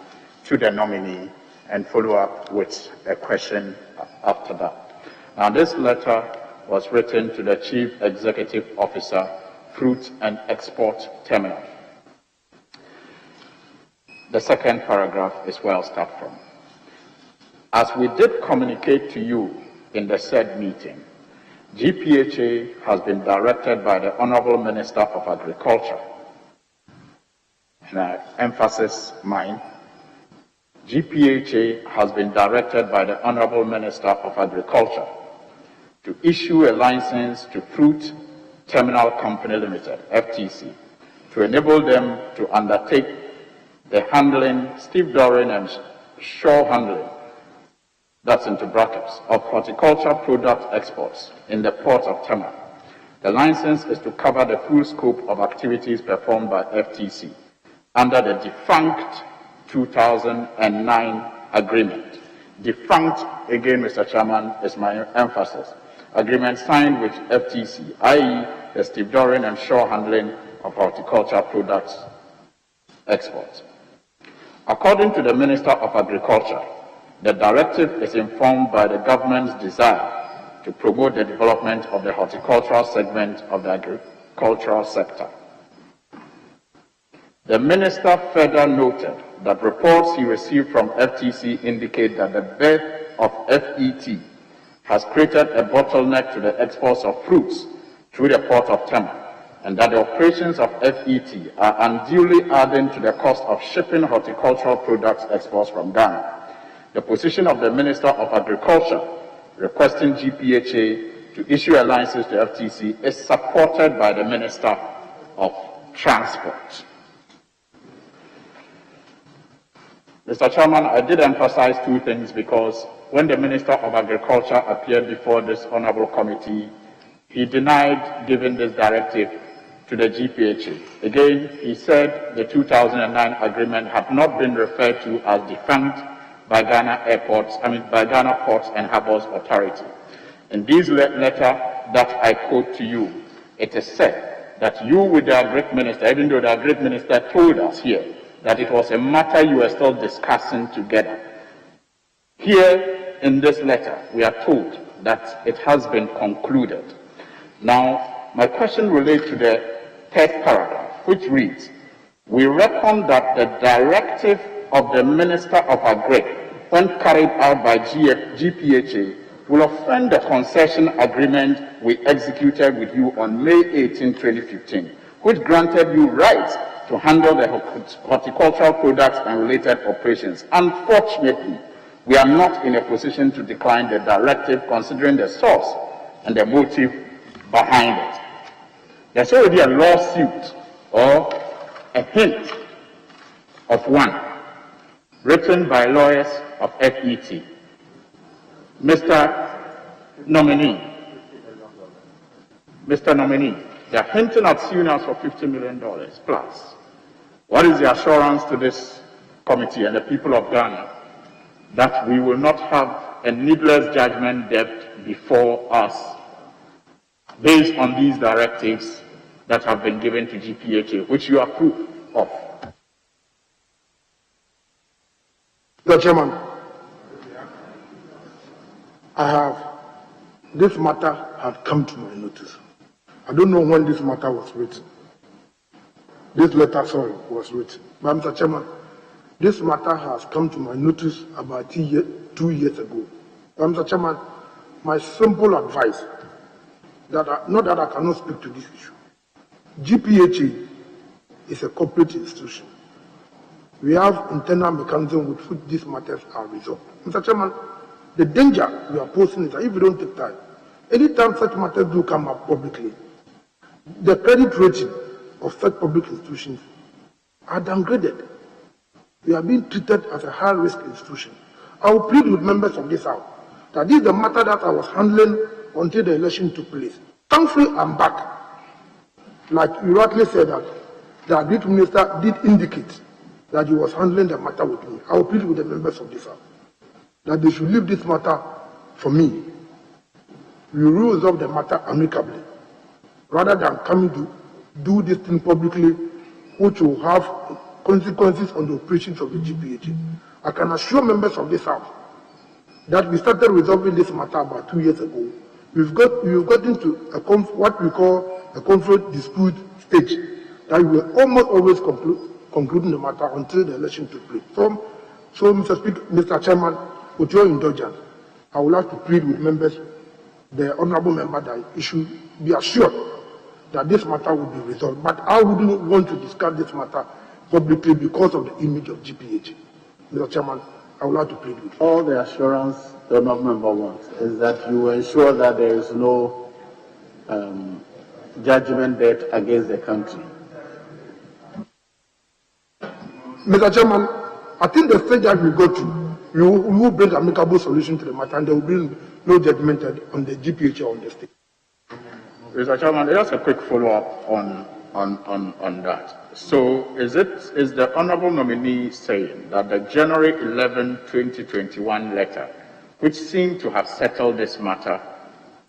to the nominee and follow up with a question after that. Now, this letter was written to the Chief Executive Officer, Fruit and Export Terminal. The second paragraph is where I'll start from. As we did communicate to you in the said meeting, GPHA has been directed by the Honorable Minister of Agriculture, and I emphasize mine, GPHA has been directed by the Honorable Minister of Agriculture to issue a license to Fruit Terminal Company Limited, FTC, to enable them to undertake the handling, stevedoring and shore handling, that's into brackets, of horticulture product exports in the port of Tema. The license is to cover the full scope of activities performed by FTC under the defunct 2009 agreement. Defunct, again, Mr. Chairman, is my emphasis. Agreement signed with FTC, i.e. the stevedoring and shore handling of horticulture products exports. According to the Minister of Agriculture, the directive is informed by the government's desire to promote the development of the horticultural segment of the agricultural sector. The Minister further noted that reports he received from FTC indicate that the birth of FET has created a bottleneck to the exports of fruits through the port of Tema, and that the operations of FET are unduly adding to the cost of shipping horticultural products exports from Ghana. The position of the Minister of Agriculture requesting GPHA to issue a license to FTC is supported by the Minister of Transport. Mr. Chairman, I did emphasize 2 things because when the Minister of Agriculture appeared before this honorable committee, he denied giving this directive to the GPHA. Again, he said the 2009 agreement had not been referred to as defunct by Ghana Ports and Harbours Authority. In this letter that I quote to you, it is said that you with the Agri Minister, even though the Agri Minister told us here that it was a matter you were still discussing together. Here in this letter, we are told that it has been concluded. Now, my question relates to the 3rd paragraph, which reads, we reckon that the directive of the Minister of Agri, when carried out by GPHA, will offend the concession agreement we executed with you on May 18, 2015, which granted you rights to handle the horticultural products and related operations. Unfortunately, we are not in a position to decline the directive considering the source and the motive behind it. There's already a lawsuit or a hint of one written by lawyers of FET. Mr. Nominee, they're hinting at suing us for $50 million plus. What is the assurance to this committee and the people of Ghana that we will not have a needless judgment debt before us based on these directives that have been given to GPHA, which you approve of? Mr. Chairman, this matter had come to my notice. I don't know when this matter was written. This letter, was written. But Mr. Chairman, this matter has come to my notice about 2 years ago. But Mr. Chairman, my simple advice, not that I cannot speak to this issue. GPHA is a corporate institution. We have internal mechanisms with which these matters are resolved. Mr. Chairman, the danger we are posing is that if we don't take time, anytime such matters do come up publicly, the credit rating of such public institutions are downgraded. We are being treated as a high-risk institution. I will plead with members of this House that this is the matter that I was handling until the election took place. Thankfully, I'm back. Like you rightly said, that the Agriculture Minister did indicate that he was handling the matter with me. I will plead with the members of this House that they should leave this matter for me. We will resolve the matter amicably, rather than coming to do this thing publicly, which will have consequences on the operations of the GPHA. I can assure members of this House that we started resolving this matter about 2 years ago. We've gotten to what we call a conflict dispute stage, that we were almost always concluding the matter until the election took place. So Mr. Chairman, with your indulgence, I would like to plead with members, the honourable member, that he should be assured that this matter will be resolved. But I wouldn't want to discuss this matter publicly because of the image of GPH. Mr. Chairman, I would like to plead with you. All the assurance the honourable member wants is that you ensure that there is no judgment debt against the country. Mr. Chairman, I think the stage that we go to, we will bring amicable solution to the matter, and there will be no judgment on the GPH or on the state. Mr. Chairman, just a quick follow-up on that. So is the honourable nominee saying that the January 11, 2021 letter, which seemed to have settled this matter,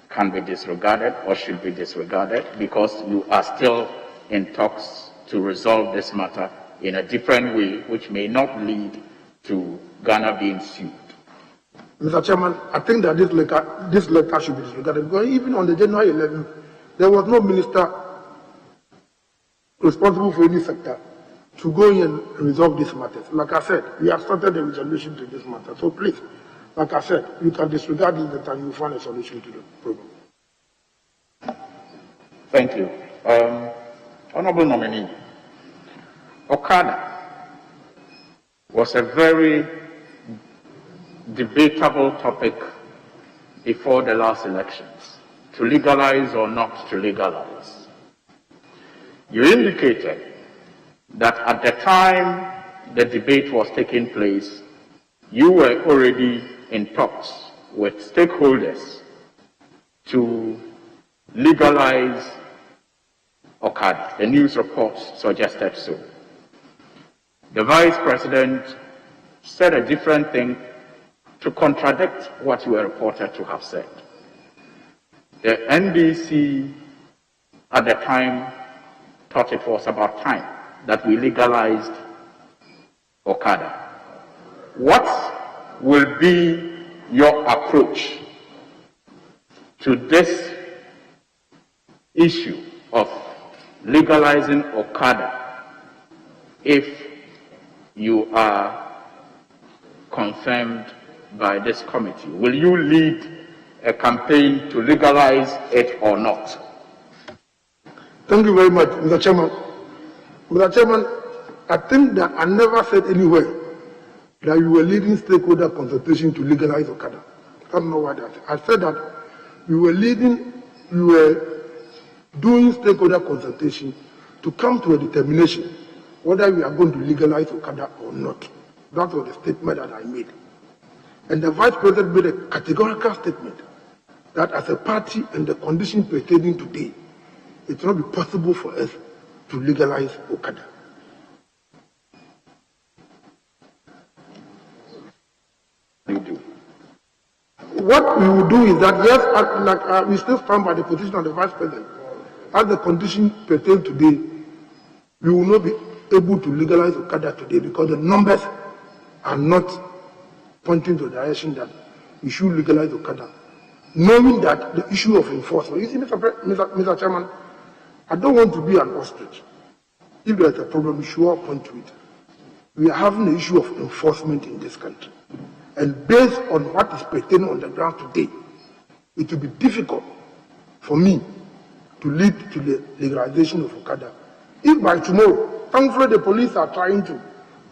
can be disregarded or should be disregarded because you are still in talks to resolve this matter in a different way, which may not lead to Ghana being sued? Mr. Chairman, I think that this letter should be disregarded because even on the January 11th, there was no minister responsible for any sector to go in and resolve these matters. Like I said, we have started a resolution to this matter. So please, like I said, you can disregard this letter and you will find a solution to the problem. Thank you. Honourable nominee, Okada was a very debatable topic before the last elections, to legalize or not to legalize. You indicated that at the time the debate was taking place, you were already in talks with stakeholders to legalize Okada. The news reports suggested so. The Vice President said a different thing to contradict what you were reported to have said. The NDC at the time thought it was about time that we legalized Okada. What will be your approach to this issue of legalizing Okada if you are confirmed by this committee? Will you lead a campaign to legalize it or not? Thank you very much, Mr. Chairman. Mr. Chairman, I think that I never said anywhere that you were leading stakeholder consultation to legalize Okada. I don't know what that is. I said that we were doing stakeholder consultation to come to a determination whether we are going to legalize Okada or not. That was the statement that I made. And the Vice President made a categorical statement that as a party and the condition pertaining today, it will not be possible for us to legalize Okada. What we will do is that, yes, we still stand by the position of the Vice President. As the condition pertains today, we will not be able to legalize Okada today because the numbers are not pointing to the direction that we should legalize Okada. Knowing that the issue of enforcement, you see, Mr. Chairman, I don't want to be an ostrich. If there's a problem, we should all point to it. We are having an issue of enforcement in this country. And based on what is pertaining on the ground today, it will be difficult for me to lead to the legalization of Okada. If by tomorrow, thankfully the police are trying to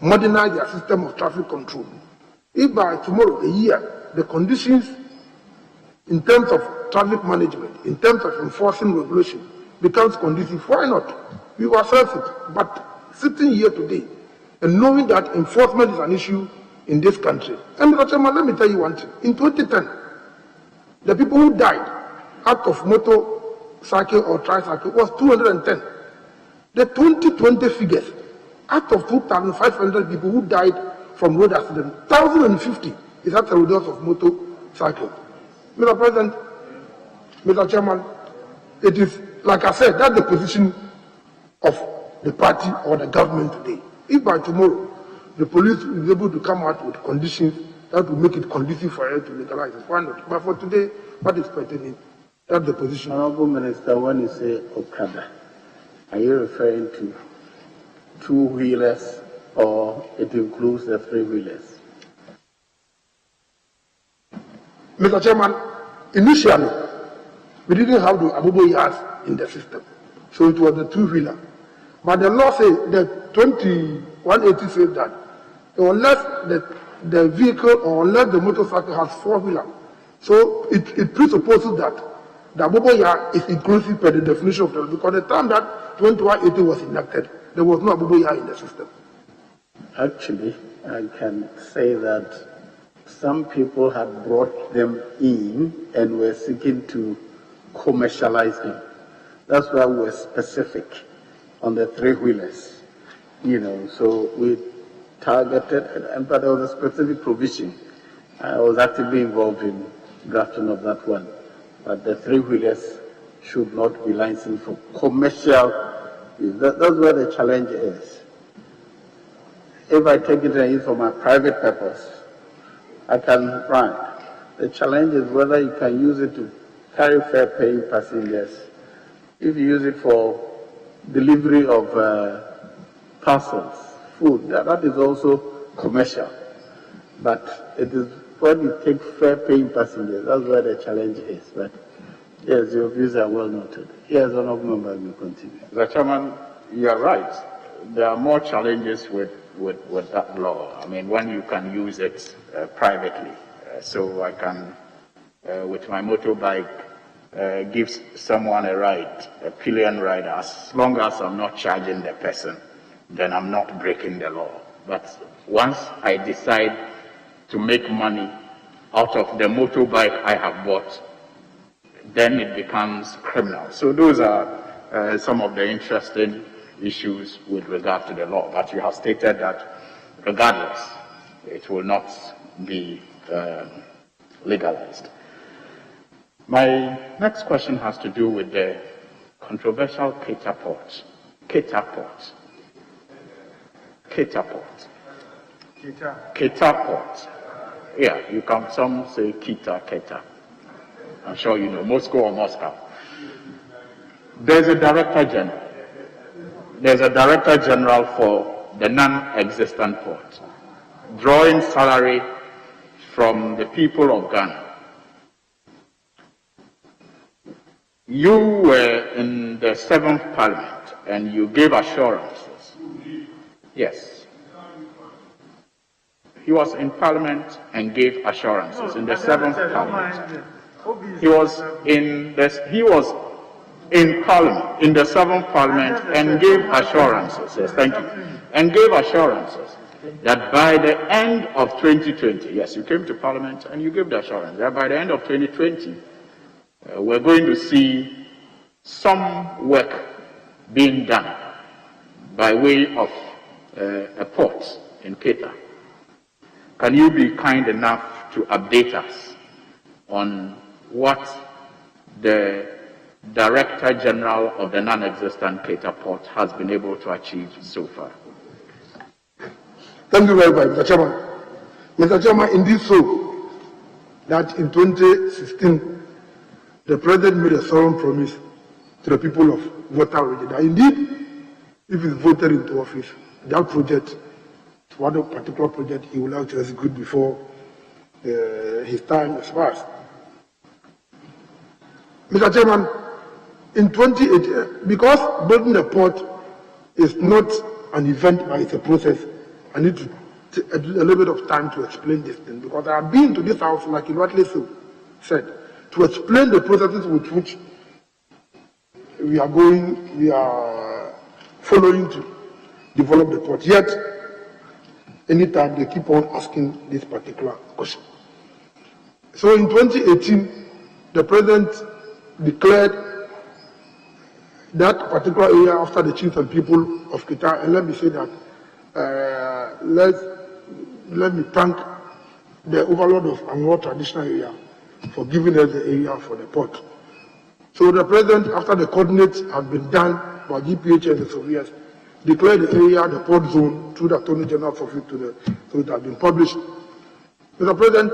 modernize their system of traffic control. If by tomorrow, a year, the conditions in terms of traffic management, in terms of enforcing regulation, becomes conducive, why not? We will assess it. But sitting here today and knowing that enforcement is an issue in this country. And Mr. Chairman, let me tell you one thing. In 2010, the people who died out of motorcycle or tricycle was 210. The 2020 figures, out of 2,500 people who died from road accidents, 1,050 is as a result of motorcycles. Mr. President, Mr. Chairman, it is, like I said, that's the position of the party or the government today. If by tomorrow the police is able to come out with conditions that will make it conducive for us to legalize it, why not? But for today, what is pertaining? That's the position. Honorable Minister, when you say Okada, are you referring to two-wheelers or it includes the three-wheelers? Mr. Chairman, initially, we didn't have the Abubo in the system, so it was the two-wheeler. But the law says, the 2180 says that unless the vehicle or unless the motorcycle has four-wheeler, so it presupposes that the Abubo is inclusive per the definition of the law, because the time that 2180 was enacted, there was no Abubo in the system. Actually, I can say that some people had brought them in and were seeking to commercialize them. That's why we were specific on the three-wheelers, so we targeted, but there was a specific provision. I was actively involved in drafting of that one, but the three-wheelers should not be licensed for commercial use. That's where the challenge is. If I take it and use for my private purpose, I can ride. The challenge is whether you can use it to carry fare-paying passengers. If you use it for delivery of parcels, food, that is also commercial. But it is when you take fare-paying passengers, that's where the challenge is. But yes, your views are well noted. Yes, Honourable Member, will continue. Mr. Chairman, you are right. There are more challenges with that law. I mean, when you can use it privately. So I can, with my motorbike, give someone a ride, a pillion ride, as long as I'm not charging the person, then I'm not breaking the law. But once I decide to make money out of the motorbike I have bought, then it becomes criminal. So those are some of the interesting issues with regard to the law. But you have stated that regardless, it will not be legalized. My next question has to do with the controversial Keta port. Keta port. Yeah, you can, some say Keta. I'm sure you know, Moscow or Moscow. There's a Director General. There's a Director General for the non-existent port, drawing salary from the people of Ghana. You were in the 7th Parliament and you gave assurances. Yes. He was in Parliament and gave assurances in the 7th Parliament. He was in Parliament, in the 7th Parliament, and gave assurances. Yes, thank you. And gave assurances that by the end of 2020, yes, you came to Parliament and you gave the assurance that by the end of 2020, we're going to see some work being done by way of a port in Keta. Can you be kind enough to update us on what the Director General of the non-existent Keta port has been able to achieve so far? Thank you very much, Mr. Chairman. Mr. Chairman, indeed so, that in 2016, the President made a solemn promise to the people of Volta region that indeed, if he's voted into office, that project, one particular project, he will like to execute before his time expires. Mr. Chairman, in 2018, because building the port is not an event, but it's a process, I need to take a little bit of time to explain this thing, because I have been to this house, like you rightly said, to explain the processes with which we are following to develop the port. Yet, anytime they keep on asking this particular question. So in 2018, the president declared that particular area after the chiefs and people of Kita, and let me say that, let me thank the overlord of Anglo traditional area for giving us the area for the port. So the president, after the coordinates had been done by GPH and the Soviets, declared the area the port zone through the Attorney General's office so it has been published. Mr. President,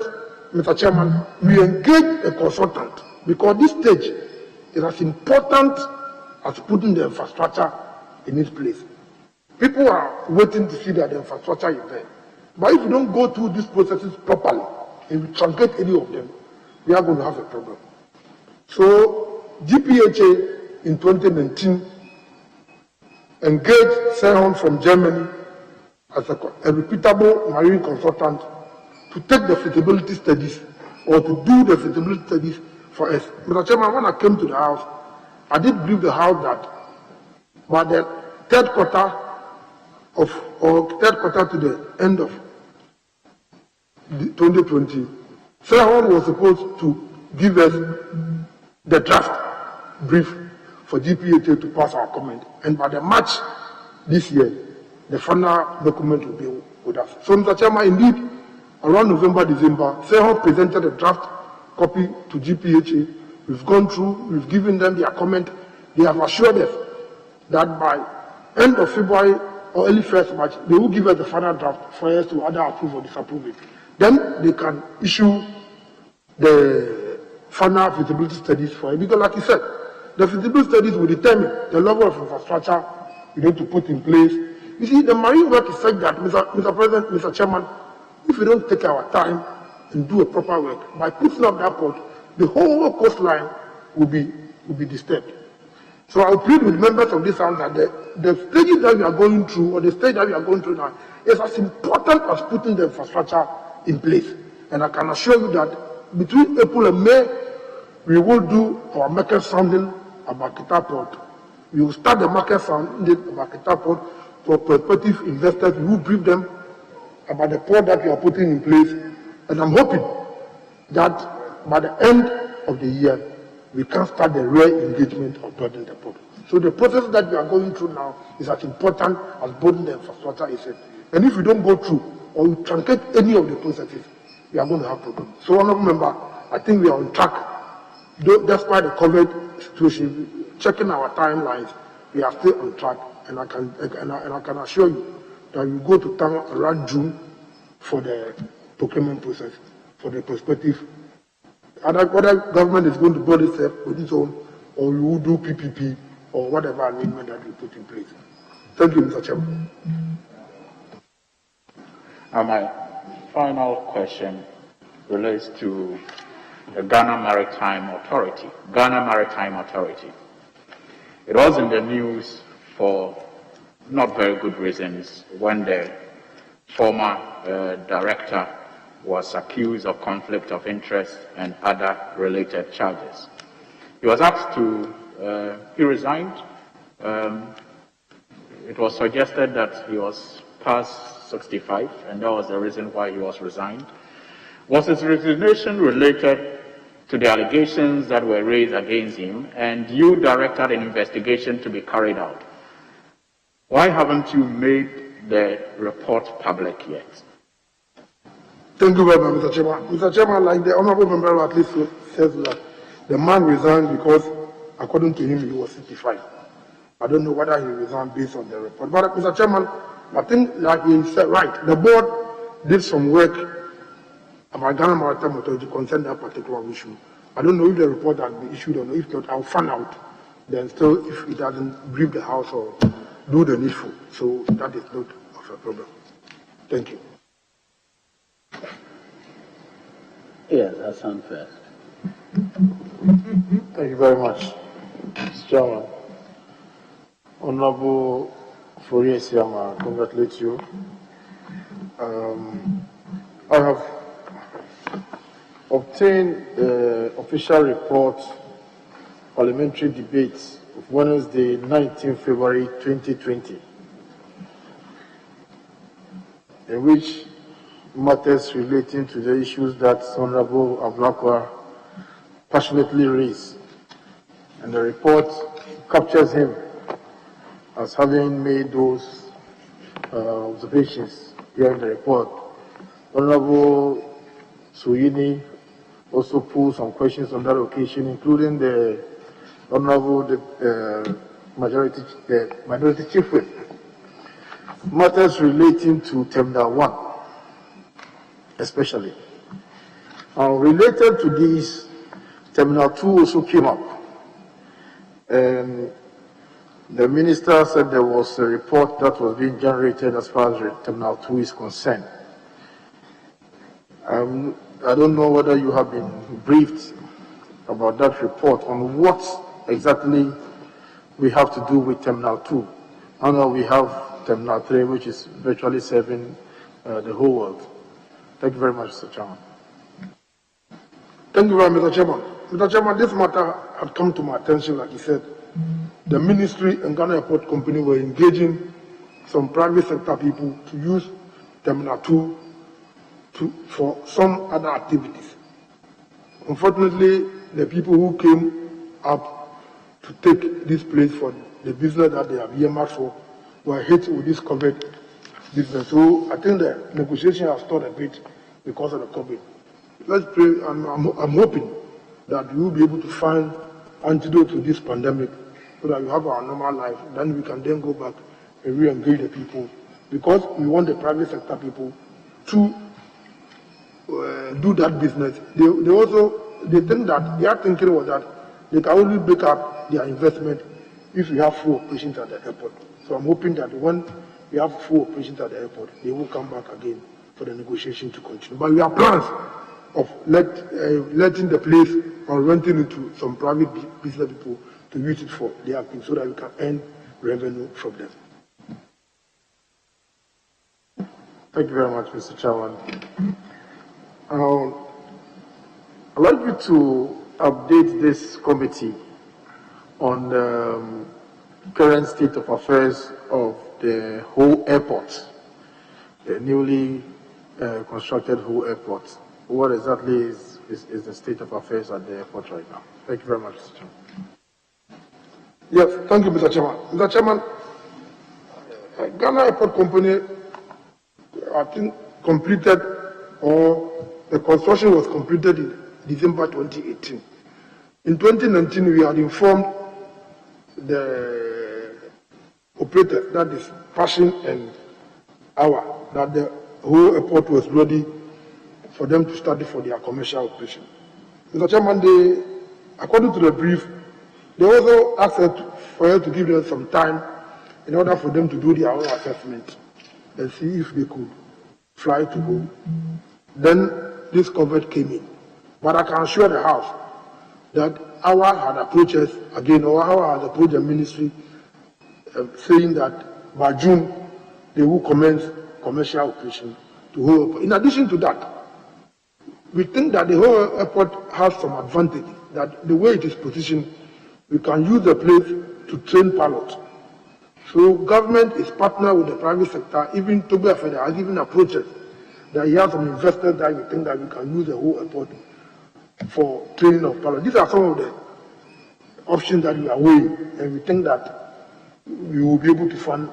Mr. Chairman, we engaged a consultant because this stage is as important as putting the infrastructure in its place. People are waiting to see that the infrastructure is there. But if you don't go through these processes properly, if you truncate any of them, we are going to have a problem. So GPHA in 2019 engaged Sehon from Germany as a reputable marine consultant to take the feasibility studies or to do the feasibility studies for us. Mr. Chairman, when I came to the house, I did brief the house that by the third quarter to the end of 2020, Sehon was supposed to give us the draft brief for GPHA to pass our comment. And by the March this year, the final document will be with us. So, Mr. Chairman, indeed, around November, December, Sehon presented a draft copy to GPHA. We've gone through, we've given them their comment. They have assured us that by end of February or early 1st March, they will give us the final draft for us to either approve or disapprove it. Then they can issue the final feasibility studies for it. Because like you said, the feasibility studies will determine the level of infrastructure you need to put in place. You see, the marine work is such that, Mr. President, Mr. Chairman, if we don't take our time and do a proper work, by putting up that port, the whole coastline will be disturbed. So I will plead with members of this house that the stages that we are going through, or the stage that we are going through now, is as important as putting the infrastructure in place. And I can assure you that between April and May, we will do our market sounding about Kita Port. We will start the market sounding about Kita Port for prospective investors. We will brief them about the port that we are putting in place. And I'm hoping that by the end of the year, we can start the real engagement of building the port. So the process that we are going through now is as important as building the infrastructure is. And if we don't go through or we truncate any of the processes, we are going to have problems. So, honorable member, I think we are on track. Despite the COVID situation, checking our timelines, we are still on track. And I can assure you that we go to town around June for the procurement process, for the prospective. Whether government is going to build itself with its own, or we will do PPP, or whatever arrangement that we put in place. Thank you, Mr. Chairman. My final question relates to the Ghana Maritime Authority. Ghana Maritime Authority. It was in the news for not very good reasons when the former director was accused of conflict of interest and other related charges. He was asked to, he resigned. It was suggested that he was past 65, and that was the reason why he was resigned. Was his resignation related to the allegations that were raised against him, and you directed an investigation to be carried out? Why haven't you made the report public yet? Thank you very much, Mr. Chairman. Mr. Chairman, like the honorable member at least says that the man resigned because, according to him, he was 65. I don't know whether he resigned based on the report. But, Mr. Chairman, I think, like he said, right, the board did some work about Ghana Maritime Authority concerning that particular issue. I don't know if the report has been issued or not. If not, I'll find out then still if it doesn't brief the House or do the needful. So that is not of a problem. Thank you. Yes, Hassan first. Thank you very much, Mr. Chairman. Honorable Ofori Asiamah, I congratulate you. I have obtained the official report, parliamentary debates of Wednesday, 19 February 2020, in which matters relating to the issues that Honorable Ablakwa passionately raised. And the report captures him as having made those observations here in the report. Honorable Suyini also posed some questions on that occasion, including the Honorable Minority Chief Whip. Matters relating to Terminal 1, especially. Related to these, Terminal 2 also came up. And the minister said there was a report that was being generated as far as Terminal 2 is concerned. I don't know whether you have been briefed about that report on what exactly we have to do with Terminal 2. I know we have Terminal 3, which is virtually serving the whole world. Thank you very much, Mr. Chairman. Thank you very much, Mr. Chairman. Mr. Chairman, this matter had come to my attention, like you said. The ministry and Ghana Airport Company were engaging some private sector people to use Terminal 2 for some other activities. Unfortunately, the people who came up to take this place for the business that they have earmarked for were hit with this COVID business. So I think the negotiation has stalled a bit because of the COVID. Let's pray, and I'm hoping that we will be able to find antidote to this pandemic so that we have our normal life. Then we can then go back and re-engage the people, because we want the private sector people to do that business. They think that their thinking was that they can only break up their investment if we have full operations at the airport. So I'm hoping that when we have full operations at the airport, they will come back again for the negotiation to continue. But we have plans of letting the place or renting it to some private business people to use it for their things so that we can earn revenue from them. Thank you very much, Mr. Chairman. I'd like you to update this committee on the current state of affairs of the whole airport, the newly constructed whole airport. What exactly is the state of affairs at the airport right now? Thank you very much, Mr. Chairman. Yes, thank you, Mr. Chairman. Mr. Chairman, Ghana Airport Company, I think, completed, or the construction was completed in December 2018. In 2019, we had informed the operator, that is Passion and Hour, that the whole airport was ready for them to start for their commercial operation. Mr. Chairman, according to the brief, they also asked for you to give them some time in order for them to do their own assessment and see if they could fly to go. Then this COVID came in. But I can assure the House that our had approached us again, or our had approached the ministry saying that by June they will commence commercial operation to whole airport. In addition to that, we think that the whole airport has some advantage, that the way it is positioned, we can use the place to train pilots. So government is partner with the private sector. Even Togo Federal has even approached us that he has some investors that we think that we can use the whole airport for training of pilots. These are some of the options that we are weighing, and we think that we will be able to fund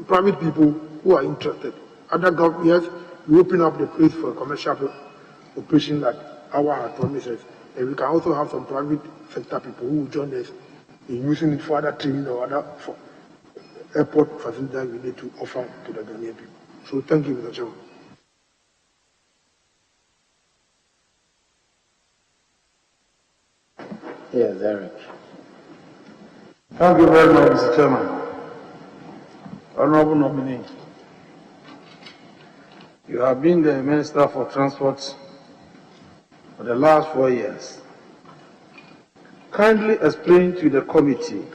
private people who are interested. Other governments, we open up the place for commercial operation like our had promised us. And we can also have some private sector people who will join us in using it for other training or other for airport facilities that we need to offer to the Ghanaian people. So thank you, Mr. Chairman. Yes, Eric. Thank you very much, Mr. Chairman. Honorable nominee, you have been the Minister for Transport for the last 4 years. Kindly explain to the committee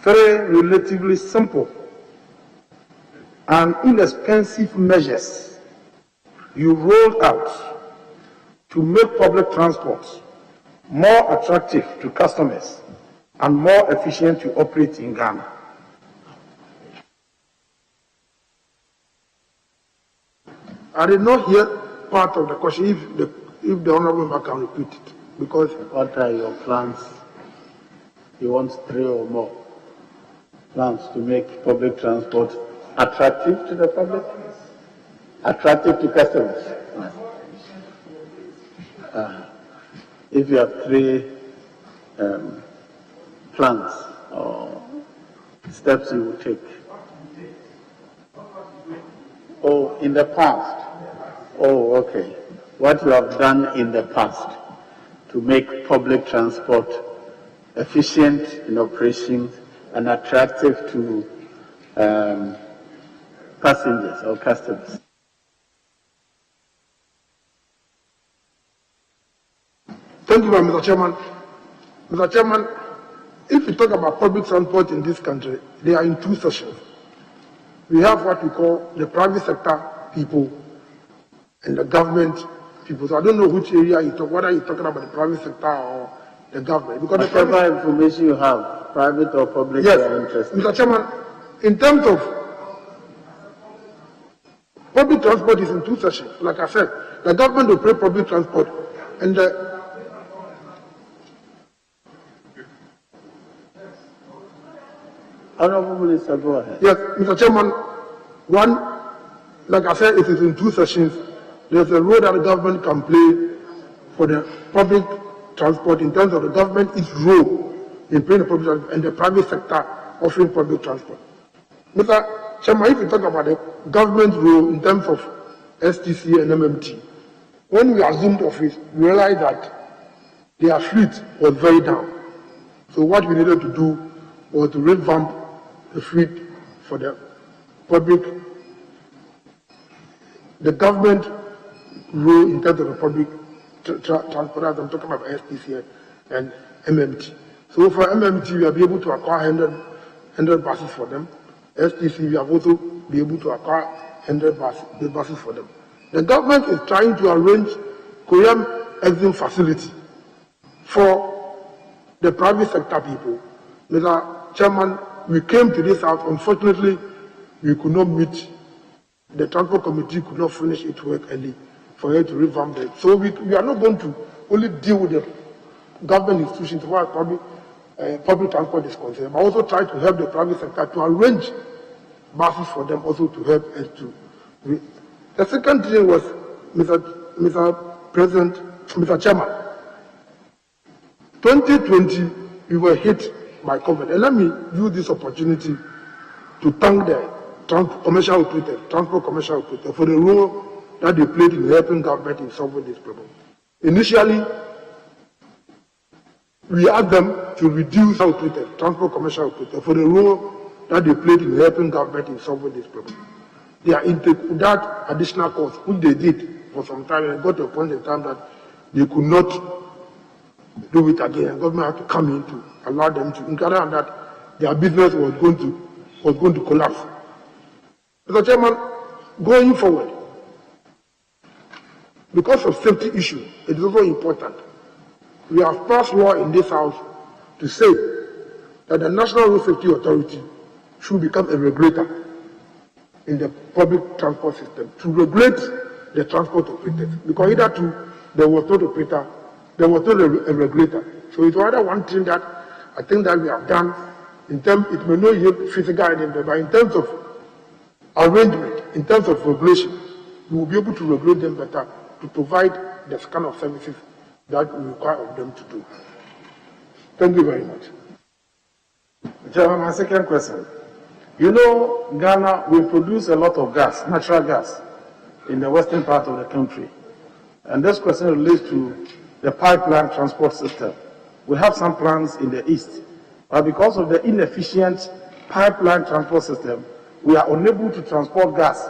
3 relatively simple and inexpensive measures you rolled out to make public transport more attractive to customers and more efficient to operate in Ghana. I did not hear part of the question. If the honorable member can repeat it, because what are your plans? You want 3 or more plans to make public transport attractive to the public, attractive to customers. If you have 3 plans or steps you will take. Oh, in the past. Oh, okay. What you have done in the past to make public transport efficient in operation and attractive to passengers or customers. Thank you, Mr. Chairman. Mr. Chairman, if we talk about public transport in this country, they are in 2 sections. We have what we call the private sector people and the government people. So I don't know which area you talk, whether you're talking about the private sector or the government. Because whatever information you have, private or public, yes, are interested. Mr. Chairman, in terms of public transport is in 2 sections. Like I said, the government will pay public transport and the Honorable Minister, go ahead. Yes, Mr. Chairman, one, like I said, it is in 2 sections. There's a role that the government can play for the public transport in terms of the government, its role in playing the public transport and the private sector offering public transport. Mr. Chairman, if you talk about the government role in terms of STC and MMT, when we assumed office, we realized that their fleet was very down. So what we needed to do was to revamp the fleet for the public, the government role in terms of the public transport, as I'm talking about STC and MMT. So for MMT, we have been able to acquire 100 buses for them. STC, we have also been able to acquire 100 buses for them. The government is trying to arrange Korean exim facility for the private sector people. Mr. Chairman, we came to this house. Unfortunately, we could not meet. The transport committee could not finish its work early for it to revamp it. So we are not going to only deal with the government institutions where public transport is concerned, but also try to help the private sector to arrange buses for them also to help us to. The second thing was, Mr. President, Mr. Chairman, 2020 we were hit by COVID. And let me use this opportunity to thank the transport commercial operators for the role that they played in helping government in solving this problem. Initially, we asked them to reduce transport commercial operators for the role that they played in helping government in solving this problem. They are that additional cost, which they did for some time, and got to a point in time that they could not do it again, and government had to come in to allow them to, in other than that, their business was going to collapse. Mr. Chairman, going forward, because of safety issue, it is also important. We have passed law in this house to say that the National Road Safety Authority should become a regulator in the public transport system to regulate the transport operators. Because hitherto there was not operator, there was not a regulator. So it's rather one thing that I think that we have done in terms, it may not yield physical identity, but in terms of arrangement, in terms of regulation, we will be able to regulate them better to provide the kind of services that we require of them to do. Thank you very much. Chairman, my second question. You know, Ghana will produce a lot of gas, natural gas, in the western part of the country. And this question relates to the pipeline transport system. We have some plans in the east, but because of the inefficient pipeline transport system, we are unable to transport gas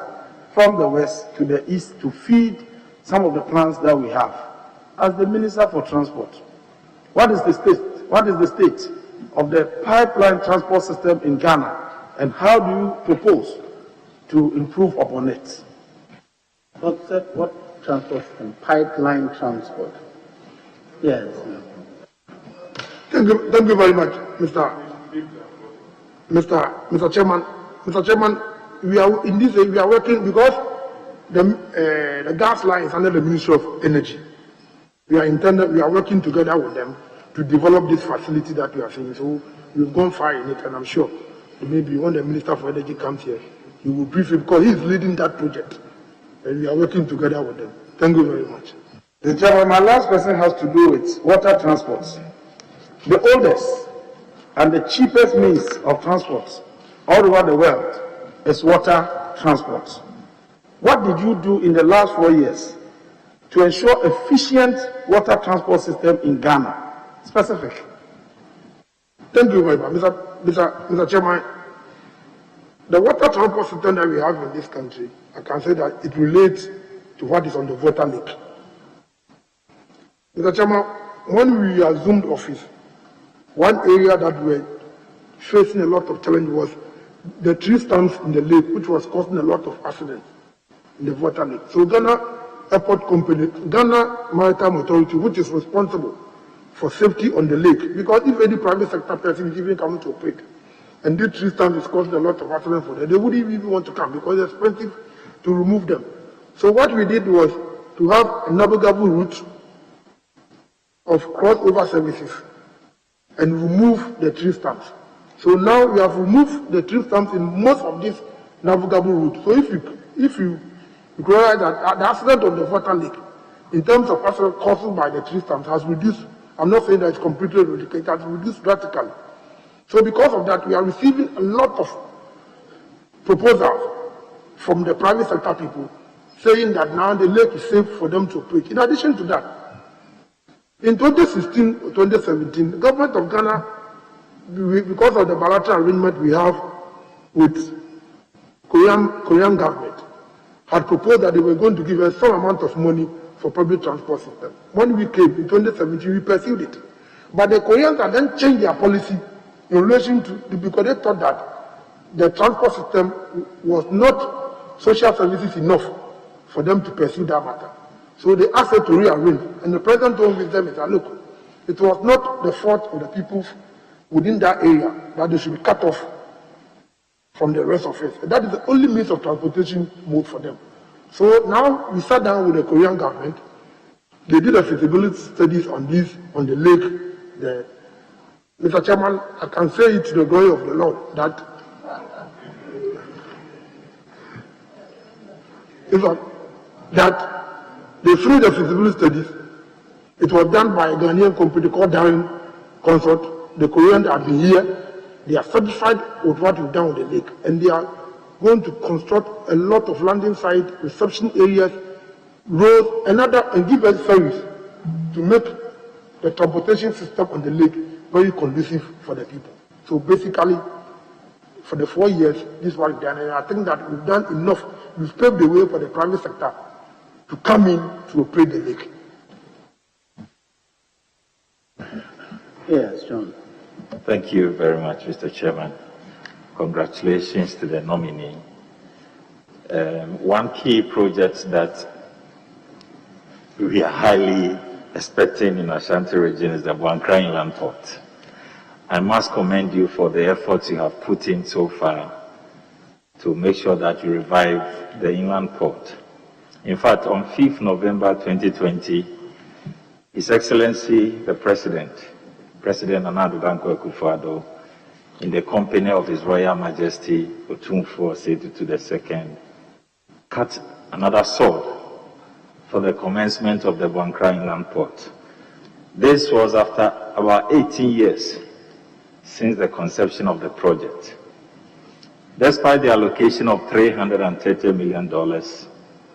from the west to the east to feed some of the plants that we have. As the Minister for Transport, what is the state of the pipeline transport system in Ghana, and how do you propose to improve upon it? What transport system? Pipeline transport. Yes. Thank you very much, Mr. Chairman. Mr. Chairman, we are in this area, we are working because the gas line is under the Ministry of Energy. We are working together with them to develop this facility that we are seeing. So we've gone far in it, and I'm sure maybe when the Minister for Energy comes here, he will brief it because he's leading that project, and we are working together with them. Thank you very much. The Chairman, my last question has to do with water transports. The oldest and the cheapest means of transport all over the world is water transport. What did you do in the last 4 years to ensure efficient water transport system in Ghana? Specific. Thank you very much, Mr. Chairman. The water transport system that we have in this country, I can say that it relates to what is on the water lake. Mr. Chairman, when we assumed office, one area that we were facing a lot of challenge was the tree stumps in the lake, which was causing a lot of accidents in the water lake. So Ghana Airport Company, Ghana Maritime Authority, which is responsible for safety on the lake, because if any private sector person is even coming to operate, and this tree stump is causing a lot of accidents for them, they wouldn't even want to come because it's expensive to remove them. So what we did was to have a navigable route of crossover services and remove the tree stumps. So now we have removed the tree stumps in most of these navigable routes. So if you realize that the accident on the water lake, in terms of accident caused by the tree stumps, has reduced. I'm not saying that it's completely eradicated, it has reduced drastically. So because of that, we are receiving a lot of proposals from the private sector people saying that now the lake is safe for them to operate. In addition to that, in 2016-2017, the government of Ghana, because of the bilateral arrangement we have with Korean government, had proposed that they were going to give us some amount of money for public transport system. When we came in 2017, we pursued it. But the Koreans had then changed their policy in relation to, because they thought that the transport system was not social services enough for them to pursue that matter. So they asked us to rearrange. And the president told them, look, it was not the fault of the people within that area that they should be cut off from the rest of us. That is the only means of transportation mode for them. So now we sat down with the Korean government. They did a feasibility studies on this, on the lake. Mr. Chairman, I can say it to the glory of the Lord that they through the feasibility studies, it was done by a Ghanaian company called Darren Consort. The Koreans have been here. They are satisfied with what we've done with the lake, and they are going to construct a lot of landing site, reception areas, roads, and give us ferries to make the transportation system on the lake very conducive for the people. So basically, for the 4 years, this is what we've done, and I think that we've done enough. We've paved the way for the private sector to come in to operate the lake. Yes, John. Thank you very much, Mr. Chairman. Congratulations to the nominee. One key project that we are highly expecting in Ashanti region is the Buankra Inland Port. I must commend you for the efforts you have put in so far to make sure that you revive the inland port. In fact, on 5th November 2020, His Excellency the President Nana Addo Dankwa Akufo-Addo, in the company of His Royal Majesty Otumfuo Osei II, cut another sword for the commencement of the Buankra Inland Port. This was after about 18 years since the conception of the project. Despite the allocation of $330 million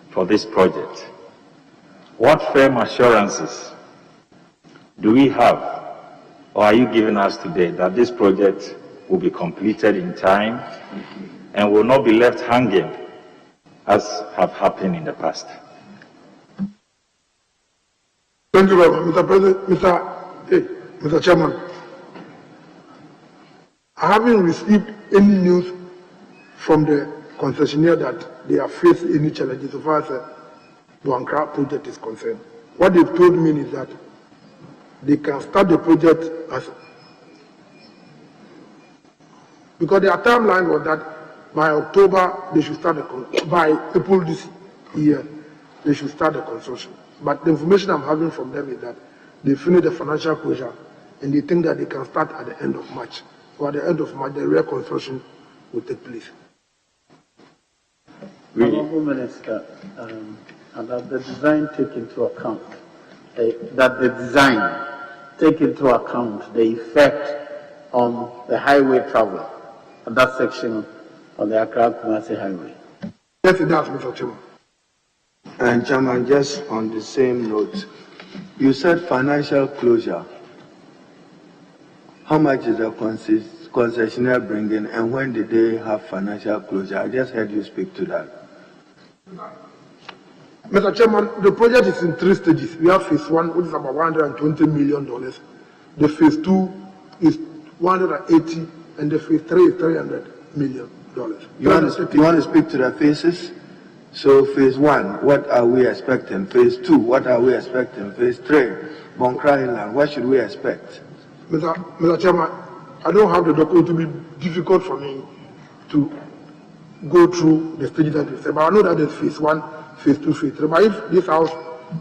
for this project, what firm assurances do we have or are you giving us today that this project will be completed in time and will not be left hanging as have happened in the past? Thank you very much, Mr. President, Mr. Chairman. I haven't received any news from the concessionaire that they have faced any challenges so far as the Boankra project is concerned. What they've told me is that they can start the project because their timeline was that by October they should start by April this year they should start the construction. But the information I'm having from them is that they finished the financial closure and they think that they can start at the end of March. So at the end of March, the real construction will take place. Honourable Minister, and that the design take into account the effect on the highway travel, and that section on the Accra-Kumasi highway. Yes, it does, Mr. Chairman. And Chairman, just on the same note, you said financial closure. How much is the concessionaire bringing, and when did they have financial closure? I just heard you speak to that. Mr. Chairman, the project is in 3 stages. We have phase 1, which is about $120 million. The phase 2 is 180, and the phase 3 is $300 million. You want to speak to the phases? So phase 1, what are we expecting? Phase 2, what are we expecting? Phase 3, Bonkra Inland, what should we expect? Mr. Chairman, I don't have the document. It will be difficult for me to go through the stages that you said, but I know that there's phase 1, phase 2, phase 3. But if this House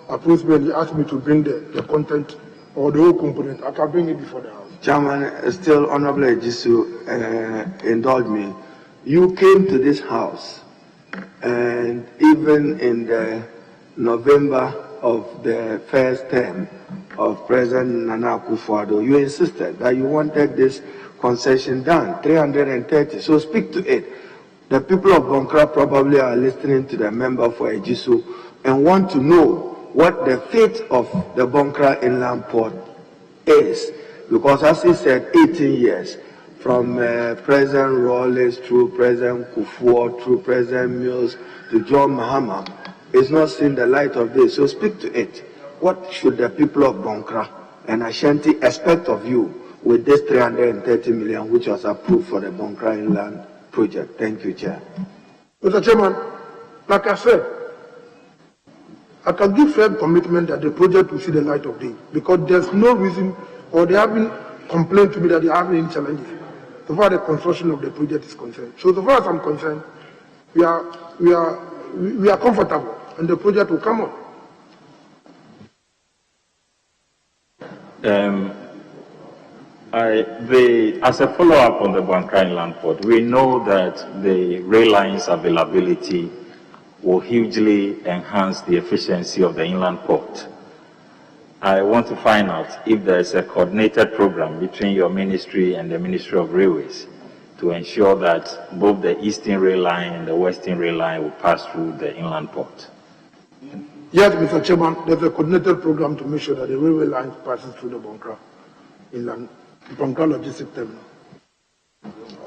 approves me and they ask me to bring the content or the whole component, I can bring it before the House. Chairman, still Honorable Ejisu, indulge me. You came to this House, and even in the November of the first term of President Nana Akufo-Addo, you insisted that you wanted this concession done, 330. So speak to it. The people of Bonkra probably are listening to the member for Ejisu and want to know what the fate of the Bonkra Inland Port is. Because as he said, 18 years, from President Rawlings through President Kufuor, through President Mills to John Mahama, it's not seen the light of day. So speak to it. What should the people of Bonkra and Ashanti expect of you with this 330 million which was approved for the Bonkra Inland project? Thank you, Chair. Mr. Chairman, like I said, I can give firm commitment that the project will see the light of day because there's no reason, or they haven't complained to me that they have any challenges so far the construction of the project is concerned. So far as I'm concerned, we are comfortable and the project will come on. As a follow-up on the Bonkra Inland Port, we know that the rail lines availability will hugely enhance the efficiency of the inland port. I want to find out if there is a coordinated program between your ministry and the Ministry of Railways to ensure that both the Eastern Rail Line and the Western Rail Line will pass through the inland port. Yes, Mr. Chairman, there's a coordinated program to make sure that the railway line passes through the Bonkra Inland, Bonkra Logistics Terminal.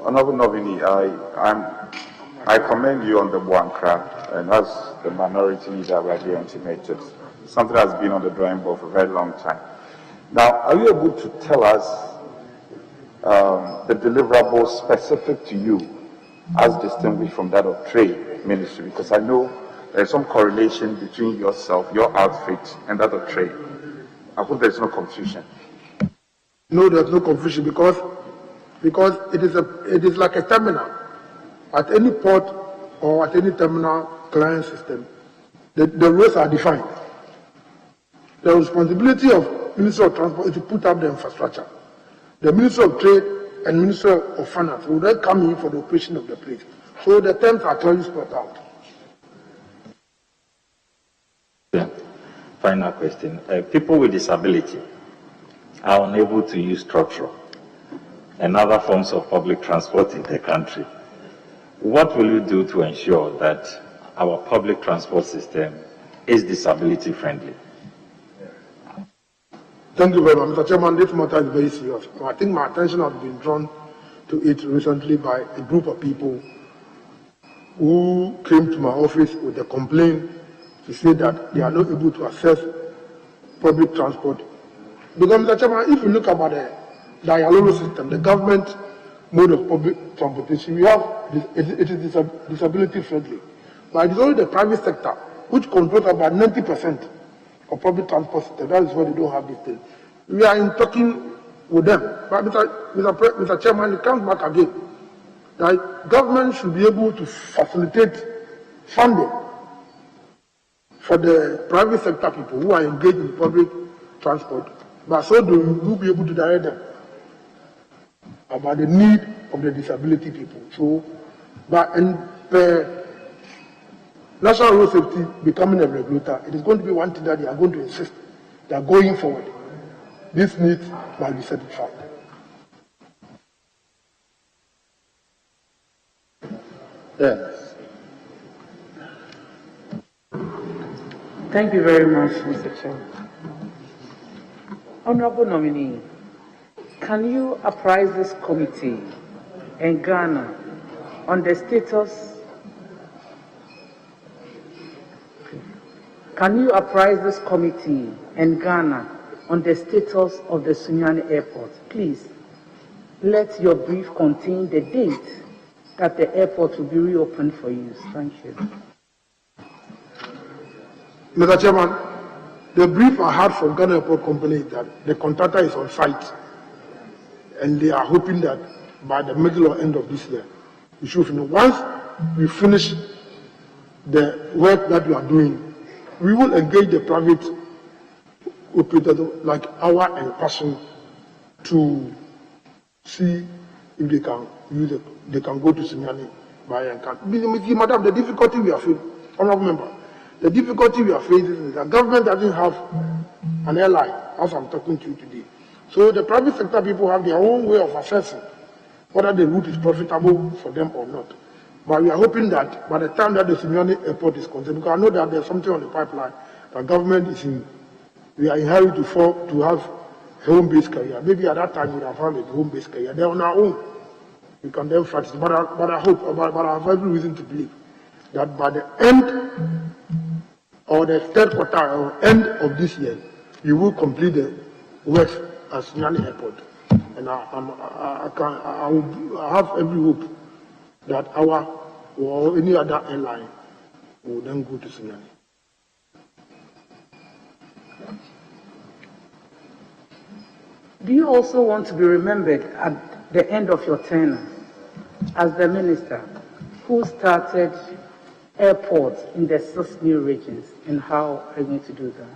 Honorable Nominee, I commend you on the Boankra, and as the minority leader rightly intimated, something has been on the drawing board for a very long time. Now, are you able to tell us the deliverables specific to you as distinguished from that of Trade Ministry? Because I know there's some correlation between yourself, your outfit, and that of Trade. I hope there's no confusion. No, there's no confusion because it is like a terminal. At any port or at any terminal client system, the roles are defined. The responsibility of Ministry of Transport is to put up the infrastructure. The Ministry of Trade and Ministry of Finance will then come in for the operation of the place. So the terms are clearly spelled out. Yeah. Final question. People with disability are unable to use structural and other forms of public transport in the country. What will you do to ensure that our public transport system is disability friendly? Thank you very much, Mr. Chairman. This matter is very serious. I think my attention has been drawn to it recently by a group of people who came to my office with a complaint to say that they are not able to access public transport. Because, Mr. Chairman, if you look about the Dialolo system, the government mode of public transportation, we have it is disability friendly. But it is only the private sector which controls about 90% of public transport system. That is why they don't have this thing. We are in talking with them. But Mr. Chairman, it comes back again. That government should be able to facilitate funding for the private sector people who are engaged in public transport. But so do we be able to direct them about the need of the disability people. So, but and the National Road Safety becoming a regulator, it is going to be one thing that they are going to insist. They are going forward. This needs must be satisfied. Yes. Thank you very much, Mr. Chair. Honorable nominee, can you apprise this committee in Ghana on the status? Can you apprise this committee in Ghana on the status of the Sunyani Airport? Please, let your brief contain the date that the airport will be reopened for use. Thank you. Mr. Chairman, the brief I had from Ghana Airport Company is that the contractor is on site and they are hoping that by the middle or end of this year, we should finish. Once we finish the work that we are doing, we will engage the private operators like our and Passion to see if they can use it. They can go to Sunyani by and can. Madam, the difficulty we are facing, honorable member, the difficulty we are facing is that government doesn't have an airline, as I'm talking to you today. So the private sector people have their own way of assessing whether the route is profitable for them or not. But we are hoping that by the time that the Sunyani Airport is concerned, because I know that there's something on the pipeline, the government is in, we are inherited to have a home-based career. Maybe at that time we have had a home-based career. They're on our own. We can then fight. But I hope, but I have every reason to believe that by the end or the third quarter or end of this year, you will complete the work at Sunyani Airport. And I have every hope that our or any other airline will then go to Sunyani. Do you also want to be remembered at the end of your tenure as the minister who started airports in the 6 new regions, and how are you going to do that?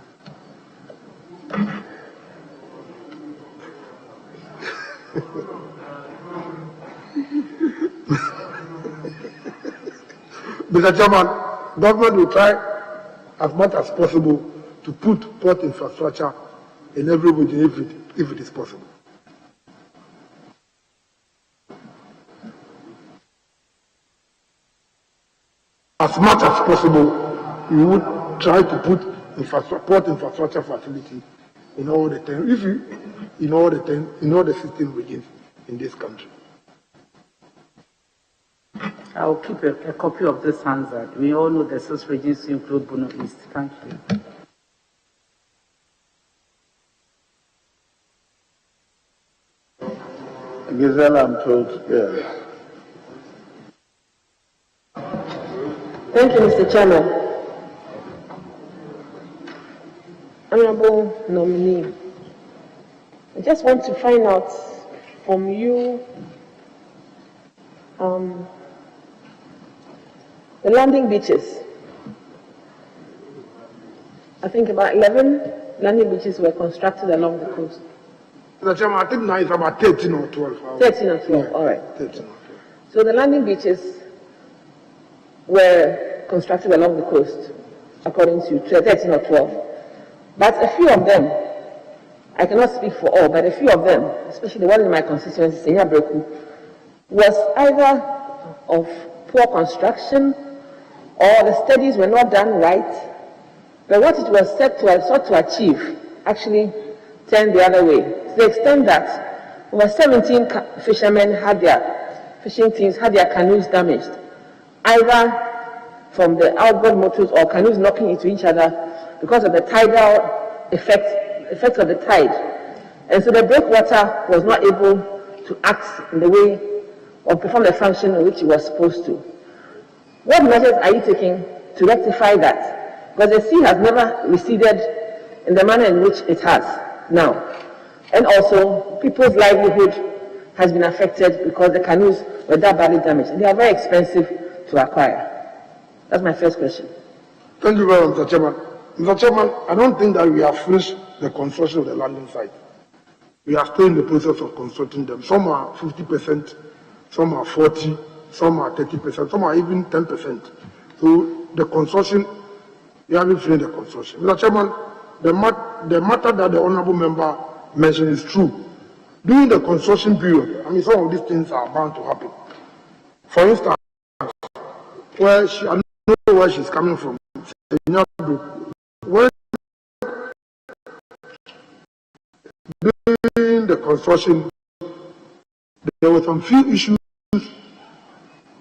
Mr. Chairman, government will try as much as possible to put port infrastructure in every region if it is possible. As much as possible, we would try to put port infrastructure facility in all the 16 regions in this country. I'll keep a copy of this answer. We all know the 6 regions include Bono East. Thank you. Giselle, I'm told, yes. Thank you, Mr. Chairman. Honorable nominee, I just want to find out from you the landing beaches. I think about 11 landing beaches were constructed along the coast. Mr. Chairman, I think now it's about 13 or 12. 13 or 12, yeah, all right. 13 or 12. So the landing beaches were constructed along the coast, according to 13 or 12. But a few of them, I cannot speak for all, but a few of them, especially the one in my constituency, Senya Breku, was either of poor construction or the studies were not done right. But what it was sought to achieve actually turned the other way, to the extent that over 17 fishermen had their fishing teams had their canoes damaged, either from the outboard motors or canoes knocking into each other because of the tidal effect of the tide. And so the breakwater was not able to act in the way or perform the function in which it was supposed to. What measures are you taking to rectify that? Because the sea has never receded in the manner in which it has now. And also, people's livelihood has been affected because the canoes were that badly damaged. And they are very expensive to acquire. That's my first question. Thank you very much, Mr. Chairman. Mr. Chairman, I don't think that we have finished the construction of the landing site. We are still in the process of constructing them. Some are 50%, some are 40%, some are 30%, some are even 10%. So the construction, we haven't finished the construction. Mr. Chairman, the matter that the honourable member mentioned is true. During the construction period, I mean, some of these things are bound to happen. For instance, I know where she's coming from. When during the construction, there were some few issues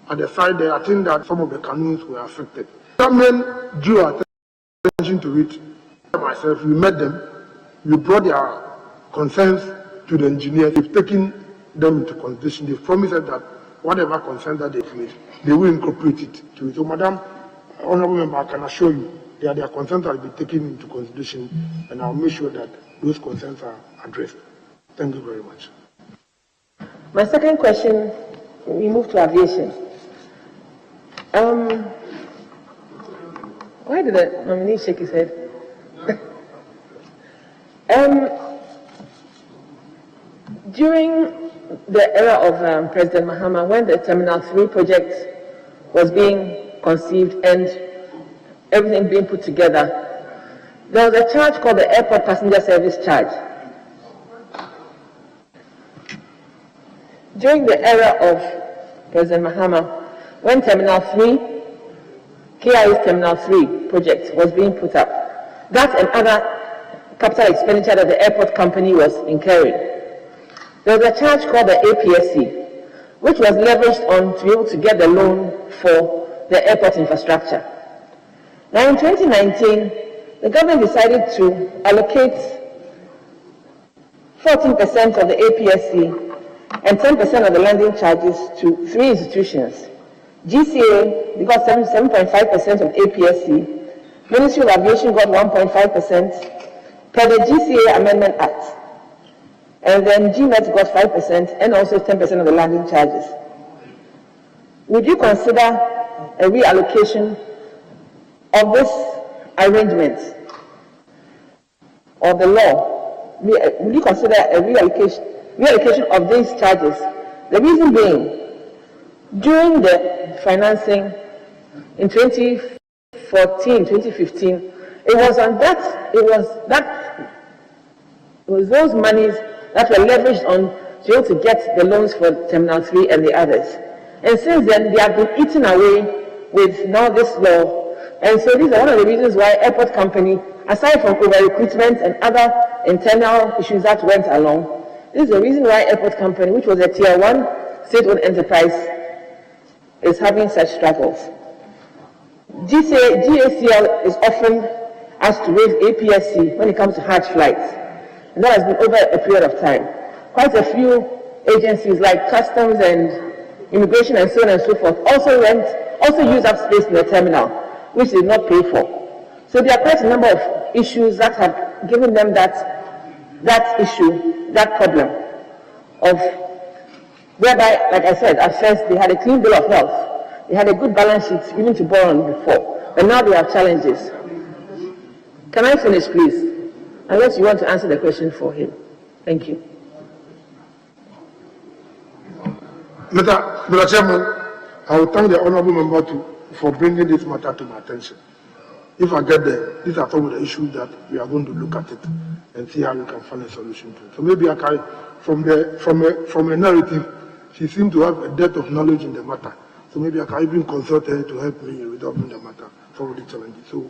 at the side there. I think that some of the canoes were affected. Government drew attention to it. Myself, we met them, we brought their concerns to the engineers. They've taken them into consideration. They've promised us that whatever concern that they've made, they will incorporate it to it. So, Madam Honourable Member, I can assure you that their concerns will be taken into consideration, and I'll make sure that those concerns are addressed. Thank you very much. My second question, we move to aviation. Why did the nominee shake his head? During the era of President Mahama, when the Terminal 3 project was being conceived and everything being put together, there was a charge called the Airport Passenger Service Charge. During the era of President Mahama, when Terminal 3, KIA's Terminal 3 project was being put up, that and other capital expenditure that the airport company was incurring, there was a charge called the APSC, which was leveraged on to be able to get the loan for the airport infrastructure. Now in 2019, the government decided to allocate 14% of the APSC and 10% of the landing charges to three institutions. GCA, they got 7.5% of APSC, Ministerial Aviation got 1.5% per the GCA Amendment Act, and then GMET got 5% and also 10% of the landing charges. Would you consider a reallocation of this arrangement or the law? Would you consider a reallocation of these charges? The reason being, during the financing in 2014, 2015, it was those monies that were leveraged on to be able to get the loans for Terminal 3 and the others. And since then, they have been eaten away with now this law. And so these are one of the reasons why airport company, aside from over-recruitment and other internal issues that went along, this is the reason why airport company, which was a tier 1 state-owned enterprise, is having such struggles. GACL is often asked to raise APSC when it comes to Hajj flights. And that has been over a period of time. Quite a few agencies like customs and immigration and so on and so forth also use up space in the terminal, which they did not pay for. So there are quite a number of issues that have given them that issue, that problem of whereby, like I said, at first they had a clean bill of health, they had a good balance sheet even to borrow on before, but now they have challenges. Can I finish, please? Unless you want to answer the question for him. Thank you. Mr. Chairman, I will thank the honourable member for bringing this matter to my attention. If I get there, these are some of the issues that we are going to look at it and see how we can find a solution to it. So maybe I can, from a narrative, she seemed to have a depth of knowledge in the matter. So maybe I can even consult her to help me in resolving the matter, some of the challenges. So.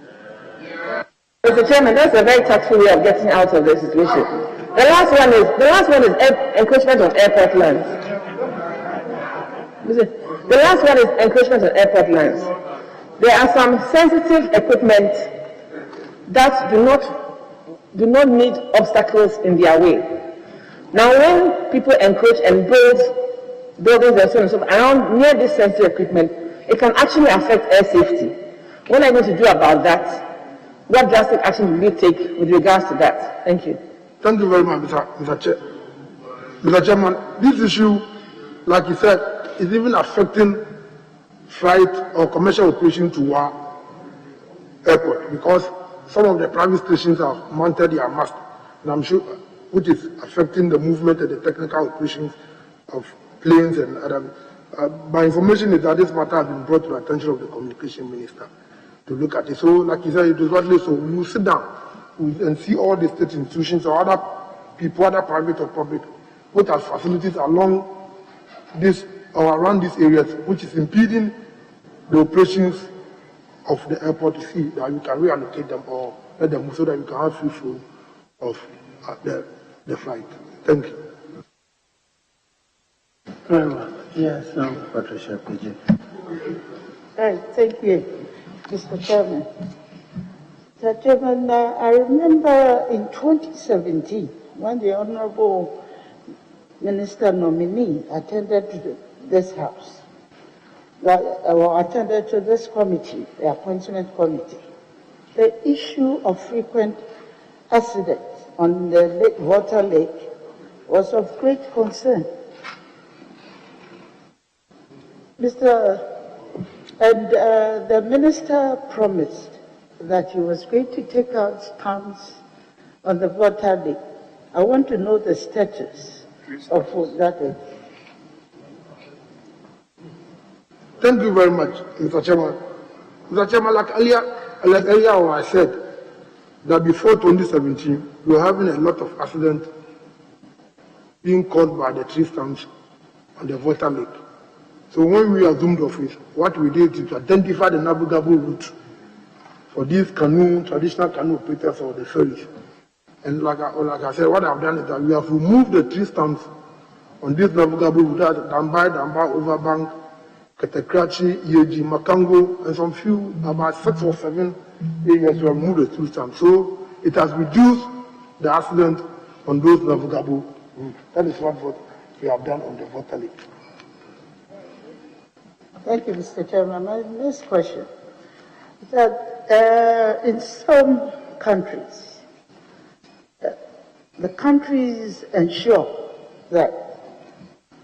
Mr. Chairman, that's a very tactful way of getting out of the situation. The last one is encroachment on airport lands. The last one is encroachment on airport lands. There are some sensitive equipment that do not need obstacles in their way. Now, when people encroach and build buildings and so on and so forth around near this sensitive equipment, it can actually affect air safety. What are you going to do about that? What drastic action will you take with regards to that? Thank you. Thank you very much, Mr. Chair. Mr. Chairman, this issue, like you said, is even affecting flight or commercial operation to our airport, because some of the private stations have mounted their mast, and I'm sure, which is affecting the movement and the technical operations of planes and other. My information is that this matter has been brought to the attention of the communication minister to look at it. So, like you said, it is rightly so. We will sit down and see all the state institutions or other people, other private or public, which have facilities along this or around these areas, which is impeding the operations of the airport, to see that we can reallocate them or let them move so that we can have free flow of the flight. Thank you. Very well. Yes, Patricia PJ. Right, thank you, Mr. Chairman. Mr. Chairman, I remember in 2017 when the Honorable Minister nominee attended to this House, attended to this committee, the appointment committee, the issue of frequent accidents on the water lake was of great concern. The minister promised that he was going to take out stamps on the water lake. I want to know the status of that. Thank you very much, Mr. Chairman. Mr. Chairman, like earlier I said that before 2017, we were having a lot of accidents being caused by the tree stumps on the water lake. So when we assumed office, what we did is to identify the navigable route for these traditional canoe operators or the ferries. And like I said, what I've done is that we have removed the tree stumps on this navigable route, Dambai, Overbank, Ketekrachi, Yeji, Makango, and some few, about 6 or 7 areas to remove the tree stumps. So it has reduced the accident on those navigable routes. That is what we have done on the water lake. Thank you, Mr. Chairman. My next question is that in some countries, the countries ensure that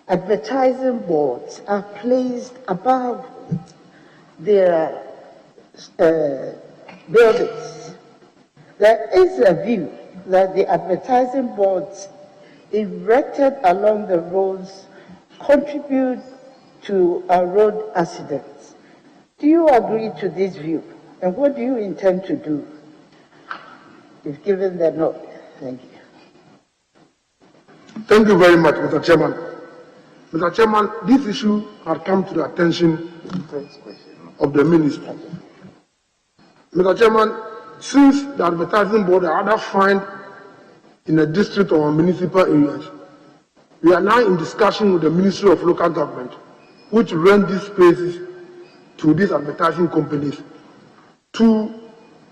advertising boards are placed above their buildings. There is a view that the advertising boards erected along the roads contribute to road accidents. Do you agree to this view? And what do you intend to do if given the nod? Thank you. Thank you very much, Mr. Chairman. Mr. Chairman, this issue had come to the attention of the ministry. Mr. Chairman, since the advertising board are either found in a district or municipal areas, we are now in discussion with the Ministry of Local Government, which rent these spaces to these advertising companies to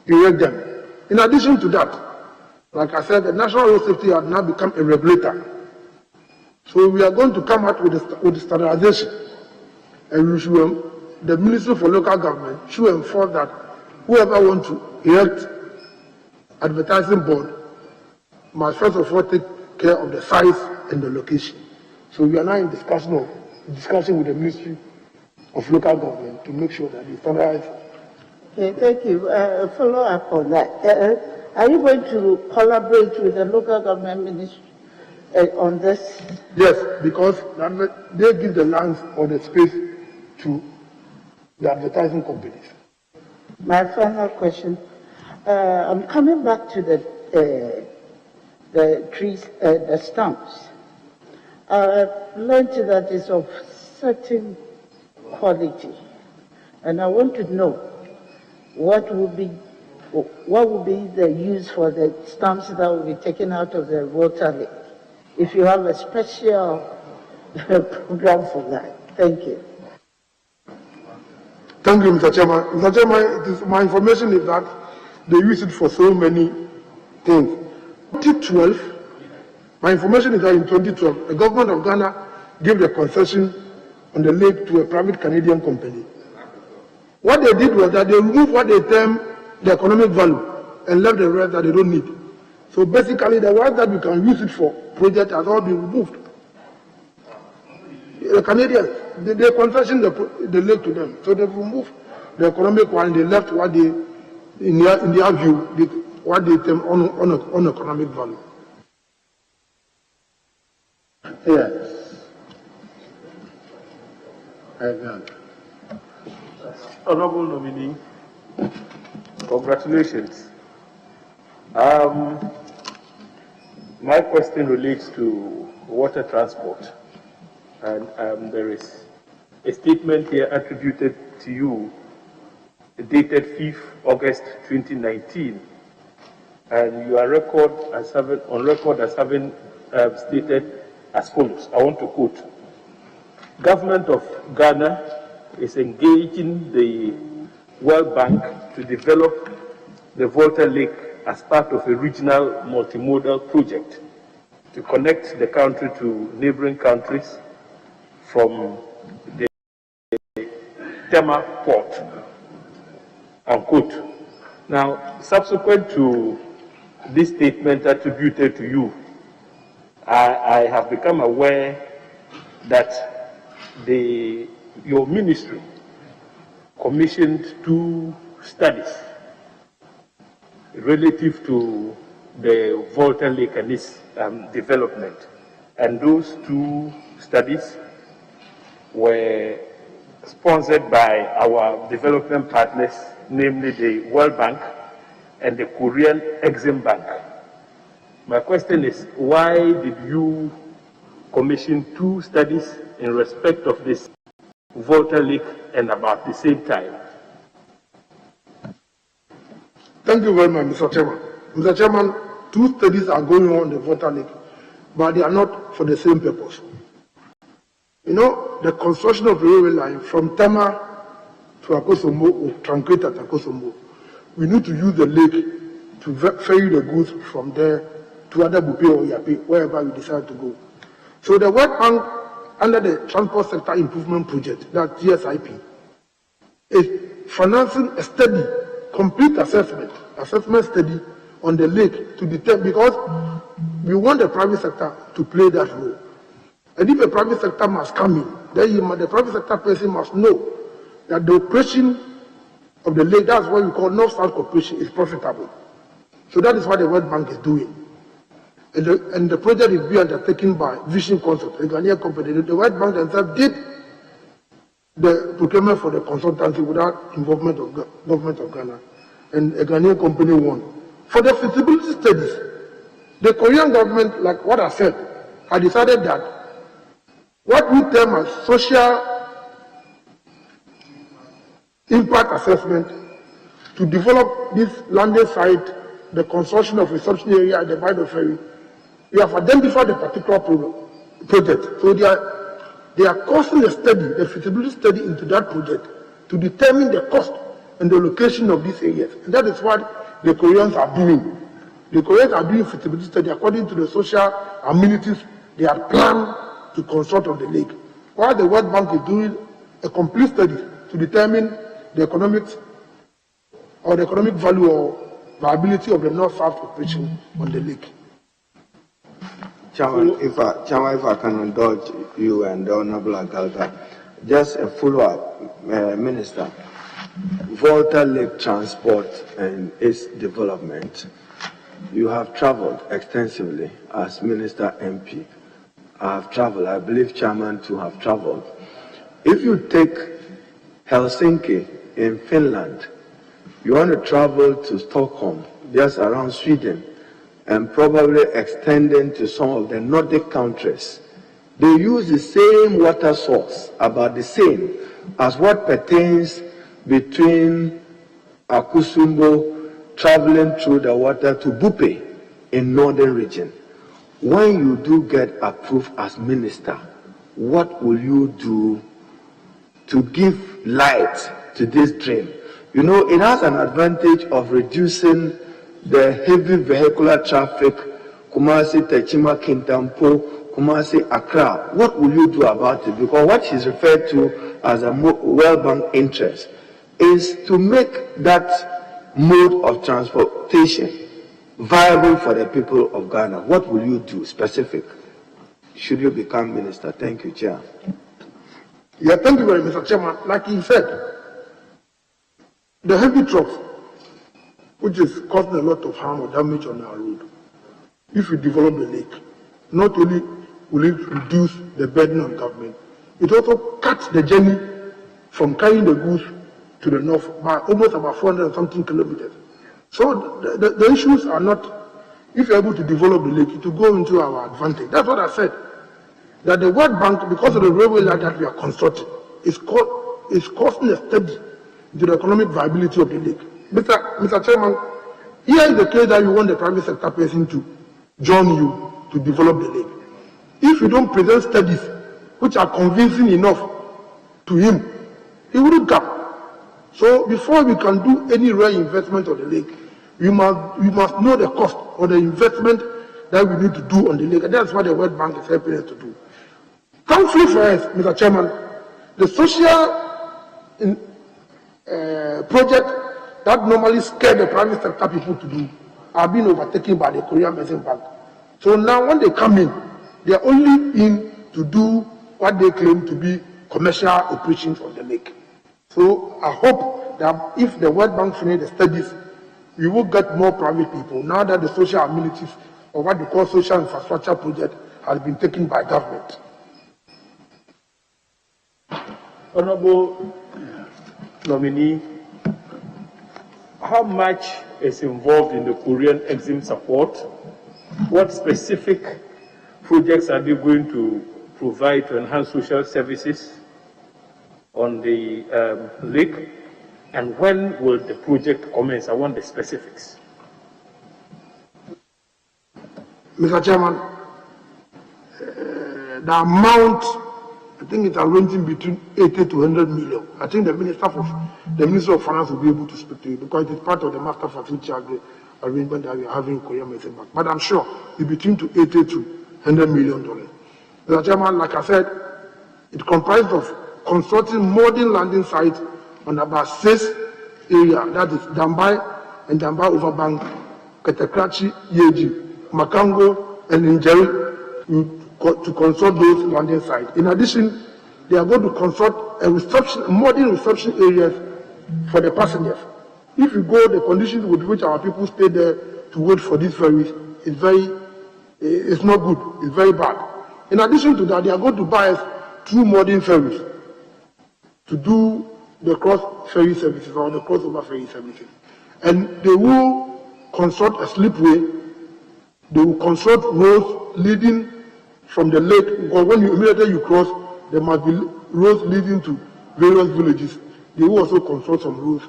erect them. In addition to that, like I said, the National Road Safety has now become a regulator. So we are going to come out with the standardization, and we should, the Ministry for Local Government should enforce that whoever wants to erect advertising board must first of all take care of the size and the location. So we are now in discussion with the Ministry of Local Government to make sure that they standardize. Okay, thank you. Follow up on that. Are you going to collaborate with the local government ministry on this? Yes, because they give the lands or the space to the advertising companies. My final question. I'm coming back to the trees, the stumps. I've learned that it's of certain quality, and I want to know what will be what would be the use for the stumps that will be taken out of the water lake? If you have a special program for that. Thank you. Thank you, Mr. Chairman. Mr. Chairman, my information is that they use it for so many things. 2012, my information is that in 2012, the government of Ghana gave the concession on the lake to a private Canadian company. What they did was that they removed what they term the economic value and left the rest that they don't need. So basically, the ones that we can use it for project has all been removed. The Canadians, they concession the lake to them, so they've removed the economic one. They left what they, in their view, what they term on economic value. Yes. Again. Honorable nominee, congratulations. My question relates to water transport, and there is a statement here attributed to you dated 5th August 2019, and you are on record as having stated as follows. I want to quote: Government of Ghana is engaging the World Bank to develop the Volta Lake as part of a regional multimodal project to connect the country to neighboring countries from the Tema port, unquote. Now, subsequent to this statement attributed to you, I have become aware that your ministry commissioned 2 studies relative to the Volta Lake and its development. And those 2 studies were sponsored by our development partners, namely the World Bank and the Korean Exim Bank. My question is, why did you commission 2 studies in respect of this Volta Lake and about the same time? Thank you very much, Mr. Chairman. Mr. Chairman, 2 studies are going on in the Volta Lake, but they are not for the same purpose. You know, the construction of the railway line from Tema to Akosombo or Tranqueta to Akosombo, we need to use the lake to ferry the goods from there to other Bupe or Yape, wherever we decide to go. So the World Bank, under the Transport Sector Improvement Project, that GSIP, is financing a study, complete assessment study on the lake to determine, because we want the private sector to play that role. And if a private sector must come in, then the private sector person must know that the operation of the lake, that's what we call North-South cooperation, is profitable. So that is what the World Bank is doing. And the project is being undertaken by Vision Consult, a Ghanaian company. The World Bank themselves did the procurement for the consultancy without involvement of government of Ghana, and a Ghanaian company won. For the feasibility studies, the Korean government, like what I said, had decided that what we term as social impact assessment to develop this landing site, the construction of reception area at the Bido Ferry, we have identified a particular project. So they are costing a study, the feasibility study into that project to determine the cost and the location of these areas. And that is what the Koreans are doing. The Koreans are doing feasibility study according to the social amenities they are planned to construct on the lake, while the World Bank is doing a complete study to determine the economics or the economic value or viability of the North-South cooperation on the lake. Chairman, if I can indulge you and the Honorable Agalga, just a follow-up, Minister. Volta Lake transport and its development. You have traveled extensively as Minister MP. I have traveled, I believe Chairman too have traveled. If you take Helsinki in Finland, you want to travel to Stockholm, just around Sweden, and probably extending to some of the Nordic countries. They use the same water source, about the same as what pertains between Akusumbo traveling through the water to Bupe in northern region. When you do get approved as minister, what will you do to give light to this dream? You know, it has an advantage of reducing the heavy vehicular traffic, Kumasi, Techima, Kintampo, Kumasi, Accra. What will you do about it? Because what she's referred to as a World Bank interest is to make that mode of transportation viable for the people of Ghana. What will you do specific should you become minister? Thank you, Chair. Yeah, thank you very much, Mr. Chairman. Like he said, the heavy trucks, which is causing a lot of harm or damage on our road, if we develop the lake, not only will it reduce the burden on government, it also cuts the journey from carrying the goods to the north by almost about 400 and something kilometers. So the issues are not, if you're able to develop the lake, it will go into our advantage. That's what I said. That the World Bank, because of the railway line that we are constructing, is causing a study into the economic viability of the lake. Mr. Chairman, here is the case that you want the private sector person to join you to develop the lake. If you don't present studies which are convincing enough to him, he wouldn't come. So before we can do any real investment on the lake, we must know the cost or the investment that we need to do on the lake. And that's what the World Bank is helping us to do. Thankfully for us, Mr. Chairman, the social project that normally scare the private sector people to do are being overtaken by the Korean Medicine Bank. So now when they come in, they are only in to do what they claim to be commercial operations on the lake. So I hope that if the World Bank finish the studies, we will get more private people now that the social amenities or what they call social infrastructure project has been taken by government. Honorable nominee, how much is involved in the Korean EXIM support? What specific projects are they going to provide to enhance social services on the lake? And when will the project commence? I want the specifics. Mr. Chairman, the amount, I think it's ranging between 80 to 100 million. I think the Minister of Finance will be able to speak to you because it is part of the master facility arrangement that we are having in Korea Medicine Bank. But I'm sure it's between 80 to $100 million. Mr. Chairman, like I said, it comprises of constructing modern landing sites on about 6 areas, that is Dambai and Dambai Overbank, Ketakrachi, Yeji, Makango, and Njeri, to construct those landing sites. In addition, they are going to construct modern reception areas for the passengers. If you go, the conditions with which our people stay there to wait for these ferries it's not good, it's very bad. In addition to that, they are going to buy us 2 modern ferries to do the cross ferry services or the crossover ferry services. And they will construct a slipway, they will construct roads leading from the lake, because when immediately you cross, there must be roads leading to various villages. They will also construct some roads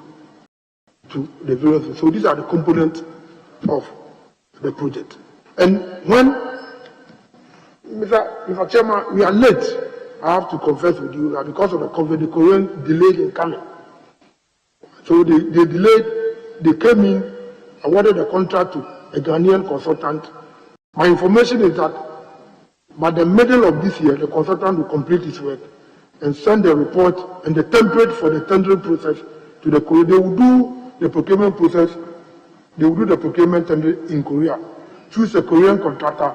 to the various villages. So these are the components of the project. And when, Mr. Chairman, we are late, I have to confess with you that because of the COVID, the Korean delayed in coming. So they delayed, they came in, awarded the contract to a Ghanaian consultant. My information is that by the middle of this year, the consultant will complete his work and send the report and the template for the tendering process to the Korea. They will do the procurement process, they will do the procurement tender in Korea. Choose a Korean contractor,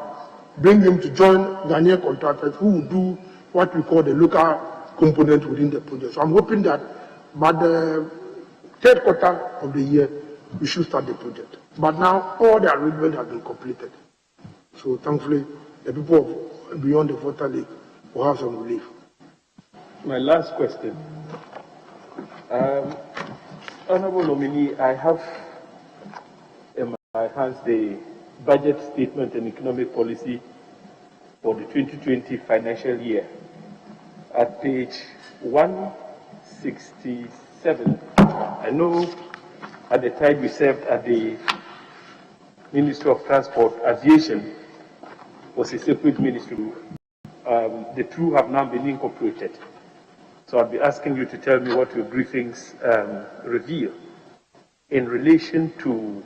bring him to join Ghanaian contractors who will do what we call the local component within the project. So I'm hoping that by the 3rd quarter of the year, we should start the project. But now all the arrangements have been completed. So thankfully, the people of beyond the Water Lake will have some relief. My last question. Honorable nominee, I have in my hands the budget statement and economic policy for the 2020 financial year. At page 167, I know at the time you served at the Ministry of Transport, Aviation was a separate ministry. The two have now been incorporated. So I'll be asking you to tell me what your briefings reveal in relation to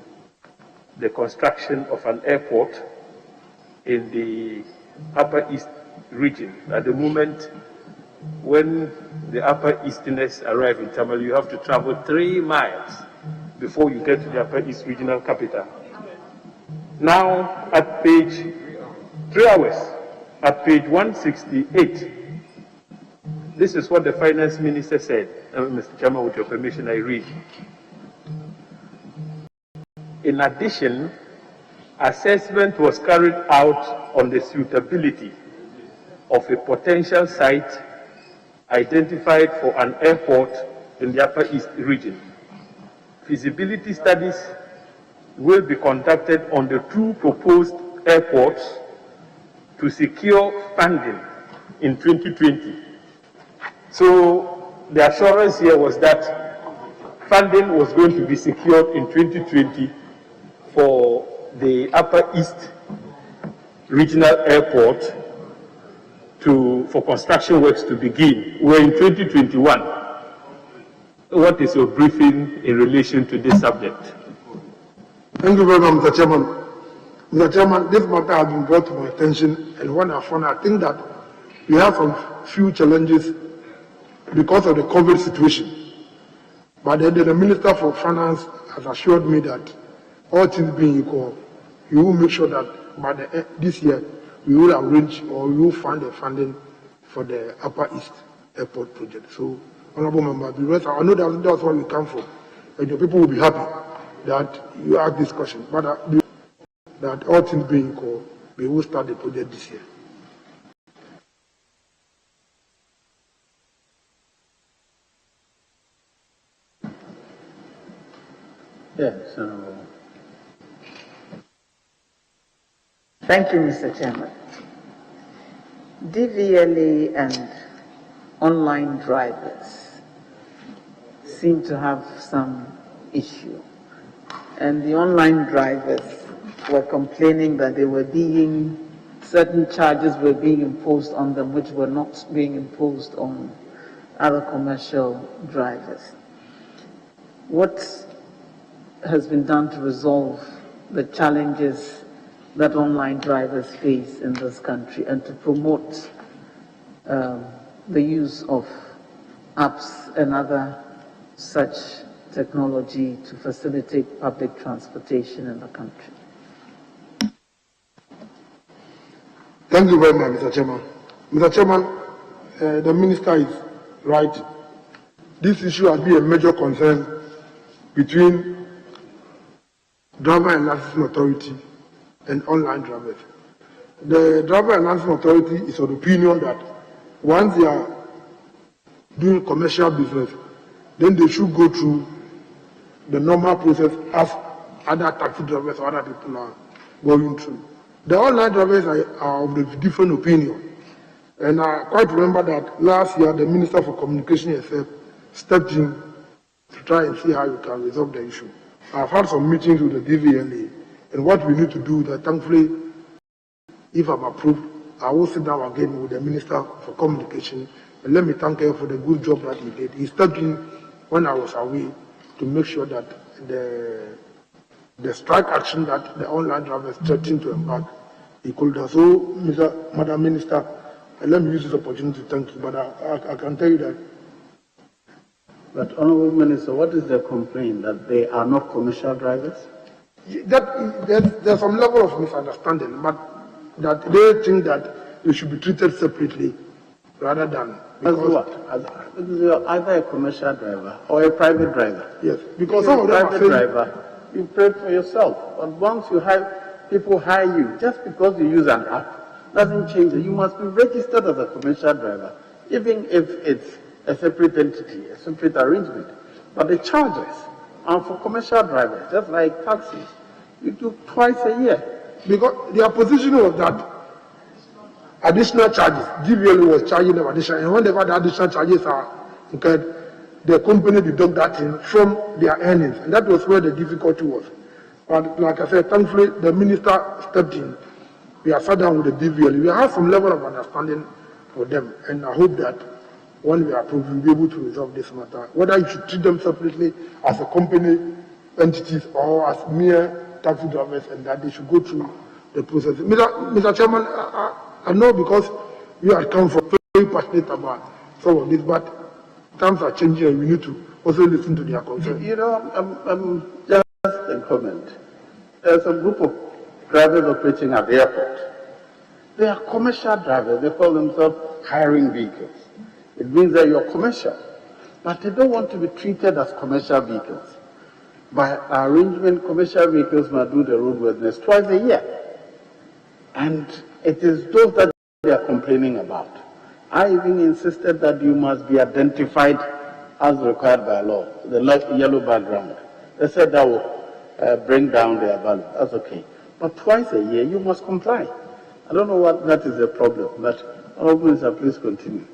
the construction of an airport in the Upper East region. At the moment, when the Upper Easterners arrive in Tamale, you have to travel 3 miles before you get to the Upper East Regional Capital. Now, at page 3 hours, at page 168, this is what the Finance Minister said. Mr. Chairman, with your permission, I read. In addition, assessment was carried out on the suitability of a potential site identified for an airport in the Upper East region. Feasibility studies will be conducted on the 2 proposed airports to secure funding in 2020. So the assurance here was that funding was going to be secured in 2020 for the Upper East Regional Airport for construction works to begin. We're in 2021. What is your briefing in relation to this subject? Thank you very much, Mr. Chairman. Mr. Chairman, this matter has been brought to my attention, and when I found, I think that we have some few challenges because of the COVID situation. But then the Minister for Finance has assured me that all things being equal, he will make sure that by this year we will arrange or we will find the funding for the Upper East Airport project. So, Honourable Member, I know that's where we come from, and the people will be happy that you ask this question. But that all things being equal, we will start the project this year. Yes, Honourable. Thank you, Mr. Chairman. DVLA and online drivers seem to have some issue. And the online drivers were complaining that certain charges were being imposed on them which were not being imposed on other commercial drivers. What has been done to resolve the challenges that online drivers face in this country and to promote the use of apps and other such technology to facilitate public transportation in the country? Thank you very much, Mr. Chairman. Mr. Chairman, the Minister is right. This issue has been a major concern between Driver Enhancement Authority and online drivers. The Driver Enhancement Authority is of the opinion that once they are doing commercial business, then they should go through the normal process as other taxi drivers or other people are going through. The online drivers are of a different opinion. And I quite remember that last year the Minister for Communication herself stepped in to try and see how we can resolve the issue. I've had some meetings with the DVLA, and what we need to do, that thankfully, if I'm approved, I will sit down again with the Minister for Communication, and let me thank her for the good job that he did. He stepped in when I was away to make sure that the strike action that the online drivers threatened to embark, he could do. So, Madam Minister, let me use this opportunity to thank you, but I can tell you that. But, Honourable Minister, what is their complaint? That they are not commercial drivers? There's some level of misunderstanding, but that they think that they should be treated separately rather than. As what? As either a commercial driver or a private driver. Yes, because if some of them are private driver, you pay for yourself. But once you have people hire you, just because you use an app, doesn't change it. You must be registered as a commercial driver, even if it's a separate entity, a separate arrangement. But the charges are for commercial drivers, just like taxis. You do twice a year. Because their position was that additional charges, DVLA was charging them additional, and whenever the additional charges are incurred, the company deduct that thing from their earnings. And that was where the difficulty was. But like I said, thankfully, the minister stepped in. We have sat down with the DVL. We have some level of understanding for them. And I hope that when we approve, we'll be able to resolve this matter. Whether you should treat them separately as a company entities or as mere taxi drivers, and that they should go through the process. Mr. Chairman, I know because you have come from very passionate about some of this, but times are changing and we need to also listen to their concerns. You know, I'm just a comment. There's a group of drivers operating at the airport. They are commercial drivers. They call themselves hiring vehicles. It means that you're commercial. But they don't want to be treated as commercial vehicles. By arrangement, commercial vehicles must do the roadworthiness twice a year. And it is those that they are complaining about. I even insisted that you must be identified as required by law, the yellow background. They said that will bring down their value. That's okay. But twice a year, you must comply. I don't know what that is a problem, but Honorable Minister, please continue.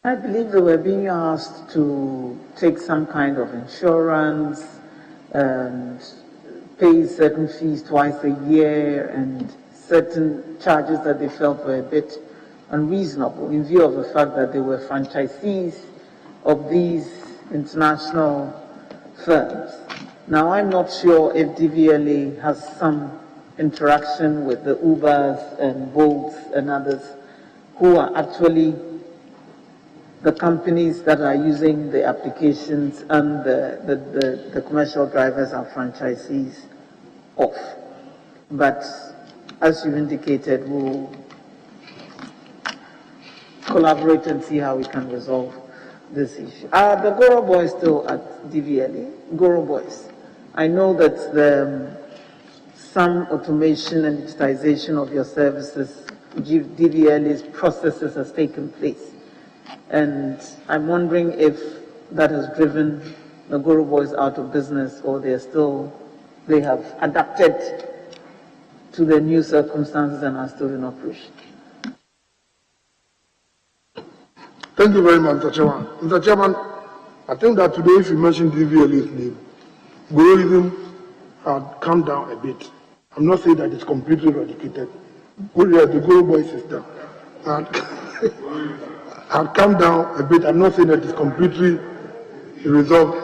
I believe they were being asked to take some kind of insurance and pay certain fees twice a year and certain charges that they felt were a bit unreasonable in view of the fact that they were franchisees of these international firms. Now, I'm not sure if DVLA has some interaction with the Ubers and Bolts and others who are actually the companies that are using the applications and the commercial drivers are franchisees of. But as you indicated, we'll collaborate and see how we can resolve this issue. Are the Goro Boys still at DVLA? Goro Boys. I know that some automation and digitization of your services, DVLA's processes has taken place. And I'm wondering if that has driven the Goro Boys out of business or they have adapted to the new circumstances and are still in operation. Thank you very much, Mr. Chairman. Mr. Chairman, I think that today, if you mention DVLA's name, Goroism had come down a bit. I'm not saying that it's completely eradicated. The Goro Boy system had come down a bit. I'm not saying that it's completely resolved.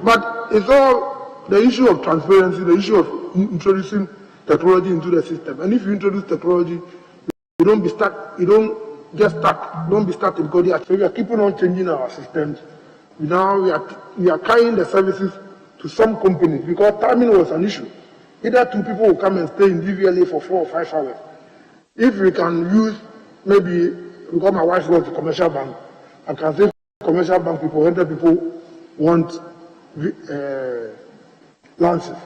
But it's all the issue of transparency, the issue of introducing technology into the system. And if you introduce technology, you don't be stuck, you don't get stuck, don't be stuck in God. So we are keeping on changing our systems. Now we are carrying the services to some companies because timing was an issue. Either two people will come and stay in DVLA for 4 or 5 hours. If we can use, maybe, because my wife works in commercial bank, I can say commercial bank people, 100 people want lances.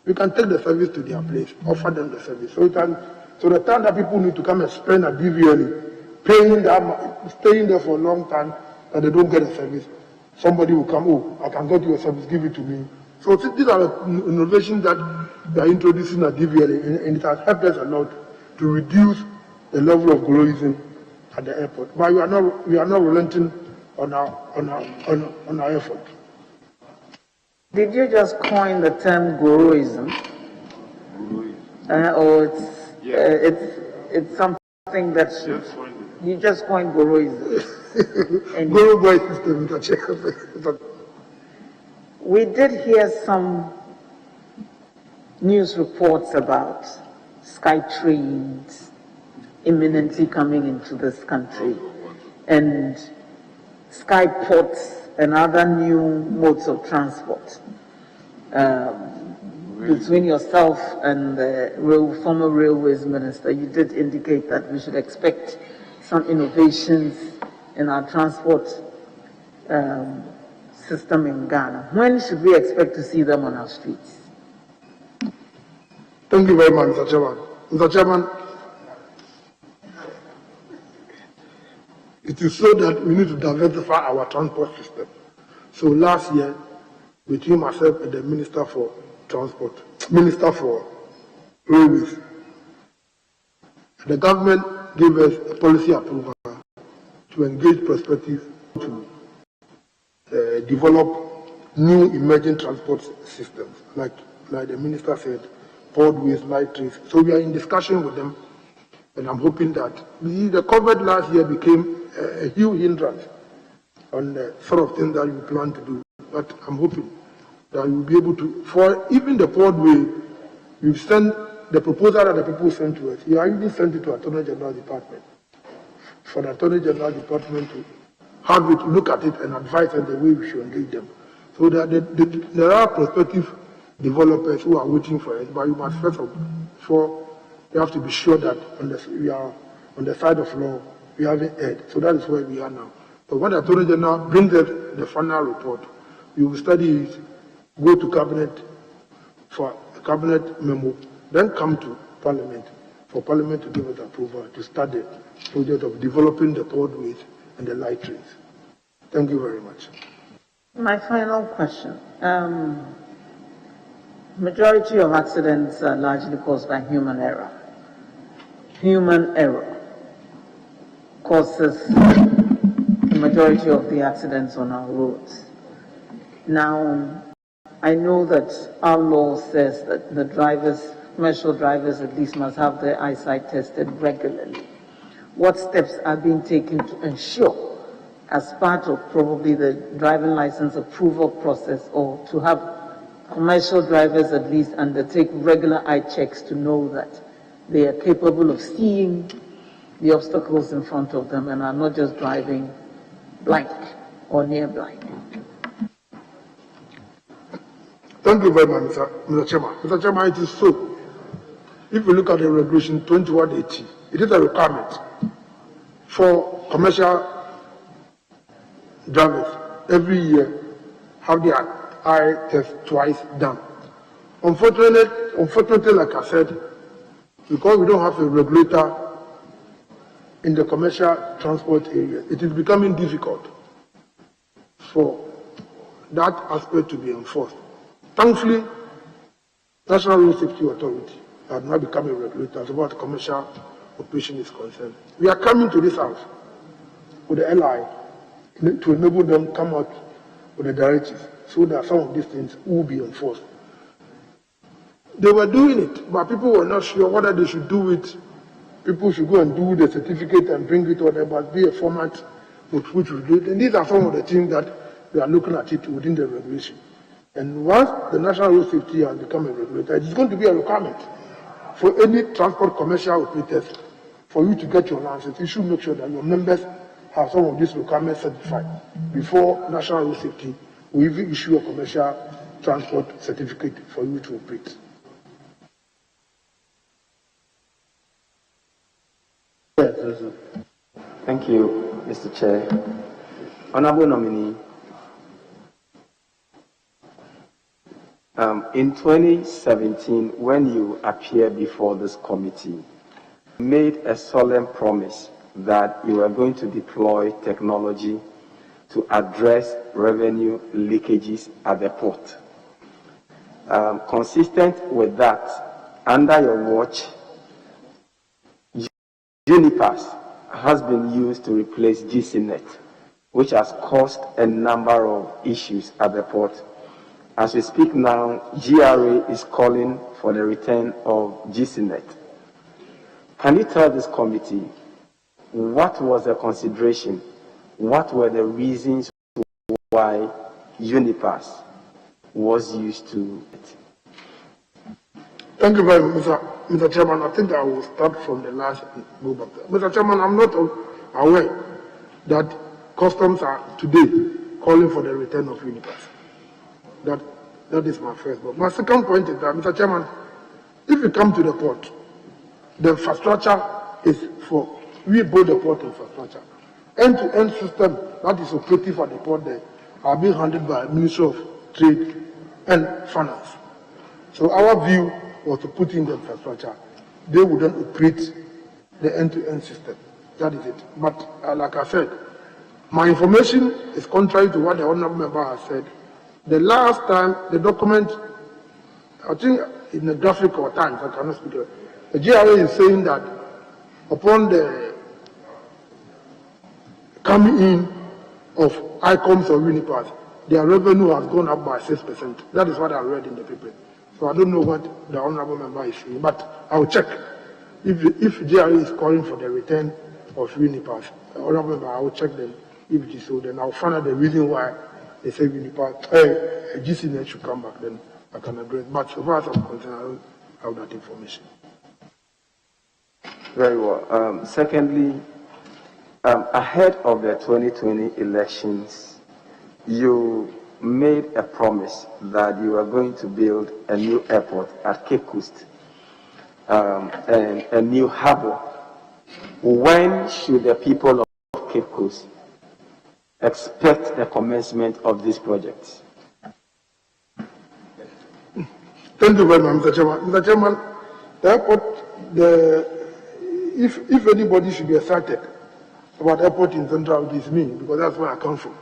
We can take the service to their place, offer them the service. So the time that people need to come and spend at DVLA, paying them, staying there for a long time, and they don't get a service, somebody will come, oh, I can get you a service, give it to me. So these are innovations that they are introducing at DVLA, and it has helped us a lot to reduce the level of Goroism at the airport. But we are not relenting on our effort. Did you just coin the term Goroism? Or it's something that you just coined Goroism? Goro Boy system, Mr. Chair. We did hear some news reports about sky trains imminently coming into this country and sky ports and other new modes of transport. Between yourself and the former railways minister, you did indicate that we should expect some innovations in our transport system in Ghana. When should we expect to see them on our streets? Thank you very much, Mr. Chairman. Mr. Chairman, it is so that we need to diversify our transport system. So last year, between myself and the Minister for Transport, Minister for Railways, the government gave us a policy approval to to engage prospective to develop new emerging transport systems, like the minister said, boardways, light trains. So we are in discussion with them, and I'm hoping that the COVID last year became a huge hindrance on the sort of things that we plan to do. But I'm hoping that we'll be able to, for even the boardway, we've sent the proposal that the people sent to us. We are even sent it to Attorney General Department, for the Attorney General Department to have it, look at it, and advise us the way we should engage them. So that there are prospective developers who are waiting for us, but we must first of all, we have to be sure that we are on the side of law, we haven't erred. So that is where we are now. So when the Attorney General brings us the final report, we will study it, go to Cabinet for a Cabinet memo, then come to Parliament for Parliament to give us approval to start the project of developing the boardways and the light trains. Thank you very much. My final question. Majority of accidents are largely caused by human error. Human error causes the majority of the accidents on our roads. Now, I know that our law says that the drivers, commercial drivers at least, must have their eyesight tested regularly. What steps are being taken to ensure, as part of probably the driving license approval process, or to have commercial drivers at least undertake regular eye checks to know that they are capable of seeing the obstacles in front of them and are not just driving blind or near blind? Thank you very much, Mr. Chairman. Mr. Chairman, it is so. If you look at the regulation 2180, it is a requirement for commercial drivers every year have their eye test twice done. Unfortunately, like I said, because we don't have a regulator in the commercial transport area, it is becoming difficult for that aspect to be enforced. Thankfully, National Road Safety Authority has now become a regulator as far as commercial operation is concerned. We are coming to this house with the LI to enable them to come out with the directives so that some of these things will be enforced. They were doing it, but people were not sure whether they should do it. People should go and do the certificate and bring it, or there must be a format with which we do it. And these are some of the things that we are looking at it within the regulation. And once the National Road Safety has become a regulator, it is going to be a requirement for any transport commercial operators for you to get your license. You should make sure that your members have some of these requirements certified before National Road Safety will even issue a commercial transport certificate for you to operate. Thank you, Mr. Chair. Honorable nominee, in 2017, when you appeared before this committee, you made a solemn promise that you were going to deploy technology to address revenue leakages at the port. Consistent with that, under your watch, Unipass has been used to replace GCNet, which has caused a number of issues at the port. As we speak now, GRA is calling for the return of GCNet. Can you tell this committee what was the consideration, what were the reasons why Unipass was used to it? Thank you very much, Mr. Chairman. I think I will start from the last go back there. Mr. Chairman, I'm not aware that customs are today calling for the return of Unipass. That is my first point. My second point is that, Mr. Chairman, if you come to the port, the infrastructure is for, we build the port infrastructure. End-to-end system that is operative at the port there are being handled by Ministry of Trade and Finance. So our view was to put in the infrastructure. They would then operate the end-to-end system. That is it. But like I said, my information is contrary to what the honorable member has said. The last time the document, I think in the graphic or Times, I cannot speak of it, the GRA is saying that upon the coming in of ICOMs or Unipass, their revenue has gone up by 6%. That is what I read in the paper. So I don't know what the honorable member is saying, but I'll check. If JRA is calling for the return of Unipass, the honorable member, I will check them. If it is so, then I'll find out the reason why they say Unipass, GCNet should come back, then I can address. But so far as I'm concerned, I don't have that information. Very well. Secondly, ahead of the 2020 elections, you made a promise that you were going to build a new airport at Cape Coast and a new harbor. When should the people of Cape Coast expect the commencement of this project? Thank you very much, Mr. Chairman. Mr. Chairman, the airport, if anybody should be excited about airport in Central, it is me, because that's where I come from.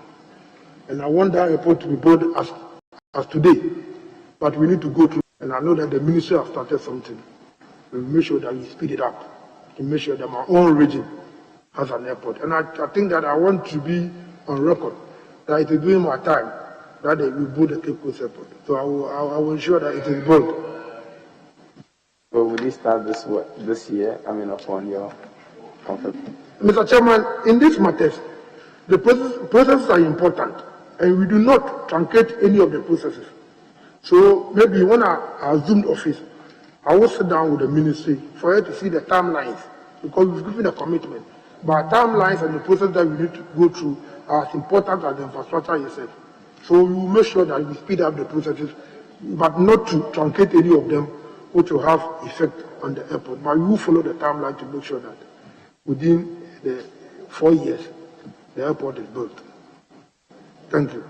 And I want that airport to be built as today. But we need to go through, and I know that the ministry has started something. We'll make sure that we speed it up to make sure that my own region has an airport. And I think that I want to be on record that it is during my time that they will build the Cape Coast Airport. So I will ensure that it is built. So will you start this year, upon your confirmation? Mr. Chairman, in these matters, the processes are important, and we do not truncate any of the processes. So maybe when I assumed office, I will sit down with the ministry for her to see the timelines, because we've given a commitment. But timelines and the process that we need to go through are as important as the infrastructure itself. So we will make sure that we speed up the processes, but not to truncate any of them, which will have effect on the airport. But we will follow the timeline to make sure that within the 4 years, the airport is built. Thank you.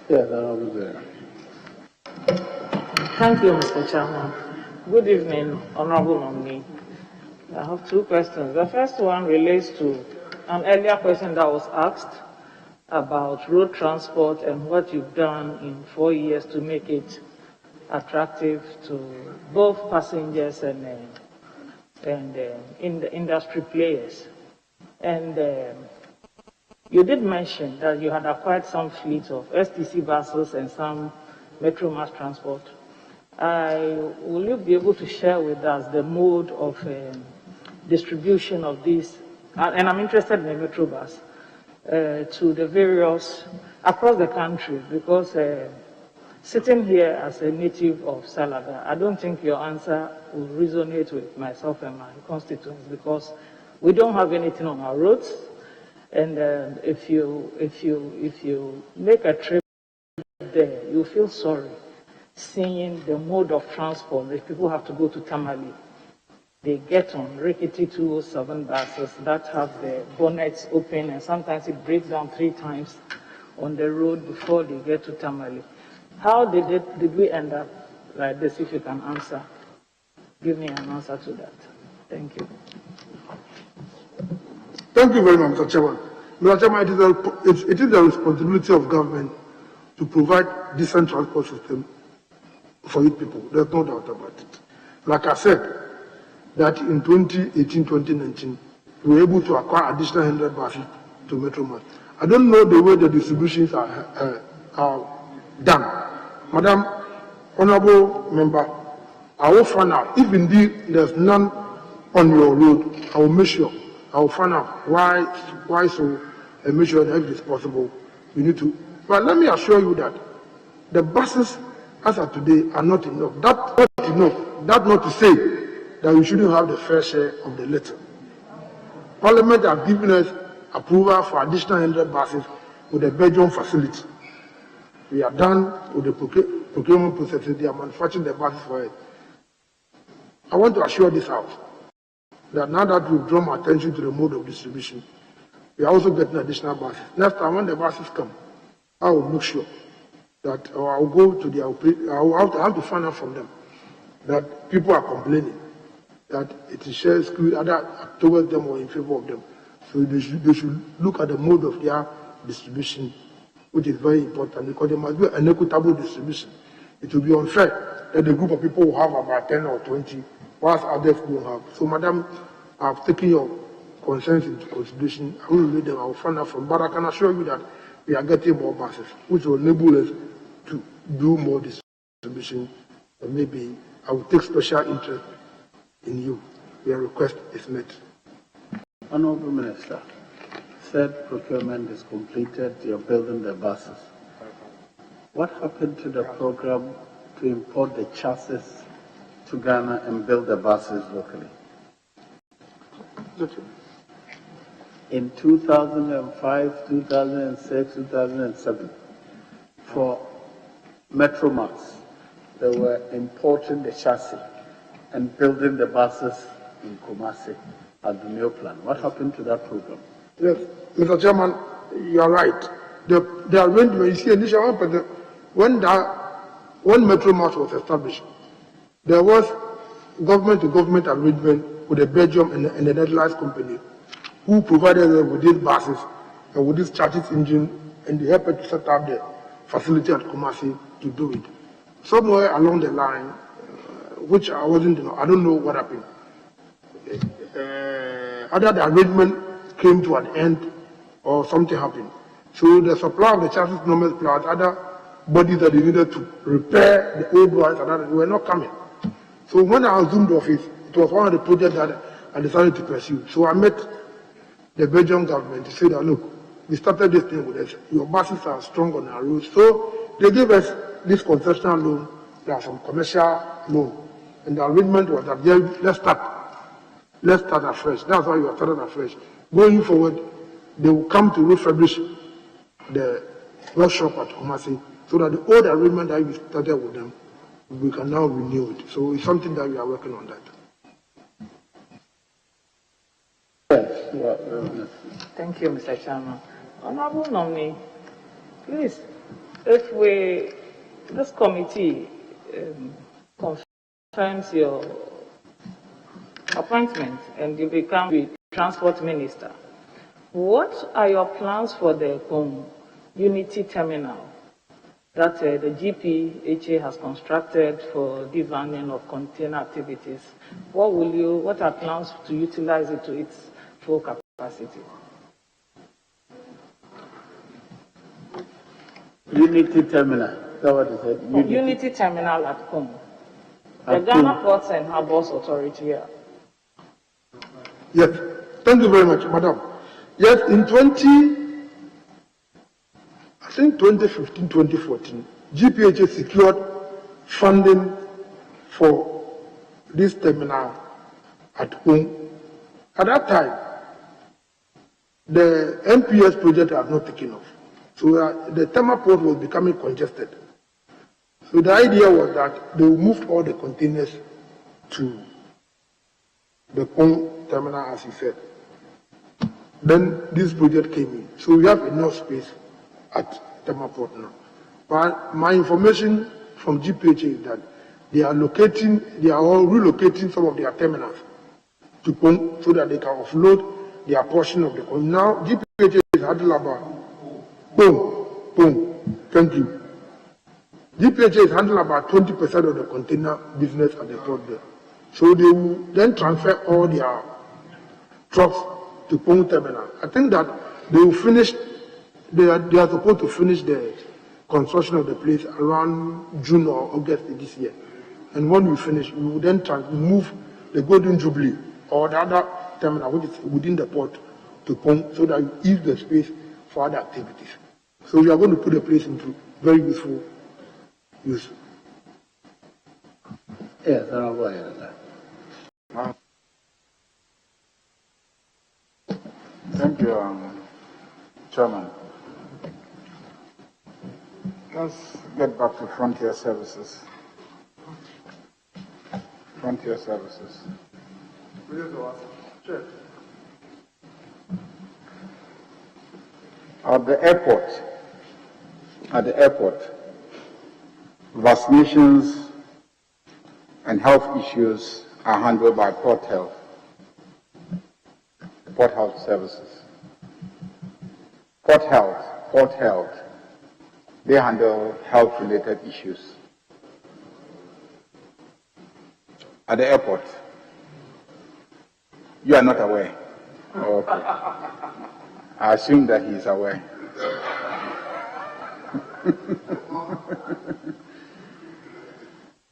Yeah, that was there. Thank you, Mr. Chairman. Good evening, Honorable Nominee. I have two questions. The first one relates to an earlier question that was asked about road transport and what you've done in 4 years to make it attractive to both passengers and in the industry players. And you did mention that you had acquired some fleet of STC buses and some Metro Mass transport. Will you be able to share with us the mode of distribution of these? And I'm interested in the Metro bus to the various across the country, because sitting here as a native of Salaga, I don't think your answer will resonate with myself and my constituents, because we don't have anything on our roads. And if you make a trip there, you feel sorry seeing the mode of transport. If people have to go to Tamale, they get on rickety 207 buses that have the bonnets open, and sometimes it breaks down 3 times on the road before they get to Tamale. How did we end up like this? If you can answer, give me an answer to that. Thank you. Thank you very much, Mr. Chairman. Mr. Chairman, it is the responsibility of government to provide decent transport system for its people. There's no doubt about it. Like I said, that in 2018-2019, we were able to acquire additional 100 buses to Metro Mass. I don't know the way the distributions are done. Madam Honorable Member, I will find out if indeed there's none on your road. I will make sure. I will find out why so, and make sure that if it's possible, we need to. But let me assure you that the buses as of today are not enough. That's not enough. That's not to say that we shouldn't have the fair share of the little. Parliament has given us approval for additional 100 buses with the Belgium facility. We are done with the procurement processes. They are manufacturing the buses for it. I want to assure this House that now that we've drawn our attention to the mode of distribution, we are also getting additional buses. Next time when the buses come, I will make sure that I will go to the I will have to find out from them that people are complaining that it is shared skewed either towards them or in favor of them. So they should look at the mode of their distribution, which is very important, because there must be an equitable distribution. It will be unfair that a group of people will have about 10 or 20, whilst others don't have. So, Madam, I've taken your concerns into consideration. I will read them, I will find out from, but I can assure you that we are getting more buses, which will enable us to do more distribution, and maybe I will take special interest in you. Your request is met. Honorable Minister, said procurement is completed, you're building the buses. What happened to the program to import the chassis to Ghana and build the buses locally? In 2005, 2006, 2007, for Metromax, they were importing the chassis and building the buses in Kumasi at the new plan. What happened to that program? Yes, Mr. Chairman, you are right. The arrangement, you see, initially, when Metromax was established, there was government-to-government arrangement with the Belgium and the Netherlands company, who provided them with these buses and with this chassis engine, and they helped to set up the facility at Kumasi to do it. Somewhere along the line, which I wasn't, I don't know what happened. Either the arrangement came to an end or something happened. So the supply of the chassis numbers plus other bodies that they needed to repair the old ones and others were not coming. So when I assumed office, it was one of the projects that I decided to pursue. So I met the Belgian government to say that, look, we started this thing with us. Your buses are strong on our roads. So they gave us this concessional loan, plus some commercial loan. And the arrangement was that, yeah, let's start afresh. That's why we are starting afresh. Going forward, they will come to refurbish the workshop at Kumasi so that the old arrangement that we started with them, we can now renew it. So it's something that we are working on that. Thank you, Mr. Chairman. Honorable nominee, please, if this committee confirms your appointment and you become the transport minister, what are your plans for the Unity Terminal that the GPHA has constructed for devaluing of container activities? What are plans to utilize it to its full capacity? Unity Terminal, is that what you said? Unity Terminal at home. The Ghana Ports and Harbours Authority here. Yes, thank you very much, Madam. Yes, in 2015, 2014, GPHA secured funding for this terminal at home. At that time, the MPS project had not taken off. So the thermal port was becoming congested. So the idea was that they would move all the containers to the home terminal, as he said. Then this project came in. So we have enough space at thermal port now. But my information from GPHA is that they are all relocating some of their terminals to Pong so that they can offload their portion of the coin. Now GPHA is handling about thank you. GPHA is handling about 20% of the container business at the port there. So they will then transfer all their trucks to Pong terminal. I think that they will finish, they are supposed to finish the construction of the place around June or August this year. And when we finish, we will then move the Golden Jubilee or the other terminal, which is within the port, to Pong, so that we use the space for other activities. So we are going to put the place into very useful use. Yes, Honorable. Thank you, Chairman. Let's get back to frontier services. Frontier services. At the airport, vaccinations and health issues are handled by Port Health Services. Port Health, they handle health-related issues. At the airport, you are not aware. Okay. I assume that he is aware.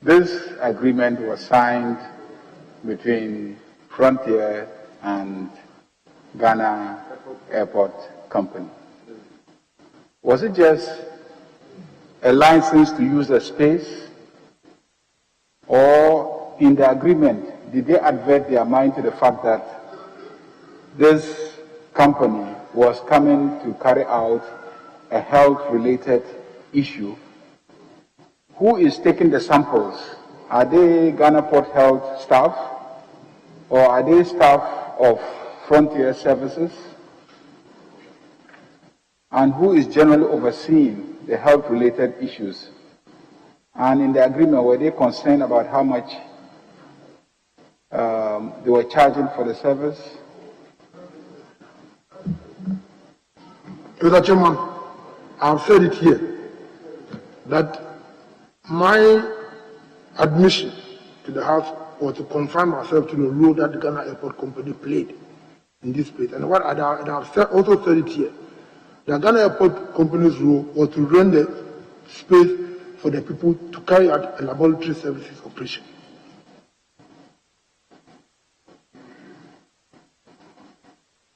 This agreement was signed between Frontier and Ghana Airport Company. Was it just a license to use the space, or in the agreement, did they advert their mind to the fact that this company was coming to carry out a health-related issue? Who is taking the samples? Are they Ghana Port Health staff, or are they staff of Frontier Services? And who is generally overseeing the health-related issues? And in the agreement, were they concerned about how much they were charging for the service? Mr. Chairman, I've said it here that my admission to the House was to confine myself to the role that the Ghana Airport Company played in this space. And what I've also said it here, the Ghana Airport Company's role was to run the space for the people to carry out a laboratory services operation.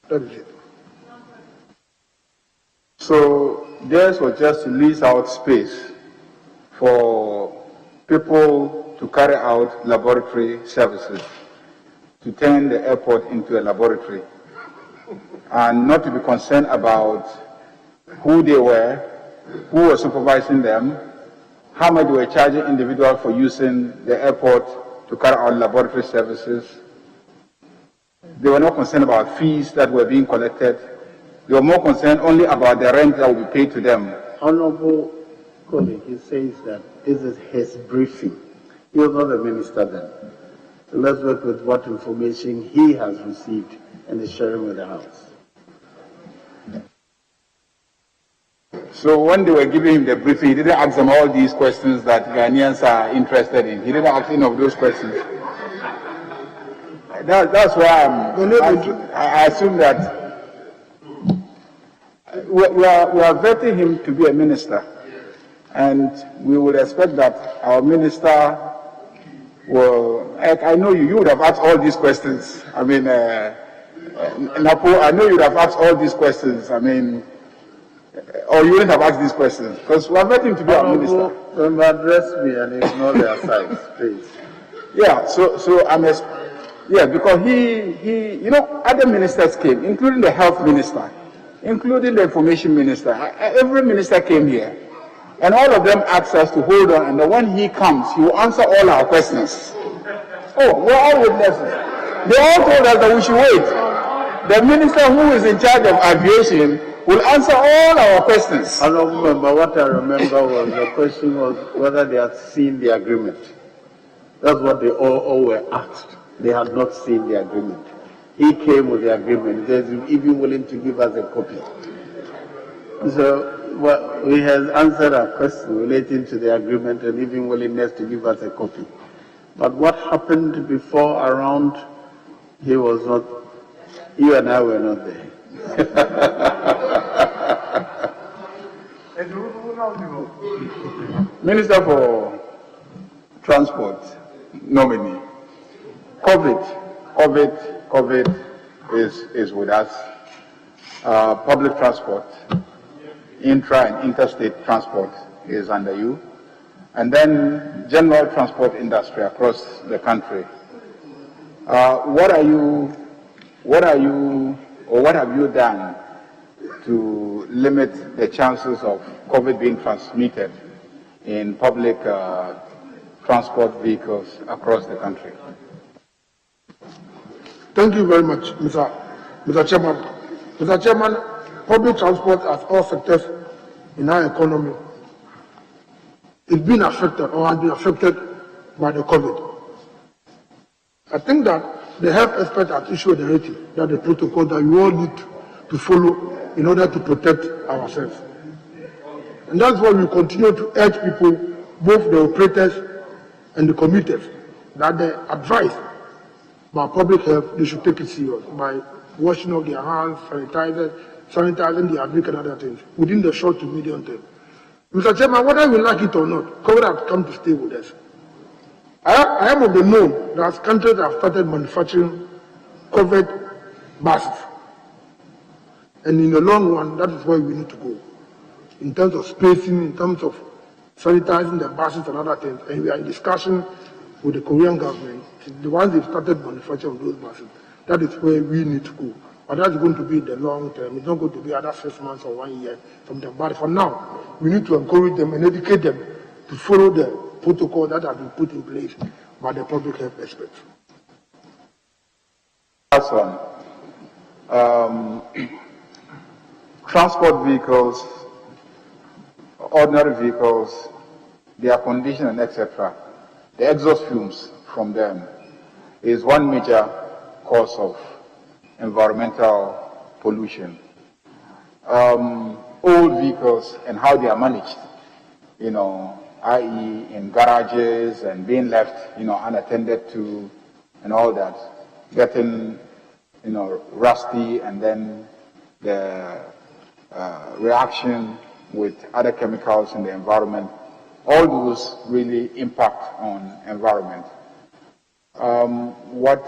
That is it. So theirs was just to lease out space for people to carry out laboratory services, to turn the airport into a laboratory, and not to be concerned about who they were, who was supervising them, how much they were charging individuals for using the airport to carry out laboratory services. They were not concerned about fees that were being collected. They were more concerned only about the rent that will be paid to them. Honorable colleague, he says that this is his briefing. He was not a minister then. So let's work with what information he has received and is sharing with the House. So when they were giving him the briefing, he didn't ask them all these questions that Ghanaians are interested in. He didn't ask any of those questions. That's why I assume that we are vetting him to be a minister, and we would expect that our minister will. I know you would have asked all these questions. I mean, Napo, I know you would have asked all these questions. I mean, or you wouldn't have asked these questions because we are vetting him to be our minister. Don't address me and ignore their sides, please. Yeah. So yeah, because he, other ministers came, including the health minister, including the information minister. Every minister came here, and all of them asked us to hold on, and then when he comes, he will answer all our questions. Oh, we're all witnesses. They all told us that we should wait. The minister who is in charge of aviation will answer all our questions. I don't remember. What I remember was the question was whether they had seen the agreement. That's what they all were asked. They had not seen the agreement. He came with the agreement. He says he's even willing to give us a copy. So he has answered our question relating to the agreement and even willingness to give us a copy. But what happened before around, he was not, you and I were not there. Minister for Transport, nominee. COVID is with us. Public transport, intra and interstate transport is under you. And then general transport industry across the country. What have you done to limit the chances of COVID being transmitted in public transport vehicles across the country? Thank you very much, Mr. Chairman. Mr. Chairman, public transport, as all sectors in our economy, is being affected or has been affected by the COVID. I think that the health experts have issued a rating that the protocol that we all need to follow in order to protect ourselves. And that's why we continue to urge people, both the operators and the commuters, that the advice about public health, they should take it serious by washing of their hands, sanitizing their drink and other things within the short to medium term. Mr. Chairman, whether we like it or not, COVID has come to stay with us. I am of the known that countries have started manufacturing COVID buses. And in the long run, that is where we need to go. In terms of spacing, in terms of sanitizing the buses and other things. And we are in discussion with the Korean government. The ones they've started manufacturing those buses, that is where we need to go. But that's going to be in the long term. It's not going to be another 6 months or 1 year from them. But for now, we need to encourage them and educate them to follow the protocol that has been put in place by the public health experts. Last one. Transport vehicles, ordinary vehicles, their condition and etc. The exhaust fumes from them is one major cause of environmental pollution. Old vehicles and how they are managed, i.e. in garages and being left, unattended to and all that, getting, rusty, and then the reaction with other chemicals in the environment, all those really impact on environment. What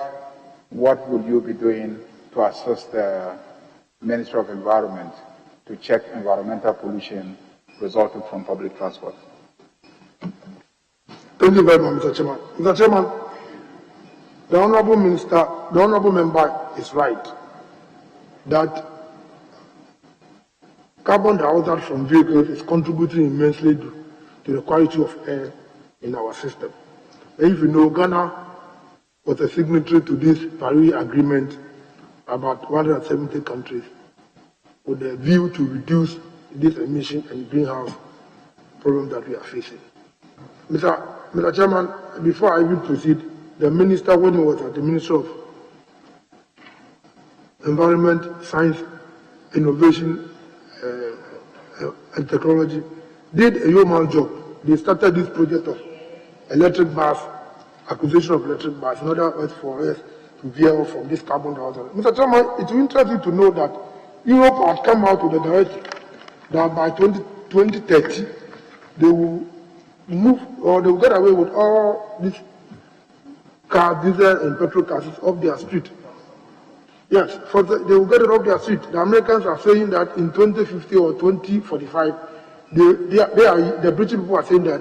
would you be doing to assist the Ministry of Environment to check environmental pollution resulting from public transport? Thank you very much, Mr. Chairman. Mr. Chairman, the Honourable Member is right that carbon dioxide from vehicles is contributing immensely to the quality of air in our system. And if you know, Ghana was a signatory to this Paris Agreement about 170 countries with a view to reduce this emission and greenhouse problem that we are facing. Mr. Chairman, before I even proceed, the minister, when he was at the Ministry of Environment, Science, Innovation and Technology, did a yeoman job. They started this project of electric bus, acquisition of electric bus, in other words for us to veer off from this carbon dioxide. Mr. Chairman, it will interest you to know that Europe had come out with a directive that by 2030 they will move, or they will get away with all these cars, diesel and petrol cars off their street. Yes, they will get it off their street. The Americans are saying that in 2050 or 2045, the British people are saying that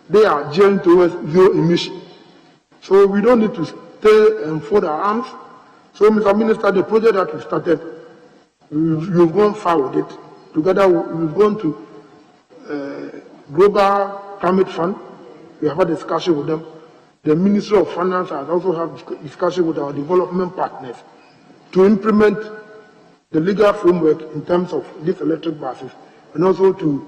they are gearing towards zero emission. So we don't need to stay and fold our arms. So, Mr. Minister, the project that we started, we've gone far with it. Together, we've gone to Global Climate Fund. We have had a discussion with them. The Ministry of Finance has also had discussion with our development partners to implement the legal framework in terms of these electric buses, and also to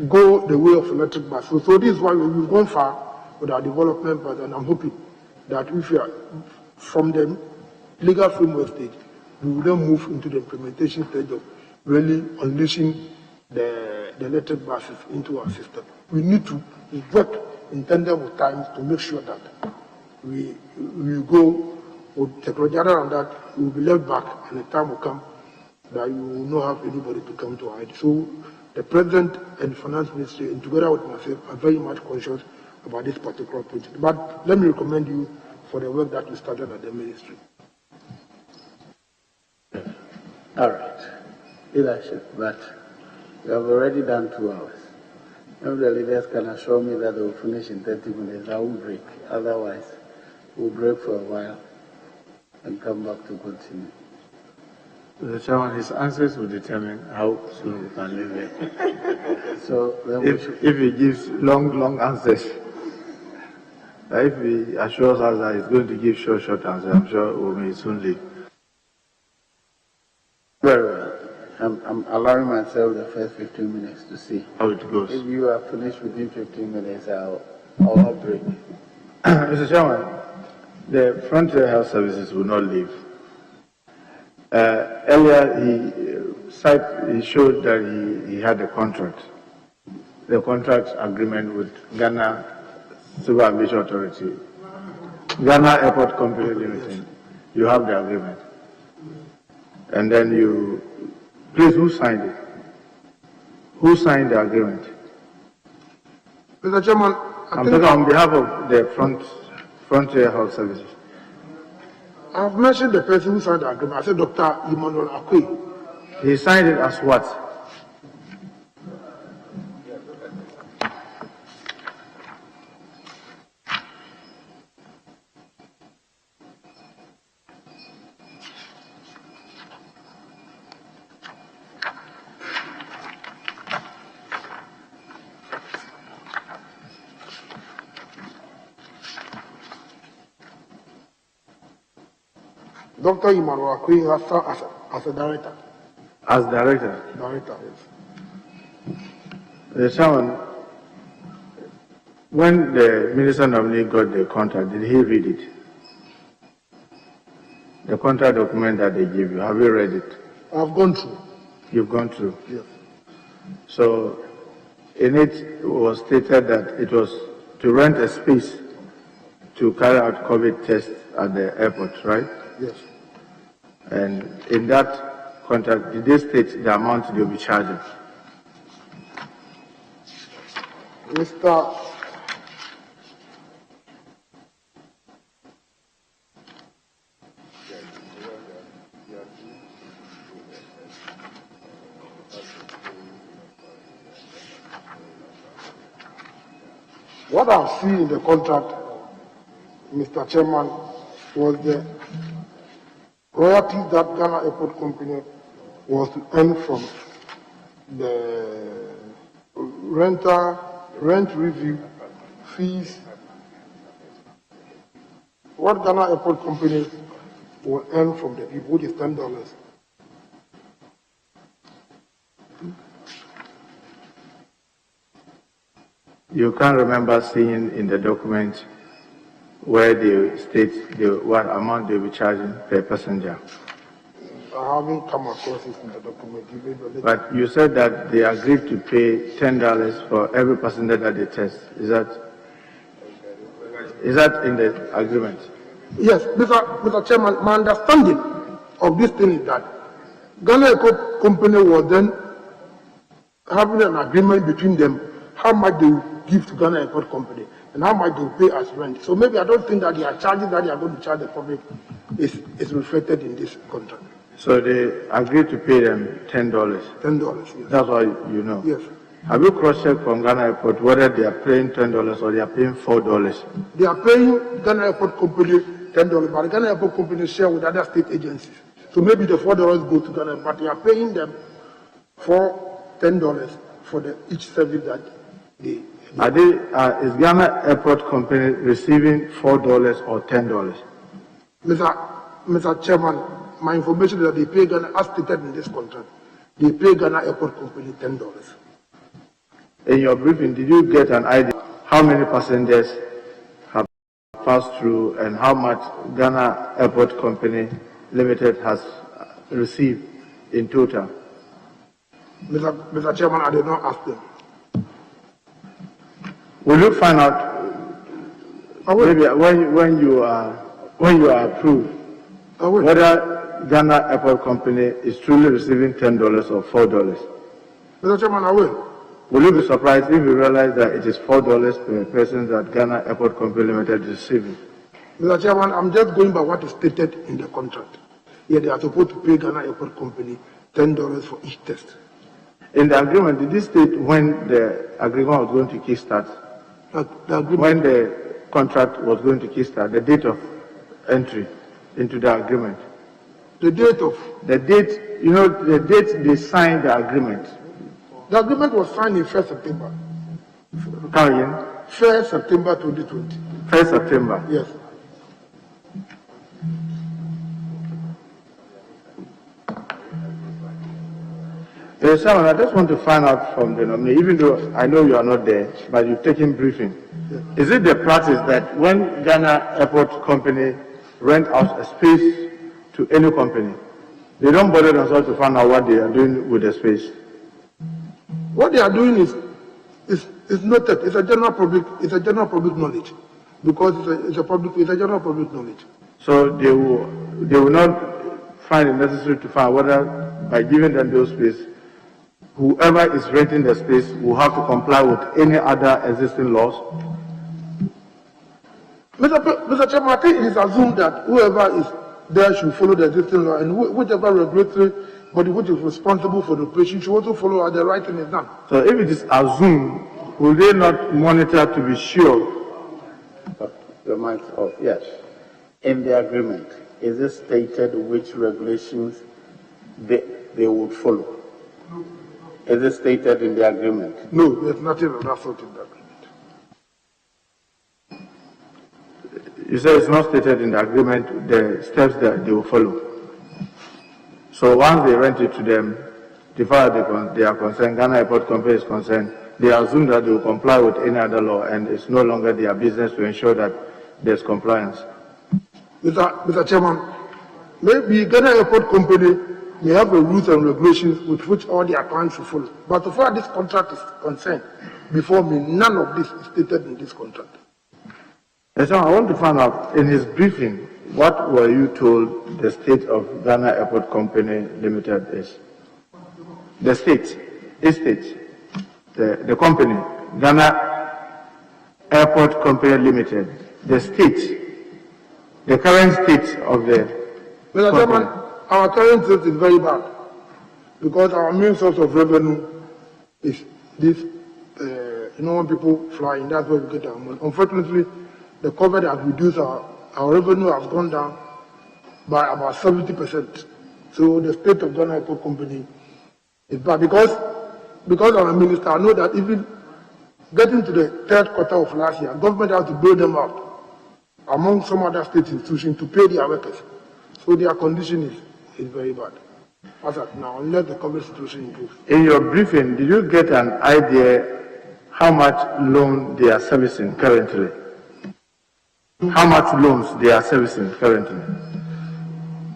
go the way of electric buses. So this is why we've gone far with our development partners, and I'm hoping that if we are from the legal framework stage, we will then move into the implementation stage of really unleashing the electric buses into our system. We need to work in tandem with times to make sure that we go with technology. Other than that, we will be left back, and the time will come that you will not have anybody to come to our aid. So the President and the Finance Ministry, and together with myself, are very much conscious about this particular project. But let me recommend you for the work that you started at the Ministry. All right. Leadership, but we have already done 2 hours. If the leaders can assure me that they will finish in 30 minutes, I will break. Otherwise, we'll break for a while and come back to continue. Mr. Chairman, his answers will determine how soon we can leave it. So then if he gives long answers, if he assures us that he's going to give short answers, I'm sure we may soon leave. Very well. I'm allowing myself the first 15 minutes to see how it goes. If you are finished within 15 minutes, I'll break. Mr. Chairman, the Frontier Health Services will not leave. Earlier, he showed that he had a contract, the contract agreement with Ghana Civil Aviation Authority, Ghana Airport Company Limited. You have the agreement. And then you, please, who signed it? Who signed the agreement? Mr. Chairman, I'm talking on behalf of the Frontier Health Services. I've mentioned the person who signed the agreement. I said Dr. Emmanuel Akwe. He signed it as what? Dr. Emmanuel Akwe as a director. As director? Director, yes. The chairman, when the minister nominee got the contract, did he read it? The contract document that they give you, have you read it? I've gone through. You've gone through? Yes. So, in it was stated that it was to rent a space to carry out COVID tests at the airport, right? Yes. And in that contract, did they state the amount they'll be charging? Mr. What I've seen in the contract, Mr. Chairman, was the royalties that Ghana Airport Company was to earn from the rent review fees. What Ghana Airport Company will earn from the people, which is $10. You can't remember seeing in the document where they state what amount they'll be charging per passenger. I haven't come across it in the document. But you said that they agreed to pay $10 for every passenger that they test. Is that in the agreement? Yes, Mr. Chairman, my understanding of this thing is that Ghana Airport Company was then having an agreement between them how much they will give to Ghana Airport Company and how much they will pay as rent. So maybe I don't think that the charges that they are going to charge the public is reflected in this contract. So they agreed to pay them $10? $10, yes. That's why you know? Yes. Have you cross-checked from Ghana Airport whether they are paying $10 or they are paying $4? They are paying Ghana Airport Company $10, but the Ghana Airport Company share with other state agencies. So maybe the $4 go to Ghana, but they are paying them for $10 for each service that they is Ghana Airport Company receiving $4 or $10? Mr. Chairman, my information is that they pay Ghana, as stated in this contract, they pay Ghana Airport Company $10. In your briefing, did you get an idea how many passengers have passed through and how much Ghana Airport Company Limited has received in total? Mr. Chairman, I did not ask them. Will you find out maybe when you are approved whether Ghana Airport Company is truly receiving $10 or $4? Mr. Chairman, I will. Will you be surprised if you realize that it is $4 per person that Ghana Airport Company Limited is receiving? Mr. Chairman, I'm just going by what is stated in the contract. Yeah, they are supposed to pay Ghana Airport Company $10 for each test. In the agreement, did this state when the agreement was going to kickstart? When the contract was going to kickstart, the date of entry into the agreement? The date of? The date, the date they signed the agreement. The agreement was signed in 1st September. Come again? 1st September 2020. 1st September? Yes. Simon, I just want to find out from the nominee, even though I know you are not there, but you've taken briefing. Is it the practice that when Ghana Airport Company rent out a space to any company, they don't bother themselves to find out what they are doing with the space? What they are doing is noted. It's a general public knowledge, because it's a general public knowledge. So they will not find it necessary to find whether by giving them those space, whoever is renting the space will have to comply with any other existing laws? Mr. Chairman, I think it is assumed that whoever is there should follow the existing law, and whichever regulatory body which is responsible for the operation should also follow the right thing is done. So if it is assumed, will they not monitor to be sure? Your mind off, yes. In the agreement, is it stated which regulations they would follow? Is it stated in the agreement? No, there's nothing of that sort in the agreement. You say it's not stated in the agreement the steps that they will follow. So once they rent it to them, the far they are concerned, Ghana Airport Company is concerned, they assume that they will comply with any other law, and it's no longer their business to ensure that there's compliance. Mr. Chairman, maybe Ghana Airport Company may have the rules and regulations with which all their clients should follow. But so far this contract is concerned, before me, none of this is stated in this contract. Yes, I want to find out, in his briefing, what were you told the state of Ghana Airport Company Limited is? The state, the company, Ghana Airport Company Limited, the state, the current state of the Mr. Chairman, our current state is very bad because our main source of revenue is this, when people fly in, that's where we get our money. Unfortunately, the COVID has reduced our revenue has gone down by about 70%. So the state of Ghana Airport Company is bad because our minister, I know that even getting to the third quarter of last year, government has to bail them out among some other state institutions to pay their workers. So their condition is very bad. As of now, unless the COVID situation improves. In your briefing, did you get an idea how much loan they are servicing currently? How much loans they are servicing currently?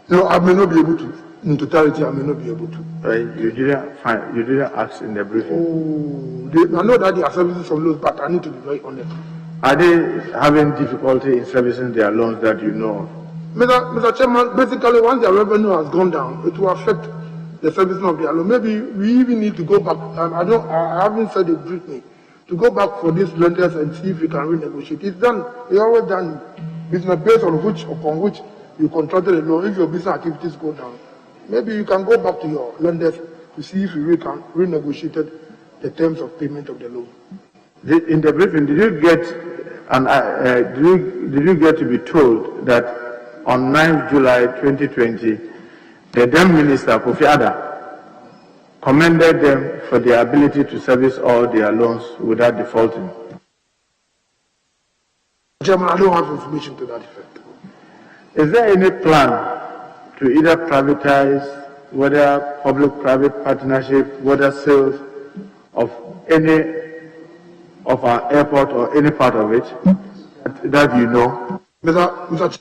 No, I may not be able to. In totality, I may not be able to. You didn't ask in the briefing. I know that they are servicing some loans, but I need to be very honest. Are they having difficulty in servicing their loans that you know of? Mr. Chairman, basically, once their revenue has gone down, it will affect the servicing of their loan. Maybe we even need to go back. I haven't said it briefly. To go back for these lenders and see if we can renegotiate. It's done. It's always done. Business based on upon which you contracted a loan. If your business activities go down, maybe you can go back to your lenders to see if you can renegotiate the terms of payment of the loan. In the briefing, did you get to be told that on 9th July 2020, the then Minister Kofi Adda commended them for their ability to service all their loans without defaulting? Chairman, I don't have information to that effect. Is there any plan to either privatize, whether public-private partnership, whether sales of any of our airport or any part of it that you know? Mr.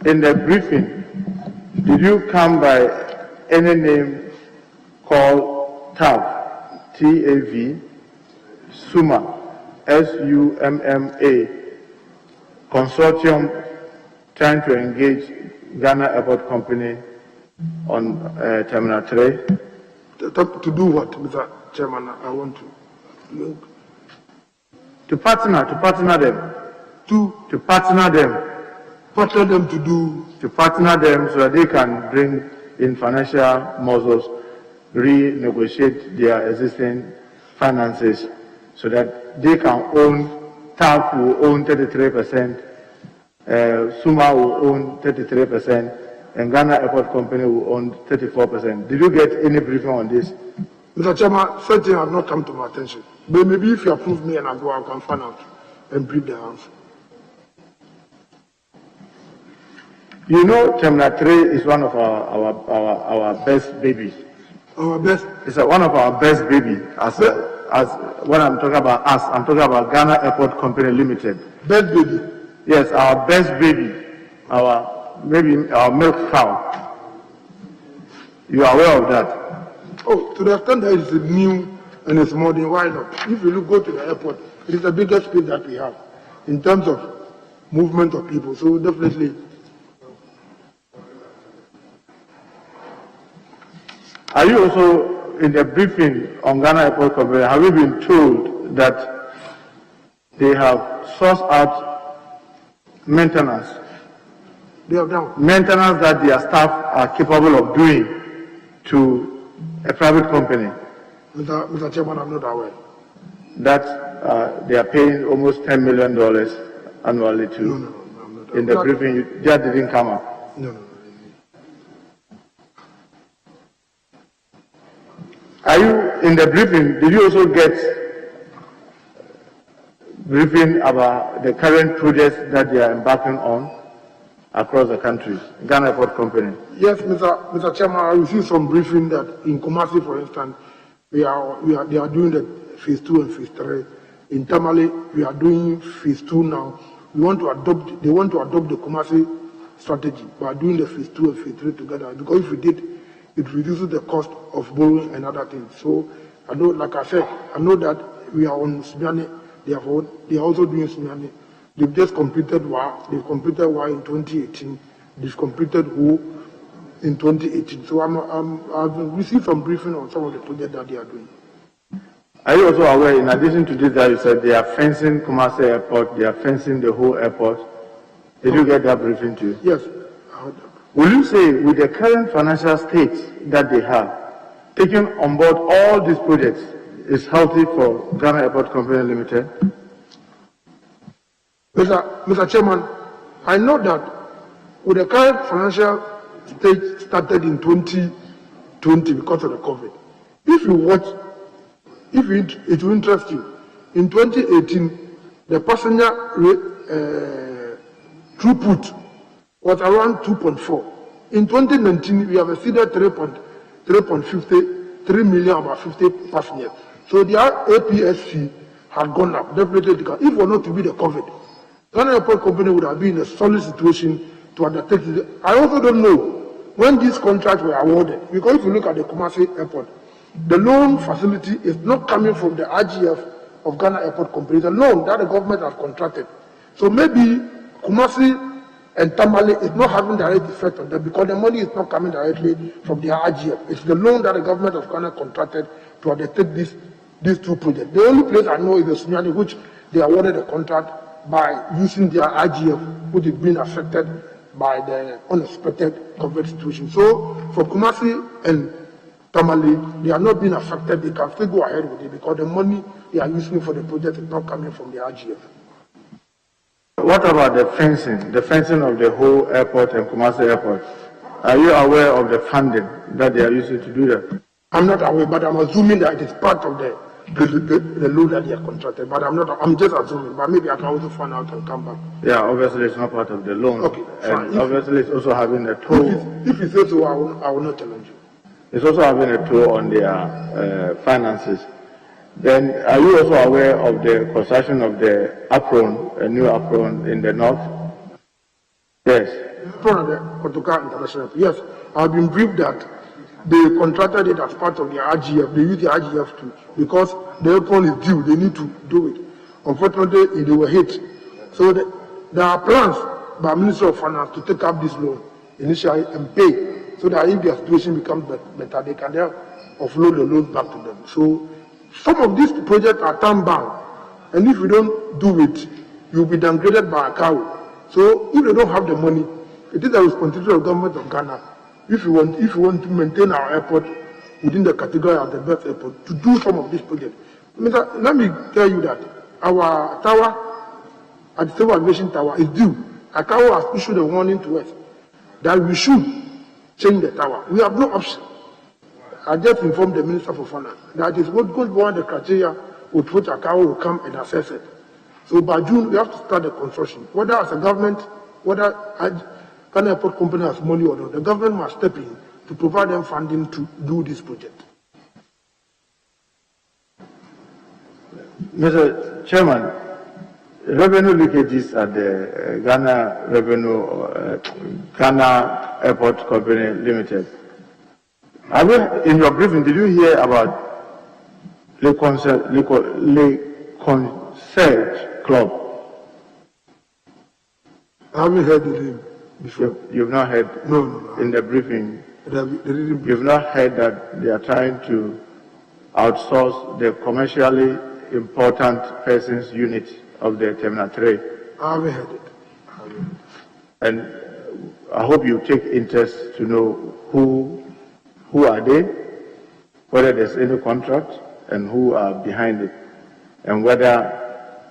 In the briefing, did you come by any name called TAV, T-A-V, SUMA, S-U-M-M-A, consortium trying to engage Ghana Airport Company on Terminal 3? To do what, Mr. Chairman? I want to. To partner them. To partner them. Partner them to do? To partner them so that they can bring in financial muscles, renegotiate their existing finances so that they can own, TAF will own 33%, SUMA will own 33%, and Ghana Airport Company will own 34%. Did you get any briefing on this? Mr. Chairman, certain have not come to my attention. But maybe if you approve me and I go, I can find out and brief the House. You know, Terminal 3 is one of our best babies. Our best? It's one of our best babies. As when I'm talking about us, I'm talking about Ghana Airport Company Limited. Best baby? Yes, our best baby. Our milk cow. You are aware of that? Oh, to the extent that it's new and it's modern, why not? If you go to the airport, it is the biggest space that we have in terms of movement of people. So definitely. Are you also in the briefing on Ghana Airport Company? Have you been told that they have sourced out maintenance? They have done maintenance that their staff are capable of doing to a private company. Mr. Chairman, I'm not aware. That they are paying almost $10 million annually to. No, I'm not aware. In the briefing, that didn't come up. No. Are you in the briefing? Did you also get briefing about the current projects that they are embarking on across the country, Ghana Airport Company? Yes, Mr. Chairman, I received some briefing that in Kumasi, for instance, they are doing the phase 2 and phase 3. In Tamale, we are doing phase 2 now. They want to adopt the Kumasi strategy by doing the phase 2 and phase 3 together. Because if we did, it reduces the cost of borrowing and other things. So I know, like I said, I know that we are on Sunyani. They are also doing Sunyani. They've just completed WA. They've completed WA in 2018. They've completed WHO in 2018. So I've received some briefing on some of the projects that they are doing. Are you also aware, in addition to this, that you said they are fencing Kumasi Airport, they are fencing the whole airport? Did you get that briefing too? Yes. Will you say, with the current financial state that they have, taking on board all these projects is healthy for Ghana Airport Company Limited? Mr. Chairman, I know that with the current financial state started in 2020 because of the COVID. If you watch, it will interest you. In 2018, the passenger throughput was around 2.4. In 2019, we have exceeded 3 million, about 50 passengers. So the APSC had gone up, definitely. If it were not to be the COVID, Ghana Airport Company would have been in a solid situation to undertake it. I also don't know when these contracts were awarded, because if you look at the Kumasi Airport, the loan facility is not coming from the RGF of Ghana Airport Company. It's a loan that the government has contracted. So maybe Kumasi and Tamale is not having direct effect on them because the money is not coming directly from the RGF. It's the loan that the government of Ghana contracted to undertake these two projects. The only place I know is the Sunyani, which they awarded a contract by using their RGF, which is being affected by the unexpected COVID situation. So for Kumasi and Tamale, they are not being affected. They can still go ahead with it because the money they are using for the project is not coming from the RGF. What about the fencing of the whole airport and Kumasi Airport? Are you aware of the funding that they are using to do that? I'm not aware, but I'm assuming that it is part of the loan that they are contracted. But I'm just assuming, but maybe I can also find out and come back. Yeah, obviously it's not part of the loan. Okay, fine. And obviously it's also having a toll. If you say so, I will not challenge you. It's also having a toll on their finances. Then, are you also aware of the construction of the apron, a new apron in the north? Yes. Apron of the Kotoka International. Yes, I've been briefed that they contracted it as part of the RGF. They use the RGF too because the apron is due. They need to do it. Unfortunately, they were hit. So there are plans by Minister of Finance to take up this loan initially and pay, so that if their situation becomes better, they can then offload the loans back to them. So some of these projects are time-bound, and if you don't do it, you'll be downgraded by a cow. So if they don't have the money, it is the responsibility of the government of Ghana, if you want to maintain our airport within the category of the best airport, to do some of these projects. Let me tell you that our tower, at the Civil Aviation Tower, is due. ICAO has issued a warning to us that we should change the tower. We have no option. I just informed the Minister for Finance that it's going to be one of the criteria with which ICAO will come and assess it. So by June, we have to start the construction. Whether as a government, whether Ghana Airport Company has money or not, the government must step in to provide them funding to do this project. Mr. Chairman, revenue leakages at the Ghana Airport Company Limited. In your briefing, did you hear about Le Concierge Club? I haven't heard the name before. You've not heard? No. In the briefing? They didn't. You've not heard that they are trying to outsource the commercially important persons unit of the Terminal 3? I haven't heard it. And I hope you take interest to know who are they, whether there's any contract, and who are behind it, and whether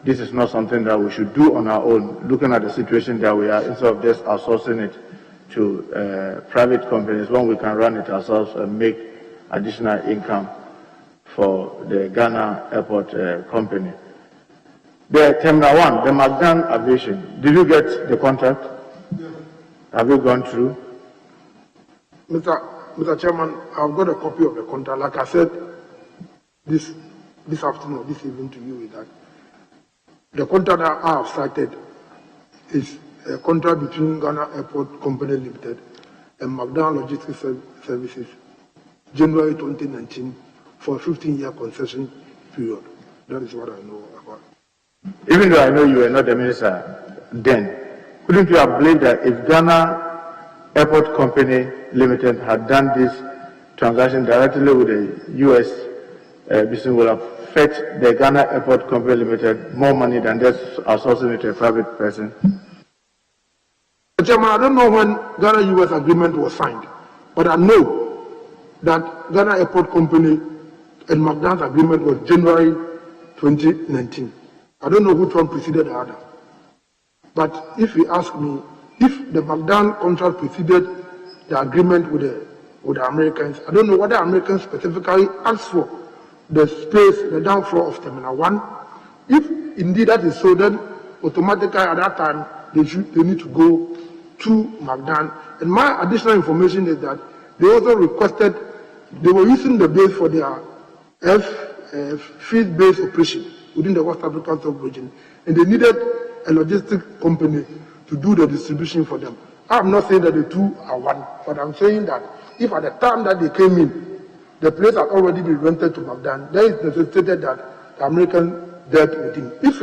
this is not something that we should do on our own, looking at the situation that we are, instead of just outsourcing it to private companies, when we can run it ourselves and make additional income for the Ghana Airport Company. The Terminal 1, the Magdan Aviation, did you get the contract? Yes. Have you gone through? Mr. Chairman, I've got a copy of the contract. Like I said this afternoon, this evening to you, is that the contract that I have cited is a contract between Ghana Airport Company Limited and Magdan Logistics Services, January 2019, for a 15-year concession period. That is what I know about. Even though I know you were not the minister then, couldn't you have believed that if Ghana Airport Company Limited had done this transaction directly with the U.S. business, would have fetched the Ghana Airport Company Limited more money than just outsourcing it to a private person? Chairman, I don't know when Ghana-U.S. agreement was signed, but I know that Ghana Airport Company and Magdan's agreement was January 2019. I don't know which one preceded the other. But if you ask me, if the Magdan contract preceded the agreement with the Americans, I don't know what the Americans specifically asked for the space, the down floor of Terminal 1. If indeed that is so, then automatically at that time they need to go to Magdan. And my additional information is that they also requested, they were using the base for their field-based operation within the West African sub-region, and they needed a logistics company to do the distribution for them. I'm not saying that the two are one, but I'm saying that if at the time that they came in, the place had already been rented to Magdan, then it's necessitated that the American dealt with him. If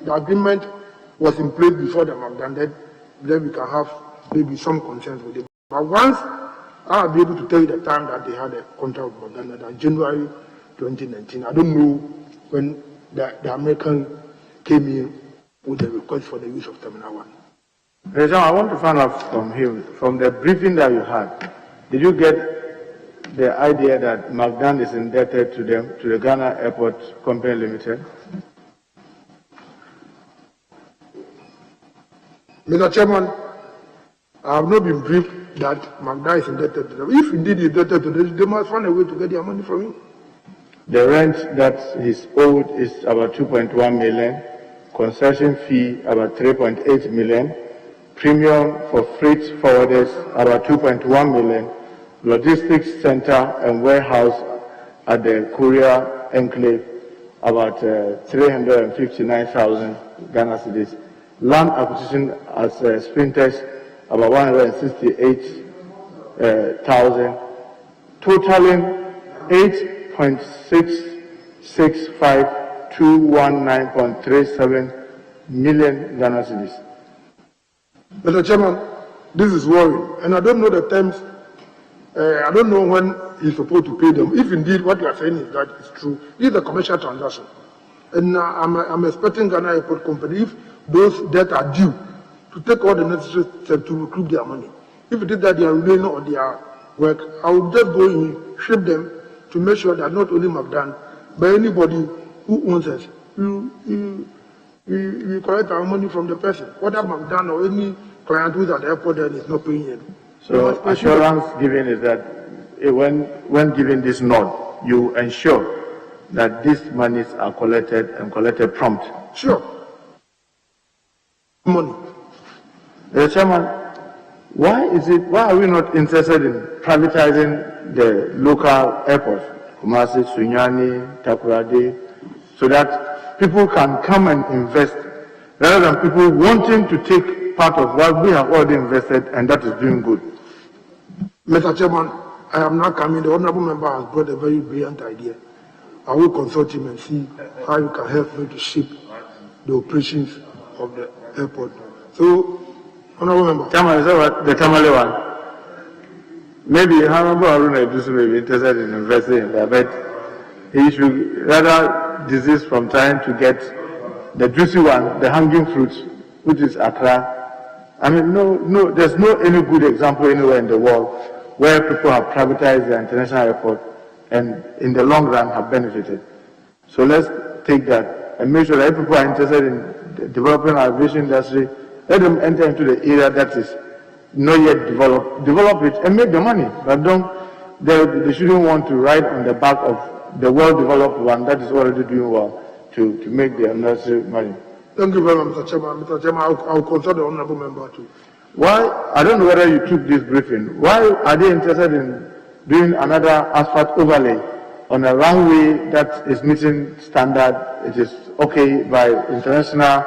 the agreement was in place before the Magdan, then we can have maybe some concerns with it. But once I'll be able to tell you the time that they had a contract with Magdan, that January 2019. I don't know when the American came in with a request for the use of Terminal 1. President, I want to find out from him, from the briefing that you had, did you get the idea that Magdan is indebted to the Ghana Airport Company Limited? Mr. Chairman, I have not been briefed that Magdan is indebted to them. If indeed he is indebted to them, they must find a way to get their money from him. The rent that is owed is about 2.1 million, concession fee about 3.8 million, premium for freight forwarders about 2.1 million, logistics center and warehouse at the Korea Enclave about 359,000 Ghana cedis, land acquisition as sprinters about 168,000, totaling 8.665219.37 million Ghana cedis. Mr. Chairman, this is worrying, and I don't know the terms. I don't know when he's supposed to pay them. If indeed what you are saying is that it's true, this is a commercial transaction, and I'm expecting Ghana Airport Company, if those debts are due, to take all the necessary steps to recoup their money. If it is that they are relying on their work, I will just go in, ship them to make sure that not only Magdan, but anybody who owns us, we collect our money from the person. Whether Magdan or any client who is at the airport then is not paying him. So assurance given is that when given this nod, you ensure that these monies are collected and collected prompt. Sure. Money. The Chairman, why are we not interested in privatizing the local airports, Kumasi, Sunyani, Takoradi, so that people can come and invest, rather than people wanting to take part of what we have already invested and that is doing good? Mr. Chairman, I am not coming. The honorable member has brought a very brilliant idea. I will consult him and see how you can help me to shape the operations of the airport. So Honorable Member. Chairman, is that what the Tamale one? Maybe Honorable Haruna Idusu may be interested in investing in that, but he should rather desist from trying to get the juicy one, the hanging fruit, which is Accra. I mean, no, there's no any good example anywhere in the world where people have privatized the international airport and in the long run have benefited. So let's take that and make sure that if people are interested in developing our aviation industry, let them enter into the area that is not yet developed, develop it and make the money. But they shouldn't want to ride on the back of the well-developed one that is already doing well to make the unnecessary money. Thank you very much, Mr. Chairman. Mr. Chairman, I'll consult the Honorable Member too. Why, I don't know whether you took this briefing, why are they interested in doing another asphalt overlay on a runway that is meeting standard? It is okay by International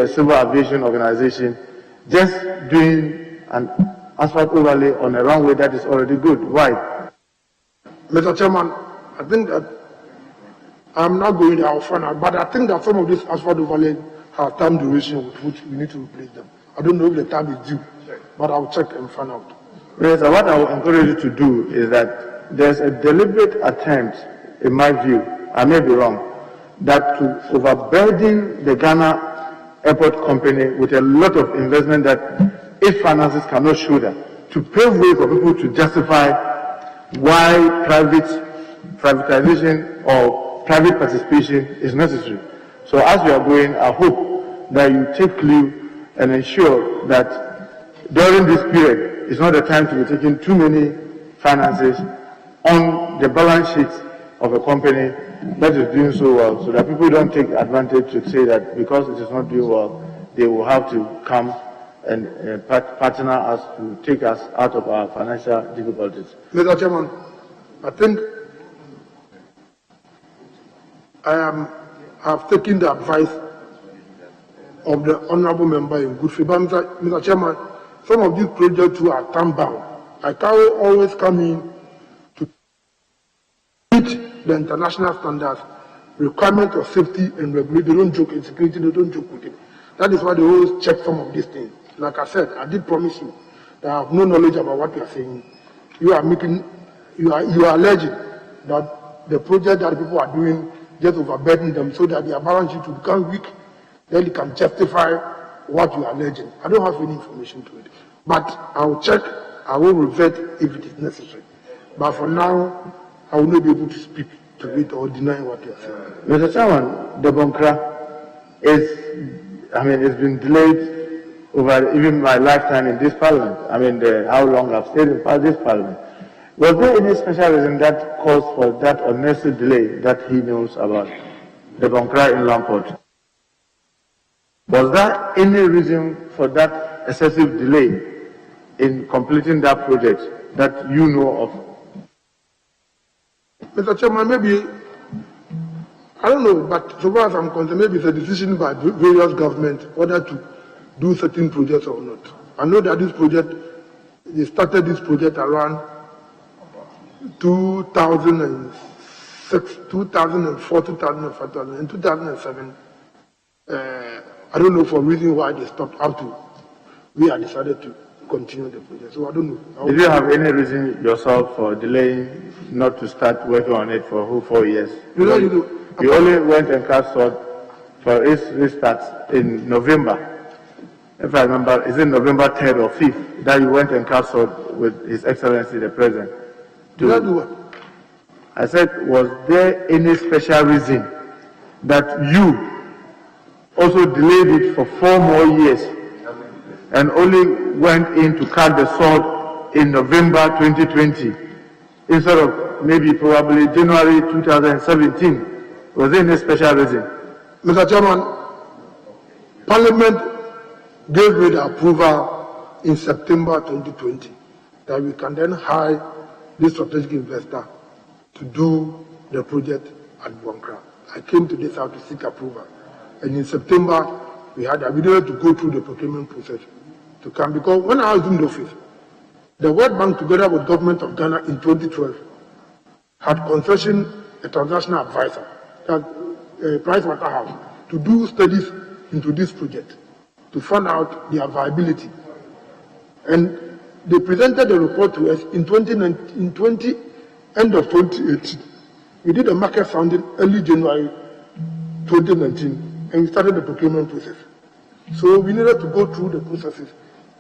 Civil Aviation Organization, just doing an asphalt overlay on a runway that is already good. Why? Mr. Chairman, I think that I'm not going there, I'll find out, but I think that some of these asphalt overlays have time duration with which we need to replace them. I don't know if the time is due, but I'll check and find out. Yes, what I will encourage you to do is that there's a deliberate attempt, in my view, I may be wrong, that to overburden the Ghana Airport Company with a lot of investment that its finances cannot shoulder, to pave way for people to justify why privatization or private participation is necessary. So as we are going, I hope that you take clue and ensure that during this period, it's not the time to be taking too many finances on the balance sheet of a company that is doing so well, so that people don't take advantage to say that because it is not doing well, they will have to come and partner us to take us out of our financial difficulties. Mr. Chairman, I think I have taken the advice of the Honorable Member in good faith. But Mr. Chairman, some of these projects too are time-bound. I can always come in to meet the international standards, requirement of safety and regulation. They don't joke in security, they don't joke with it. That is why they always check some of these things. Like I said, I did promise you that I have no knowledge about what you are saying. You are alleging that the project that people are doing just overburden them so that their balance sheet will become weak. Then you can justify what you are alleging. I don't have any information to it. But I will check, I will revert if it is necessary. But for now, I will not be able to speak to it or deny what you are saying. Mr. Chairman, the Bonkra it's been delayed over even my lifetime in this parliament. How long I've stayed in this parliament. Was there any special reason that caused for that unnecessary delay that he knows about the Bonkra in Lamport? Was there any reason for that excessive delay in completing that project that you know of? Mr. Chairman, maybe, I don't know, but so far as I'm concerned, maybe it's a decision by various governments whether to do certain projects or not. I know that they started this project around 2006, 2004, 2005, and 2007. I don't know for a reason why they stopped up to. We have decided to continue the project. So I don't know. Did you have any reason yourself for delaying not to start working on it for 4 years? You only went and cast salt for its restart in November. If I remember, is it November 3rd or 5th that you went and cast salt with His Excellency the President? I said, was there any special reason that you also delayed it for 4 more years and only went in to cut the salt in November 2020 instead of maybe probably January 2017? Was there any special reason? Mr. Chairman, Parliament gave me the approval in September 2020 that we can then hire this strategic investor to do the project at Bonkra. I came to this house to seek approval. And in September, we needed to go through the procurement process to come. Because when I was in the office, the World Bank, together with Government of Ghana in 2012, had concessioned a transnational advisor, Pricewaterhouse, to do studies into this project. to find out their viability. And they presented the report to us in end of 2018. We did a market sounding early January 2019, and we started the procurement process. So we needed to go through the processes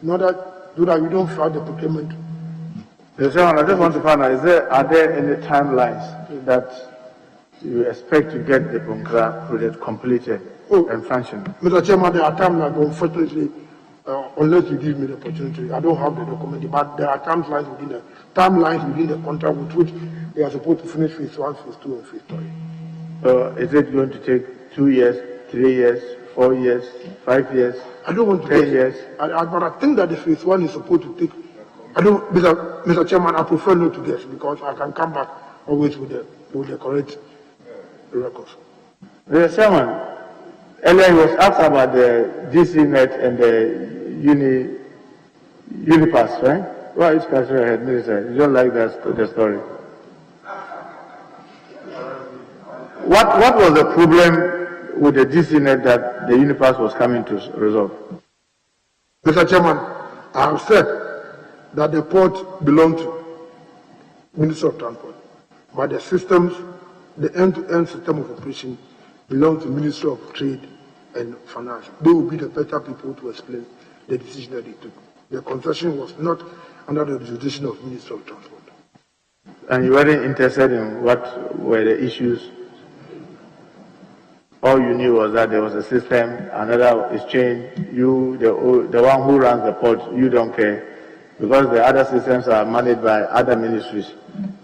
in order so that we don't flood the procurement. Mr. Chairman, I just want to find out, are there any timelines that you expect to get the Bunkra project completed and functioning? Mr. Chairman, there are timelines, unfortunately, unless you give me the opportunity, I don't have the document, but there are timelines within the contract with which they are supposed to finish phase 1, phase 2, and phase 3. Is it going to take 2 years, 3 years, 4 years, 5 years? I don't want to 10 years. But I think that the phase 1 is supposed to take. Mr. Chairman, I prefer not to guess because I can come back always with the correct records. Mr. Chairman, earlier he was asked about the DC net and the Unipass, right? Why is Casper ahead, Minister? You don't like the story. What was the problem with the DC net that the Unipass was coming to resolve? Mr. Chairman, I have said that the port belonged to Ministry of Transport, but the systems, the end-to-end system of operation belongs to Ministry of Trade and Finance. They will be the better people to explain the decision that they took. The concession was not under the jurisdiction of Ministry of Transport. And you weren't interested in what were the issues? All you knew was that there was a system, another is changed, you, the one who runs the port, you don't care. Because the other systems are managed by other ministries.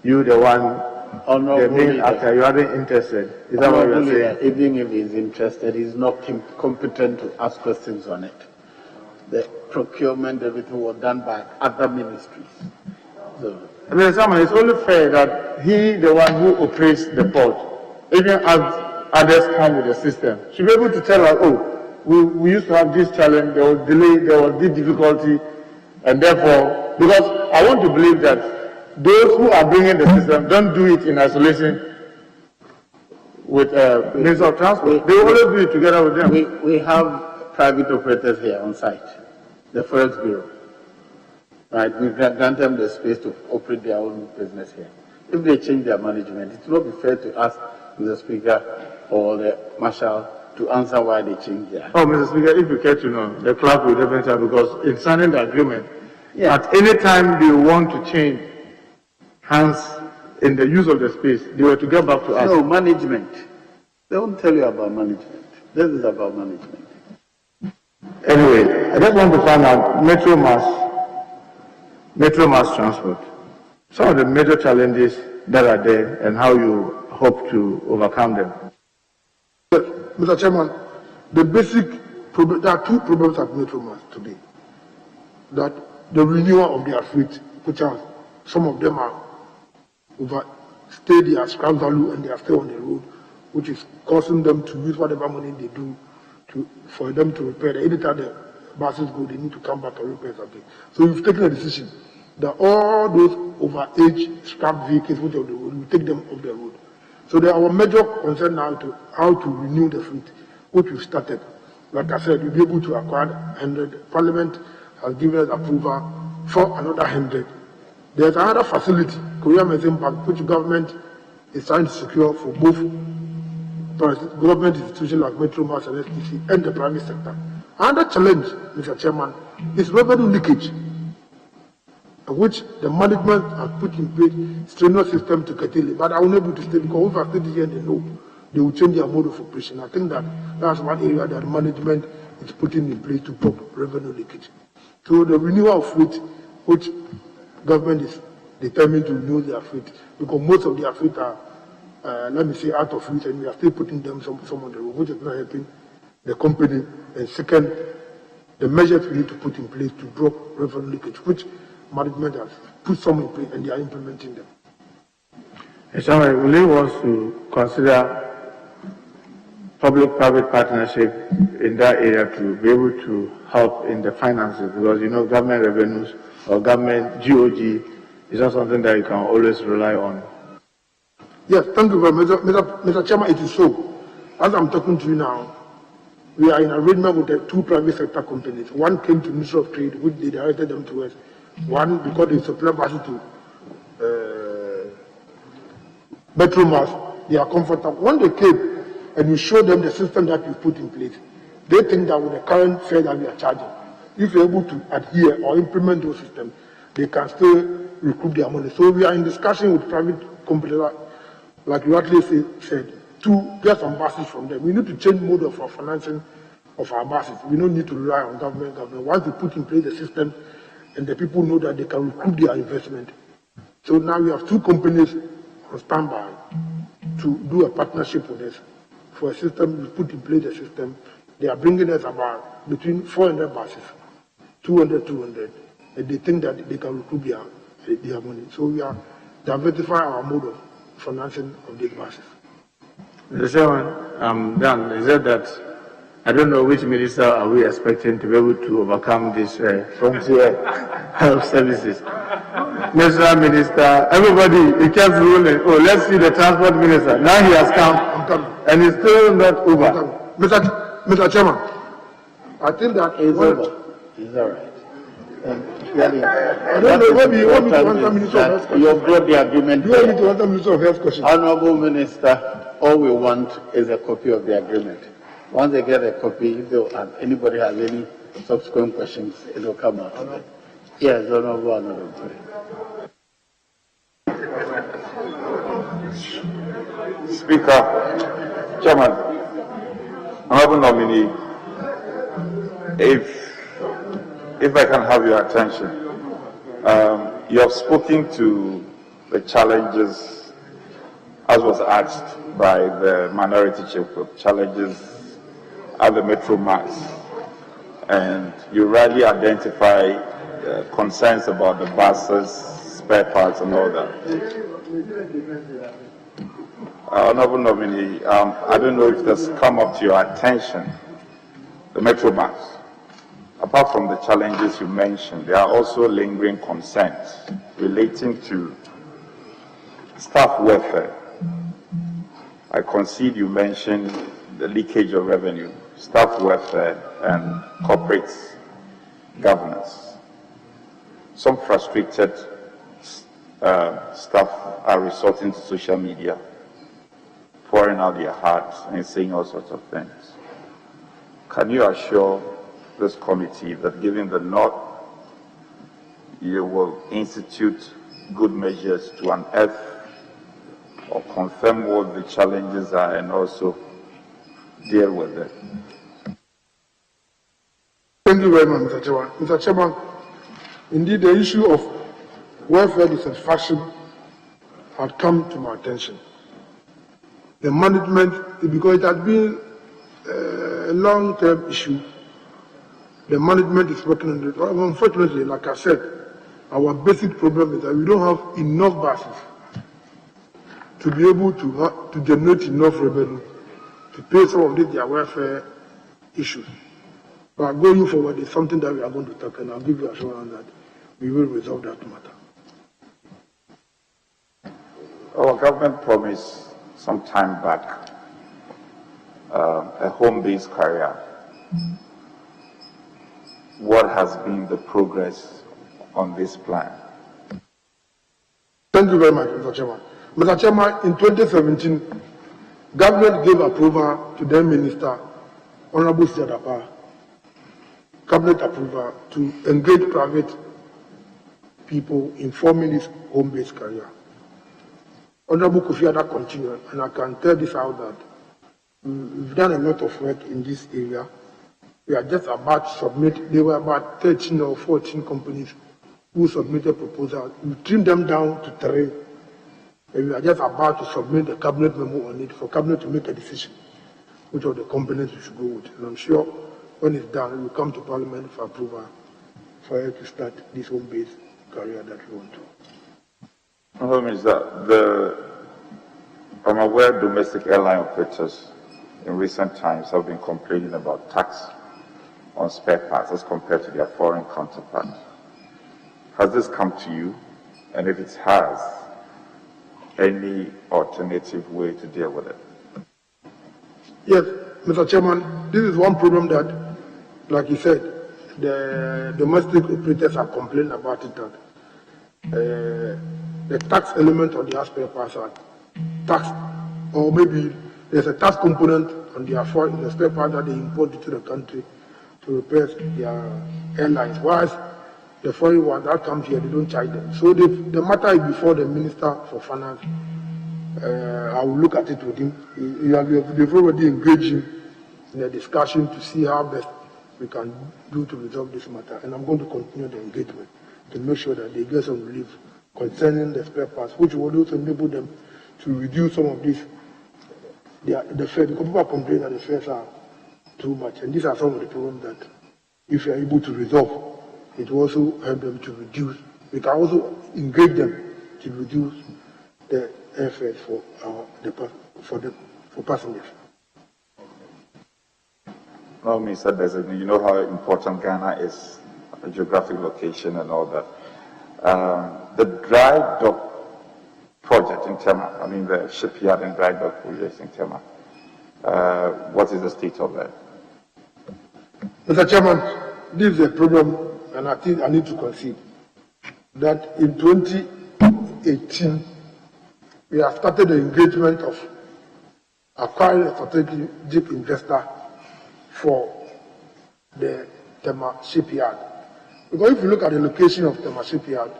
You, the one, the main actor, you aren't interested. Is that what you're saying? Even if he's interested, he's not competent to ask questions on it. The procurement, everything was done by other ministries. So, I mean, it's only fair that he, the one who operates the port, even as others come with the system, should be able to tell us, oh, we used to have this challenge, there was delay, there was this difficulty, and therefore, because I want to believe that those who are bringing the system don't do it in isolation with Minister of Transport. They always do it together with them. We have private operators here on site, the Forex Bureau. Right, we grant them the space to operate their own business here. If they change their management, it will not be fair to ask the Speaker or the Marshal to answer why they changed their. Oh, Mr. Speaker, if you care to know, the clerk will definitely have, because in signing the agreement, at any time they want to change hands in the use of the space, they were to get back to us. No, management. They won't tell you about management. This is about management. Anyway, I just want to find out Metro mass transport. Some of the major challenges that are there and how you hope to overcome them. Mr. Chairman, the basic problem, there are two problems at Metro Mass today. That the renewal of their fleet, which are, some of them are overstayed their scrap value and they are still on the road, which is causing them to use whatever money they do for them to repair. Anytime the buses go, they need to come back and repair something. So we've taken a decision that all those overaged scrap vehicles which are on the road, we take them off the road. So our major concern now to how to renew the fleet, which we've started. Like I said, we'll be able to acquire 100. Parliament has given us approval for another 100. There's another facility, Korea Medicine Park, which government is trying to secure for both government institutions like Metro Mass and STC and the private sector. Another challenge, Mr. Chairman, is revenue leakage, which the management has put in place strenuous system to curtail it. But I will not be able to stay because if I stay here, they know they will change their mode of operation. I think that's one area that management is putting in place to stop revenue leakage. So the renewal of fleet, which government is determined to renew their fleet, because most of their fleet are, let me say, out of fleet, and we are still putting them some on the road, which is not helping the company. And second, the measures we need to put in place to drop revenue leakage, which management has put some in place and they are implementing them. Somebody really wants to consider public-private partnership in that area to be able to help in the finances, because you know government revenues or government GOG is not something that you can always rely on. Yes, thank you very much. Mr. Chairman, it is so. As I'm talking to you now, we are in arrangement with the two private sector companies. One came to Ministry of Trade, which they directed them to us. One, because they supply buses to Metro Mass, they are comfortable. When they came and you show them the system that you put in place, they think that with the current fare that we are charging, if you're able to adhere or implement those systems, they can still recoup their money. So we are in discussion with private companies, like you rightly said, to get some buses from them. We need to change mode of our financing of our buses. We don't need to rely on government. Once we put in place the system and the people know that they can recoup their investment. So now we have two companies on standby to do a partnership with us for a system. We put in place the system. They are bringing us about between 400 buses, 200, and they think that they can recoup their money. So we are diversifying our mode of financing of these buses. Mr. Chairman, I'm done. Is that I don't know which minister are we expecting to be able to overcome this frontier health services. National Minister, everybody, he kept ruling. Oh, let's see the transport minister. Now he has come, and he's still not over. Mr. Chairman, I think that it's over. It's all right. I don't know, maybe you want me to answer Minister of Health question. You brought the agreement. You want me to answer Minister of Health question? Honorable Minister, all we want is a copy of the agreement. Once they get a copy, if anybody has any subsequent questions, it will come out. Yes, Honorable. Speaker, Chairman, Honorable Nominee, if I can have your attention, you have spoken to the challenges, as was asked by the minority chief, challenges at the Metro Mass, and you rightly identify concerns about the buses, spare parts, and all that. Honorable Nominee, I don't know if that's come up to your attention, the Metro Mass. Apart from the challenges you mentioned, there are also lingering concerns relating to staff welfare. I concede you mentioned the leakage of revenue, staff welfare, and corporate governance. Some frustrated staff are resorting to social media, pouring out their hearts and saying all sorts of things. Can you assure this committee that given the nod, you will institute good measures to unearth or confirm what the challenges are and also deal with it? Thank you very much, Mr. Chairman. Mr. Chairman, indeed the issue of welfare dissatisfaction had come to my attention. The management, because it has been a long-term issue, the management is working on it. Unfortunately, like I said, our basic problem is that we don't have enough buses to be able to generate enough revenue to pay some of their welfare issues. But going forward is something that we are going to tackle, and I'll give you assurance that we will resolve that matter. Our government promised some time back a home-based career. What has been the progress on this plan? Thank you very much, Mr. Chairman. Mr. Chairman, in 2017, government gave approval to then Minister, Honorable Cecilia Dapaah, cabinet approval to engage private people in forming this home-based career. Honorable Kofi Ada continued, and I can tell this out that we've done a lot of work in this area. We are just about to submit, there were about 13 or 14 companies who submitted proposals. We trimmed them down to 3, and we are just about to submit the cabinet memo on it for cabinet to make a decision which of the companies we should go with. And I'm sure when it's done, it will come to Parliament for approval for us to start this home-based career that we want to. I'm aware domestic airline operators in recent times have been complaining about tax on spare parts as compared to their foreign counterparts. Has this come to you? And if it has, any alternative way to deal with it? Yes, Mr. Chairman, this is one problem that, like you said, the domestic operators are complaining about it, that the tax element on the spare parts are taxed, or maybe there's a tax component on the spare part that they import into the country to repair their airlines. Whereas the foreign one that comes here, they don't charge them. So the matter is before the Minister for Finance. I will look at it with him. They've already engaged him in a discussion to see how best we can do to resolve this matter. And I'm going to continue the engagement to make sure that they get some relief concerning the spare parts, which will also enable them to reduce some of this, the fare, because people are complaining that the fares are too much. And these are some of the problems that, if you are able to resolve, it will also help them to reduce. We can also engage them to reduce the airfares for passengers. Well, Mr. Designate, you know how important Ghana is, a geographic location and all that. The dry dock project in Tema, I mean the shipyard and dry dock project in Tema, what is the state of that? Mr. Chairman, this is a problem, and I think I need to concede that in 2018, we have started the engagement of acquiring a strategic investor for the Tema shipyard. Because if you look at the location of Tema shipyard,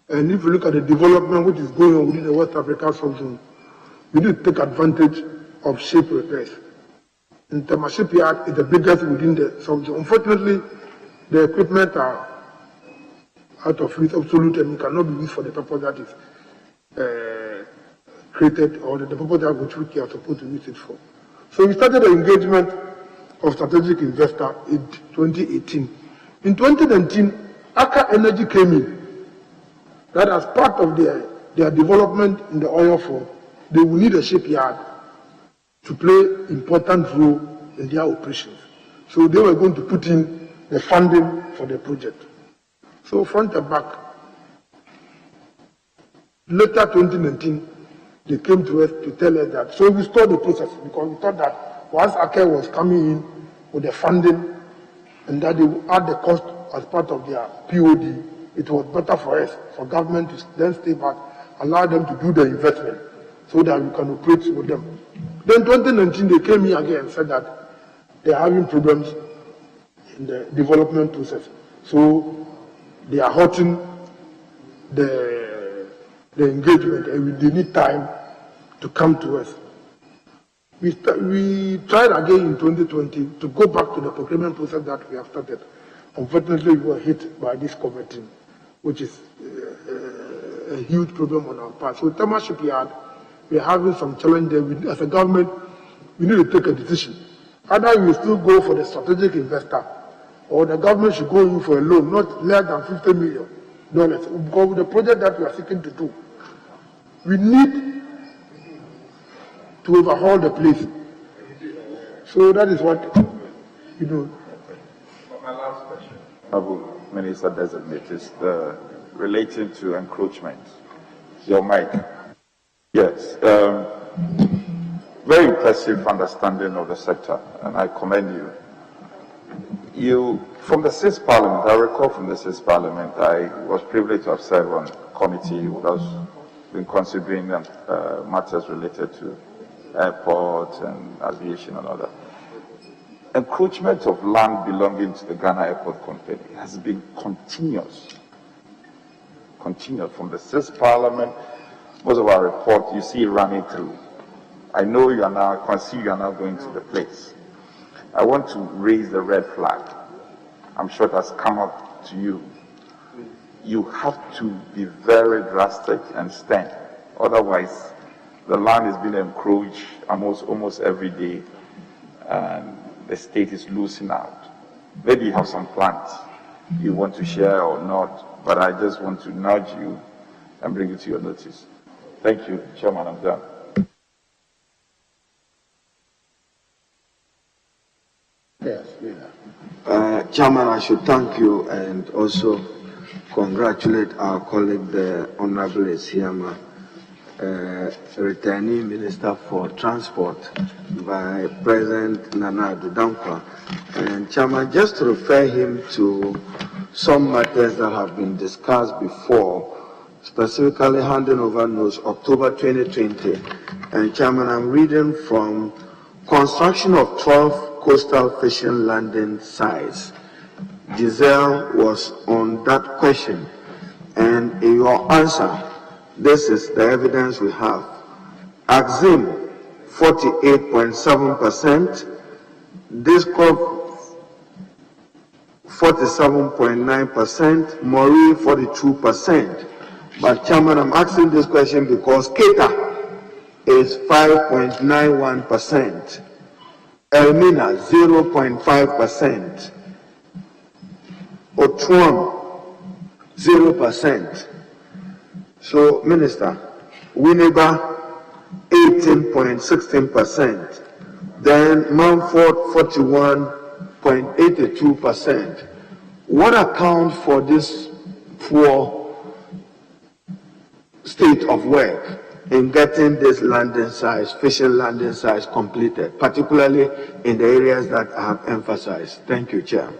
and if you look at the development which is going on within the West African subzone, we need to take advantage of ship repairs. And Tema shipyard is the biggest within the subzone. Unfortunately, the equipment are out of use, obsolete, and cannot be used for the purpose that is created, or the purpose that which we are supposed to use it for. So we started the engagement of strategic investor in 2018. In 2019, Aker Energy came in. That as part of their development in the oil field, they will need a shipyard to play important role in their operations. So they were going to put in the funding for the project. So front and back, later 2019, they came to us to tell us that. So we started the process because we thought that once Aker was coming in with the funding and that they would add the cost as part of their POD, it was better for us, for government to then stay back, allow them to do the investment so that we can operate with them. Then 2019, they came here again and said that they are having problems in the development process. So they are halting the engagement, and they need time to come to us. We tried again in 2020 to go back to the procurement process that we have started. Unfortunately, we were hit by this COVID, which is a huge problem on our part. So Tema shipyard, we are having some challenge there. As a government, we need to take a decision. Either we still go for the strategic investor, or the government should go in for a loan, not less than $50 million. Because with the project that we are seeking to do, we need to overhaul the place. So that is what we do. My last question, Honorable Minister Designate, is relating to encroachment. Your mic. Yes. Very impressive understanding of the sector, and I commend you. From the 6th Parliament, I recall from the 6th Parliament, I was privileged to have served on a committee that was been considering matters related to airports and aviation and all that. Encroachment of land belonging to the Ghana Airport Company has been continuous from the 6th Parliament. Most of our reports, you see running through. I know you are now, I can see you are now going to the place. I want to raise the red flag. I'm sure it has come up to you. You have to be very drastic and stern. Otherwise, the land is being encroached almost every day, and the state is losing out. Maybe you have some plans you want to share or not, but I just want to nudge you and bring it to your notice. Thank you, Chairman. I'm done. Yes, Chairman, I should thank you and also congratulate our colleague, the Honorable Asiamah, returning Minister for Transport by President Nana Addo Dankwa. And Chairman, just to refer him to some matters that have been discussed before, specifically handing over notes October 2020. And Chairman, I'm reading from construction of 12 coastal fishing landing sites. Giselle was on that question. And in your answer, this is the evidence we have. Axim, 48.7%. Discov, 47.9%. Mori, 42%. But Chairman, I'm asking this question because Keta is 5.91%. Elmina, 0.5%. Otuam, 0%. So, Minister, Winneba, 18.16%. Then Mumford, 41.82%. What accounts for this poor state of work in getting this landing sites, fishing landing sites completed, particularly in the areas that I have emphasized? Thank you, Chair.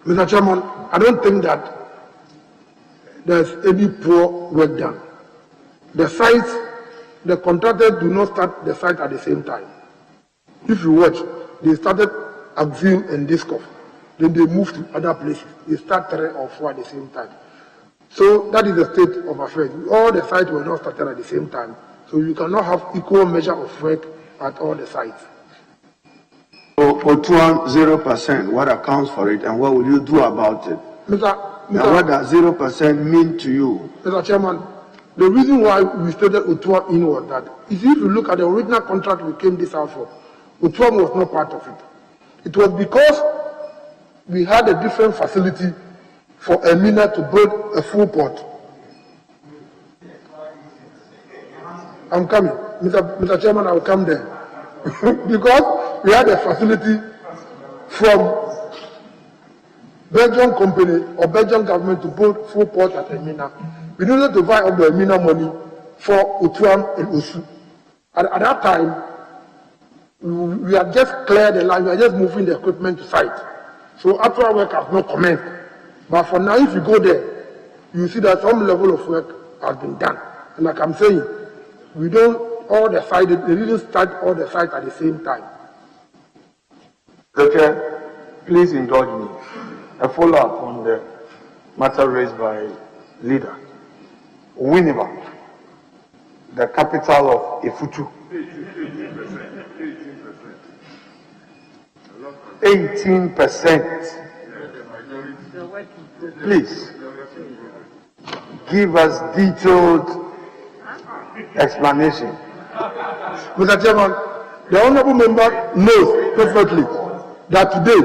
Mr. Chairman, I don't think that there's any poor work done. The sites, the contractors do not start the site at the same time. If you watch, they started Axim and Discoff, then they moved to other places. They start 3 or 4 at the same time. So that is the state of affairs. All the sites were not started at the same time. So you cannot have equal measure of work at all the sites. So, Otuan, 0%, what accounts for it and what will you do about it? Now, what does 0% mean to you? Mr. Chairman, the reason why we stated Otuan in was that, if you look at the original contract we came this out for, Otuan was not part of it. It was because we had a different facility for Elmina to build a full port. I'm coming. Mr. Chairman, I will come there. Because we had a facility from Belgian company or Belgian government to build full port at Elmina. We needed to buy all the Elmina money for Otuam and Osu. At that time, we had just cleared the land, we are just moving the equipment to site. So actual work has not commenced. But for now, if you go there, you see that some level of work has been done. And like I'm saying, we don't, all the sites, they didn't start all the sites at the same time. Chair, please indulge me. A follow-up on the matter raised by leader. Winneba, the capital of Ifutu. 18%. Please, give us detailed explanation. Mr. Chairman, the honorable member knows perfectly that today,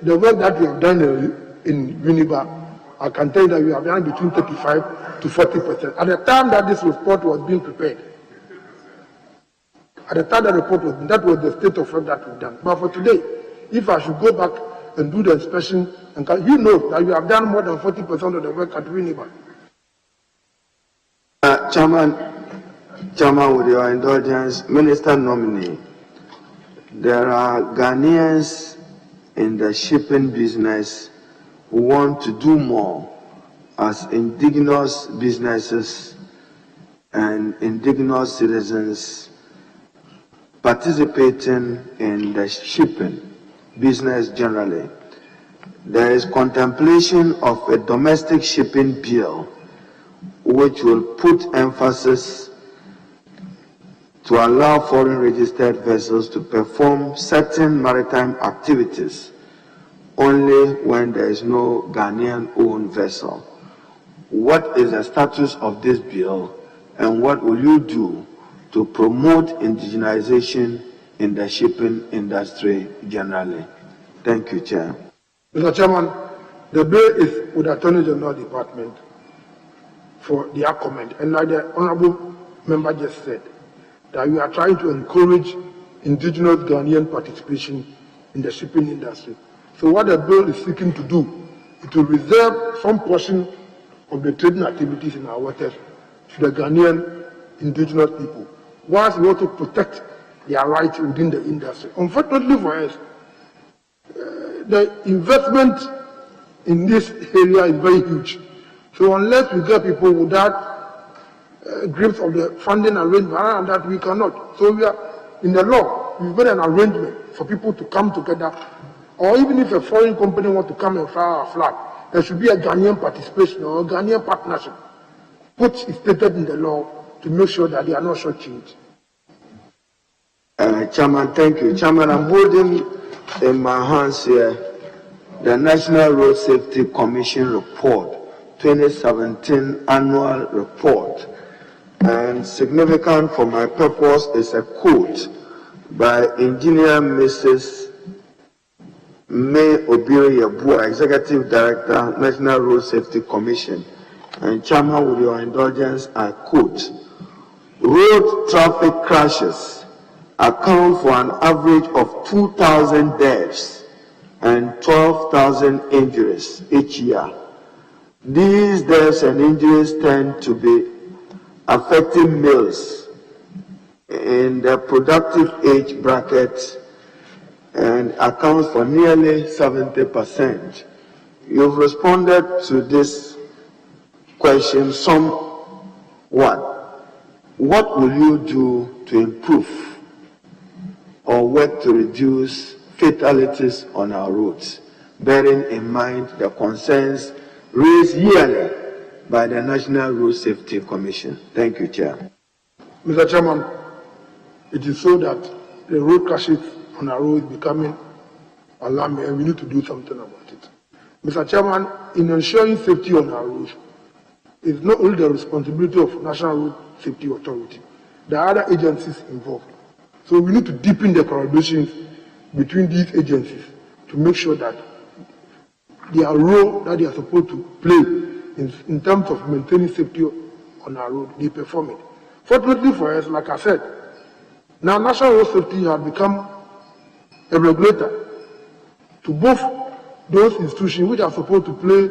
the work that we have done in Winneba, I can tell you that we have done between 35 to 40%. At the time that this report was being prepared, that was the state of work that we've done. But for today, if I should go back and do the inspection, and you know that we have done more than 40% of the work at Winneba. Chairman, with your indulgence, Minister nominee, there are Ghanaians in the shipping business who want to do more as indigenous businesses and indigenous citizens participating in the shipping business generally. There is contemplation of a domestic shipping bill which will put emphasis to allow foreign registered vessels to perform certain maritime activities only when there is no Ghanaian-owned vessel. What is the status of this bill and what will you do to promote indigenization in the shipping industry generally? Thank you, Chair. Mr. Chairman, the bill is with the Attorney General Department for their comment. And like the honorable member just said, that we are trying to encourage indigenous Ghanaian participation in the shipping industry. So what the bill is seeking to do is to reserve some portion of the trading activities in our waters to the Ghanaian indigenous people, whilst we also protect their rights within the industry. Unfortunately for us, the investment in this area is very huge. So unless we get people without grips of the funding arrangement, and that we cannot. So we are, in the law, we've made an arrangement for people to come together, or even if a foreign company wants to come and fly our flag, there should be a Ghanaian participation or a Ghanaian partnership, which is stated in the law to make sure that they are not shortchanged. Chairman, thank you. Chairman, I'm holding in my hands here the National Road Safety Commission report, 2017 annual report. And significant for my purpose is a quote by Engineer Mrs. May Obiri Yabua, Executive Director, National Road Safety Commission. And Chairman, with your indulgence, I quote, "Road traffic crashes account for an average of 2,000 deaths and 12,000 injuries each year. These deaths and injuries tend to be affecting males in the productive age bracket and accounts for nearly 70%. You've responded to this question somewhat. What will you do to improve or work to reduce fatalities on our roads, bearing in mind the concerns raised yearly by the National Road Safety Commission? Thank you, Chair. Mr. Chairman, it is so that the road crashes on our road is becoming alarming, and we need to do something about it. Mr. Chairman, in ensuring safety on our roads, it's not only the responsibility of National Road Safety Authority, there are other agencies involved. So we need to deepen the collaborations between these agencies to make sure that their role that they are supposed to play in terms of maintaining safety on our road, they perform it. Fortunately for us, like I said, now National Road Safety has become a regulator to both those institutions which are supposed to play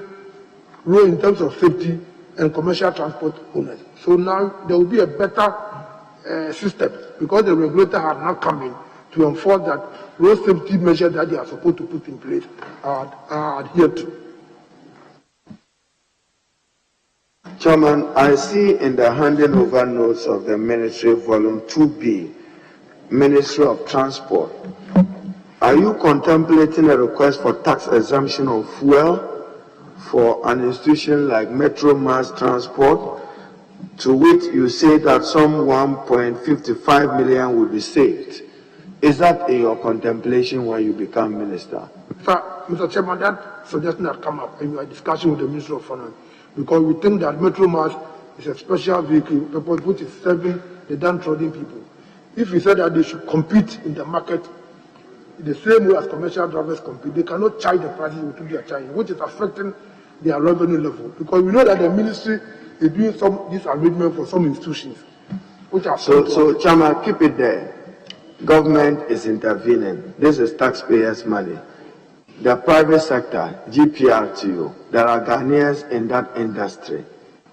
role in terms of safety and commercial transport owners. So now there will be a better system because the regulator has now come in to enforce that road safety measures that they are supposed to put in place are adhered to. Chairman, I see in the handing over notes of the Ministry Volume 2B, Ministry of Transport, are you contemplating a request for tax exemption of fuel for an institution like Metro Mass Transport, to which you say that some 1.55 million will be saved? Is that in your contemplation when you become minister? Mr. Chairman, that suggestion had come up in your discussion with the Minister of Finance, because we think that Metro Mass is a special vehicle which is serving the downtrodden people. If we said that they should compete in the market the same way as commercial drivers compete, they cannot charge the prices which they are charging, which is affecting their revenue level. Because we know that the ministry is doing this arrangement for some institutions, which are so Chairman, keep it there. Government is intervening. This is taxpayers' money. The private sector, GPRTU, there are Ghanaians in that industry.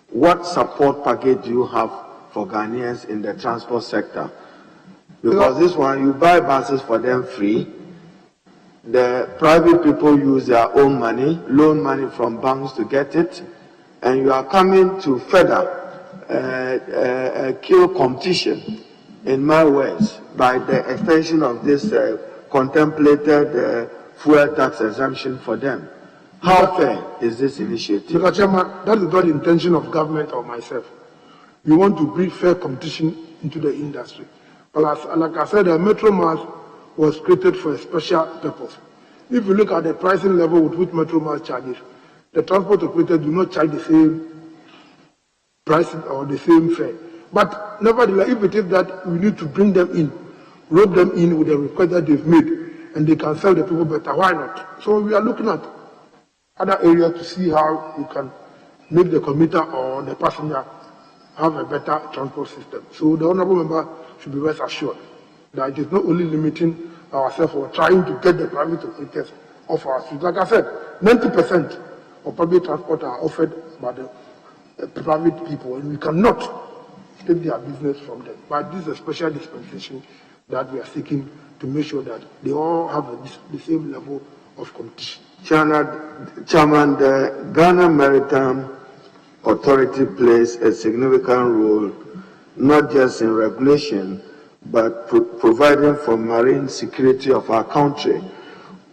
What support package do you have for Ghanaians in the transport sector? Because this one, you buy buses for them free. The private people use their own money, loan money from banks to get it, and you are coming to further kill competition, in my words, by the extension of this contemplated fuel tax exemption for them. How fair is this initiative? Mr. Chairman, that is not the intention of government or myself. We want to bring fair competition into the industry. But like I said, the Metro Mass was created for a special purpose. If you look at the pricing level with which Metro Mass charges, the transport operators do not charge the same price or the same fare. But nevertheless, if it is that we need to bring them in, rope them in with the request that they've made, and they can sell the people better, why not? So we are looking at other areas to see how we can make the commuter or the passenger have a better transport system. So the honourable member should be rest assured that it is not only limiting ourselves or trying to get the private operators off our streets. Like I said, 90% of public transport are offered by the private people, and we cannot take their business from them. But this is a special dispensation that we are seeking to make sure that they all have the same level of competition. Chairman, the Ghana Maritime Authority plays a significant role, not just in regulation, but providing for marine security of our country.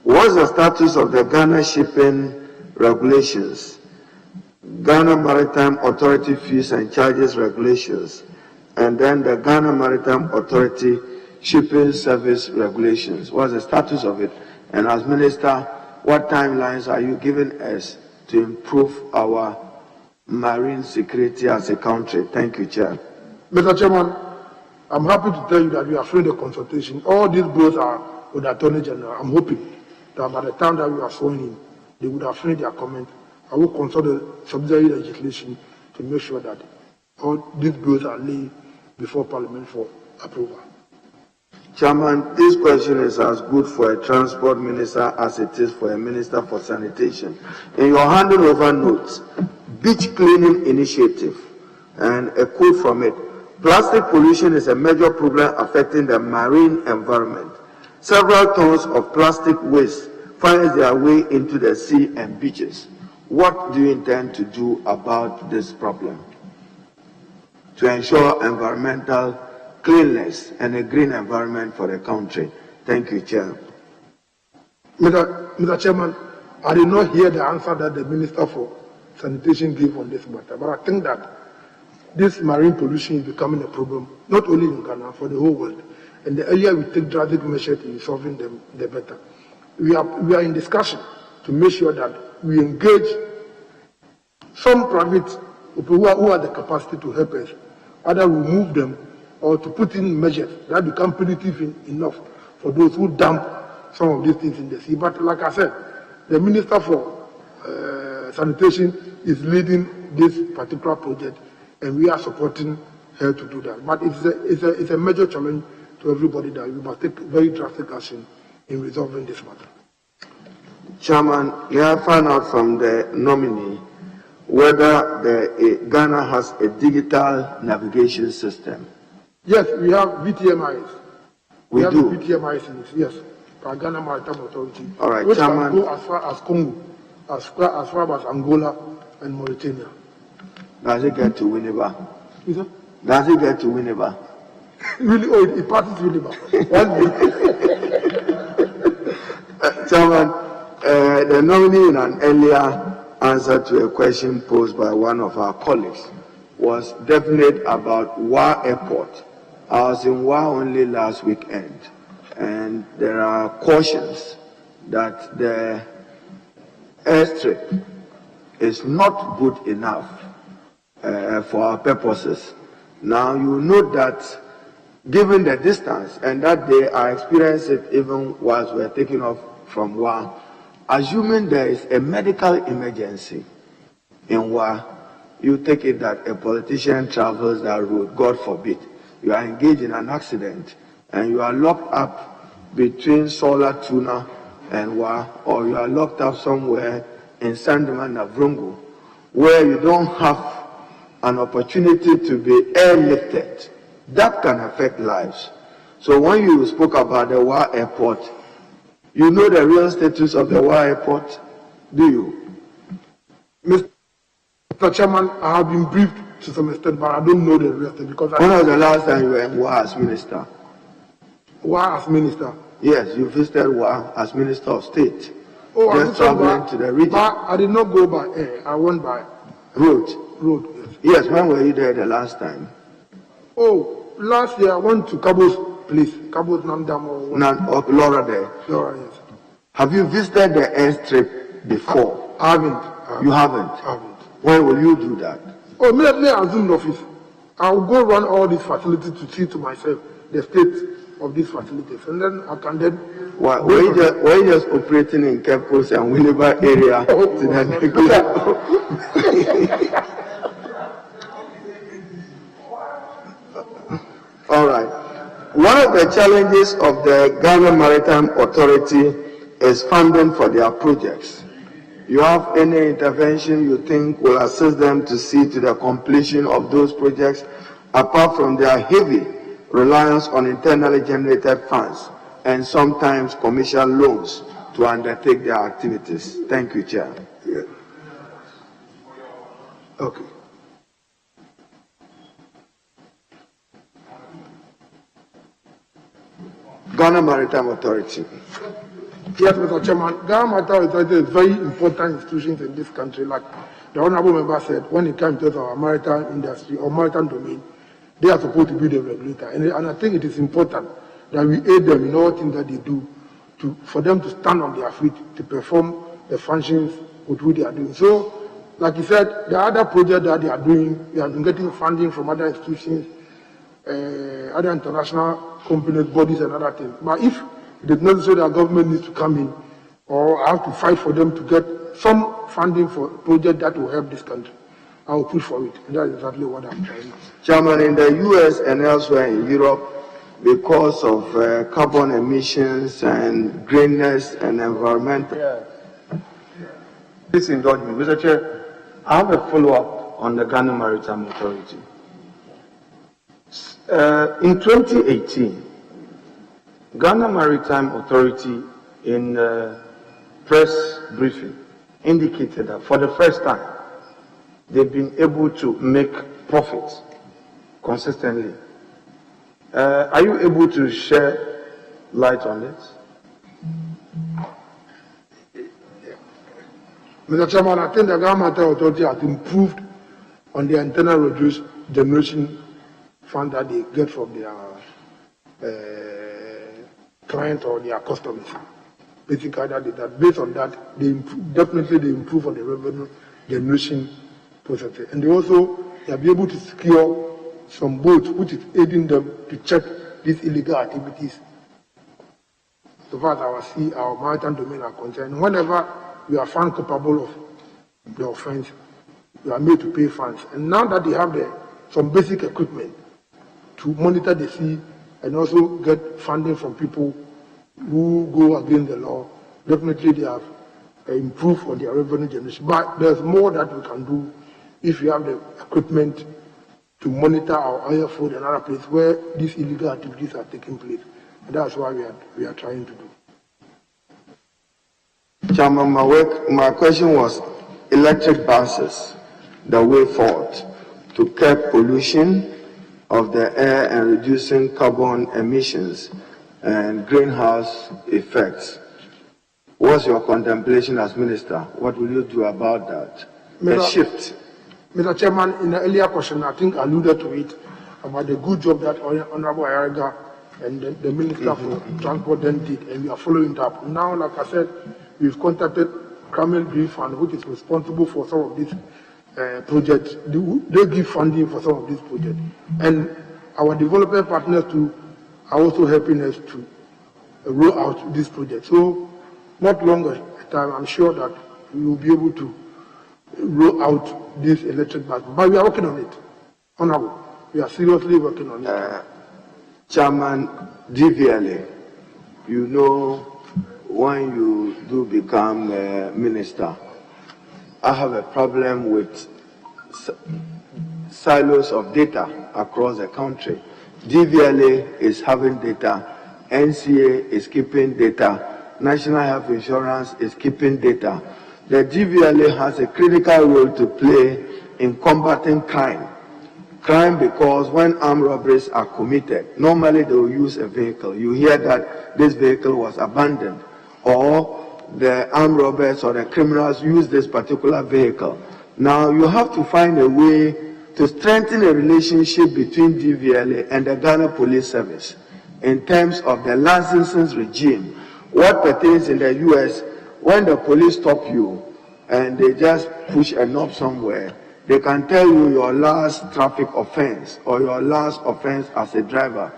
What's the status of the Ghana shipping regulations, Ghana Maritime Authority fees and charges regulations, and then the Ghana Maritime Authority shipping service regulations? What's the status of it? And as Minister, what timelines are you giving us to improve our marine security as a country? Thank you, Chair. Mr. Chairman, I'm happy to tell you that we are free the consultation. All these bills are with the Attorney General. I'm hoping that by the time that we are sworn in, they would have finished their comment. I will consult the subsidiary legislation to make sure that all these bills are laid before Parliament for approval. Chairman, this question is as good for a transport minister as it is for a minister for sanitation. In your handing over notes, beach cleaning initiative, and a quote from it: plastic pollution is a major problem affecting the marine environment. Several tons of plastic waste finds their way into the sea and beaches. What do you intend to do about this problem to ensure environmental cleanliness and a green environment for the country? Thank you, Chair. Mr. Chairman, I did not hear the answer that the Minister for Sanitation gave on this matter, but I think that this marine pollution is becoming a problem, not only in Ghana, for the whole world. And the earlier we take drastic measures in resolving them, the better. We are in discussion to make sure that we engage some private people who have the capacity to help us, either remove them or to put in measures that become punitive enough for those who dump some of these things in the sea. But like I said, the Minister for Sanitation is leading this particular project, and we are supporting her to do that. But it's a major challenge to everybody that we must take very drastic action in resolving this matter. Chairman, may I find out from the nominee whether Ghana has a digital navigation system? Yes, we have VTMIs. We have do? VTMIs in it, yes. For Ghana Maritime Authority. All right, which Chairman. can go as far as Congo, as far as Angola and Mauritania. Does it get to Winneba? Is it? Does it get to Winneba? Really? Oh, it passes Winneba. Chairman, the nominee in an earlier answer to a question posed by one of our colleagues was definite about Wa Airport. I was in Wa only last weekend, and there are cautions that the airstrip is not good enough for our purposes. Now, you note that given the distance, and that day I experienced it even whilst we were taking off from Wa, assuming there is a medical emergency in Wa, you take it that a politician travels that road, God forbid, you are engaged in an accident and you are locked up between Solar Tuna and Wa, or you are locked up somewhere in Sandeman, Navrongo, where you don't have an opportunity to be airlifted. That can affect lives. So when you spoke about the Wa Airport, you know the real status of the Wa Airport, do you? Mr. Chairman, I have been briefed to some extent, but I don't know the real status because When was the last time you were in Wa as minister? Wa as minister? Yes, you visited Wa as Minister of State. Oh, just traveling to the region. But I did not go by air. I went by road. Road, yes. Yes, when were you there the last time? Oh, last year I went to Cabo's place, Cabo's Namdam or Laura there. Laura, yes. Have you visited the airstrip before? I haven't. You haven't? I haven't. When will you do that? Oh, immediately I assume the office. I'll go run all these facilities to see to myself the state of these facilities, and then I can then. Were you just operating in Kepos and Winneba area All right. One of the challenges of the Ghana Maritime Authority is funding for their projects. You have any intervention you think will assist them to see to the completion of those projects? apart from their heavy reliance on internally generated funds and sometimes commercial loans to undertake their activities. Thank you, Chair. Yeah. Okay. Ghana Maritime Authority. Yes, Mr. Chairman, Ghana Maritime Authority is very important institutions in this country. Like the Honorable Member said, when it comes to our maritime industry or maritime domain, they are supposed to be the regulator. And I think it is important that we aid them in all things that they do for them to stand on their feet to perform the functions with which they are doing. So, like you said, the other projects that they are doing, they have been getting funding from other institutions, other international companies, bodies, and other things. But if it is necessary that government needs to come in, or I have to fight for them to get some funding for projects that will help this country, I will push for it. And that is exactly what I'm trying. Chairman, in the US and elsewhere in Europe, because of carbon emissions and greenness and environmental. Yeah. Please indulge me. Mr. Chair, I have a follow-up on the Ghana Maritime Authority. In 2018, Ghana Maritime Authority in press briefing indicated that for the first time, they've been able to make profits consistently. Are you able to shed light on this? Mr. Chairman, I think the Ghana Maritime Authority has improved on their internal reduced generation fund that they get from their clients or their customers. Basically, that based on that, they improve on the revenue generation process. And they also have been able to secure some boats, which is aiding them to check these illegal activities. So far as our maritime domain are concerned, whenever we are found capable of the offense, we are made to pay fines. And now that they have some basic equipment to monitor the sea and also get funding from people who go against the law, definitely they have improved on their revenue generation. But there's more that we can do if we have the equipment to monitor our oil field and other places where these illegal activities are taking place. And that's what we are trying to do. Chairman, my question was electric buses, the way forward to curb pollution of the air and reducing carbon emissions and greenhouse effects. What's your contemplation as minister? What will you do about that? The shift. Mr. Chairman, in the earlier question, I think I alluded to it about the good job that Honorable Ayariga and the Minister for Transport then did, and we are following it up. Now, like I said, we've contacted Camel Green Fund, which is responsible for some of these projects. They give funding for some of these projects. And our development partners too are also helping us to roll out this project. So, not longer time, I'm sure that we will be able to roll out this electric bus. But we are working on it. Honorable, we are seriously working on it. Chairman, DVLA, you know, when you do become a minister, I have a problem with silos of data across the country. DVLA is having data, NCA is keeping data, National Health Insurance is keeping data. The DVLA has a critical role to play in combating crime. Crime because when armed robberies are committed, normally they will use a vehicle. You hear that this vehicle was abandoned, or the armed robbers or the criminals use this particular vehicle. Now you have to find a way to strengthen a relationship between DVLA and the Ghana Police Service in terms of the licensing regime. What pertains in the US, when the police stop you and they just push a knob somewhere, they can tell you your last traffic offense or your last offense as a driver.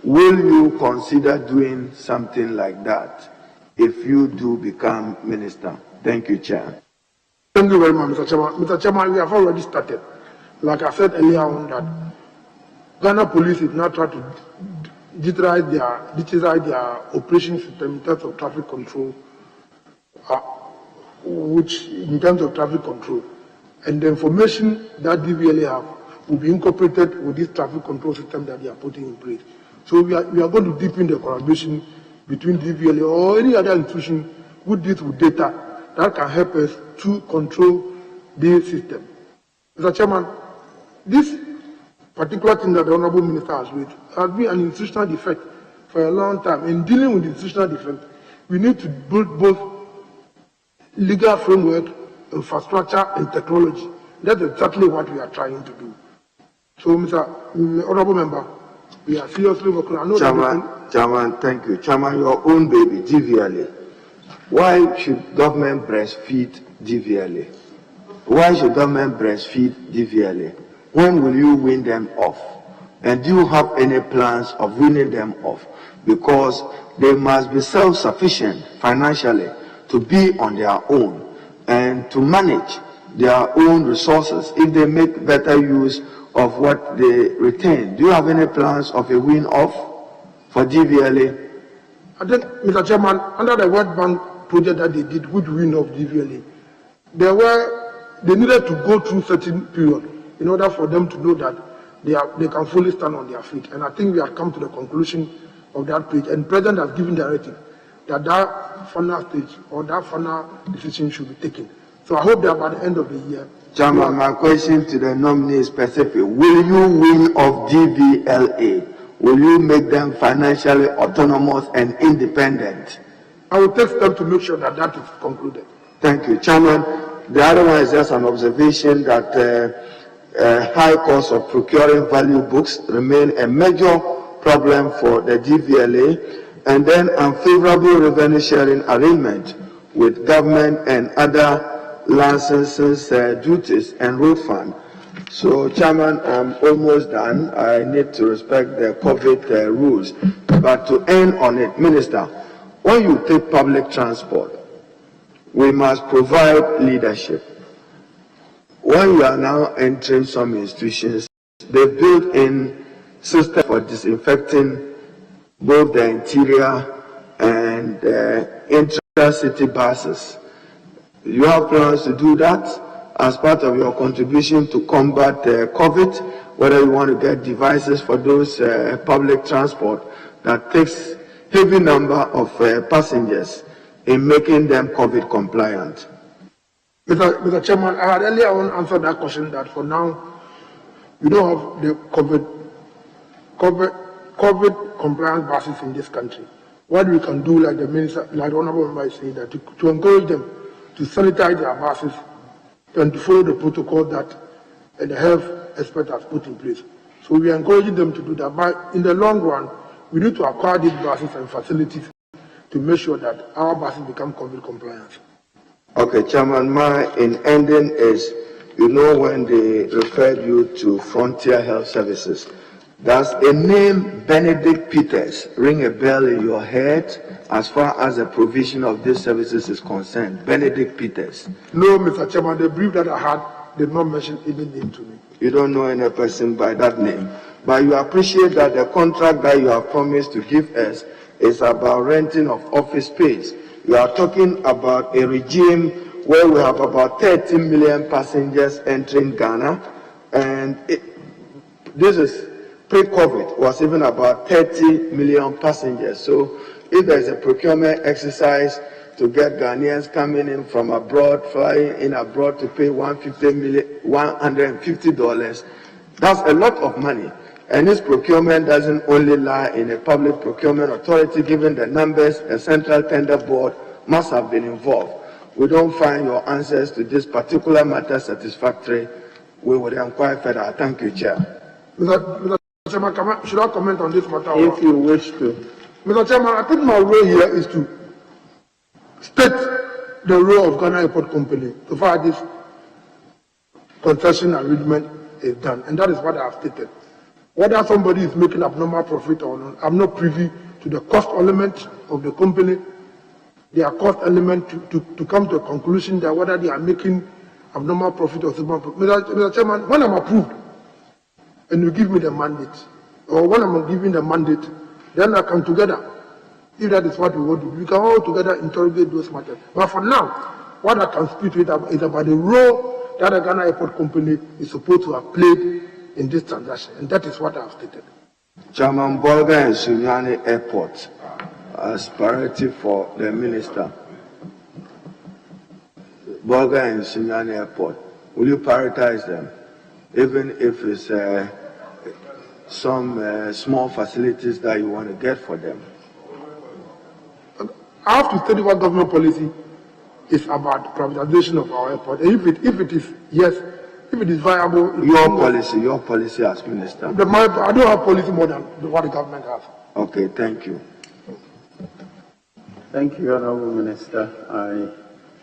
Will you consider doing something like that if you do become minister? Thank you, Chair. Thank you very much, Mr. Chairman. Mr. Chairman, we have already started. Like I said earlier on, that Ghana Police is now trying to digitize their operation system in terms of traffic control, and the information that DVLA have will be incorporated with this traffic control system that they are putting in place. So we are going to deepen the collaboration between DVLA or any other institution who deals with data that can help us to control the system. Mr. Chairman, this particular thing that the Honorable Minister has raised has been an institutional defect for a long time. In dealing with institutional defect, we need to build both legal framework, infrastructure, and technology. That's exactly what we are trying to do. So, Honorable Member, we are seriously working. I know Chairman, thank you. Chairman, your own baby, DVLA. Why should government breastfeed DVLA? Why should government breastfeed DVLA? When will you win them off? And do you have any plans of winning them off? Because they must be self-sufficient financially to be on their own and to manage their own resources if they make better use of what they retain. Do you have any plans of a win-off for DVLA? I think, Mr. Chairman, under the World Bank project that they did with win-off DVLA, they needed to go through certain period in order for them to know that they can fully stand on their feet. And I think we have come to the conclusion of that page. And the President has given directive that final stage or that final decision should be taken. So I hope that by the end of the year. Chairman, my question to the nominee is specific. Will you win off DVLA? Will you make them financially autonomous and independent? I will take steps to make sure that that is concluded. Thank you, Chairman. The other one is just an observation that high cost of procuring value books remain a major problem for the DVLA, and then unfavorable revenue sharing arrangement with government and other licenses, duties, and road fund. So, Chairman, I'm almost done. I need to respect the COVID rules. But to end on it, Minister, when you take public transport, we must provide leadership. When you are now entering some institutions, they built in systems for disinfecting both the interior and intra-city buses. You have plans to do that as part of your contribution to combat COVID, whether you want to get devices for those public transport that takes heavy number of passengers in making them COVID compliant. Mr. Chairman, I had earlier on answered that question that for now, we don't have the COVID compliant buses in this country. What we can do, like the Minister, like the Honorable Member is saying, that to encourage them to sanitize their buses and to follow the protocol that the health expert has put in place. So we are encouraging them to do that. But in the long run, we need to acquire these buses and facilities to make sure that our buses become COVID compliant. Okay, Chairman, my in ending is, you know, when they referred you to Frontier Health Services, does the name Benedict Peters ring a bell in your head as far as the provision of these services is concerned? Benedict Peters? No, Mr. Chairman, the brief that I had did not mention any name to me. You don't know any person by that name, but you appreciate that the contract that you have promised to give us is about renting of office space. You are talking about a regime where we have about 30 million passengers entering Ghana, and this is pre-COVID, was even about 30 million passengers. So if there is a procurement exercise to get Ghanaians coming in from abroad, flying in abroad to pay $150, that's a lot of money. And this procurement doesn't only lie in a public procurement authority, given the numbers, a central tender board must have been involved. We don't find your answers to this particular matter satisfactory. We will inquire further. Thank you, Chair. Mr. Chairman, should I comment on this matter? If you wish to. Mr. Chairman, I think my role here is to state the role of Ghana Airport Company so far this concession arrangement is done, and that is what I have stated. Whether somebody is making abnormal profit or not, I'm not privy to the cost element of the company, their cost element to come to a conclusion that whether they are making abnormal profit or small profit. Mr. Chairman, when I'm approved and you give me the mandate, or when I'm giving the mandate, then I come together. If that is what we want to do, we can all together interrogate those matters. But for now, what I can speak to is about the role that the Ghana Airport Company is supposed to have played in this transaction, and that is what I have stated. Chairman, Bolga and Sunyani Airport as priority for the minister. Bolga and Sunyani Airport, will you prioritize them, even if it's some small facilities that you want to get for them? I have to study what government policy is about privatization of our airport. If it is yes, if it is viable. Your policy as minister. I don't have policy more than what the government has. Okay, thank you. Thank you, Honorable Minister. I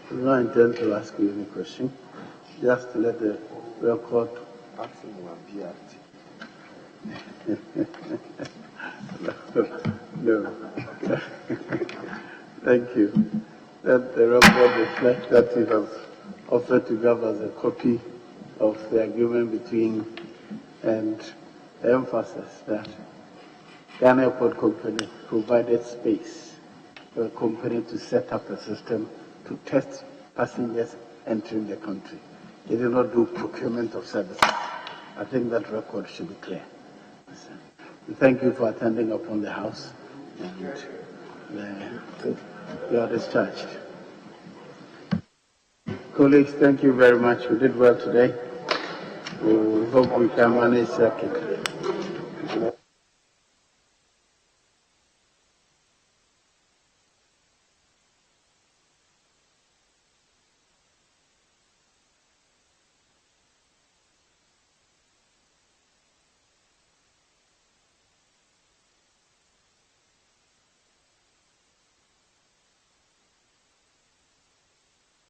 do not intend to ask you any question. Just to let the record. No. Thank you. Let the record reflect that you have offered to give us a copy of the agreement between and the emphasis that Ghana Airport Company provided space for a company to set up a system to test passengers entering the country. They did not do procurement of services. I think that record should be clear. Thank you for attending upon the House, and you are discharged. Colleagues, thank you very much. We did well today. We hope we can manage circuit.